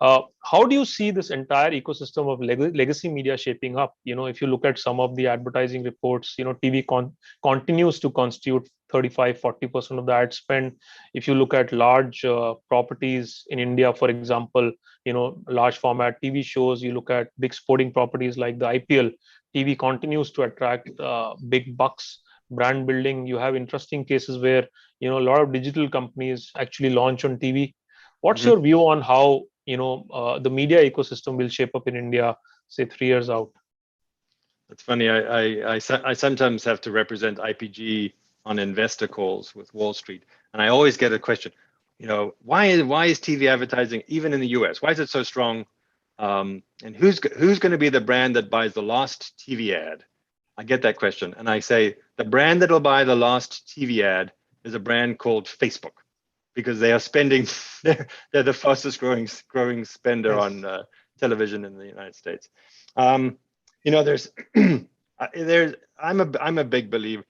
How do you see this entire ecosystem of legacy media shaping up? If you look at some of the advertising reports, TV continues to constitute 35-40% of the ad spend. If you look at large properties in India, for example, large format TV shows, you look at big sporting properties like the IPL, TV continues to attract big bucks. Brand building, you have interesting cases where a lot of digital companies actually launch on TV. What's your view on how the media ecosystem will shape up in India, say 3 years out? It's funny. I sometimes have to represent IPG on investor calls with Wall Street, and I always get a question. Why is TV advertising, even in the US, why is it so strong? And who's going to be the brand that buys the last TV ad? I get that question, and I say the brand that will buy the last TV ad is a brand called Facebook, because they are spending. They're the fastest growing spender on television in the United States. I'm a big believer.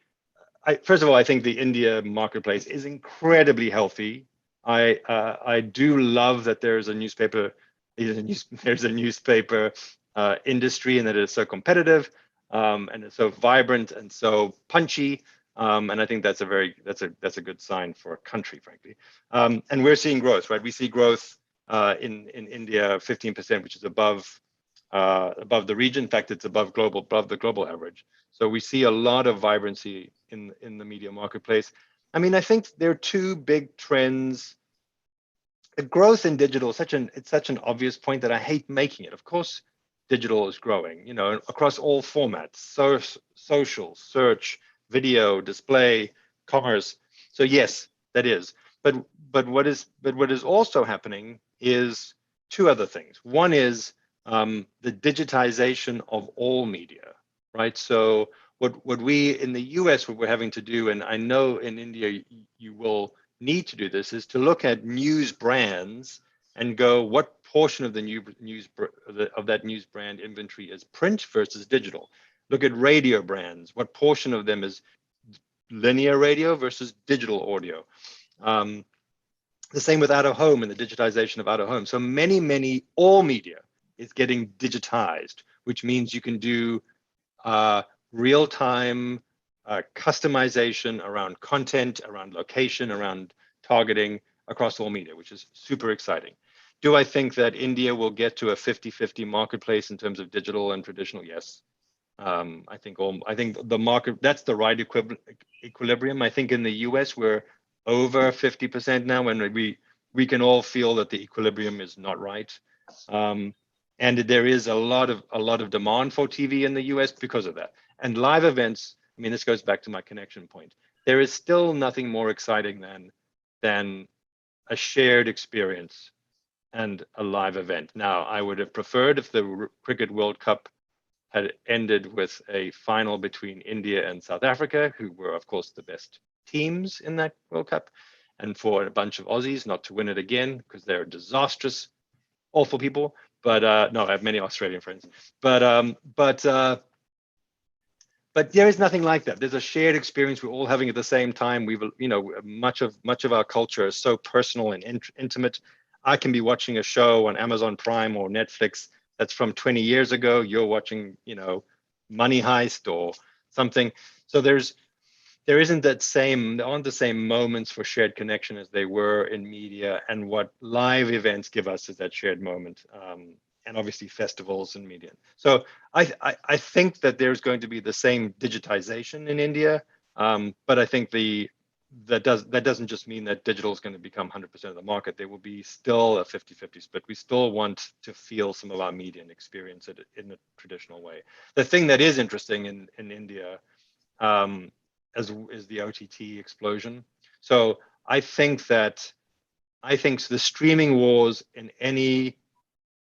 First of all, I think the India marketplace is incredibly healthy. I do love that there's a newspaper industry, and that it is so competitive, and it's so vibrant and so punchy. And I think that's a good sign for a country, frankly. And we're seeing growth, right? We see growth in India, 15%, which is above the region. In fact, it's above the global average. So we see a lot of vibrancy in the media marketplace. I mean, I think there are two big trends. The growth in digital it's such an obvious point that I hate making it. Of course, digital is growing, across all formats: social, search, video, display, commerce. So yes, that is. But what is also happening is two other things. One is the digitization of all media, right? So what we in the US, what we're having to do, and I know in India you will need to do this, is to look at news brands and go, what portion of the that news brand inventory is print versus digital? Look at radio brands. What portion of them is linear radio versus digital audio? The same with out of home and the digitization of out of home. So all media is getting digitized, which means you can do real-time customization around content, around location, around targeting across all media, which is super exciting. Do I think that India will get to a 50-50 marketplace in terms of digital and traditional? Yes. I think the market, that's the right equilibrium. I think in the US we're over 50% now, and we can all feel that the equilibrium is not right. And there is a lot of demand for TV in the US because of that. And live events, I mean, this goes back to my connection point. There is still nothing more exciting than a shared experience and a live event. Now, I would have preferred if the Cricket World Cup had ended with a final between India and South Africa, who were, of course, the best teams in that World Cup, and for a bunch of Aussies not to win it again because they're disastrous, awful people. But no, I have many Australian friends. But there is nothing like that. There's a shared experience we're all having at the same time. We've, much of our culture is so personal and intimate. I can be watching a show on Amazon Prime or Netflix that's from 20 years ago. You're watching, Money Heist or something. So there aren't the same moments for shared connection as they were in media. And what live events give us is that shared moment. And obviously festivals and media. So I think that there's going to be the same digitization in India, but I think that doesn't just mean that digital is going to become 100% of the market. There will be still a 50-50 split. We still want to feel some of our media and experience it in a traditional way. The thing that is interesting in India is the OTT explosion. So I think the streaming wars in any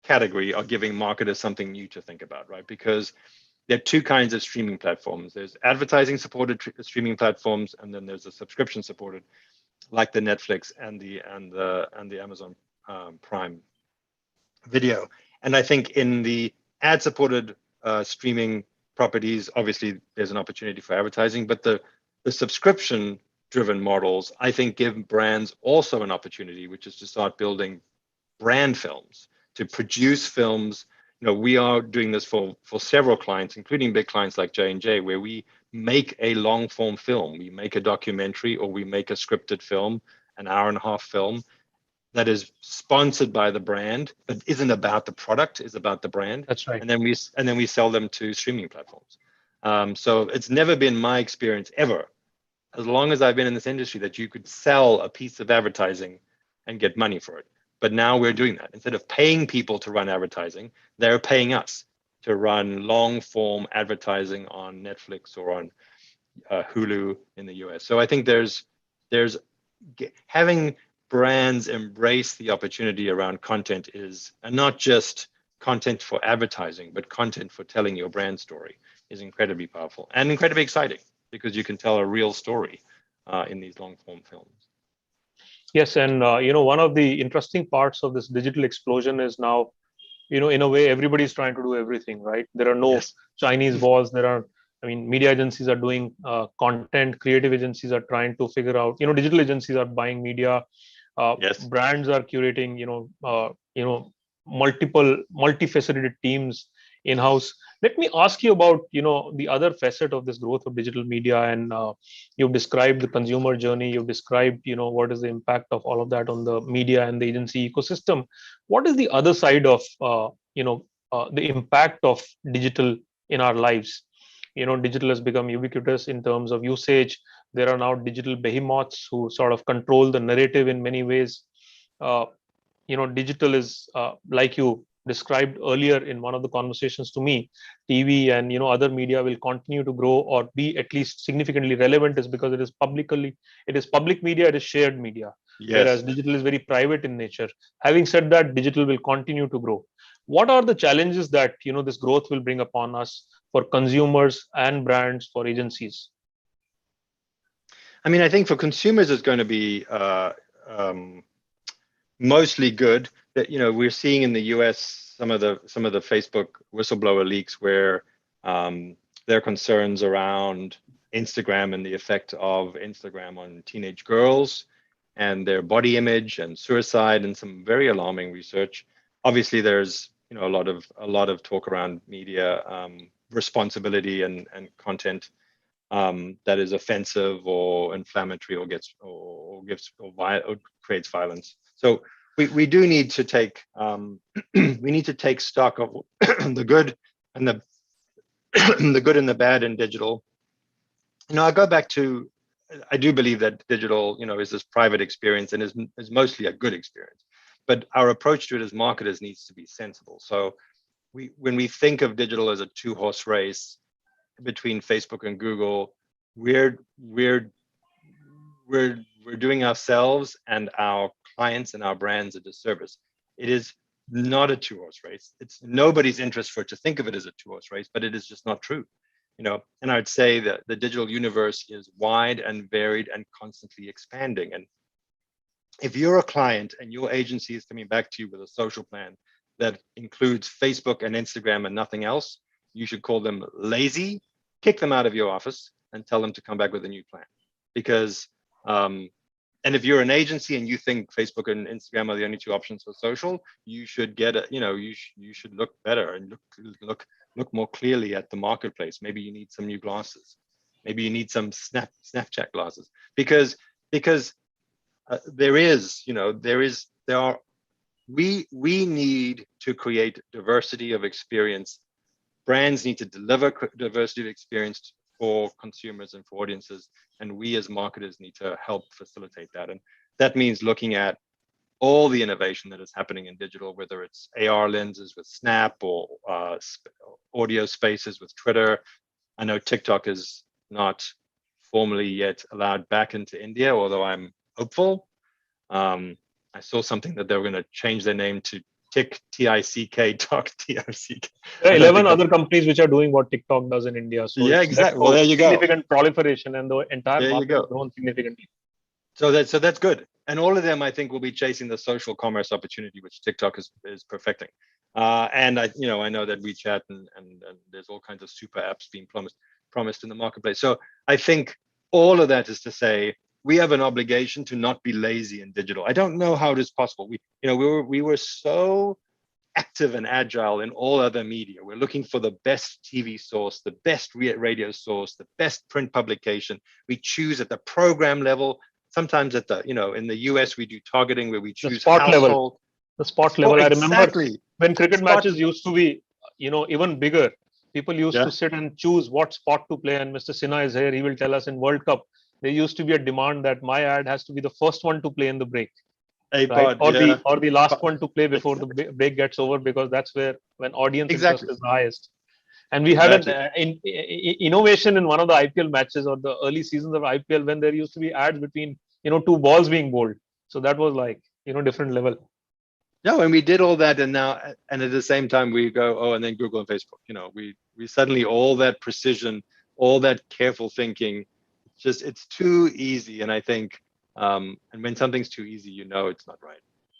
category are giving marketers something new to think about, right? Because there are two kinds of streaming platforms. There's advertising supported streaming platforms, and then there's a subscription supported, like the Netflix and the Amazon Prime Video. And I think in the ad supported streaming properties, obviously there's an opportunity for advertising, but the subscription driven models, I think, give brands also an opportunity, which is to start building brand films, to produce films. We are doing this for several clients, including big clients like J&J, where we make a long form film. We make a documentary or we make a scripted film, an hour-and-a-half film that is sponsored by the brand, but isn't about the product, is about the brand. That's right. And then we sell them to streaming platforms. So it's never been my experience ever, as long as I've been in this industry, that you could sell a piece of advertising and get money for it. But now we're doing that. Instead of paying people to run advertising, they're paying us to run long form advertising on Netflix or on Hulu in the US. So I think there's having brands embrace the opportunity around content and not just content for advertising, but content for telling your brand story is incredibly powerful and incredibly exciting, because you can tell a real story in these long form films. Yes, and one of the interesting parts of this digital explosion is now, in a way, everybody's trying to do everything, right? There are no Chinese walls. Media agencies are doing content, creative agencies are trying to figure out, digital agencies are buying media, brands are curating, multifaceted teams in-house. Let me ask you about, the other facet of this growth of digital media. And you've described the consumer journey. You've described, what is the impact of all of that on the media and the agency ecosystem. What is the other side of, the impact of digital in our lives? Digital has become ubiquitous in terms of usage. There are now digital behemoths who sort of control the narrative in many ways. Digital is, like you described earlier in one of the conversations to me, TV and other media will continue to grow or be at least significantly relevant, is because it is public media, it is shared media. Whereas digital is very private in nature. Having said that, digital will continue to grow. What are the challenges that this growth will bring upon us for consumers and brands, for agencies? I think for consumers it's going to be mostly good. That we're seeing in the US some of the Facebook whistleblower leaks where their concerns around Instagram and the effect of Instagram on teenage girls and their body image and suicide, and some very alarming research. Obviously, there's a lot of talk around media responsibility and content that is offensive or inflammatory or creates violence. So we do need to take we need to take stock of the good and the the good and the bad in digital. I go back to, I do believe that digital, is this private experience and is mostly a good experience. But our approach to it as marketers needs to be sensible. So when we think of digital as a two-horse race between Facebook and Google, we're doing ourselves and our clients and our brands a disservice. It is not a two-horse race. It's nobody's interest for it to think of it as a two-horse race, but it is just not true. And I would say that the digital universe is wide and varied and constantly expanding. And if you're a client and your agency is coming back to you with a social plan that includes Facebook and Instagram and nothing else, you should call them lazy, kick them out of your office, and tell them to come back with a new plan. Because, and if you're an agency and you think Facebook and Instagram are the only two options for social, you should get you should look better and look more clearly at the marketplace. Maybe you need some new glasses. Maybe you need some Snapchat glasses, because we need to create diversity of experience. Brands need to deliver diversity of experience for consumers and for audiences, and we as marketers need to help facilitate that. And that means looking at all the innovation that is happening in digital, whether it's AR lenses with Snap or audio spaces with Twitter. I know TikTok is not formally yet allowed back into India, although I'm hopeful. I saw something that they were going to change their name to TICK, Talk TICK. There are 11 other companies which are doing what TikTok does in India. So yeah, exactly. Well, there you go. Significant proliferation, and the entire market has grown significantly. So that's good. And all of them, I think, will be chasing the social commerce opportunity, which TikTok is perfecting. And I know that WeChat and there's all kinds of super apps being promised in the marketplace. So I think all of that is to say, we have an obligation to not be lazy in digital. I don't know how it is possible. We were so active and agile in all other media. We're looking for the best TV source, the best radio source, the best print publication. We choose at the program level. Sometimes at the, in the US, we do targeting where we choose the spot household. level. The spot level. I remember Exactly. when cricket matches used to be, even bigger. People used to sit and choose what spot to play. And Mr. Sinha is here. He will tell us in World Cup. There used to be a demand that my ad has to be the first one to play in the break, right? Or the last one to play before the break gets over, because that's when audience interest is the highest. And we had an innovation in one of the IPL matches or the early seasons of IPL when there used to be ads between two balls being bowled. So that was like different level. No, and we did all that, and at the same time we go, and then Google and Facebook. We suddenly, all that precision, all that careful thinking. It's too easy. And I think, and when something's too easy, it's not right,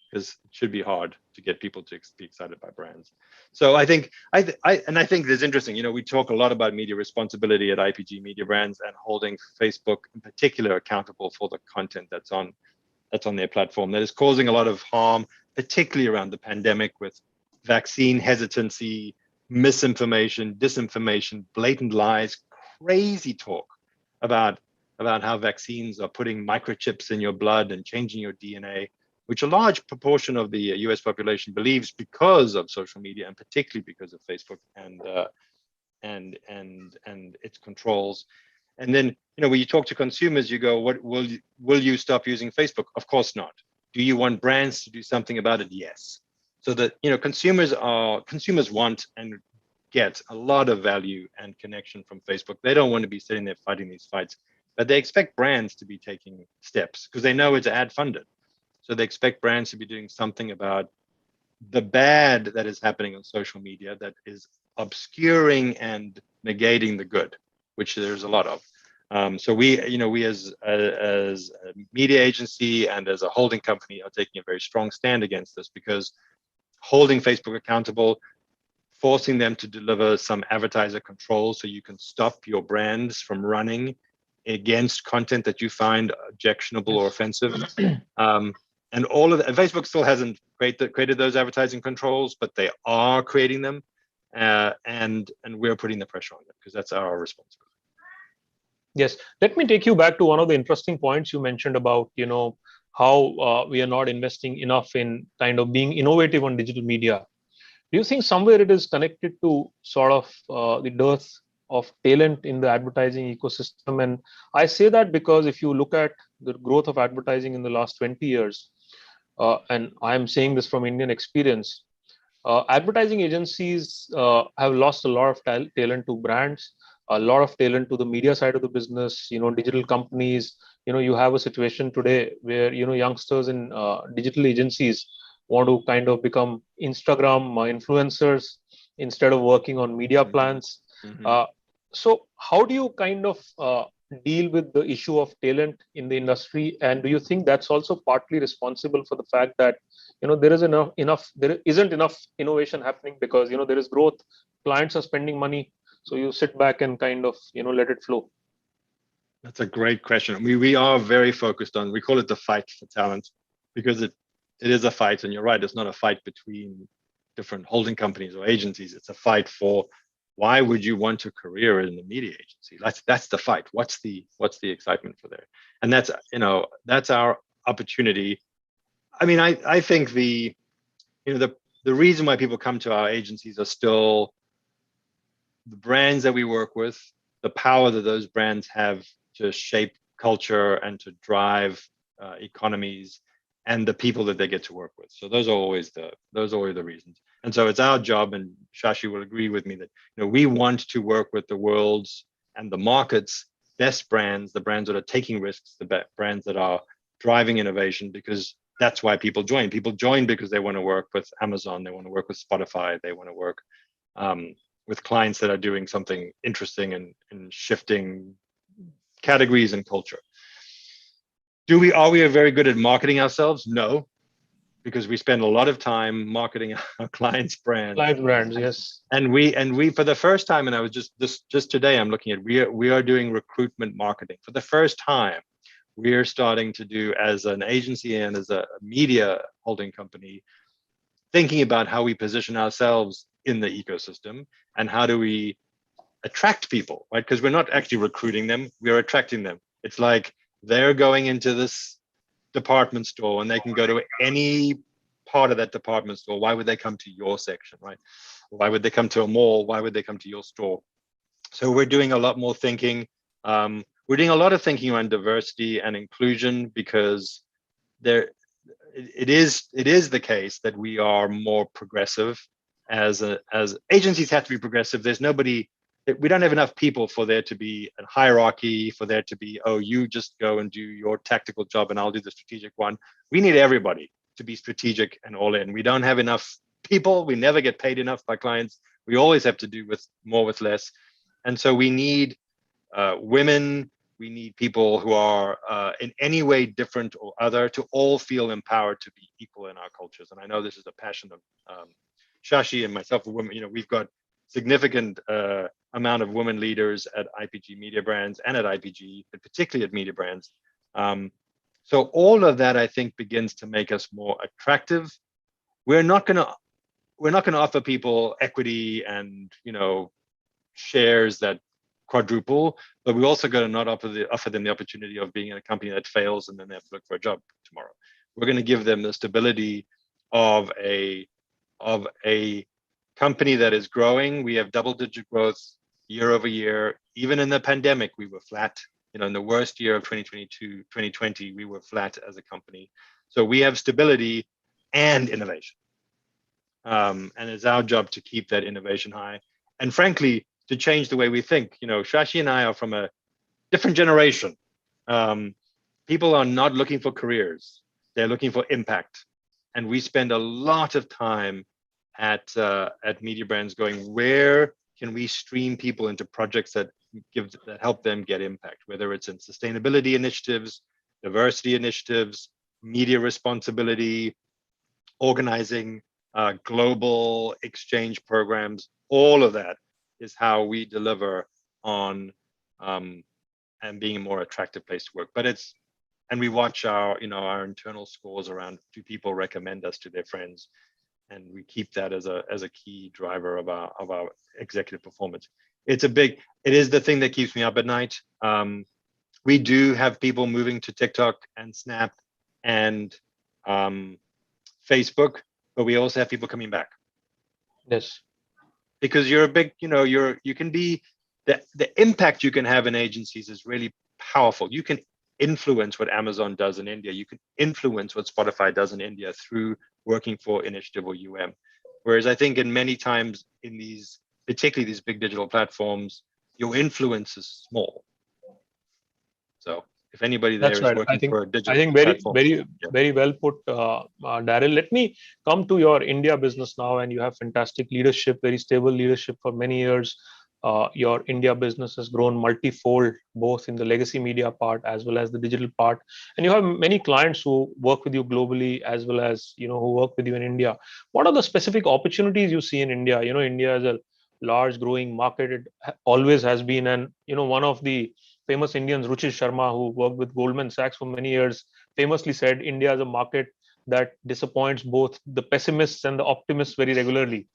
because it should be hard to get people to be excited by brands. So I think, I think it's interesting, we talk a lot about media responsibility at IPG Media Brands and holding Facebook in particular accountable for the content that's on their platform that is causing a lot of harm, particularly around the pandemic, with vaccine hesitancy, misinformation, disinformation, blatant lies, crazy talk about how vaccines are putting microchips in your blood and changing your DNA, which a large proportion of the US population believes because of social media, and particularly because of Facebook and its controls. And then, when you talk to consumers, you go, "What will you stop using Facebook?" Of course not. Do you want brands to do something about it? Yes. So that consumers want and get a lot of value and connection from Facebook. They don't want to be sitting there fighting these fights, but they expect brands to be taking steps because they know it's ad funded. So they expect brands to be doing something about the bad that is happening on social media that is obscuring and negating the good, which there's a lot of. So we as a media agency and as a holding company are taking a very strong stand against this, because holding Facebook accountable forcing them to deliver some advertiser control so you can stop your brands from running against content that you find objectionable or offensive. And all of that, Facebook still hasn't created those advertising controls, but they are creating them, and we're putting the pressure on them because that's our responsibility. Yes, let me take you back to one of the interesting points you mentioned about, how we are not investing enough in kind of being innovative on digital media. Do you think somewhere it is connected to sort of the dearth of talent in the advertising ecosystem? And I say that because if you look at the growth of advertising in the last 20 years, and I am saying this from Indian experience, advertising agencies have lost a lot of talent to brands, a lot of talent to the media side of the business, digital companies. You have a situation today where, youngsters in digital agencies want to kind of become Instagram influencers instead of working on media plans. So how do you kind of deal with the issue of talent in the industry? And do you think that's also partly responsible for the fact that, there isn't enough innovation happening because, there is growth, clients are spending money. So you sit back and kind of, let it flow. That's a great question. We are very focused on, we call it the fight for talent because it is a fight, and you're right, it's not a fight between different holding companies or agencies. It's a fight for why would you want a career in the media agency? That's the fight. What's the excitement for there? And that's our opportunity. I mean, I think the reason why people come to our agencies are still the brands that we work with, the power that those brands have to shape culture and to drive economies, and the people that they get to work with. So those are always the reasons. And so it's our job, and Shashi will agree with me that we want to work with the world's and the market's best brands, the brands that are taking risks, the brands that are driving innovation, because that's why people join. People join because they want to work with Amazon, they want to work with Spotify, they want to work with clients that are doing something interesting and shifting categories and culture. Are we very good at marketing ourselves? No, because we spend a lot of time marketing our clients' brands. Client brands, yes. And we for the first time, and I was just today, I'm looking at, we are doing recruitment marketing for the first time. We're starting to do, as an agency and as a media holding company, thinking about how we position ourselves in the ecosystem and how do we attract people, right? Because we're not actually recruiting them, we're attracting them. It's like they're going into this department store and they can go to any part of that department store. Why would they come to your section, right? Why would they come to a mall? Why would they come to your store? So we're doing a lot more thinking. We're doing a lot of thinking around diversity and inclusion, because it is the case that we are more progressive as agencies have to be progressive. There's nobody, we don't have enough people for there to be a hierarchy, for there to be, oh, you just go and do your tactical job and I'll do the strategic one. We need everybody to be strategic and all in. We don't have enough people. We never get paid enough by clients. We always have to do with more with less. And so we need women, we need people who are in any way different or other to all feel empowered to be equal in our cultures. And I know this is a passion of Shashi and myself, women. We've got significant amount of women leaders at IPG Media Brands and at IPG, but particularly at Media Brands. So all of that, I think, begins to make us more attractive. We're not going to offer people equity and shares that quadruple, but we also got to not offer them the opportunity of being in a company that fails and then they have to look for a job tomorrow. We're going to give them the stability of a company that is growing. We have double-digit growth year over year. Even in the pandemic, we were flat. In the worst year of 2020, we were flat as a company. So we have stability and innovation. And it's our job to keep that innovation high. And frankly, to change the way we think. Shashi and I are from a different generation. People are not looking for careers. They're looking for impact. And we spend a lot of time at Media Brands going, where can we stream people into projects that help them get impact, whether it's in sustainability initiatives, diversity initiatives, media responsibility, organizing, global exchange programs. All of that is how we deliver on and being a more attractive place to work. But and we watch our our internal scores around, do people recommend us to their friends, and we keep that as a key driver of our executive performance. It is the thing that keeps me up at night. We do have people moving to TikTok and Snap and Facebook, but we also have people coming back. Yes. Because you're a big, you can be, the impact you can have in agencies is really powerful. You can influence what Amazon does in India. You can influence what Spotify does in India through working for Initiative or Whereas I think in many times in these, particularly these big digital platforms, your influence is small. So if anybody there is working for a digital platform, very well put, Daryl. Let me come to your India business now, and you have fantastic leadership, very stable leadership for many years. Your India business has grown multifold, both in the legacy media part as well as the digital part. And you have many clients who work with you globally as well as who work with you in India. What are the specific opportunities you see in India? India is a large growing market. It always has been, and one of the famous Indians, Ruchir Sharma, who worked with Goldman Sachs for many years, famously said India is a market that disappoints both the pessimists and the optimists very regularly.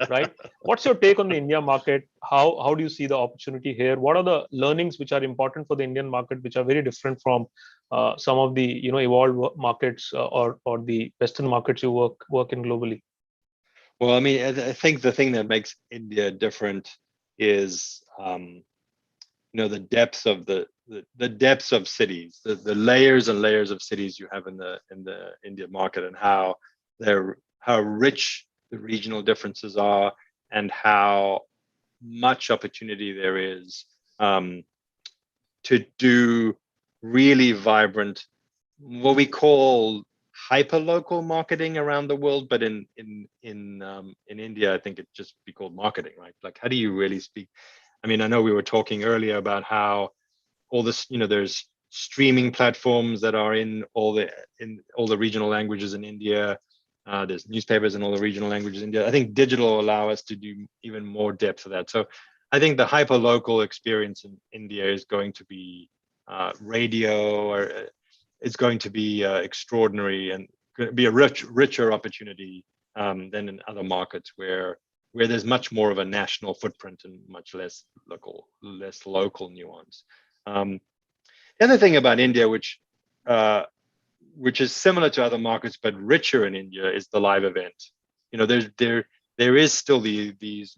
Right? What's your take on the India market? How do you see the opportunity here? What are the learnings which are important for the Indian market, which are very different from some of the evolved markets or the Western markets you work in globally? Well, I mean, I think the thing that makes India different is the depths of the depths of cities, the layers and layers of cities you have in the Indian market, and how rich the regional differences are, and how much opportunity there is to do really vibrant, what we call hyper-local marketing around the world. But in India, I think it just be called marketing, right? Like, how do you really speak? I mean, I know we were talking earlier about how all this, there's streaming platforms that are in all the regional languages in India. There's newspapers in all the regional languages in India. I think digital will allow us to do even more depth of that. So I think the hyper-local experience in India is going to be radio, or it's going to be extraordinary, and be a richer opportunity than in other markets where there's much more of a national footprint and much less local nuance. The other thing about India, which is similar to other markets but richer in India, is the live event. There is still these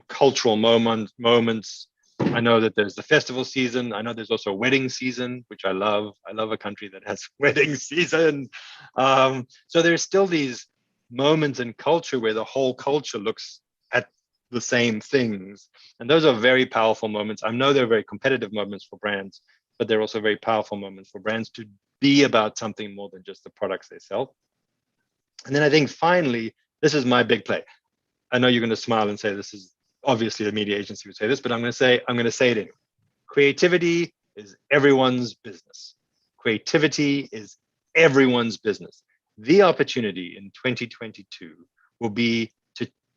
cultural moments. I know that there's the festival season. I know there's also a wedding season, which I love. I love a country that has wedding season. So there's still these moments in culture where the whole culture looks at the same things. And those are very powerful moments. I know they're very competitive moments for brands, but they're also very powerful moments for brands to be about something more than just the products they sell. And then I think finally, this is my big play. I know you're going to smile and say this is obviously the media agency would say this, but I'm going to say it anyway. Creativity is everyone's business. Creativity is everyone's business. The opportunity in 2022 will be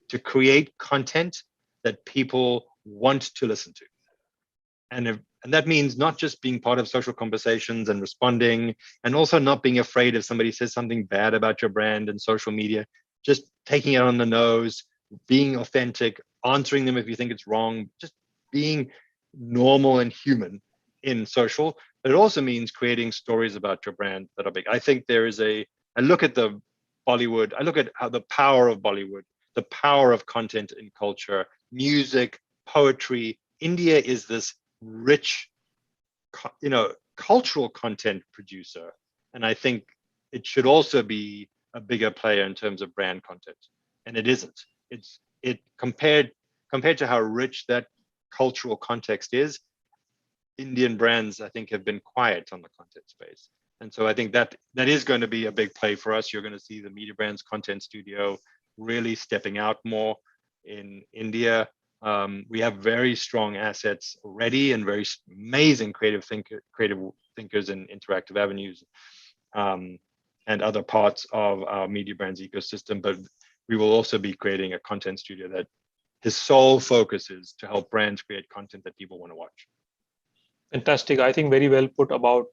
to create content that people want to listen to. And that means not just being part of social conversations and responding, and also not being afraid if somebody says something bad about your brand in social media, just taking it on the nose, being authentic, answering them if you think it's wrong, just being normal and human in social. But it also means creating stories about your brand that are big. I think there is I look at the Bollywood, I look at how the power of Bollywood, the power of content in culture, music, poetry. India is this rich, cultural content producer. And I think it should also be a bigger player in terms of brand content. And it isn't. It compared to how rich that cultural context is, Indian brands, I think, have been quiet on the content space. And so I think that is going to be a big play for us. You're going to see the Media Brands Content Studio really stepping out more in India. We have very strong assets already, and very amazing creative thinkers in Interactive Avenues and other parts of our Media Brands ecosystem. But we will also be creating a content studio that his sole focus is to help brands create content that people want to watch. Fantastic. I think very well put about,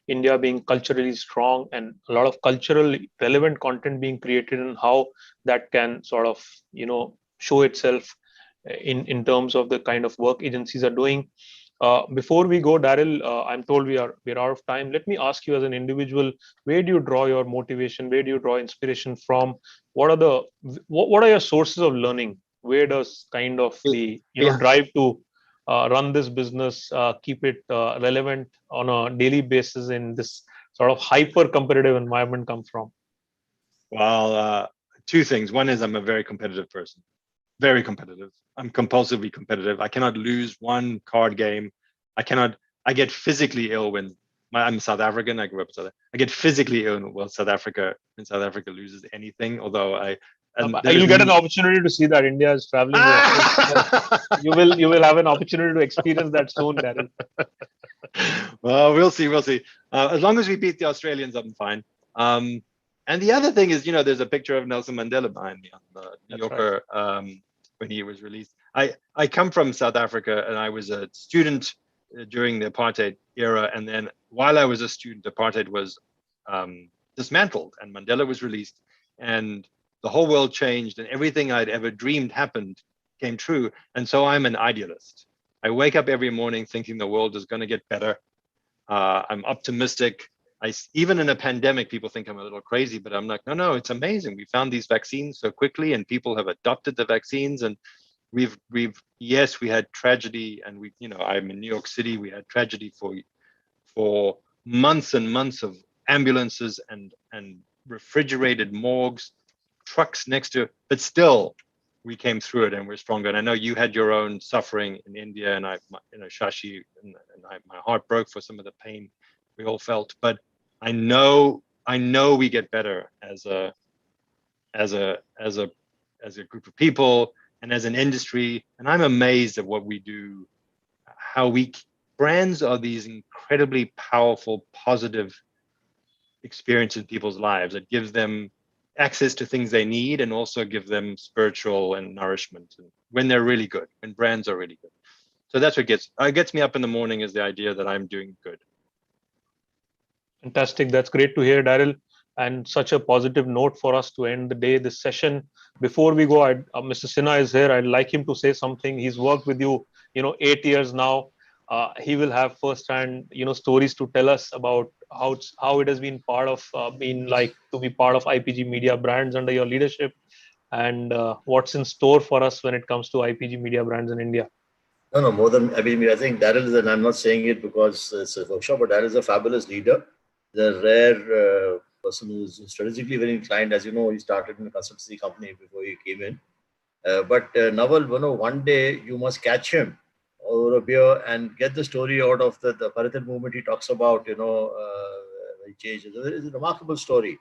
India being culturally strong and a lot of culturally relevant content being created and how that can sort of, show itself in terms of the kind of work agencies are doing. Before we go, Daryl, I'm told we're out of time. Let me ask you as an individual, where do you draw your motivation? Where do you draw inspiration from? What are your sources of learning? Where does kind of the drive to run this business, keep it relevant on a daily basis in this sort of hyper competitive environment come from? Well, two things. One is I'm a very competitive person, very competitive. I'm compulsively competitive. I cannot lose one card game. I get physically ill when I'm South African. I grew up in South Africa. I get physically ill when South Africa loses anything, although you'll get an opportunity to see that India is traveling. You will have an opportunity to experience that soon, Daryl. Well, we'll see. As long as we beat the Australians, I'm fine. And the other thing is, there's a picture of Nelson Mandela behind me on the New Yorker when he was released. I come from South Africa, and I was a student during the apartheid era, and then while I was a student, apartheid was dismantled, and Mandela was released, and the whole world changed, and everything I'd ever dreamed came true. And so I'm an idealist. I wake up every morning thinking the world is going to get better. I'm optimistic. Even in a pandemic, people think I'm a little crazy, but I'm like, no, it's amazing. We found these vaccines so quickly, and people have adopted the vaccines. And we had tragedy, and I'm in New York City. We had tragedy for months and months of ambulances and refrigerated morgues, trucks next to, but still we came through it and we're stronger. And I know you had your own suffering in India, and Shashi, my heart broke for some of the pain we all felt. But I know we get better as a group of people and as an industry. And I'm amazed at what we do, how brands are these incredibly powerful, positive experiences in people's lives that gives them access to things they need and also give them spiritual and nourishment when they're really good, when brands are really good. So that's what gets me up in the morning, is the idea that I'm doing good. Fantastic. That's great to hear, Daryl, and such a positive note for us to end the day, this session. Before we go, Mr. Sinha is here. I'd like him to say something. He's worked with you, 8 years now. He will have first-hand, stories to tell us about how it has been part of to be part of IPG Media Brands under your leadership, and what's in store for us when it comes to IPG Media Brands in India. No, more than, I think Daryl is, and I'm not saying it because it's a workshop, but Daryl is a fabulous leader. The rare person who's strategically very inclined. As you know, he started in a consultancy company before he came in. But Naval, one day you must catch him over a beer and get the story out of the Paritan movement he talks about, he changed. It's a remarkable story.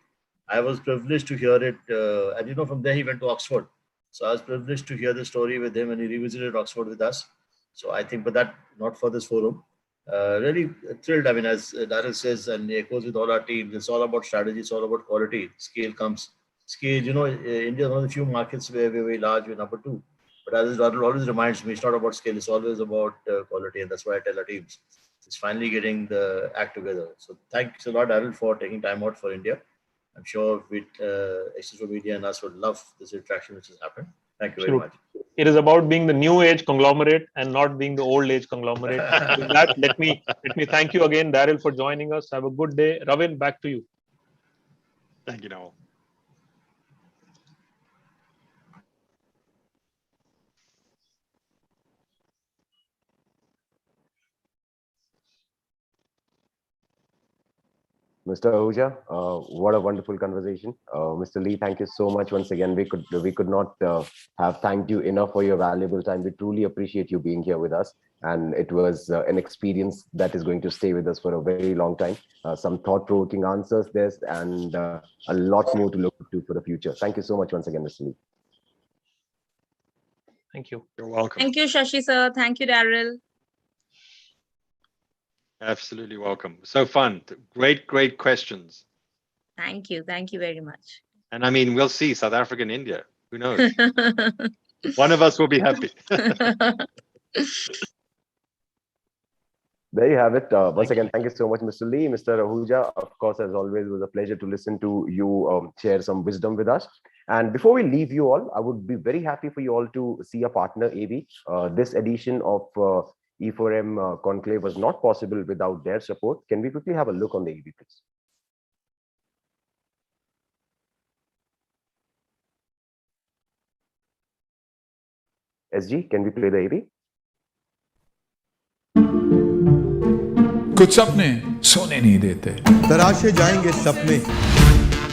I was privileged to hear it. And, from there he went to Oxford. So I was privileged to hear the story with him, and he revisited Oxford with us. So I think, but that not for this forum. Really thrilled. As Daryl says, and echoes with all our teams, it's all about strategy, it's all about quality. Scale comes. Scale, India is one of the few markets where we're very large, we're number 2. But as Daryl always reminds me, it's not about scale, it's always about quality. And that's why I tell our teams, it's finally getting the act together. So thanks a lot, Daryl, for taking time out for India. I'm sure with Extra Media and us would love this interaction which has happened. Thank you very much. It is about being the new age conglomerate and not being the old age conglomerate. With that, let me thank you again, Daryl, for joining us. Have a good day. Ravin, back to you. Thank you, Noel. Mr. Ahuja, what a wonderful conversation. Mr. Lee, thank you so much once again. We could not have thanked you enough for your valuable time. We truly appreciate you being here with us. And it was an experience that is going to stay with us for a very long time. Some thought-provoking answers there, and a lot more to look to for the future. Thank you so much once again, Mr. Lee. Thank you. You're welcome. Thank you, Shashi sir. Thank you, Daryl. Absolutely welcome. So fun. Great questions. Thank you. Thank you very much. And I mean, we'll see South Africa and India. Who knows? One of us will be happy. There you have it. Once again, thank you so much, Mr. Lee, Mr. Ahuja. Of course, as always, it was a pleasure to listen to you share some wisdom with us. And before we leave you all, I would be very happy for you all to see a partner, AV. This edition of E4M Conclave was not possible without their support. Can we quickly have a look on the AV, please? SG, can we play the AV? कुछ सपने सोने नहीं देते। तराशे जाएंगे सपने,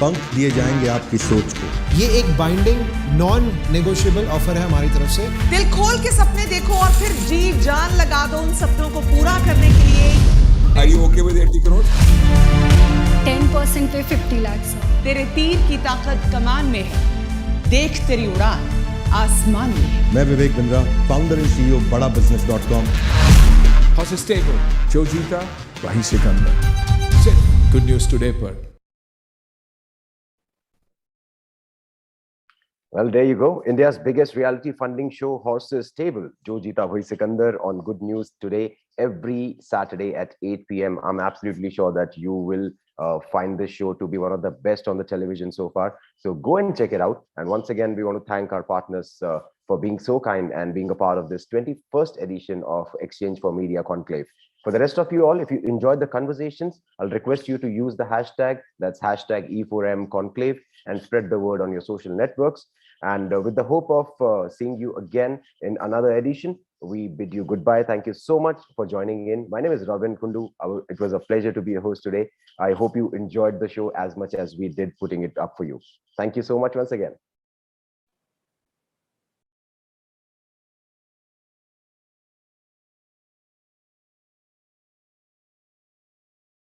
पंख दिए जाएंगे आपकी सोच को। ये एक बाइंडिंग नॉन नेगोशिएबल ऑफर है हमारी तरफ से। दिल खोल के सपने देखो और फिर जी जान लगा दो उन सपनों को पूरा करने के लिए। Are you okay with 80 crores? 10% पे 50 lakhs। तेरे तीर की ताकत कमान में है, देख तेरी उड़ान आसमान में है। मैं Vivek Bindra, founder and CEO badabusiness.com। Horse is stable, जो जीता वहीं Sikandar. Sit, good news today पर। Well, there you go. India's biggest reality funding show, Horses Table, Jo Jeeta Wahi Sikandar, on Good News Today, every Saturday at 8 p.m. I'm absolutely sure that you will find this show to be one of the best on the television so far. So go and check it out. And once again, we want to thank our partners for being so kind and being a part of this 21st edition of Exchange for Media Conclave. For the rest of you all, if you enjoyed the conversations, I'll request you to use the hashtag, that's hashtag E4M Conclave, and spread the word on your social networks. And with the hope of seeing you again in another edition, we bid you goodbye. Thank you so much for joining in. My name is Ravin Kundu. It was a pleasure to be a host today. I hope you enjoyed the show as much as we did putting it up for you. Thank you so much once again.